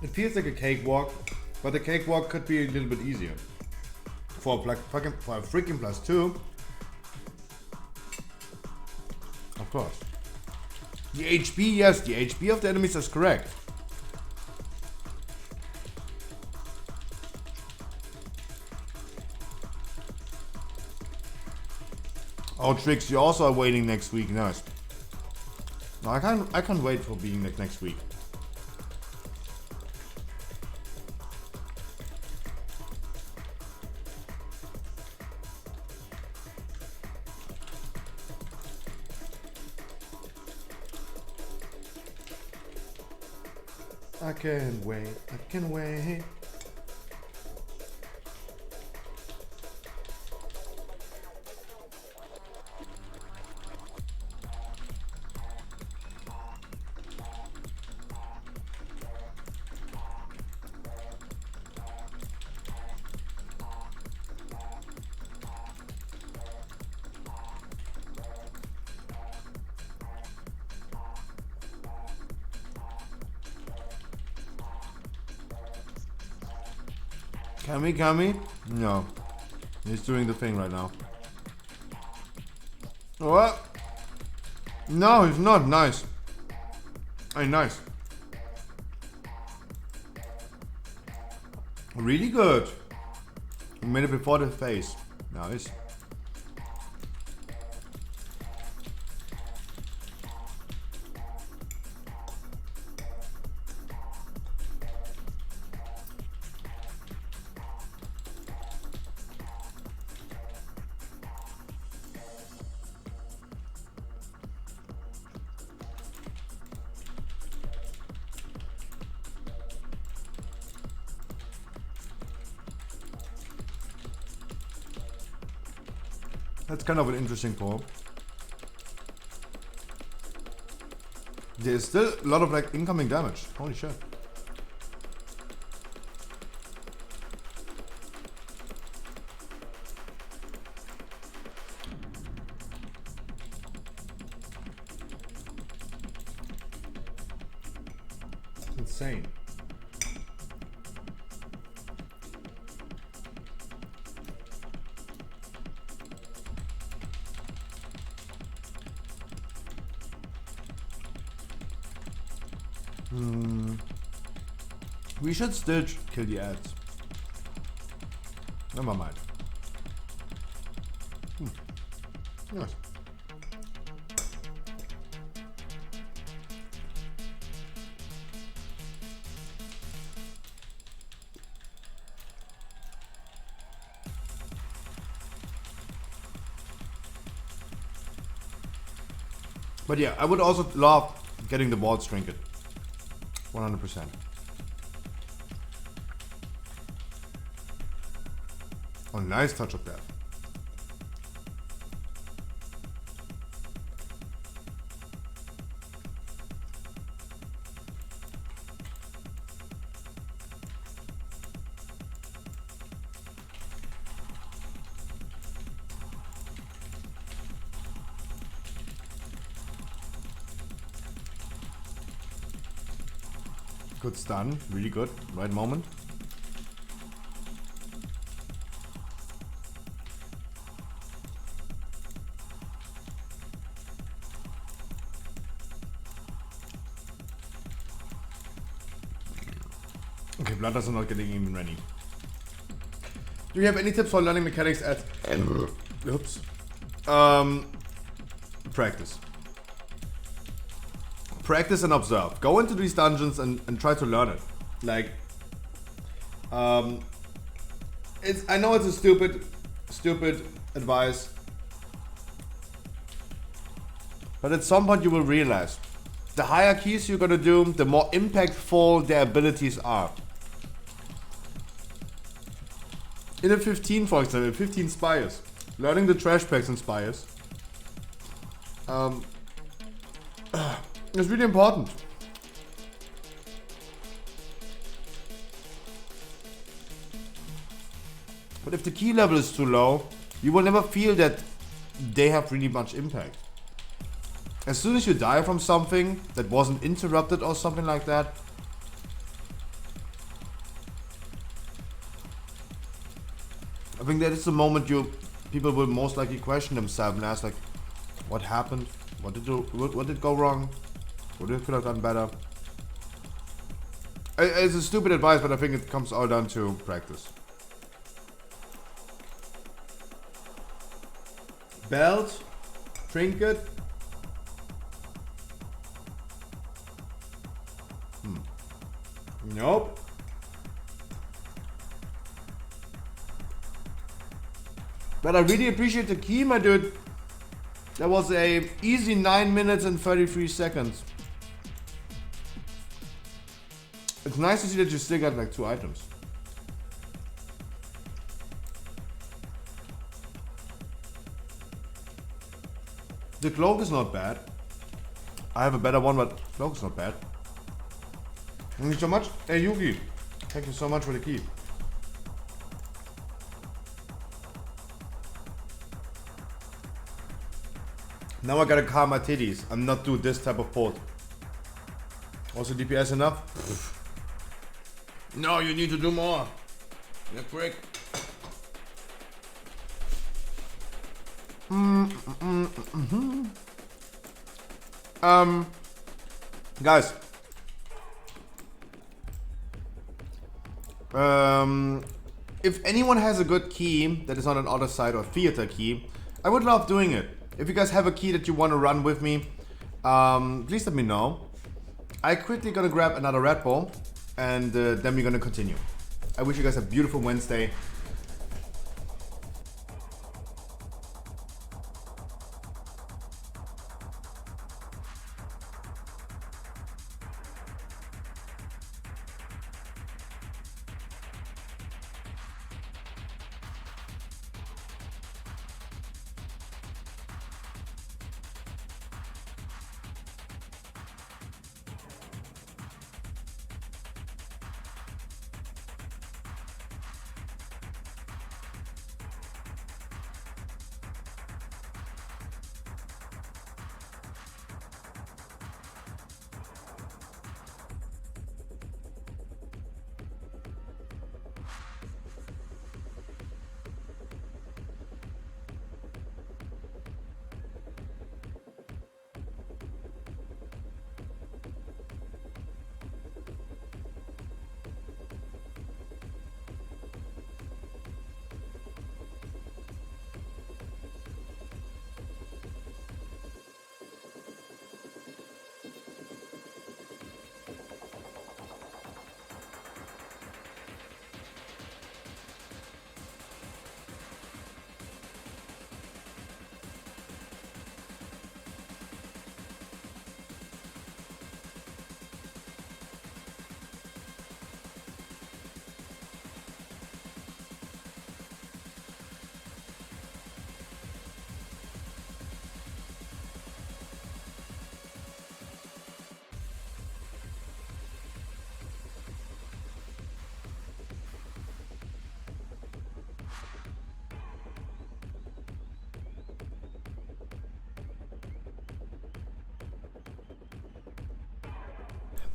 It feels like a cakewalk, but the cakewalk could be a little bit easier. For a freaking +2. Of course. The HP, yes, the HP of the enemies is correct. Oh, Trix, you also are waiting next week. Nice. No, I can't wait for being next week. I can't wait. I can wait. Can we? No. He's doing the thing right now. What? No, he's not. Nice. Hey, nice. Really good. He made it before the face. Nice. That's kind of an interesting poll. There's still a lot of like incoming damage. Holy shit. Insane. We should still kill the ads. Never mind. Nice. But yeah, I would also love getting the vault trinket. 100%. Oh, nice touch of death. Good stun, really good, right moment. Okay, Bloodlust are not getting even ready. Do you have any tips for learning mechanics at oops. Practice. Practice and observe. Go into these dungeons and try to learn it. Like, I know it's a stupid advice, but at some point you will realize the higher keys you're gonna do, the more impactful their abilities are. In a 15, for example, 15 Spires, learning the trash packs and Spires is really important. But if the key level is too low, you will never feel that they have really much impact. As soon as you die from something that wasn't interrupted or something like that, I think that is the moment people will most likely question themselves and ask like, what happened? What did go wrong? What could have done better? It's a stupid advice, but I think it comes all down to practice. Belt, trinket. Nope. But I really appreciate the key, my dude. That was a easy 9 minutes and 33 seconds. It's nice to see that you still got like 2 items. The cloak is not bad. I have a better one, but cloak is not bad. Thank you so much. Hey Yugi, thank you so much for the key. Now I gotta calm my titties and not do this type of port. Also DPS enough? No, you need to do more. You're quick. Guys. If anyone has a good key that is on an other side or theater key, I would love doing it. If you guys have a key that you want to run with me, please let me know. I quickly gonna grab another Red Bull and then we're gonna continue. I wish you guys a beautiful Wednesday.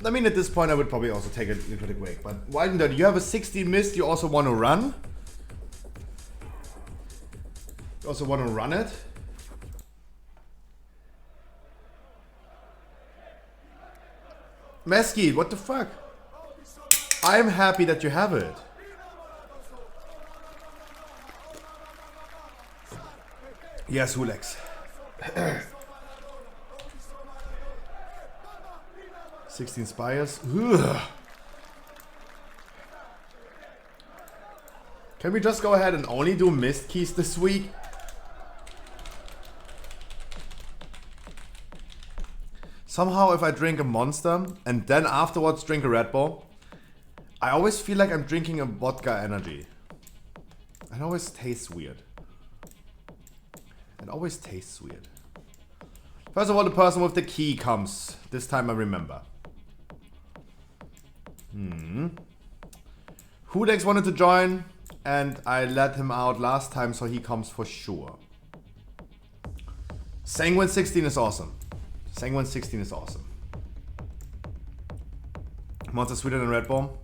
I mean, at this point, I would probably also take a quick break. But why didn't that? You have a 60 mist. You also want to run. You also want to run it. Mesky, what the fuck? I'm happy that you have it. Yes, Hulex. 16 spires. Ugh. Can we just go ahead and only do mist keys this week? Somehow if I drink a Monster and then afterwards drink a Red Bull, I always feel like I'm drinking a vodka energy. It always tastes weird. It always tastes weird. First of all, the person with the key comes. This time I remember. Hudex wanted to join and I let him out last time, so he comes for sure. Sanguine 16 is awesome. Sanguine 16 is awesome. Monster sweeter than Red Bull.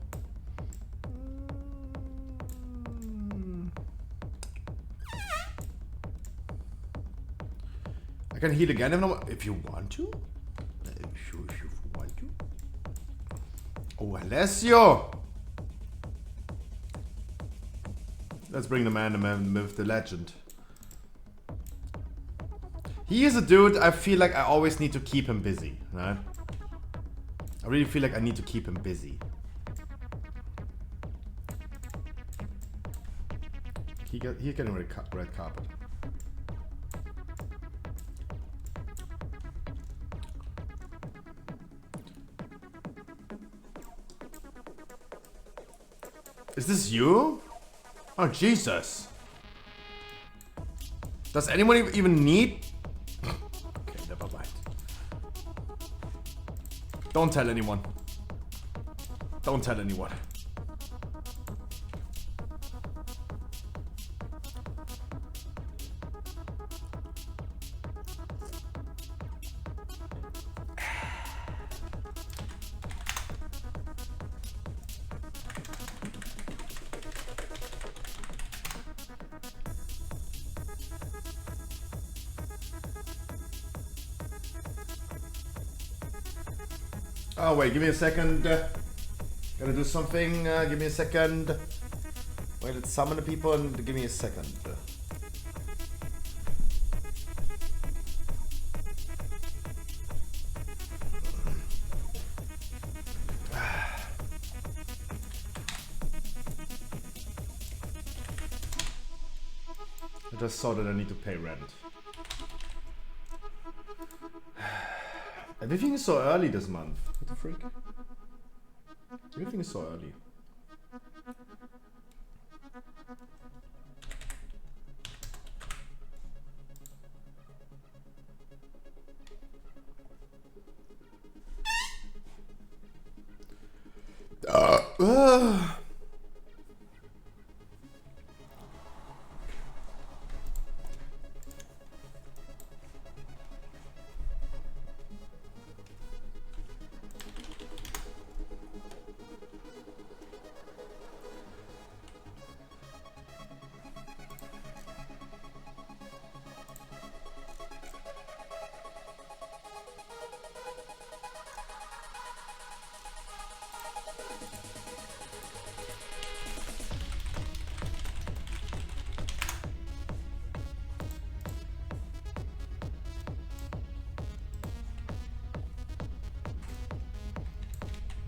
I can heal again if you want to. If you want to. Oh, Alessio! Let's bring the man, the myth, the legend. He is a dude I feel like I always need to keep him busy, right? I really feel like I need to keep him busy. He's getting red carpet. Is this you? Oh, Jesus. Does anyone even need... Okay, never mind. Don't tell anyone. Don't tell anyone. Oh wait, give me a second. Gotta do something. Give me a second. Wait, let's summon the people and give me a second. I just saw that I need to pay rent. Everything is so early this month. What the freak? Everything is so early.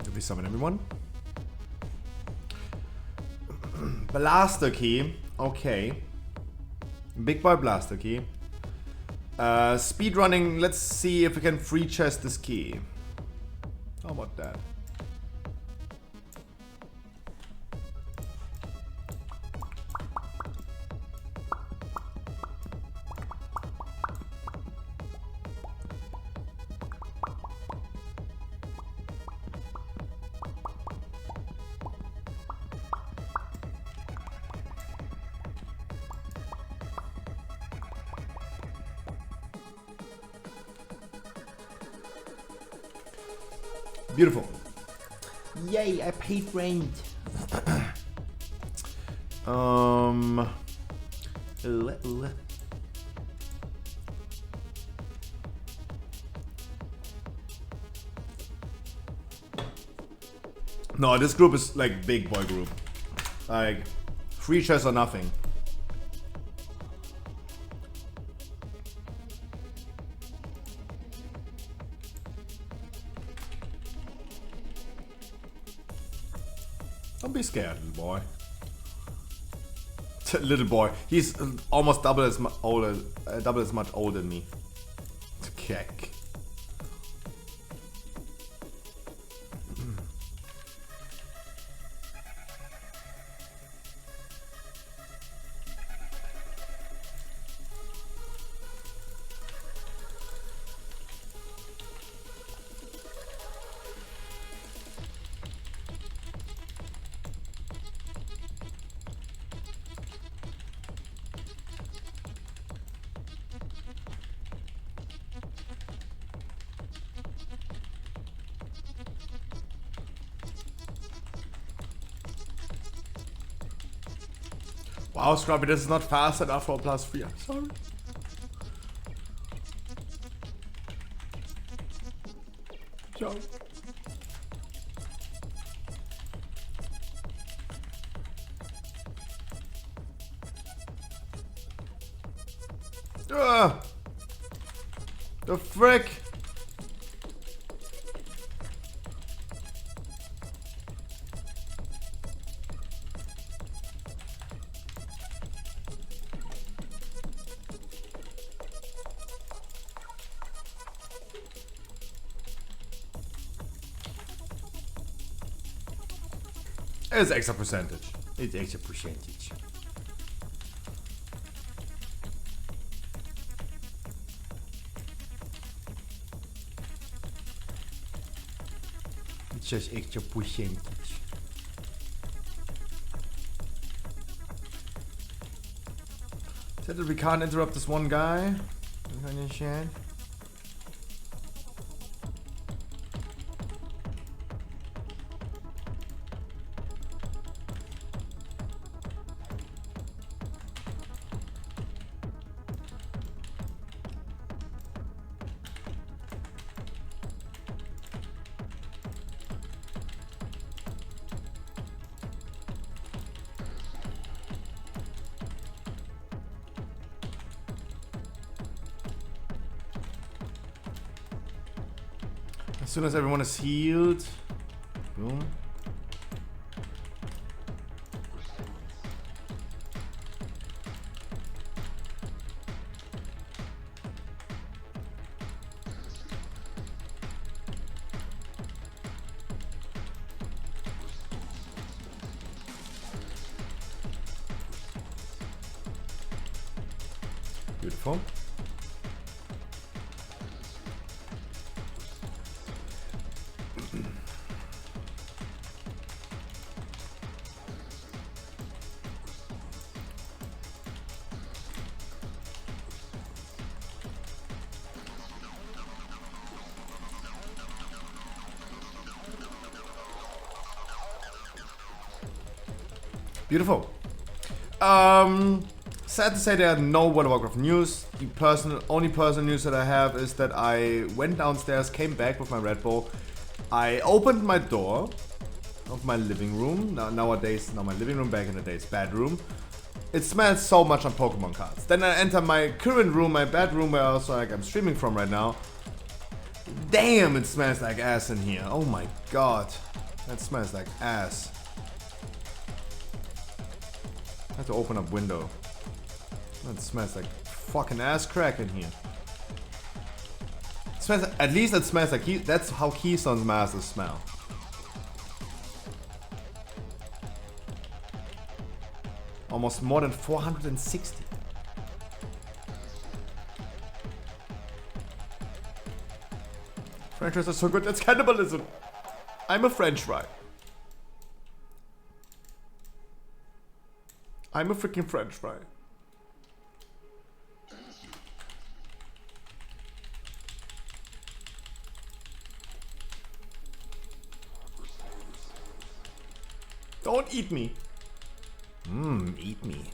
Did we summon everyone? Blaster key. Okay. Big boy blaster key. Speed running. Let's see if we can free chest this key. How about that? Beautiful. Yay, I paid rent. No, this group is like big boy group. Like free chests or nothing. Don't be scared, little boy. Little boy. He's almost double as much older than me. Keck. Wow, Scrappy, this is not fast enough for +3. I'm sorry. Ciao. The frick! It's extra percentage. It's extra percentage. It's just extra percentage. Said that we can't interrupt this one guy. As soon as everyone is healed, boom. Beautiful. Beautiful. Sad to say there are no World of Warcraft news. The only personal news that I have is that I went downstairs, came back with my Red Bull. I opened my door of my living room. Now my living room, back in the days, bedroom. It smells so much on Pokemon cards. Then I enter my current room, my bedroom, where also I'm streaming from right now. Damn, it smells like ass in here. Oh my god. That smells like ass. I have to open up window. That smells like fucking ass crack in here. It smells, at least it smells like that's how Keystone's masters smell. Almost more than 460. French fries are so good, that's cannibalism. I'm a French fry. I'm a freaking French fry. Don't eat me. Eat me.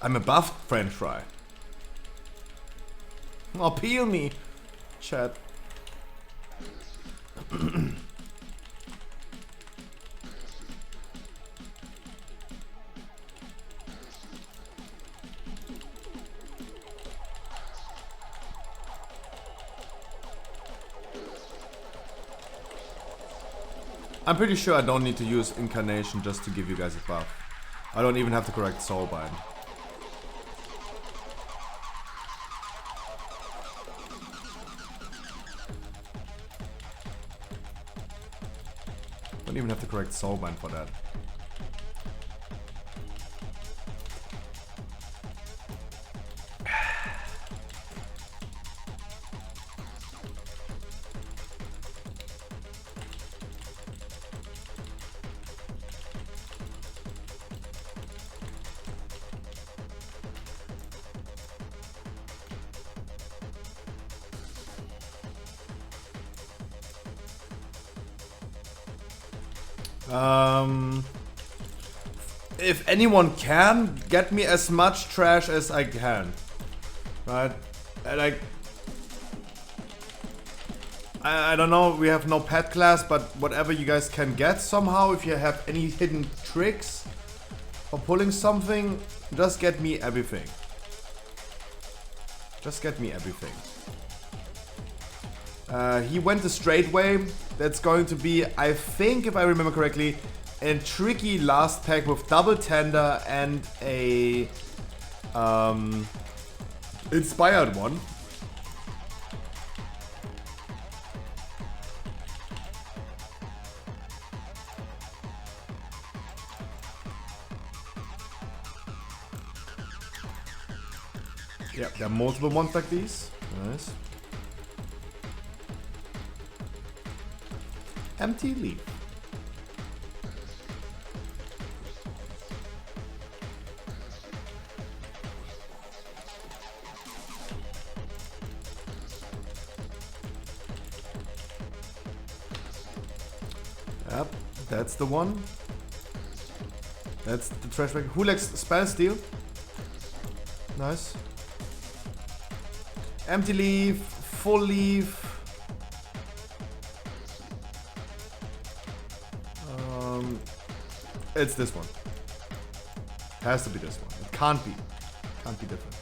I'm a buffed French fry. Oh, peel me, chat. I'm pretty sure I don't need to use Incarnation just to give you guys a buff. I don't even have to correct Soulbind. Don't even have to correct Soulbind for that. If anyone can, get me as much trash as I can. Right? I don't know, we have no pet class, but whatever you guys can get somehow, if you have any hidden tricks for pulling something, just get me everything. Just get me everything. He went the straight way. That's going to be, I think, if I remember correctly, a tricky last pack with double tender and a inspired one. There are multiple ones like these. Nice. Empty leaf. Yep, that's the one. That's the trash bag. Who likes spell steal? Nice. Empty leaf, full leaf. It's this one. Has to be this one. It can't be. Can't be different.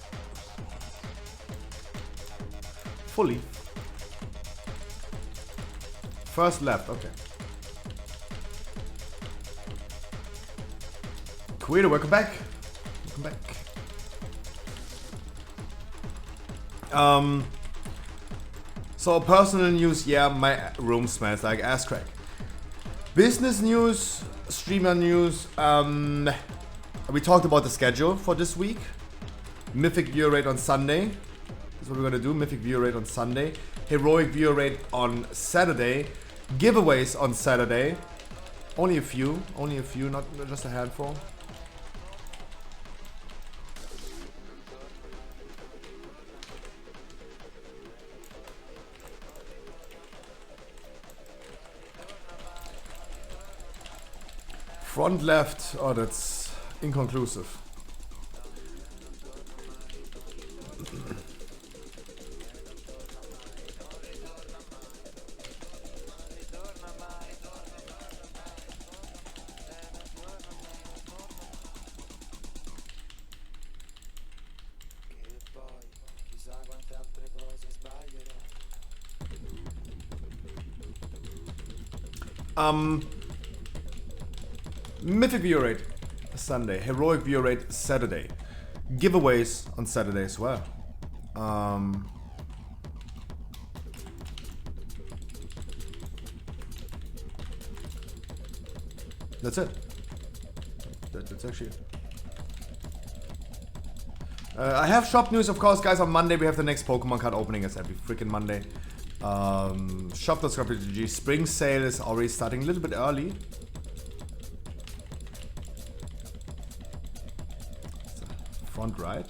Full leaf. First left, okay. Queer, welcome back. Welcome back. So personal news, yeah, my room smells like ass crack. Business news, streamer news, we talked about the schedule for this week. Mythic viewer rate on Sunday. That's what we're gonna do, Mythic viewer rate on Sunday. Heroic viewer rate on Saturday. Giveaways on Saturday. Only a few, not just a handful. Front left, oh that's inconclusive. Mythic viewer rate Sunday, heroic viewer rate Saturday, giveaways on Saturday as well. That's it. That's actually it. I have shop news, of course, guys. On Monday we have the next Pokemon card opening. It's every freaking Monday. Shop.scrap.gg spring sale is already starting a little bit early. Front right?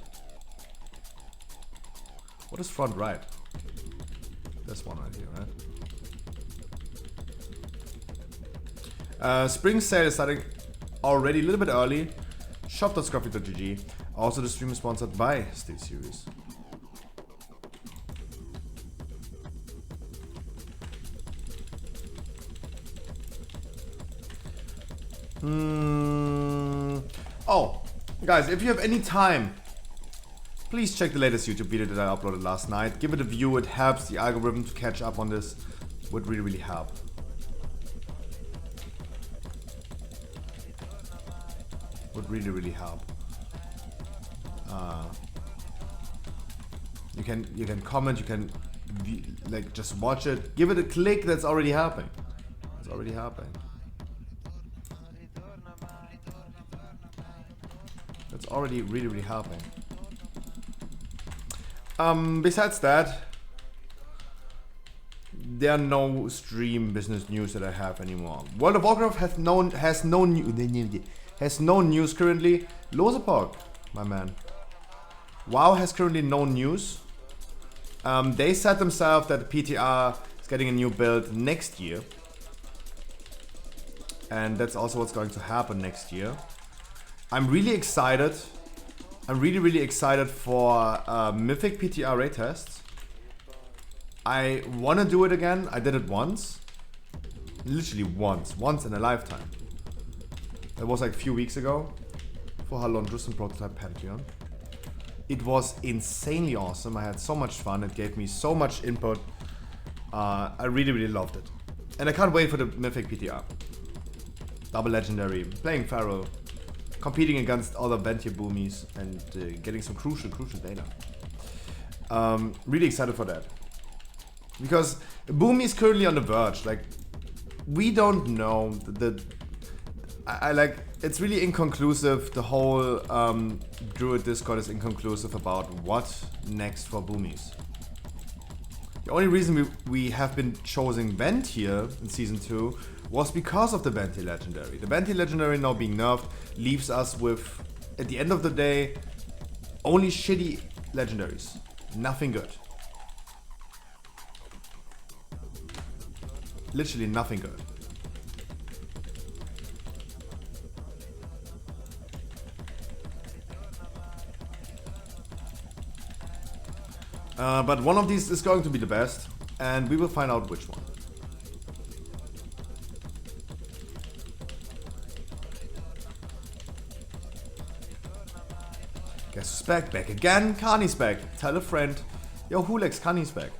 What is front right? This one right here, right? Spring sale is starting already a little bit early. Shop.scruffy.gg. Also, the stream is sponsored by Stay Series. Oh, guys, if you have any time, please check the latest YouTube video that I uploaded last night. Give it a view, it helps the algorithm to catch up on this. Would really, really help. Would really, really help. You can comment, you can like just watch it. Give it a click, that's already happening. It's already happening. That's already really, really helping. Besides that, there are no stream business news that I have anymore. World of Warcraft has no news currently. Losepog, my man. WoW has currently no news. They said themselves that PTR is getting a new build next year. And that's also what's going to happen next year. I'm really excited. I'm really, really excited for Mythic PTR raid tests. I want to do it again. I did it once. Literally once in a lifetime. It was like a few weeks ago for Halondrus and Prototype Pantheon. It was insanely awesome. I had so much fun. It gave me so much input. I really, really loved it. And I can't wait for the Mythic PTR. Double Legendary, playing Pharaoh, competing against other Ventia Boomies, and getting some crucial data. Really excited for that. Because Boomy is currently on the verge. Like, we don't know I like it's really inconclusive. The whole Druid Discord is inconclusive about what next for Boomies. The only reason we have been choosing Vent here in Season 2 was because of the Venti Legendary. The Venti Legendary now being nerfed leaves us with, at the end of the day, only shitty legendaries. Nothing good. Literally nothing good. But one of these is going to be the best, and we will find out which one. Guess who's back? Back again? Kani's back. Tell a friend. Yo, Hulex, Kani's back.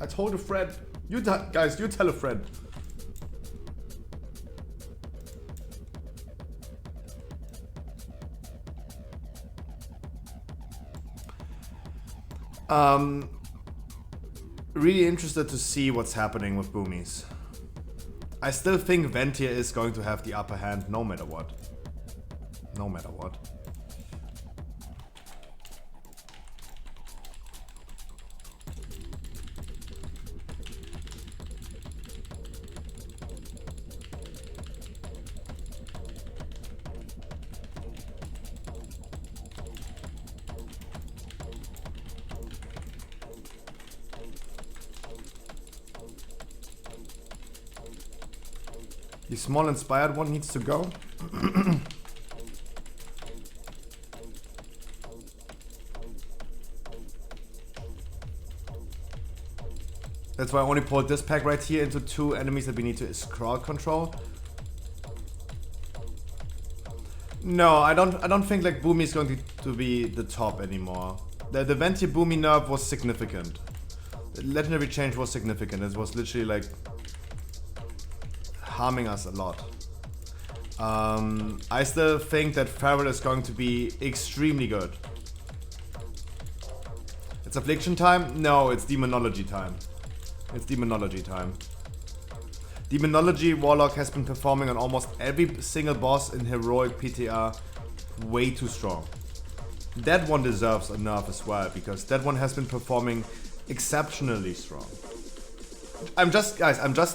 I told a friend. You guys, you tell a friend. Really interested to see what's happening with Boomies. I still think Ventia is going to have the upper hand no matter what. No matter what. The small inspired one needs to go. That's why I only pulled this pack right here into 2 enemies that we need to crowd control. No, I don't think like Boomy is going to be the top anymore. The Venti Boomy nerf was significant. The legendary change was significant. It was literally like harming us a lot. I still think that Feral is going to be extremely good. It's Affliction time? No, it's Demonology time. It's Demonology time. Demonology Warlock has been performing on almost every single boss in Heroic PTR way too strong. That one deserves a nerf as well, because that one has been performing exceptionally strong. I'm just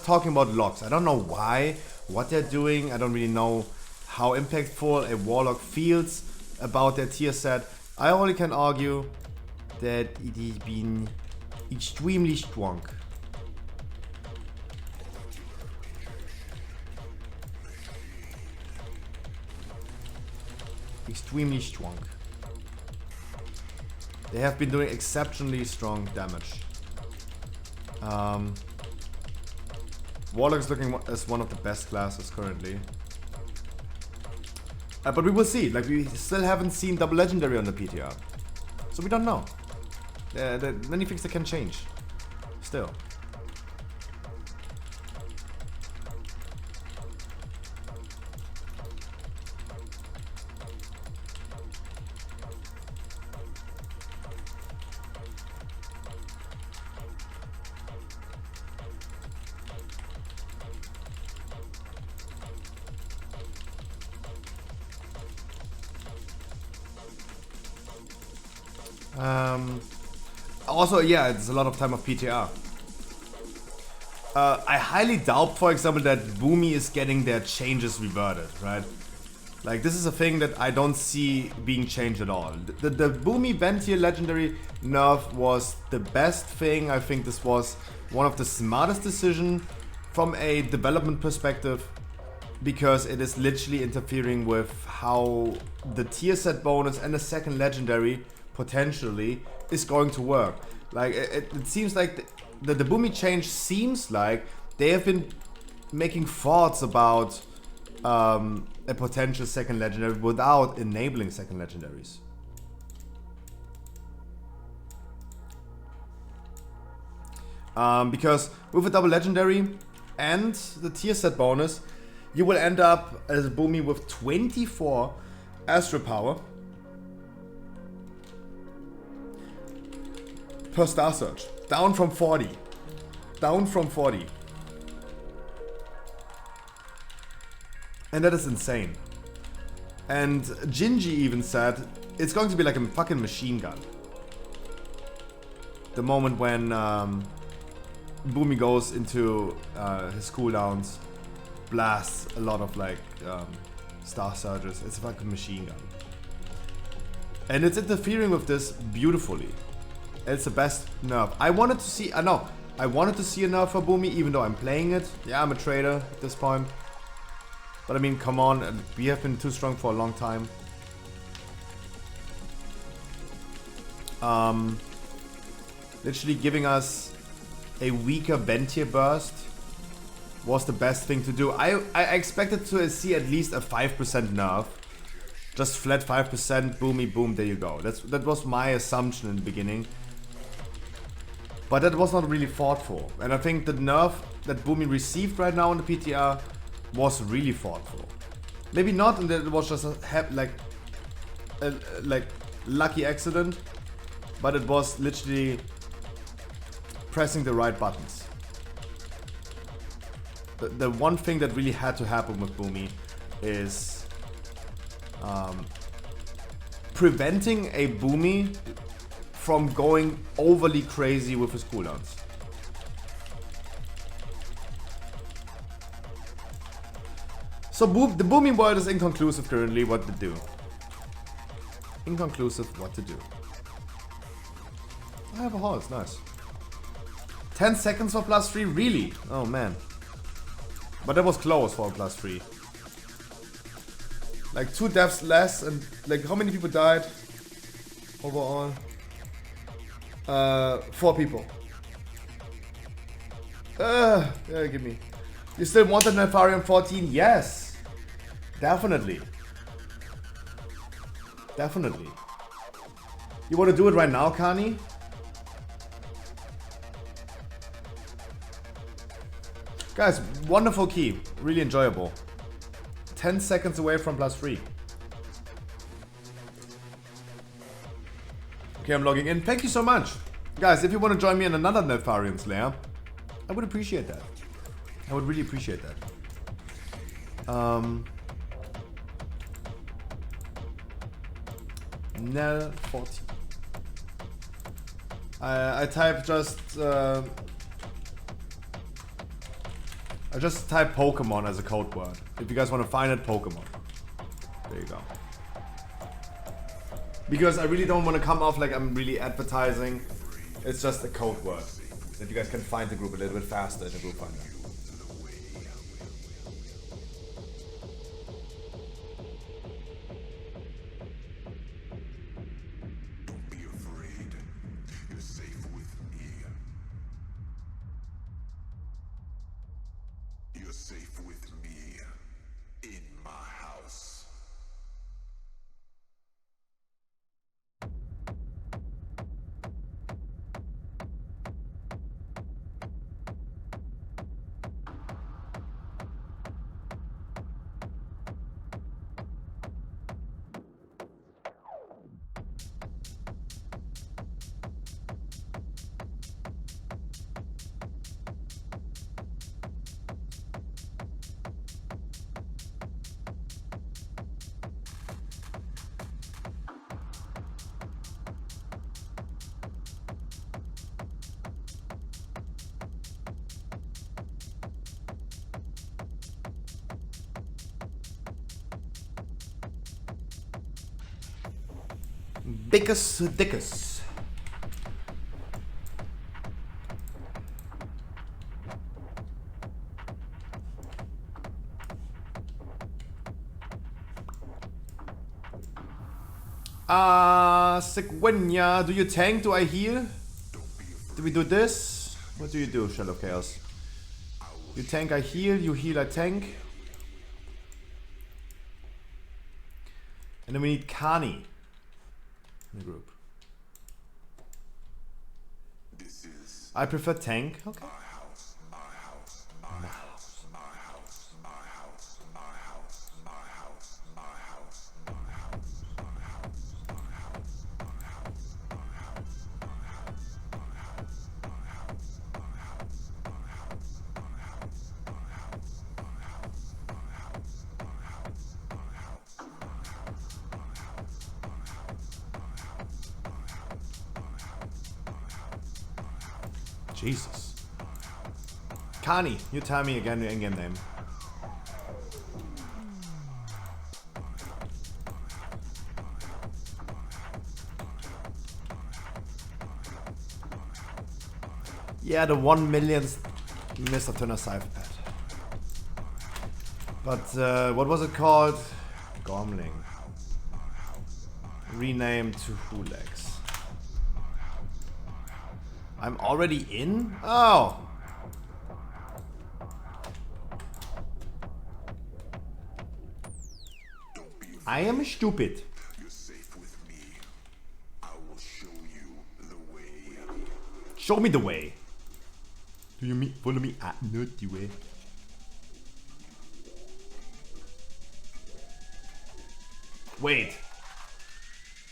talking about locks. I don't know why, what they're doing. I don't really know how impactful a Warlock feels about their tier set. I only can argue that it has been extremely strong. Extremely strong. They have been doing exceptionally strong damage. Warlock is looking as one of the best classes currently. But we will see. Like, we still haven't seen double legendary on the PTR. So we don't know. There are many things that can change. Still. Also, yeah, it's a lot of time of PTR. I highly doubt, for example, that Boomy is getting their changes reverted, right? Like, this is a thing that I don't see being changed at all. The Boomy Ventier Legendary nerf was the best thing. I think this was one of the smartest decisions from a development perspective, because it is literally interfering with how the tier set bonus and the second legendary potentially is going to work. Like, it seems like the Boomy change seems like they have been making thoughts about a potential second legendary without enabling second legendaries. Because with a double legendary and the tier set bonus, you will end up as a Boomy with 24 Astral Power per Star Search. Down from 40. Down from 40. And that is insane. And Gingy even said it's going to be like a fucking machine gun. The moment when Boomy goes into his cooldowns, blasts a lot of like star surges. It's a fucking machine gun. And it's interfering with this beautifully. It's the best nerf. I wanted to see, I wanted to see a nerf for Boomy even though I'm playing it. Yeah, I'm a trader at this point. But I mean, come on, we have been too strong for a long time. Literally giving us a weaker Ventier burst was the best thing to do. I expected to see at least a 5% nerf. Just flat 5%, boomy, boom, there you go. That was my assumption in the beginning. But that was not really fought for. And I think the nerf that Boomy received right now in the PTR was really fought for. Maybe not, and that it was just a lucky accident. But it was literally pressing the right buttons. The one thing that really had to happen with Boomy is preventing a Boomy from going overly crazy with his cooldowns. So the Boomy world is inconclusive currently what to do. Inconclusive what to do. I have a horse, nice. 10 seconds for +3, really? Oh man. But that was close for a +3. Like 2 deaths less, and like how many people died overall? 4 people. Yeah, give me. You still want the Nefarium 14? Yes! Definitely. Definitely. You want to do it right now, Kani? Guys, wonderful key. Really enjoyable. 10 seconds away from +3. Okay, I'm logging in. Thank you so much. Guys, if you want to join me in another Nefarium Slayer, I would appreciate that. I would really appreciate that. Nel 14. I type just I just type Pokemon as a code word. If you guys want to find it, Pokemon. There you go. Because I really don't want to come off like I'm really advertising. It's just a code word. That you guys can find the group a little bit faster in the group finder. Dickus Dickus. Sequenia, do you tank? Do I heal? Do we do this? What do you do, Shell of Chaos? You tank, I heal. You heal, I tank. And then we need Kani in the group. I prefer tank. Okay. Jesus. Kani, you tell me again your in-game name. Yeah, the 1 millionth Mr. Turner Cypher Pad. But what was it called? Gormling. Renamed to Hulex. I'm already in? Oh! I am stupid. Show me the way. Do you mean follow me? Ah, not the way. Wait.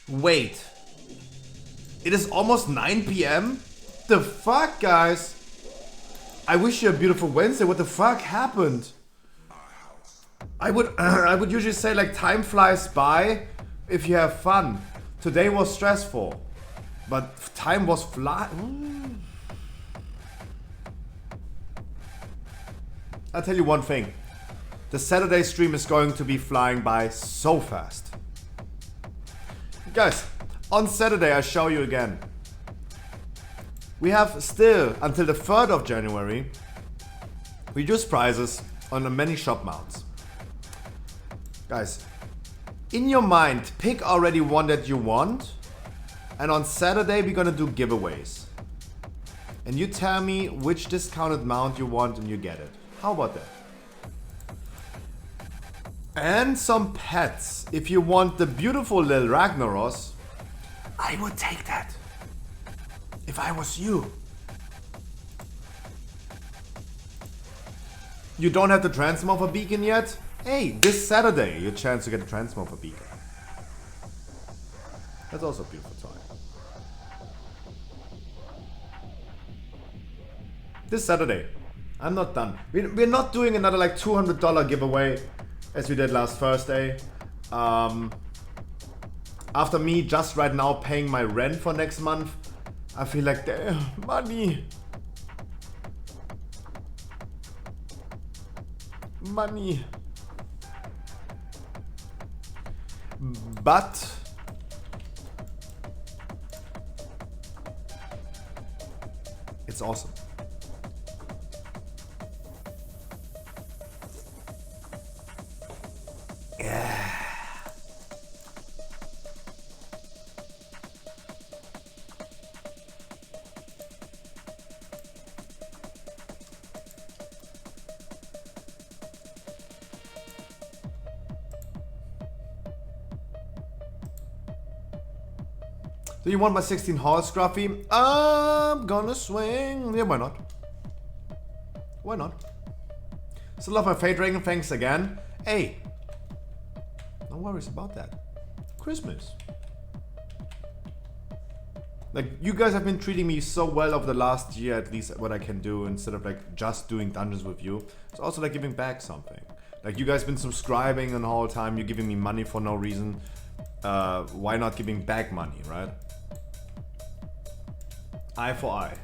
Wait. It is almost 9 p.m.? The fuck, guys? I wish you a beautiful Wednesday. What the fuck happened? I would usually say like time flies by if you have fun. Today was stressful. But time was flying. I'll tell you one thing. The Saturday stream is going to be flying by so fast. Guys, on Saturday I show you again. We have still, until the 3rd of January, reduced prices on many shop mounts. Guys, in your mind, pick already one that you want. And on Saturday we're gonna do giveaways. And you tell me which discounted mount you want and you get it. How about that? And some pets. If you want the beautiful Lil Ragnaros, I would take that. If I was you. You don't have the Transmorpher beacon yet? Hey, this Saturday, your chance to get a Transmorpher beacon. That's also a beautiful toy. This Saturday. I'm not done. We're not doing another like $200 giveaway as we did last Thursday. After me just right now paying my rent for next month, I feel like, damn, money. Money. But it's awesome. Yeah. Do you want my 16 horse Scruffy? I'm gonna swing. Yeah, why not? Why not? Still love my Fate Dragon, thanks again. Hey, no worries about that. Christmas. Like, you guys have been treating me so well over the last year, at least what I can do, instead of like just doing dungeons with you. It's also like giving back something. Like, you guys been subscribing the whole time, you're giving me money for no reason. Why not giving back money, right? Eye for eye.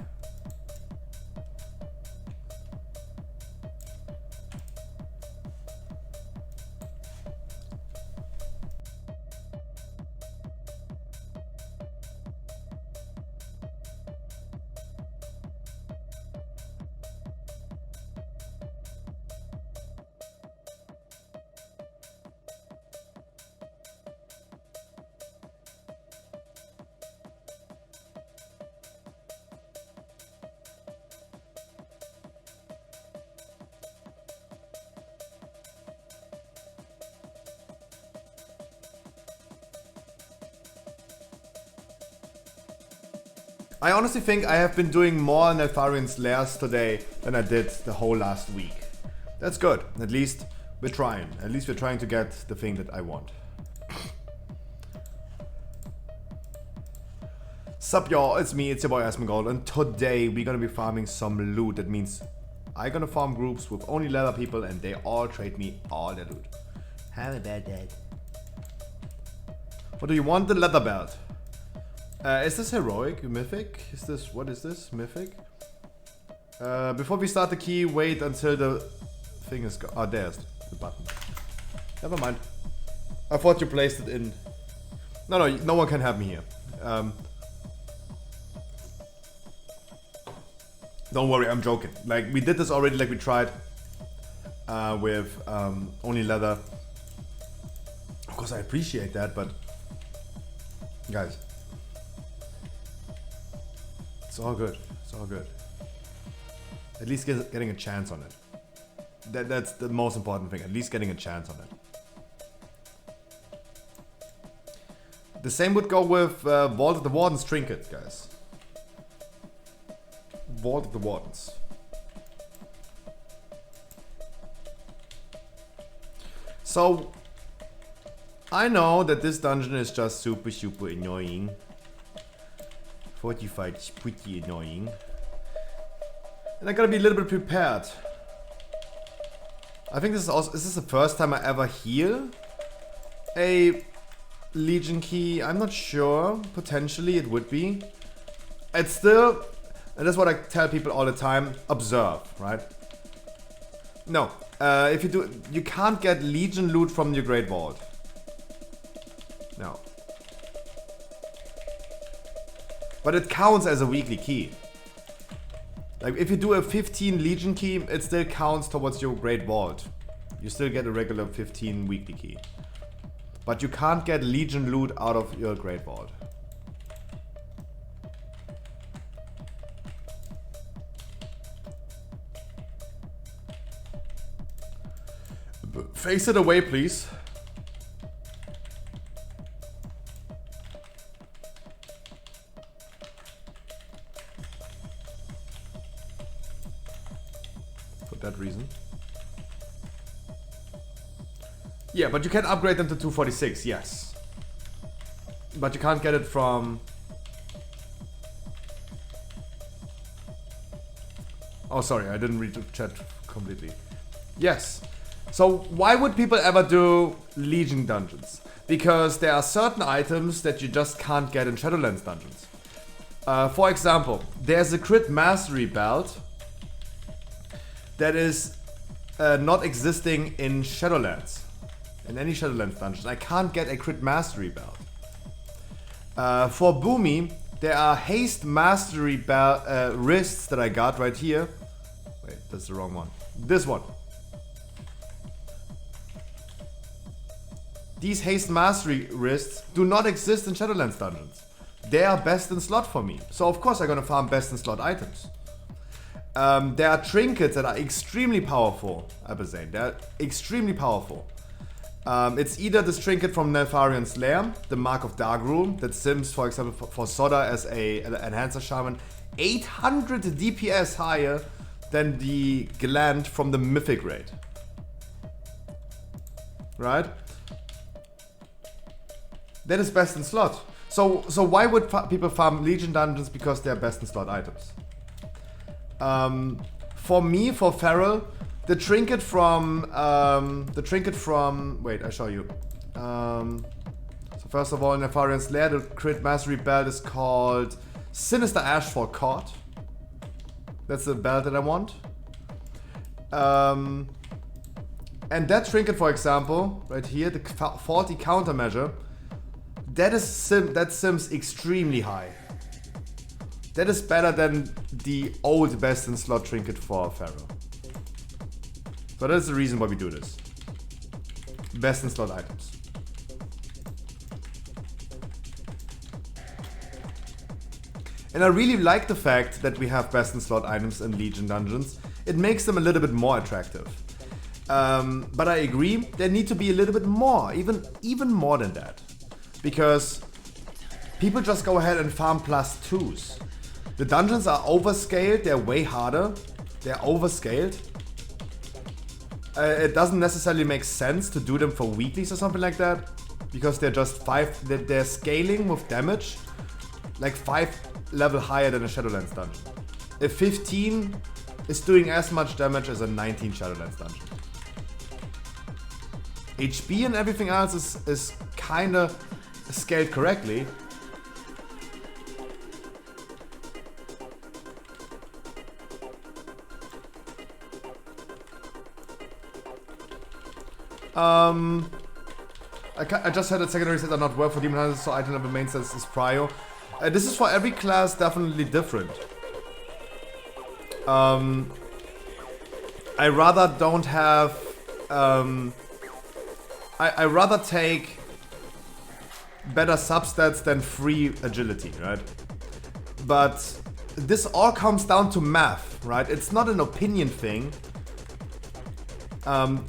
I honestly think I have been doing more Neltharion Lairs today than I did the whole last week. That's good. At least we're trying. At least we're trying to get the thing that I want. Sup y'all, it's me, it's your boy Asmongold, and today we're gonna be farming some loot. That means I'm gonna farm groups with only leather people and they all trade me all their loot. How about that? What do you want? The leather belt. Is this heroic? Mythic? Is this, what is this? Mythic? Before we start the key, wait until the thing is gone. Oh, there's the button. Never mind. I thought you placed it in. No, no one can have me here. Don't worry, I'm joking. Like, we did this already, like we tried with only leather. Of course, I appreciate that, but guys, it's all good. It's all good. At least getting a chance on it. That's the most important thing. At least getting a chance on it. The same would go with Vault of the Warden's trinket, guys. Vault of the Wardens. So, I know that this dungeon is just super annoying. Fortified is pretty annoying. And I gotta be a little bit prepared. I think this is the first time I ever heal a Legion key. I'm not sure. Potentially it would be. It's still, and that's what I tell people all the time, observe, right? No. If you do, you can't get Legion loot from your Great Vault. No. But it counts as a weekly key. Like, if you do a 15 Legion key, it still counts towards your Great Vault. You still get a regular 15 weekly key. But you can't get Legion loot out of your Great Vault. Face it away, please. For that reason. Yeah, but you can upgrade them to 246, yes. But you can't get it from... Oh, sorry, I didn't read the chat completely. Yes. So why would people ever do Legion dungeons? Because there are certain items that you just can't get in Shadowlands dungeons. For example, there's a crit mastery belt that is not existing in Shadowlands. In any Shadowlands dungeon. I can't get a crit mastery belt. For Boomy, there are haste mastery wrists that I got right here. Wait, that's the wrong one. This one. These haste mastery wrists do not exist in Shadowlands dungeons. They are best in slot for me. So of course I'm gonna farm best in slot items. There are trinkets that are extremely powerful, Abazane. They're extremely powerful. It's either this trinket from Neltharion's Lair, the Mark of Darkroom, that sims, for example, for Sodda as an Enhancer Shaman, 800 DPS higher than the Gland from the Mythic Raid. Right? That is best in slot. So why would people farm Legion dungeons? Because they're best in slot items. For me, for Feral, the trinket from wait, I show you. So first of all, Neltharion's Lair, the crit mastery belt is called Sinister Ashfall Court. That's the belt that I want. And that trinket, for example, right here, the 40 countermeasure, that sims extremely high. That is better than the old best in slot trinket for Feral. So that's the reason why we do this. Best in slot items. And I really like the fact that we have best in slot items in Legion dungeons. It makes them a little bit more attractive. But I agree, there need to be a little bit more, even more than that. Because people just go ahead and farm +2s. The dungeons are overscaled, they're way harder. They're overscaled. It doesn't necessarily make sense to do them for weeklies or something like that. Because they're just they're scaling with damage like 5 level higher than a Shadowlands dungeon. A 15 is doing as much damage as a 19 Shadowlands dungeon. HP and everything else is kinda scaled correctly. I just said that secondary sets are not work for Demon Hunters, so item level main sets is prio. This is for every class definitely different. I rather don't have... I rather take better substats than free agility, right? But this all comes down to math, right? It's not an opinion thing.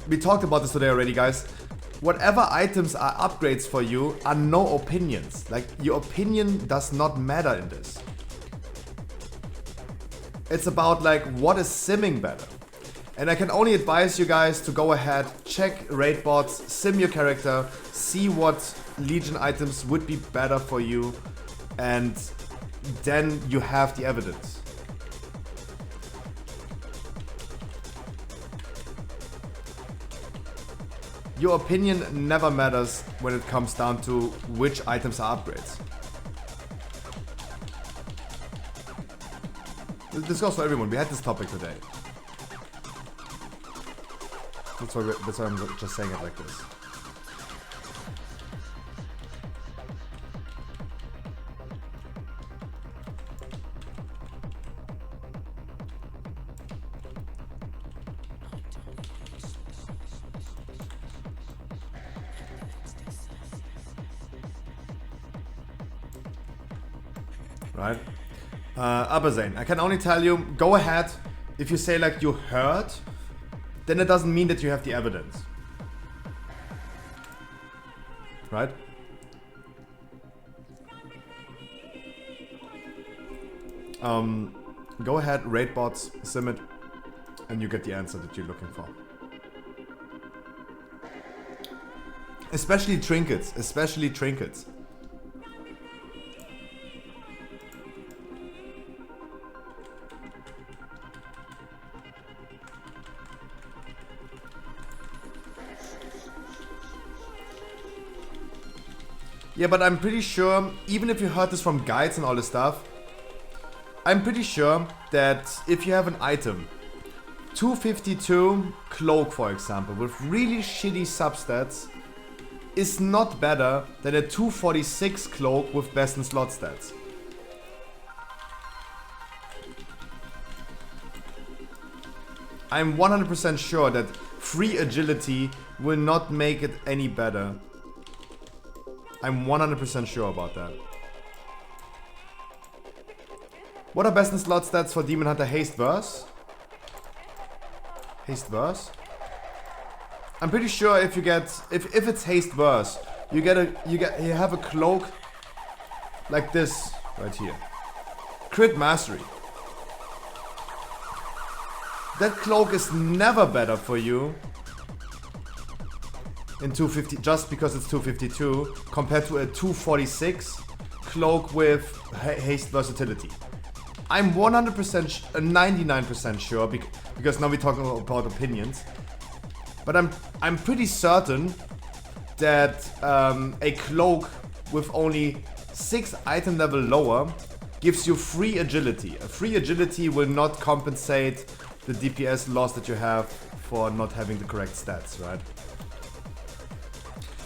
We talked about this today already, guys. Whatever items are upgrades for you are no opinions. Like, your opinion does not matter in this. It's about, like, what is simming better. And I can only advise you guys to go ahead, check raid bots, sim your character, see what Legion items would be better for you, and then you have the evidence. Your opinion never matters when it comes down to which items are upgrades. This goes for everyone. We had this topic today. That's why I'm just saying it like this. Right? Abazane, I can only tell you, go ahead. If you say like you heard, then it doesn't mean that you have the evidence. Right? Go ahead, raid bots, sim it, and you get the answer that you're looking for. Especially trinkets, especially trinkets. Yeah, but I'm pretty sure, even if you heard this from guides and all this stuff, I'm pretty sure that if you have an item, 252 cloak for example, with really shitty substats, is not better than a 246 cloak with best in slot stats. I'm 100% sure that free agility will not make it any better. I'm 100% sure about that. What are best in slot stats for Demon Hunter Haste Verse? Haste Verse? I'm pretty sure if you get if it's Haste Verse, you have a cloak like this right here. Crit Mastery. That cloak is never better for you in 250 just because it's 252 compared to a 246 cloak with haste versatility. I'm 100%, 99% sure because now we're talking about opinions. But I'm pretty certain that a cloak with only 6 item level lower gives you free agility. A free agility will not compensate the DPS loss that you have for not having the correct stats, right?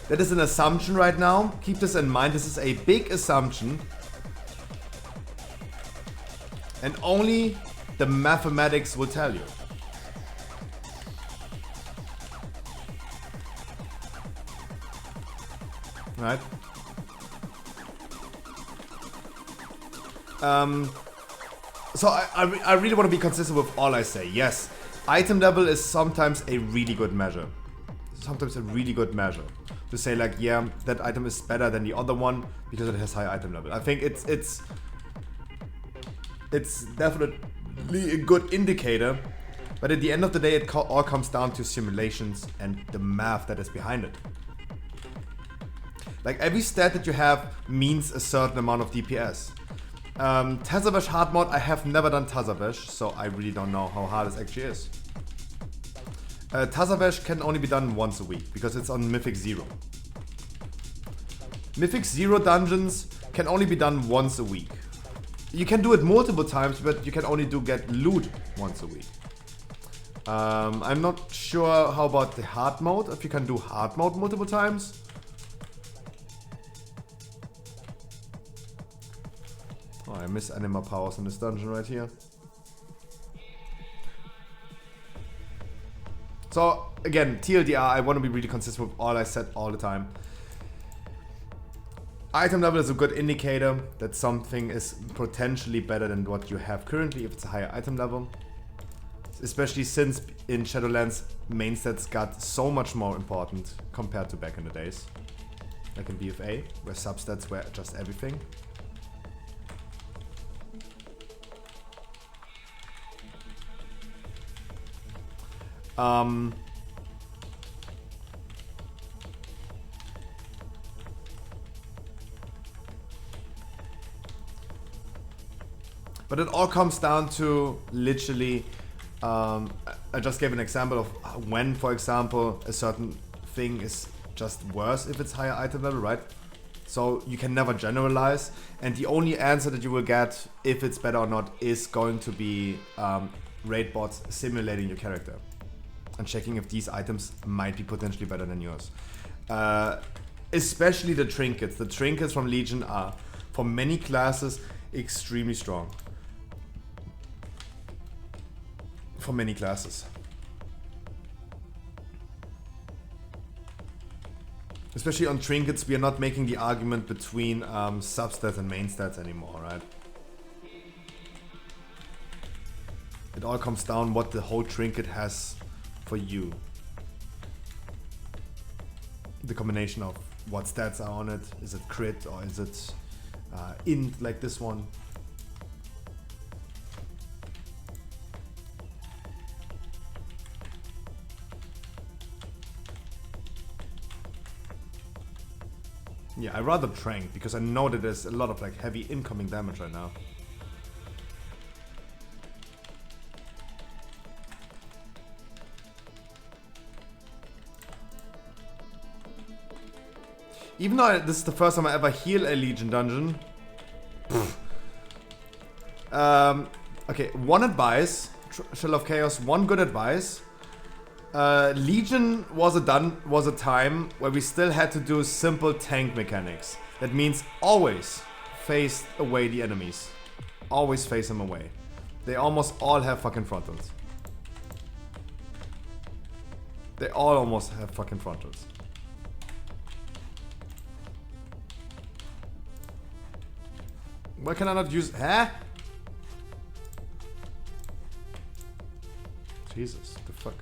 That is an assumption right now. Keep this in mind. This is a big assumption. And only the mathematics will tell you. Right? So I really want to be consistent with all I say. Yes, item level is sometimes a really good measure. Sometimes a really good measure. To say like, yeah, that item is better than the other one because it has high item level. I think it's definitely a good indicator, but at the end of the day, it all comes down to simulations and the math that is behind it. Like every stat that you have means a certain amount of DPS. Tazavesh hard mod, I have never done Tazavesh, so I really don't know how hard this actually is. Tazavesh can only be done once a week because it's on Mythic 0. Mythic 0 dungeons can only be done once a week. You can do it multiple times, but you can only get loot once a week. I'm not sure how about the hard mode, if you can do hard mode multiple times. Oh, I miss anima powers in this dungeon right here. So, again, TLDR, I want to be really consistent with all I said all the time. Item level is a good indicator that something is potentially better than what you have currently if it's a higher item level. Especially since in Shadowlands, main stats got so much more important compared to back in the days. Like in BFA, where substats were just everything. But it all comes down to literally, I just gave an example of when, for example, a certain thing is just worse if it's higher item level, right? So you can never generalize, and the only answer that you will get if it's better or not is going to be raid bots simulating your character and checking if these items might be potentially better than yours. Especially the trinkets. The trinkets from Legion are, for many classes, extremely strong. For many classes. Especially on trinkets, we are not making the argument between substats and main stats anymore, right? It all comes down what the whole trinket has for you. The combination of what stats are on it. Is it crit or is it int like this one? Yeah, I rather trank because I know that there's a lot of like heavy incoming damage right now. Even though this is the first time I ever heal a Legion dungeon. Okay, one advice, Shell of Chaos, one good advice. Legion was a time where we still had to do simple tank mechanics. That means always face away the enemies. Always face them away. They almost all have fucking frontals. They all almost have fucking frontals. Why can I not use... Huh? Jesus, the fuck?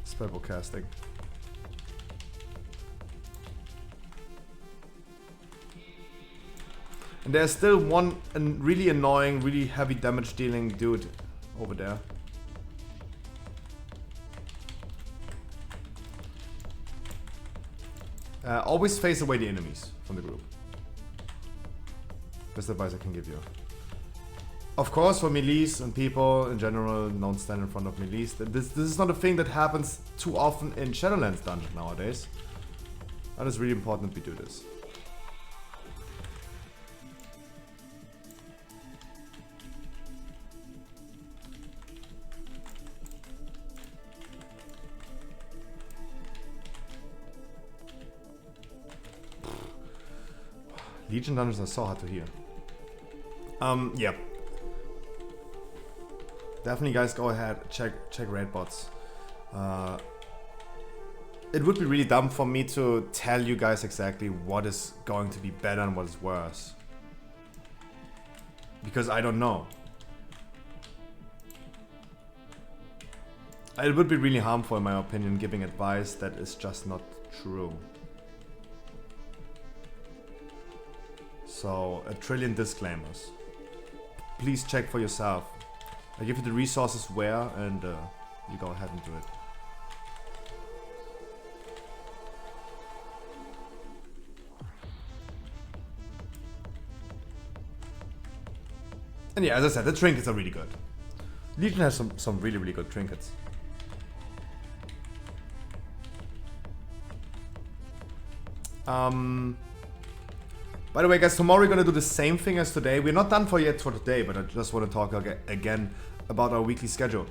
Spellbook casting. And there's still one really annoying, really heavy damage dealing dude over there. Always face away the enemies from the group. Best advice I can give you. Of course, for melees and people in general, don't stand in front of melees. This is not a thing that happens too often in Shadowlands dungeon nowadays. That is really important that we do this. Legion dungeons are so hard to hear. Yeah. Definitely, guys, go ahead, check raid bots. It would be really dumb for me to tell you guys exactly what is going to be better and what is worse. Because I don't know. It would be really harmful, in my opinion, giving advice that is just not true. So, a trillion disclaimers. Please check for yourself. I give you the resources where, and you go ahead and do it. And yeah, as I said, the trinkets are really good. Legion has some really, really good trinkets. By the way, guys, tomorrow we're gonna do the same thing as today. We're not done for today, but I just want to talk again about our weekly schedule.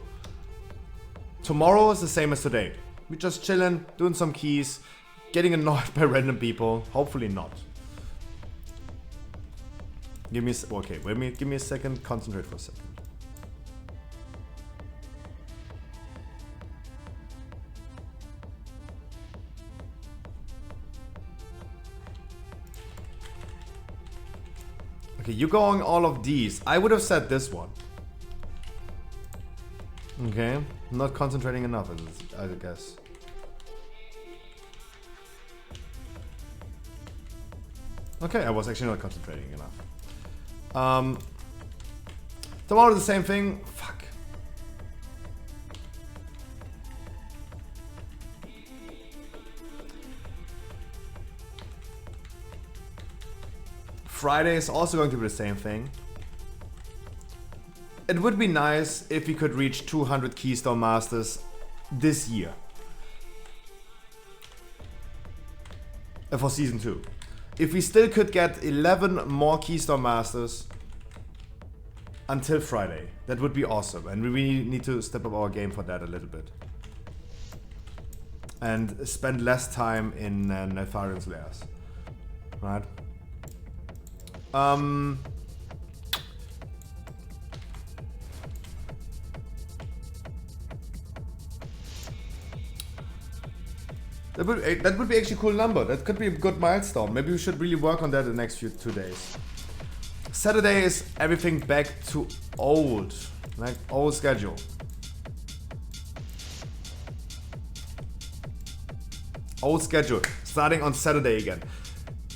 Tomorrow is the same as today. We're just chilling, doing some keys, getting annoyed by random people. Hopefully not. Give me okay. Give me a second. Concentrate for a second. Okay, you're going all of these. I would have said this one. Okay, not concentrating enough, I guess. Okay, I was actually not concentrating enough. Tomorrow the same thing. Fuck. Friday is also going to be the same thing. It would be nice if we could reach 200 Keystone Masters this year. For Season 2. If we still could get 11 more Keystone Masters until Friday, that would be awesome. And we really need to step up our game for that a little bit. And spend less time in Neltharion Lairs. Right? That would be actually a cool number. That could be a good milestone. Maybe we should really work on that the next 2 days. Saturday is everything back to old schedule. Old schedule. Starting on Saturday again.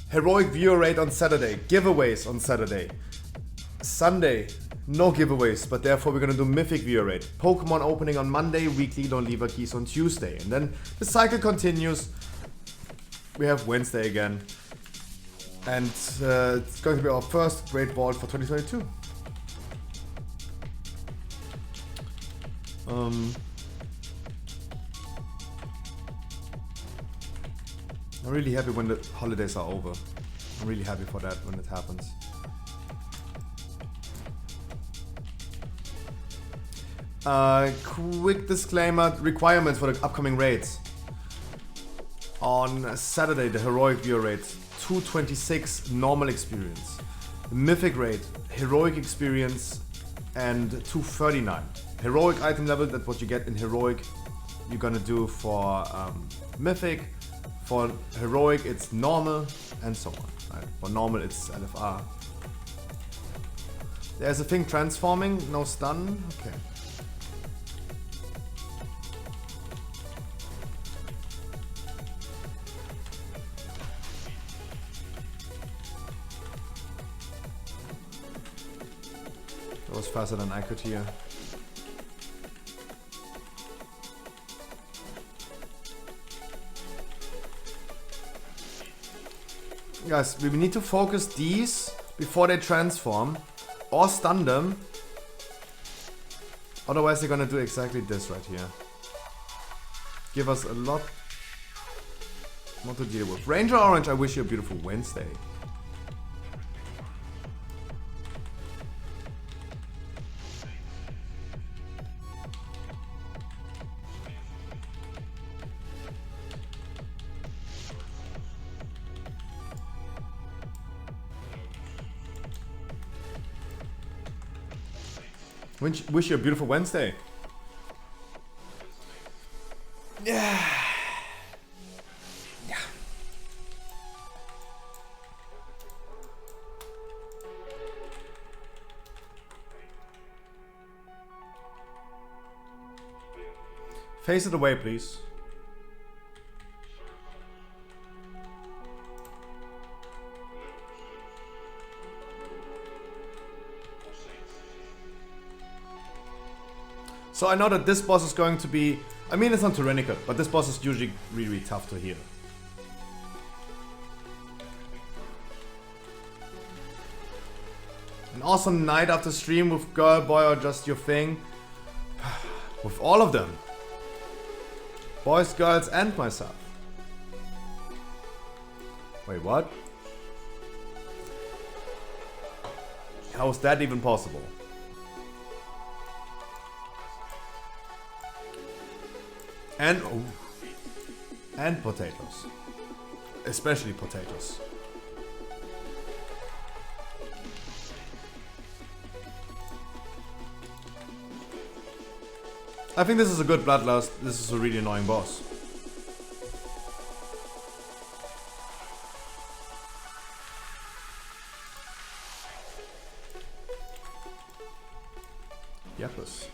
Heroic viewer rate on Saturday. Giveaways on Saturday. Sunday, no giveaways, but therefore we're gonna do Mythic viewer rate. Pokemon opening on Monday, weekly Don't Leave a Keys on Tuesday. And then the cycle continues. We have Wednesday again. And it's going to be our first Great Vault for 2022. I'm really happy when the holidays are over. I'm really happy for that when it happens. Quick disclaimer, requirements for the upcoming raids. On Saturday, the Heroic viewer rate, 226 normal experience. The Mythic rate, Heroic experience, and 239. Heroic item level, that's what you get in Heroic, you're gonna do for Mythic. For Heroic, it's normal, and so on. Right? For normal, it's LFR. There's a thing transforming, no stun. Okay. That was faster than I could hear. Guys, we need to focus these before they transform or stun them. Otherwise they're gonna do exactly this right here. Give us a lot more to deal with. Ranger Orange, I wish you a beautiful Wednesday. Wish you a beautiful Wednesday. Yeah. Yeah. Face it away, please. So I know that this boss is going to be... I mean, it's not tyrannical, but this boss is usually really tough to heal. An awesome night after stream with Girl, Boy, or Just Your Thing. With all of them. Boys, girls, and myself. Wait, what? How is that even possible? And and potatoes. Especially potatoes. I think this is a good bloodlust. This is a really annoying boss. Yepus.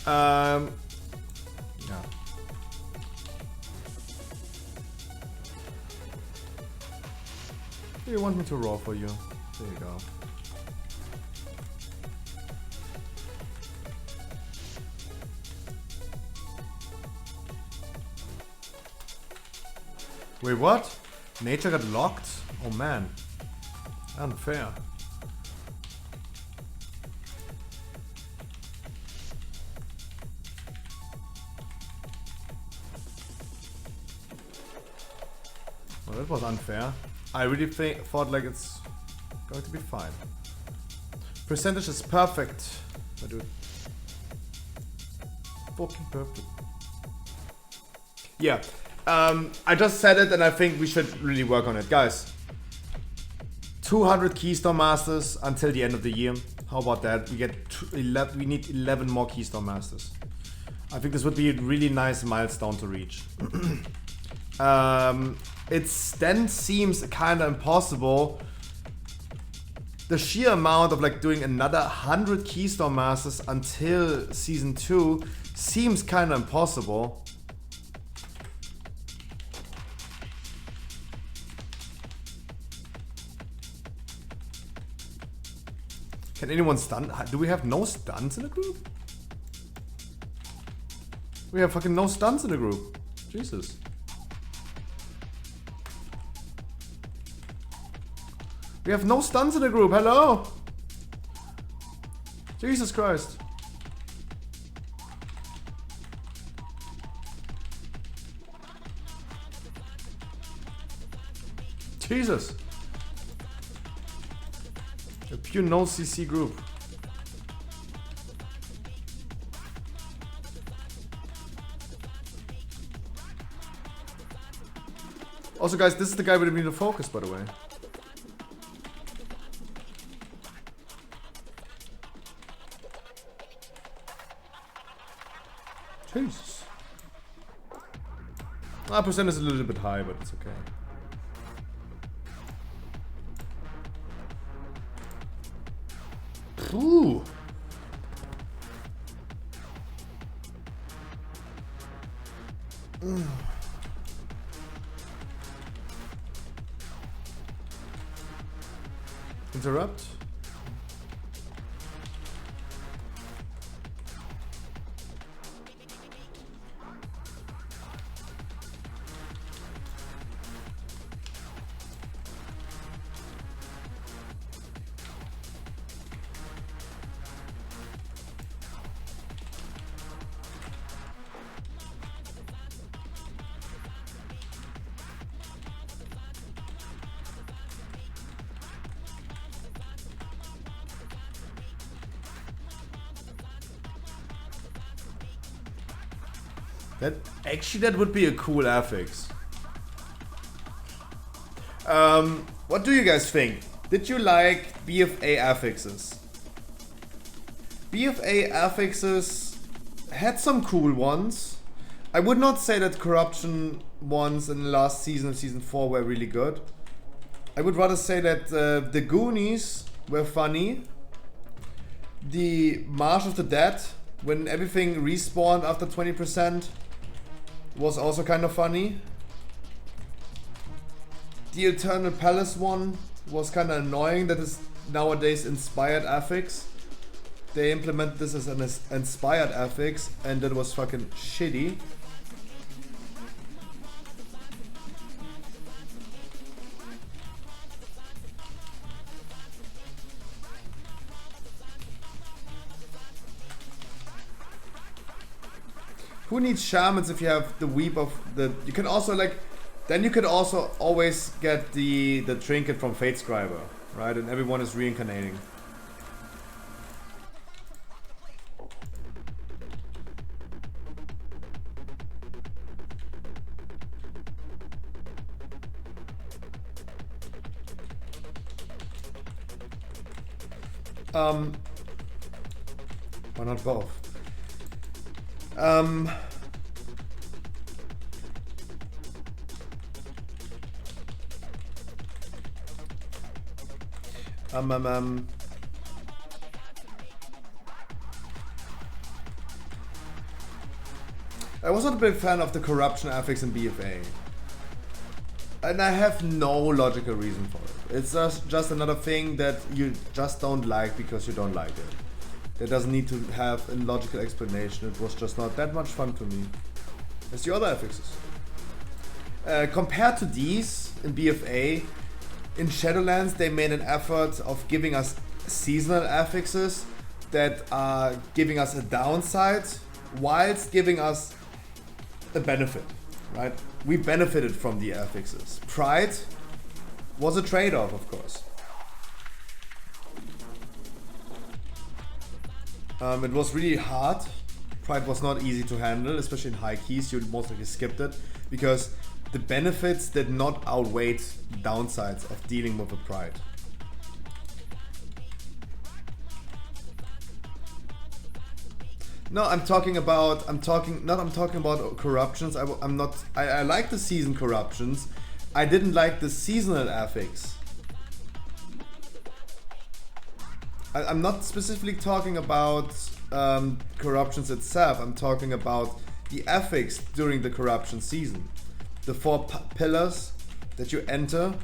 Yeah. Do you want me to roll for you? There you go. Wait, what? Nature got locked? Oh man. Unfair. Well, that was unfair. I really thought like it's going to be fine. Percentage is perfect. My dude. Fucking perfect. Yeah. I just said it and I think we should really work on it. Guys. 200 Keystone Masters until the end of the year. How about that? We get 11, we need 11 more Keystone Masters. I think this would be a really nice milestone to reach. It then seems kind of impossible. The sheer amount of like doing another 100 Keystone Masters until Season 2 seems kind of impossible. Can anyone stun? Do we have no stuns in the group? We have fucking no stuns in the group. Jesus. We have no stuns in the group. Hello? Jesus Christ. Jesus. A pure no CC group. Also guys, this is the guy with the focus, by the way. Jesus. Percent is a little bit high, but it's okay. Ooh. Interrupt. That would be a cool affix. What do you guys think? Did you like BFA affixes? BFA affixes had some cool ones. I would not say that corruption ones in the last season of season 4 were really good. I would rather say that the Goonies were funny. The March of the Dead, when everything respawned after 20%, was also kind of funny. The Eternal Palace one was kind of annoying that is nowadays inspired affix. They implemented this as an inspired affix, and that was fucking shitty. Who needs shamans if you have the weep of the... You can also like... Then you could also always get the trinket from Fatescriber, right? And everyone is reincarnating. Why not both? I was not a big fan of the corruption affix in BFA. And I have no logical reason for it. It's just another thing that you just don't like because you don't like it. It doesn't need to have a logical explanation. It was just not that much fun to me as the other affixes. Compared to these in BFA, in Shadowlands they made an effort of giving us seasonal affixes that are giving us a downside whilst giving us a benefit, right? We benefited from the affixes. Pride was a trade-off, of course. It was really hard. Pride was not easy to handle, especially in high keys. You most likely skipped it because the benefits did not outweigh the downsides of dealing with a pride. No, I'm talking about corruptions. I like the season corruptions. I didn't like the seasonal affix. I'm not specifically talking about corruptions itself. I'm talking about the affix during the corruption season. The 4 pillars that you enter,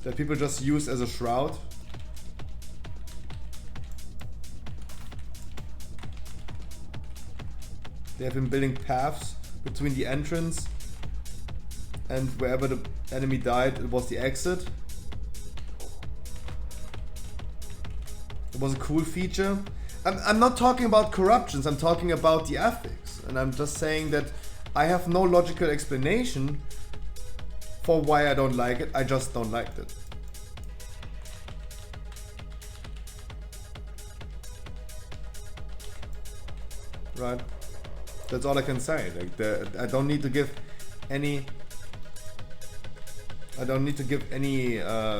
that people just use as a shroud. They have been building paths between the entrance and wherever the enemy died, it was the exit. It was a cool feature. I'm not talking about corruptions, I'm talking about the affix. And I'm just saying that I have no logical explanation for why I don't like it. I just don't like it. Right? That's all I can say. Like I don't need to give any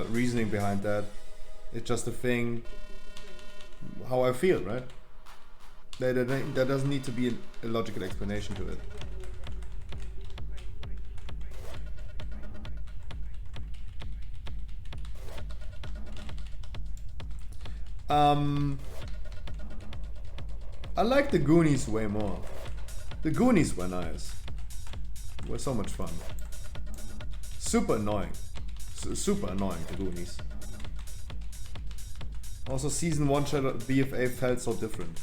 reasoning behind that. It's just a thing how I feel, right? There doesn't need to be a logical explanation to it. I like the Goonies way more. The Goonies were nice. They were so much fun. Super annoying. Super annoying, the Goonies. Also, Season 1 Shadow BFA felt so different.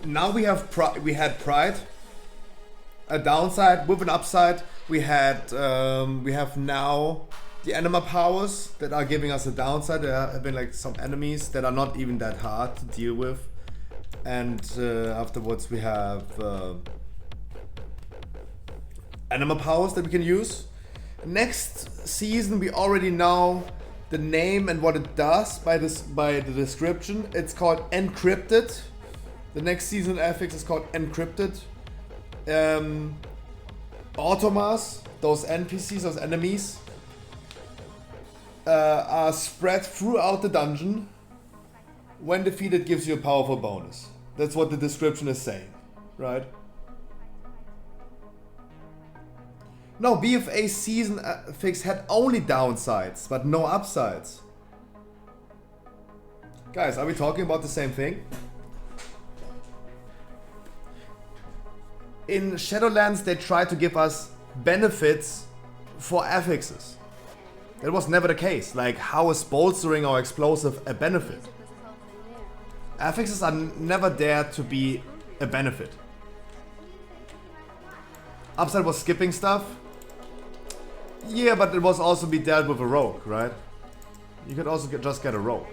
Now we had Pride, a downside with an upside. We have now the anima powers that are giving us a downside. There have been like some enemies that are not even that hard to deal with, and afterwards we have anima powers that we can use. Next season we already know the name and what it does by the description. It's called Encrypted. The next season affix is called Encrypted. Automas, those NPCs, those enemies, are spread throughout the dungeon. When defeated, gives you a powerful bonus. That's what the description is saying, right? No, BFA season fix had only downsides, but no upsides. Guys, are we talking about the same thing? In Shadowlands, they tried to give us benefits for affixes. That was never the case. Like, how is bolstering or explosive a benefit? Affixes are never there to be a benefit. Upside was skipping stuff. Yeah, but it was also be dealt with a rogue, right? You could also just get a rogue.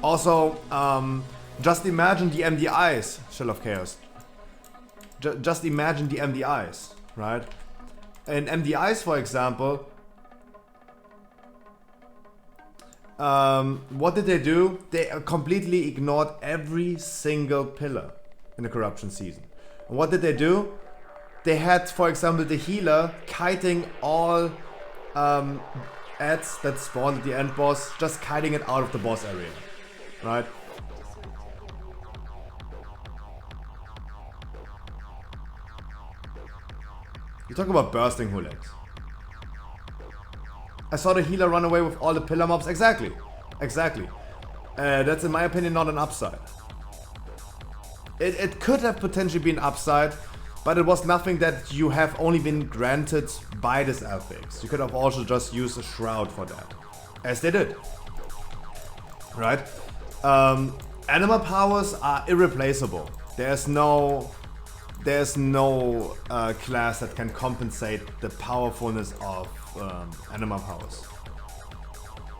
Also, just imagine the MDIs, Shell of Chaos. Just imagine the MDIs, right? In MDIs, for example, what did they do? They completely ignored every single pillar in the corruption season. And what did they do? They had, for example, the healer kiting all ads that spawned at the end boss, just kiting it out of the boss area, right? You talk about bursting Hulex. I saw the healer run away with all the pillar mobs. Exactly. Exactly. That's in my opinion not an upside. It could have potentially been upside, but it was nothing that you have only been granted by this affix. You could have also just used a shroud for that. As they did. Right? Anima powers are irreplaceable. There's no class that can compensate the powerfulness of anima powers.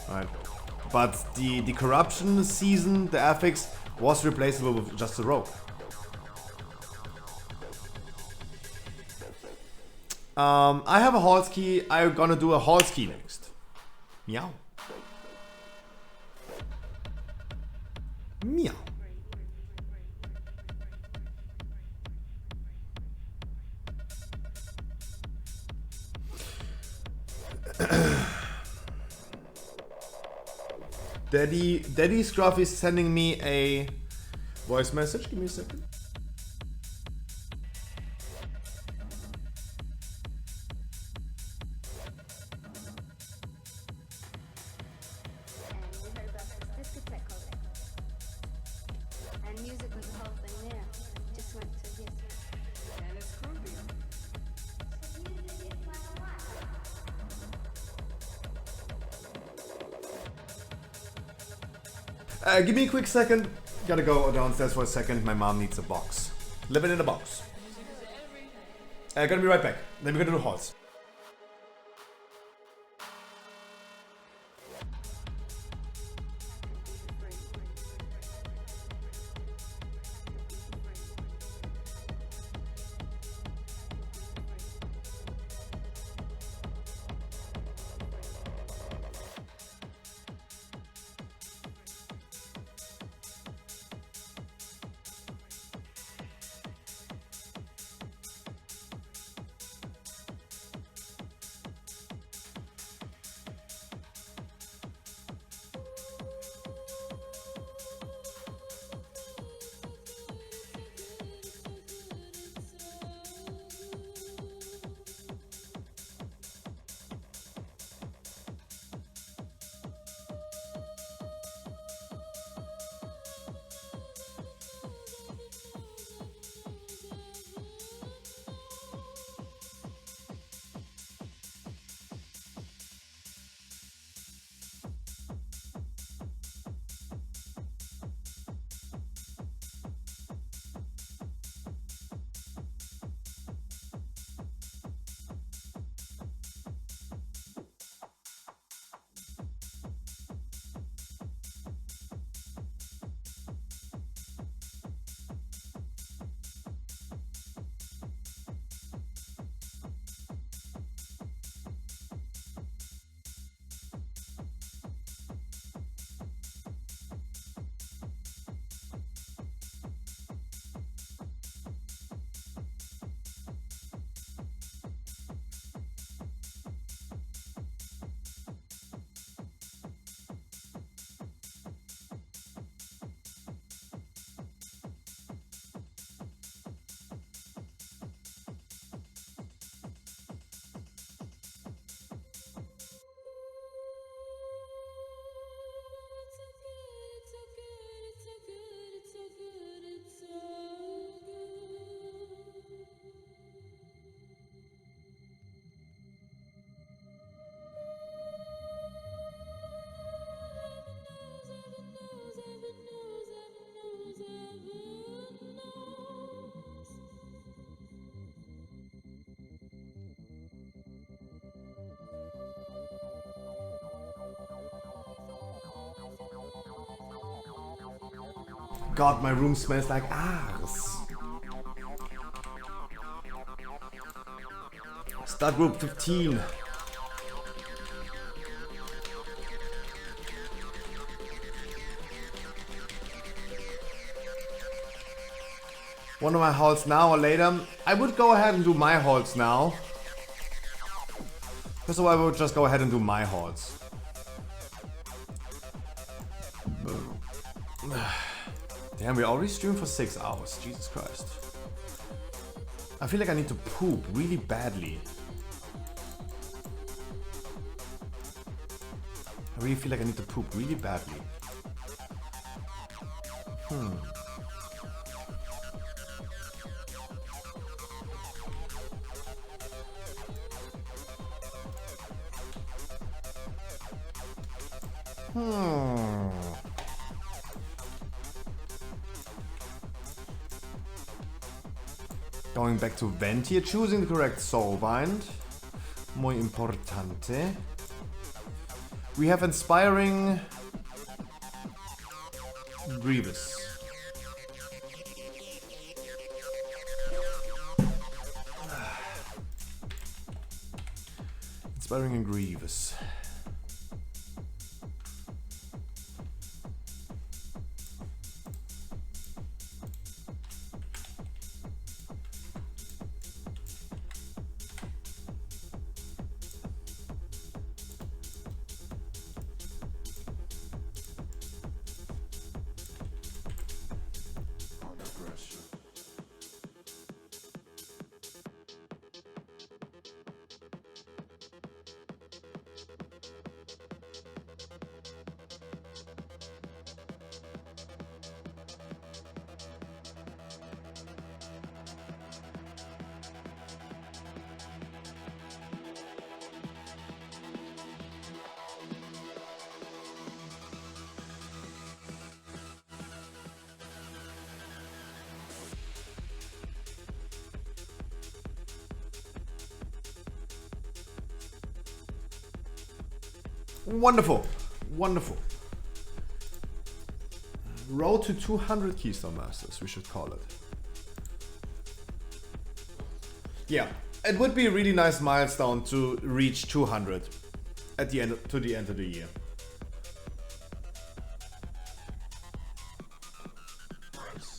Right? But the corruption season, the affix, was replaceable with just a rogue. I have a Halls key. I'm gonna do a Halls key next. Meow. Meow. Daddy Scruff is sending me a voice message. Give me a second. Give me a quick second. Gotta go downstairs for a second. My mom needs a box. Living in a box. Gonna be right back. Then we're gonna do halls. god, my room smells like ass. Start group 15. One of my hauls now or later. I would go ahead and do my hauls now. First of all, I would just go ahead and do my hauls. Damn, we already streamed for 6 hours. Jesus Christ. I feel like I need to poop really badly. I really feel like I need to poop really badly. Going back to vent here, choosing the correct soulbind. Muy importante. We have inspiring Grievous. Inspiring and Grievous. Wonderful, wonderful. Road to 200 Keystone Masters, we should call it. Yeah, it would be a really nice milestone to reach 200 at the end of the year.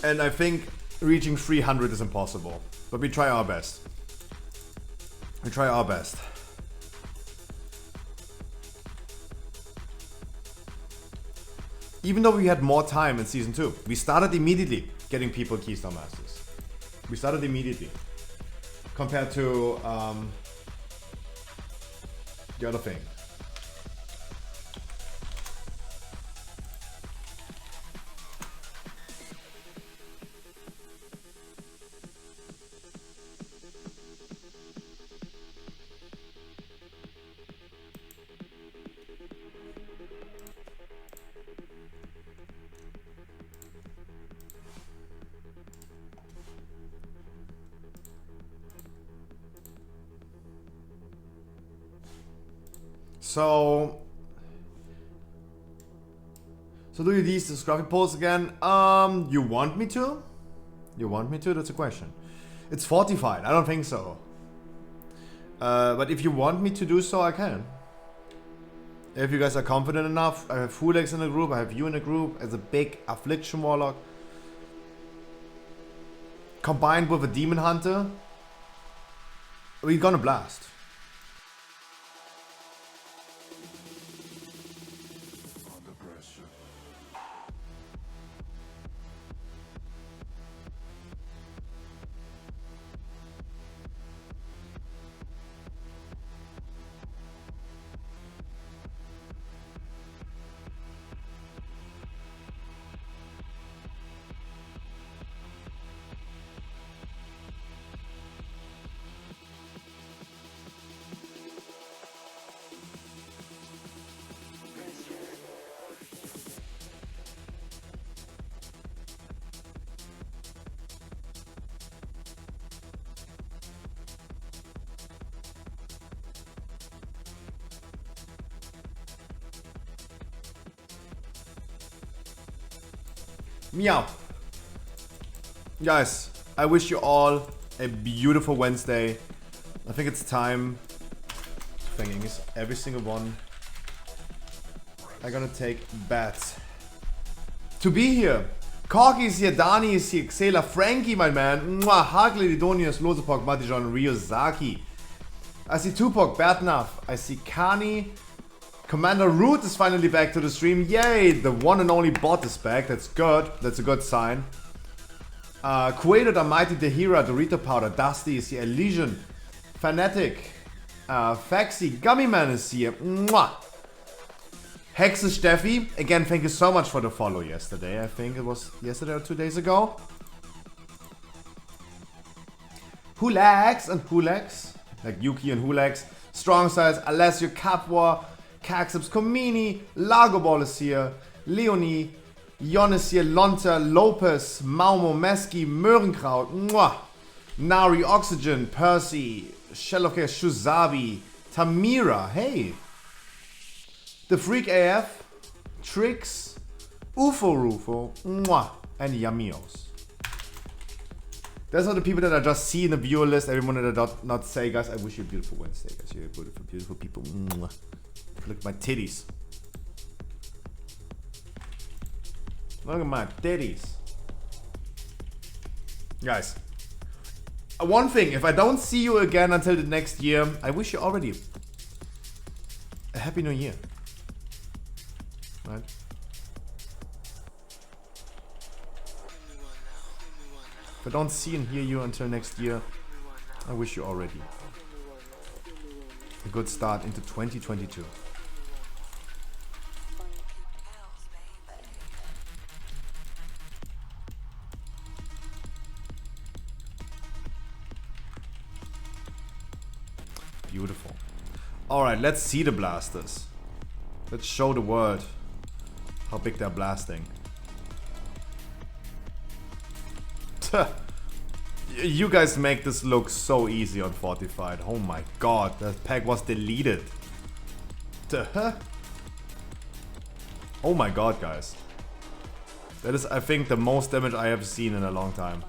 And I think reaching 300 is impossible, but we try our best. We try our best. Even though we had more time in Season 2, we started immediately getting people Keystone Masters. We started immediately. Compared to the other thing. So do you these scruffy polls again? You want me to? You want me to? That's a question. It's fortified. I don't think so. But if you want me to do so, I can. If you guys are confident enough, I have Fulex in the group, I have you in the group as a big Affliction Warlock. Combined with a Demon Hunter, we're gonna blast. Meow. Guys, I wish you all a beautiful Wednesday. I think it's time. Thanking is every single one. I'm gonna take bets. To be here. Corky is here, Dani is here, Xela, Frankie, my man. Mwah, Hagli, Didonius, Losepok, Matijon, Ryozaki. I see Tupac, Batnaf. I see Kani. Commander Root is finally back to the stream. Yay! The one and only bot is back. That's good. That's a good sign. Quated, Almighty, Dehira, Dorito Powder, Dusty is here. Elysian, Fanatic, Faxi, Gummy Man is here. Mwah! Hexe Steffi, again, thank you so much for the follow yesterday. I think it was yesterday or 2 days ago. Hulax and Hulax, like Yuki and Hulax. Strong Size, Alessio, Capwa, Caxips, Comini, Lagoball is here. Leonie, Jon is here. Lonta, Lopez, Maumo, Meski, Möhrenkraut, Mwah! Nari, Oxygen, Percy, Shelloke, Shuzabi, Tamira, hey! The Freak AF, Trix, UFO Rufo, Mwah, and Yamios. Those are the people that I just see in the viewer list. Everyone that I not say, guys, I wish you a beautiful Wednesday, guys. You're beautiful, beautiful people. Mwah. Look at my titties. Look at my titties. Guys, one thing, if I don't see you again until the next year, I wish you already a Happy New Year. Right? If I don't see and hear you until next year, I wish you already a good start into 2022. Beautiful. Alright, let's see the blasters. Let's show the world how big they're blasting. You guys make this look so easy on Fortified. Oh my god, that pack was deleted. Oh my god, guys. That is, I think, the most damage I have seen in a long time.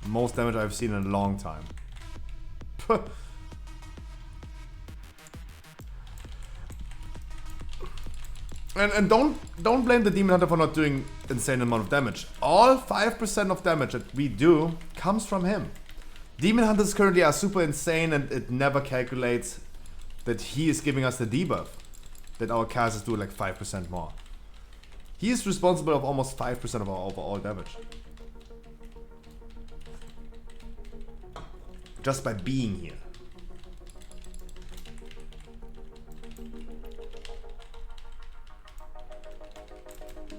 Most damage I've seen in a long time. And don't blame the Demon Hunter for not doing insane amount of damage. All 5% of damage that we do comes from him. Demon Hunters currently are super insane and it never calculates that he is giving us the debuff. That our casters do like 5% more. He is responsible of almost 5% of our overall damage. Just by being here.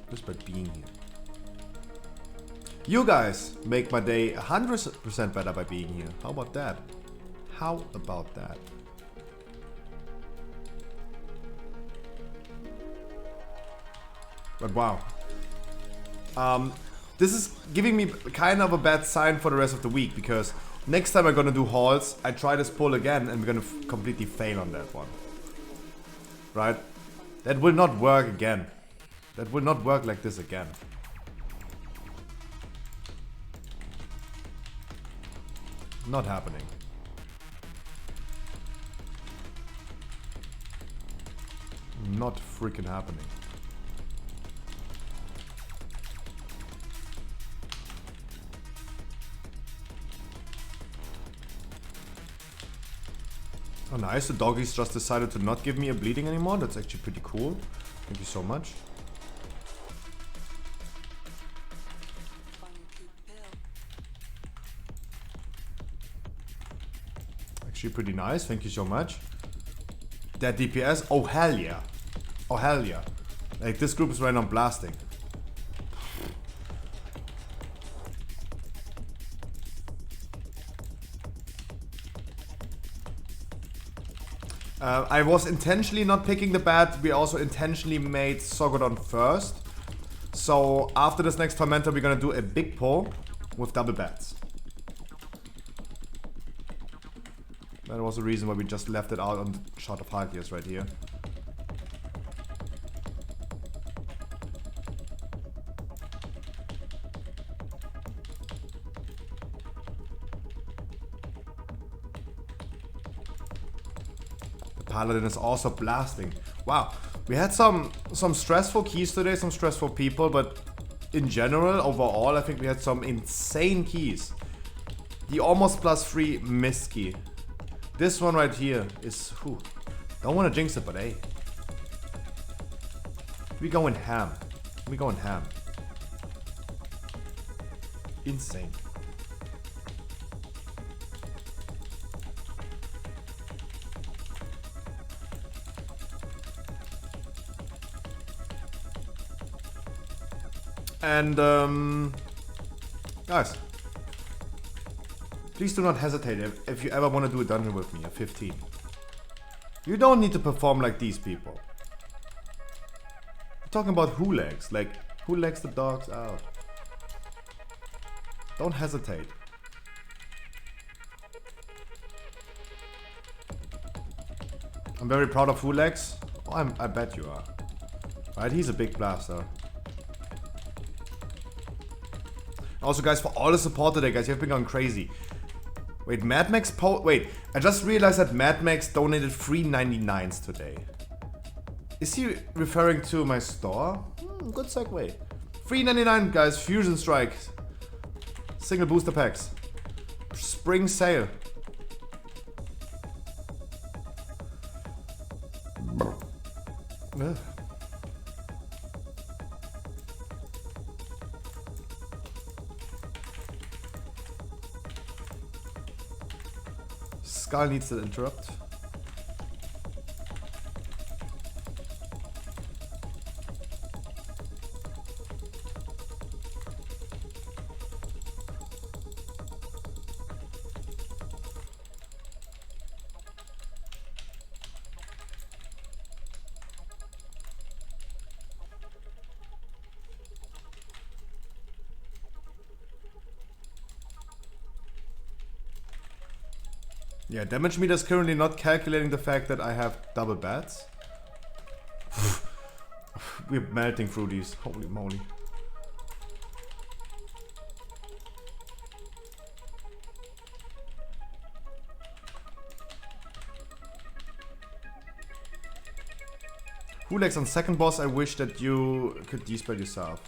Just by being here. You guys make my day 100% better by being here. How about that? How about that? But wow. This is giving me kind of a bad sign for the rest of the week, because next time I'm gonna do hauls, I try this pull again and we're gonna completely fail on that one. Right? That will not work again. That will not work like this again. Not happening. Not freaking happening. Oh nice, the doggies just decided to not give me a bleeding anymore. That's actually pretty cool. Thank you so much. Actually pretty nice, thank you so much. That DPS, oh hell yeah. Oh hell yeah. Like this group is right on blasting. I was intentionally not picking the bat. We also intentionally made Sogodon first. So after this next Tormentor, we're gonna do a big pull with double bats. That was the reason why we just left it out on the shot of Harkias right here. Paladin is also blasting. Wow, we had some stressful keys today, some stressful people, but in general, overall, I think we had some insane keys. The almost +3 missed key. This one right here is, whew, don't want to jinx it, but hey. We going ham. We going ham. Insane. And guys, please do not hesitate if you ever want to do a dungeon with me at 15. You don't need to perform like these people. I'm talking about who legs, like who legs the dogs out. Don't hesitate. I'm very proud of who legs. Oh, I bet you are. Right, he's a big blaster. Also, guys, for all the support today, guys, you've been going crazy. Wait, Mad Max wait, I just realized that Mad Max donated 3.99s today. Is he referring to my store? Good segue. 3.99, guys, Fusion Strike. Single booster packs. Spring sale. Ugh. Skull needs to interrupt. Yeah, damage meter is currently not calculating the fact that I have double bats. We're melting through these, holy moly. Hulex on second boss, I wish that you could dispel yourself.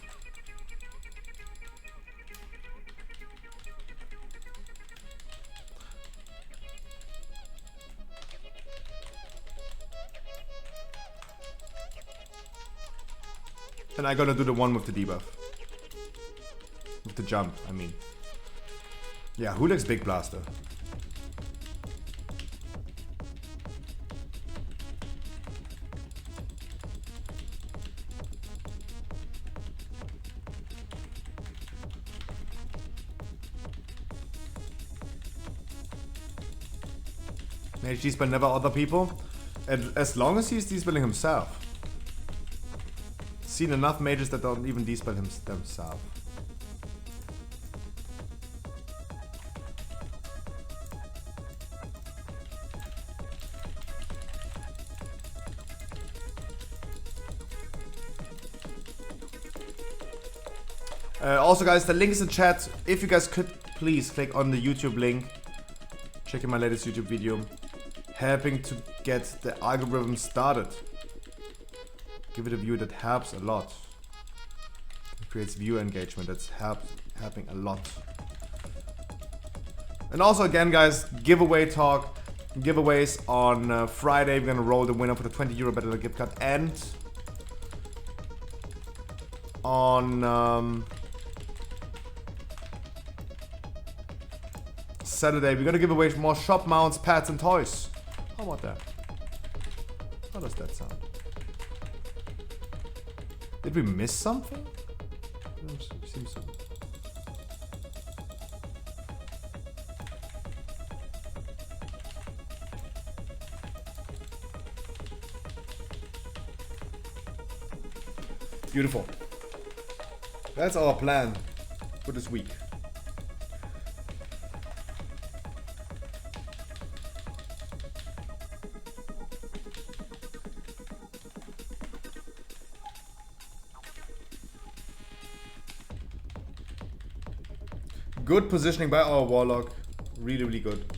And I'm gonna do the one with the debuff. With the jump, I mean. Yeah, Hulex big blaster. Mage dispel never other people. And as long as he's dispelling himself. Seen enough mages that don't even dispel themselves. Also, guys, the link is in chat. If you guys could please click on the YouTube link, check in my latest YouTube video, helping to get the algorithm started. Give it a view, that helps a lot. It creates viewer engagement, that's helping a lot. And also again, guys, giveaway talk. Giveaways on Friday. We're gonna roll the winner for the €20 Battle gift card, and on Saturday we're gonna give away more shop mounts, pads, and toys. How about that? How does that sound? Did we miss something? Seems so. Beautiful. That's our plan for this week. Good positioning by our Warlock. Really, really good.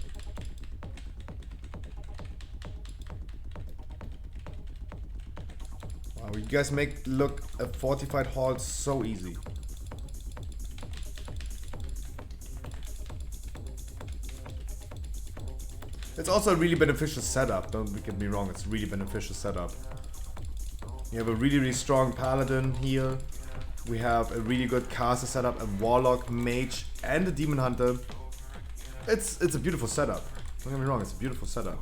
Wow, you guys make look a fortified hall so easy. It's also a really beneficial setup, don't get me wrong, it's a really beneficial setup. You have a really strong paladin here. We have a really good caster setup, a warlock, mage, and a demon hunter. It's a beautiful setup. Don't get me wrong, it's a beautiful setup.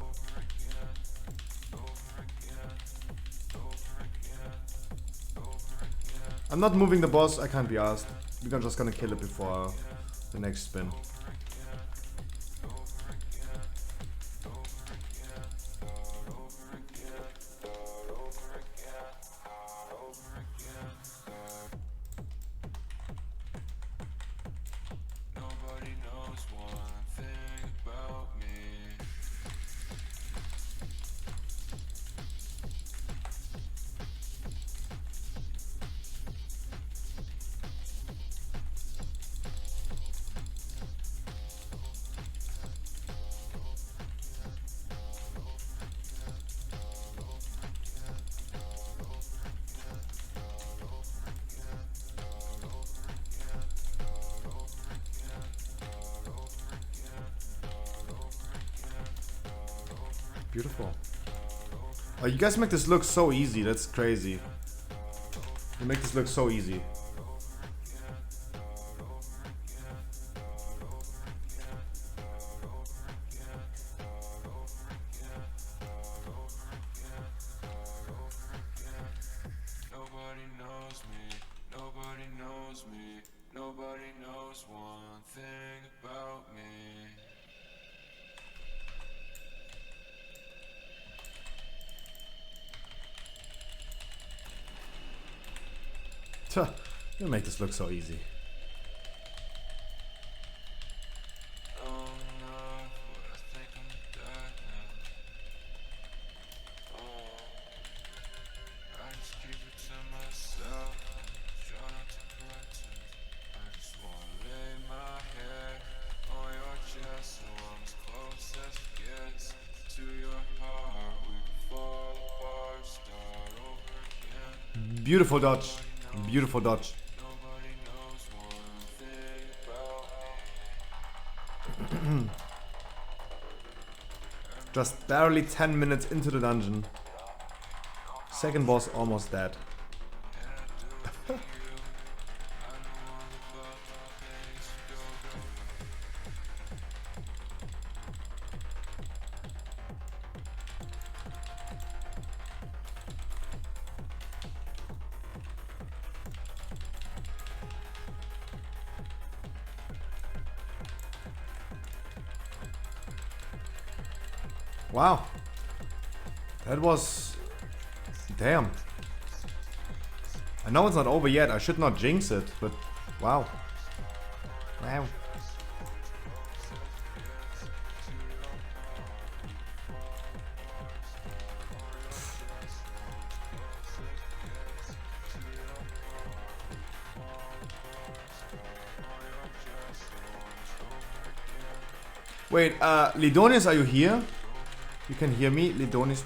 I'm not moving the boss, I can't be asked. We're just gonna kill it before the next spin. Beautiful. Oh, you guys make this look so easy. That's crazy. You make this look so easy. Nobody knows me. Nobody knows me. Nobody knows one thing about me. You make this look so easy. Beautiful dodge. Beautiful dodge. Just barely 10 minutes into the dungeon. Second boss almost dead. Wow. That was... Damn. I know it's not over yet, I should not jinx it, but wow. Wow. Wait, Lidonius, are you here? You can hear me? Lidonius,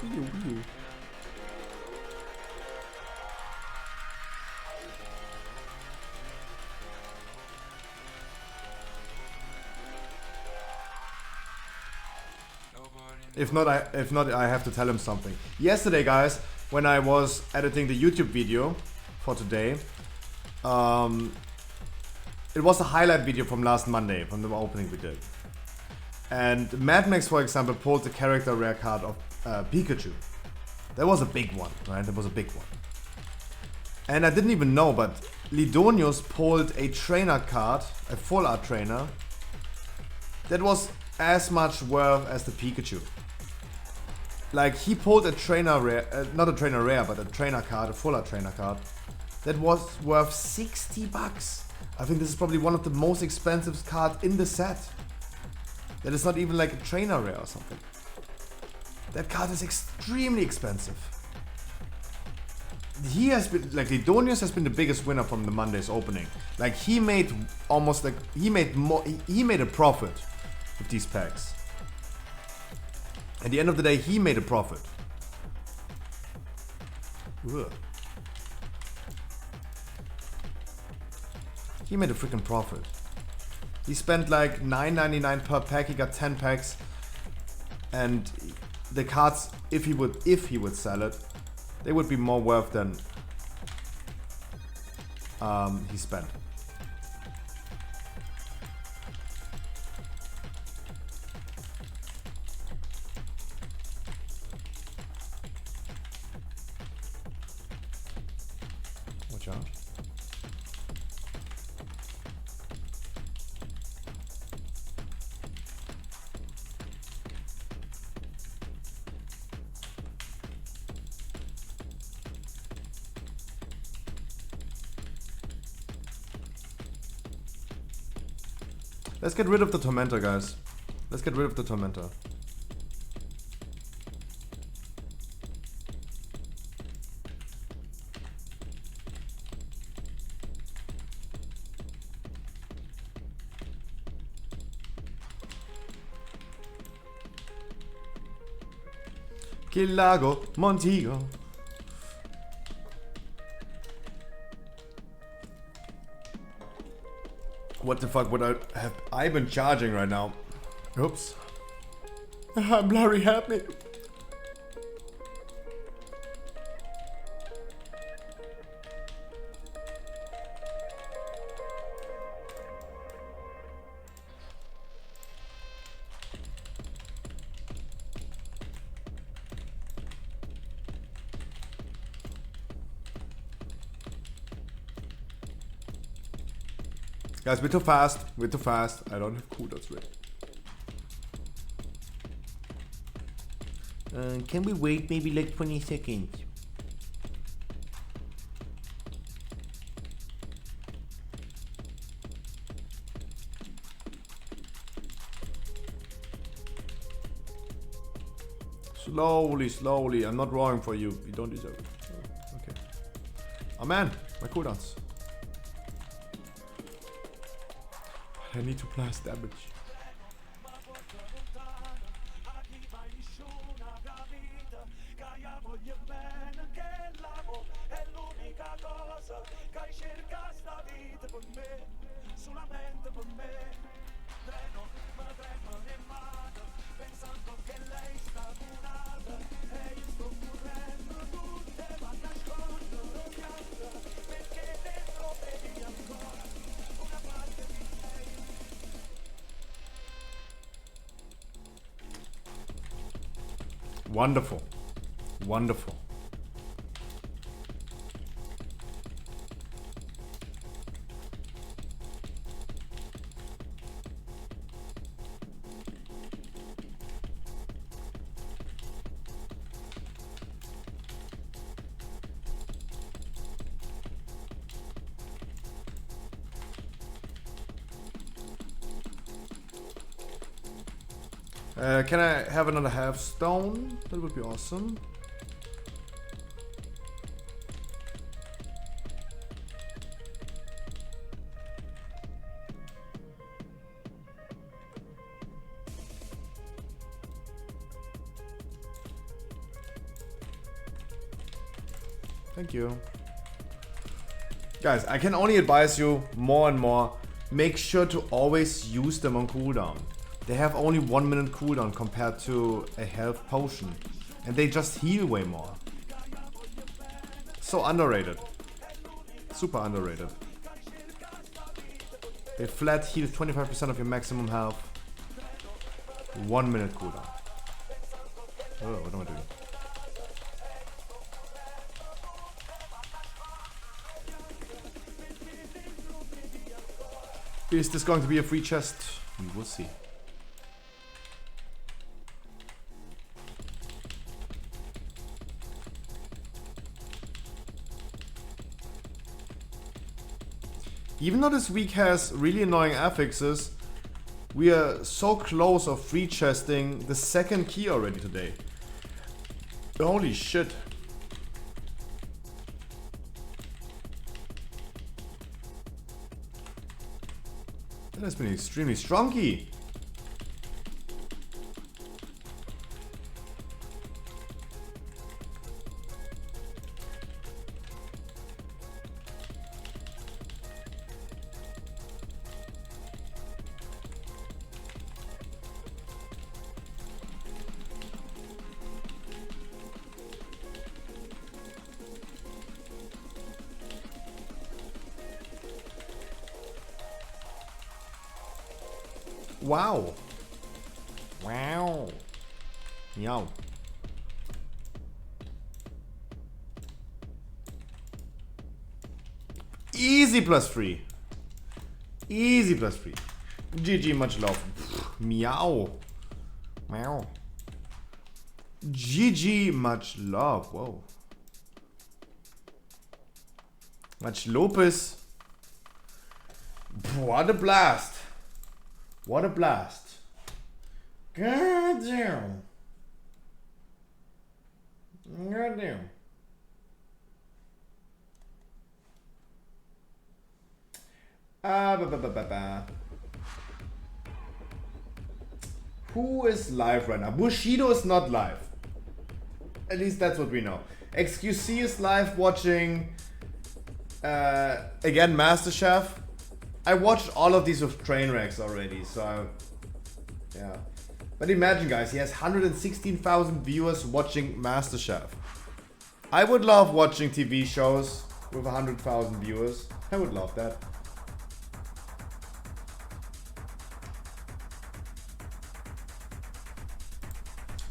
If not, I have to tell him something. Yesterday, guys, when I was editing the YouTube video for today, it was a highlight video from last Monday, from the opening we did. And Mad Max, for example, pulled the character rare card of Pikachu. That was a big one, right? That was a big one. And I didn't even know, but Lidonius pulled a trainer card, a full art trainer, that was as much worth as the Pikachu. Like, he pulled a trainer rare, not a trainer rare, but a trainer card, a full art trainer card, that was worth 60 bucks. I think this is probably one of the most expensive cards in the set. That is not even like a trainer rare or something. That card is extremely expensive. He has been, like, Lidonius has been the biggest winner from the Monday's opening. Like, he made almost like, he made a profit with these packs. At the end of the day, he made a profit. Ugh. He made a freaking profit. He spent like $9.99 per pack. He got 10 packs, and the cards, if he would sell it, they would be more worth than he spent. Watch out. Let's get rid of the Tormentor, guys. Let's get rid of the Tormentor. Killago, Montigo. What the fuck would have I been charging right now? Oops. Blurry, help me. Guys, we're too fast. We're too fast. I don't have cooldowns ready. Can we wait maybe like 20 seconds? Slowly, slowly. I'm not roaring for you. You don't deserve it. Oh, okay. Oh man, my cooldowns. I need to blast damage. Wonderful. Wonderful. Can I have another half stone? That would be awesome. Thank you. Guys, I can only advise you more and more. Make sure to always use them on cooldown. They have only 1 minute cooldown compared to a health potion. And they just heal way more. So underrated. Super underrated. They flat heal 25% of your maximum health. 1 minute cooldown. Oh, what am I doing? Is this going to be a free chest? We will see. Even though this week has really annoying affixes, we are so close of free chesting the second key already today. Holy shit. That has been extremely strong key. Wow. Wow. Meow. Easy +3. Easy +3. GG, much love. Meow. Meow. GG, much love. Whoa. Much Lopez. What a blast. What a blast. God damn. God damn. Who is live right now? Bushido is not live. At least that's what we know. XQC is live watching again MasterChef. I watched all of these with train wrecks already, so yeah. But imagine, guys, he has 116,000 viewers watching MasterChef. I would love watching TV shows with 100,000 viewers. I would love that.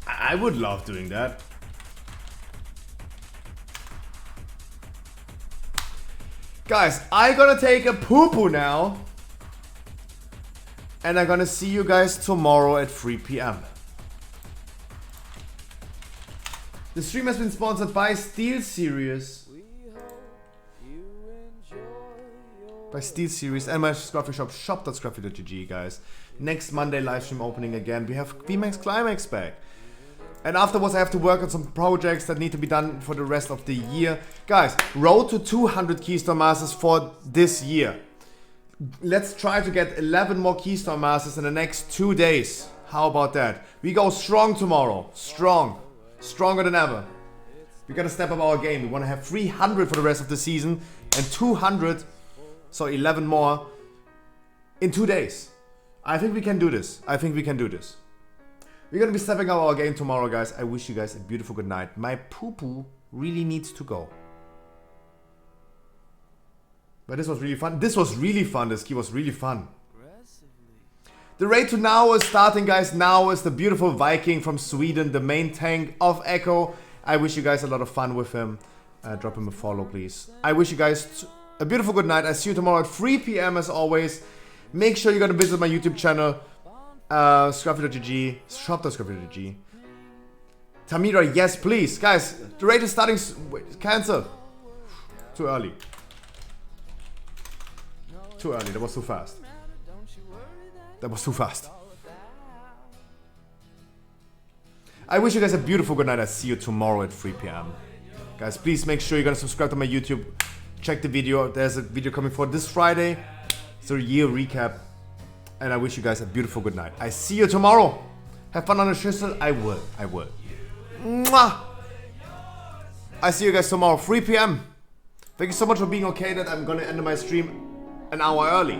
I would love doing that. Guys, I'm gonna take a poo-poo now. And I'm gonna see you guys tomorrow at 3 p.m. The stream has been sponsored by SteelSeries. By SteelSeries and my Scruffy shop, shop.scruffy.gg, guys. Next Monday live stream opening again. We have VMAX Climax back. And afterwards I have to work on some projects that need to be done for the rest of the year. Guys, road to 200 Keystone Masters for this year. Let's try to get 11 more Keystone Masters in the next 2 days. How about that? We go strong tomorrow. Strong. Stronger than ever. We gotta step up our game. We wanna have 300 for the rest of the season. And 200, so 11 more, in 2 days. I think we can do this. I think we can do this. We're gonna be stepping up our game tomorrow, guys. I wish you guys a beautiful good night. My poo-poo really needs to go. But this was really fun. This was really fun. This key was really fun. The raid to now is starting, guys. Now is the beautiful Viking from Sweden, the main tank of Echo. I wish you guys a lot of fun with him. Drop him a follow, please. I wish you guys a beautiful good night. I see you tomorrow at 3 p.m. as always. Make sure you're gonna visit my YouTube channel. Scruffy.gg, shop.scruffy.gg. Tamira, yes, please. Guys, the raid is starting. Wait, cancel. Too early. Too early. That was too fast. That was too fast. I wish you guys a beautiful good night. I see you tomorrow at 3 p.m. Guys, please make sure you're gonna subscribe to my YouTube. Check the video. There's a video coming for this Friday. It's a year recap. And I wish you guys a beautiful good night. I see you tomorrow. Have fun on the Schüssel. I will. I will. Mwah! I see you guys tomorrow, 3 p.m. Thank you so much for being okay that I'm gonna end my stream an hour early.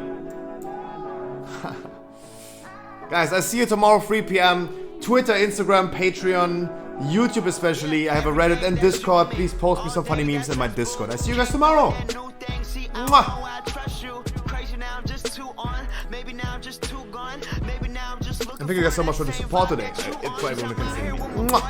Guys, I see you tomorrow, 3 p.m. Twitter, Instagram, Patreon, YouTube especially. I have a Reddit and Discord. Please post me some funny memes in my Discord. I see you guys tomorrow. Mwah! And thank you guys so much for the support today. It's for everyone who can see me. Mwah!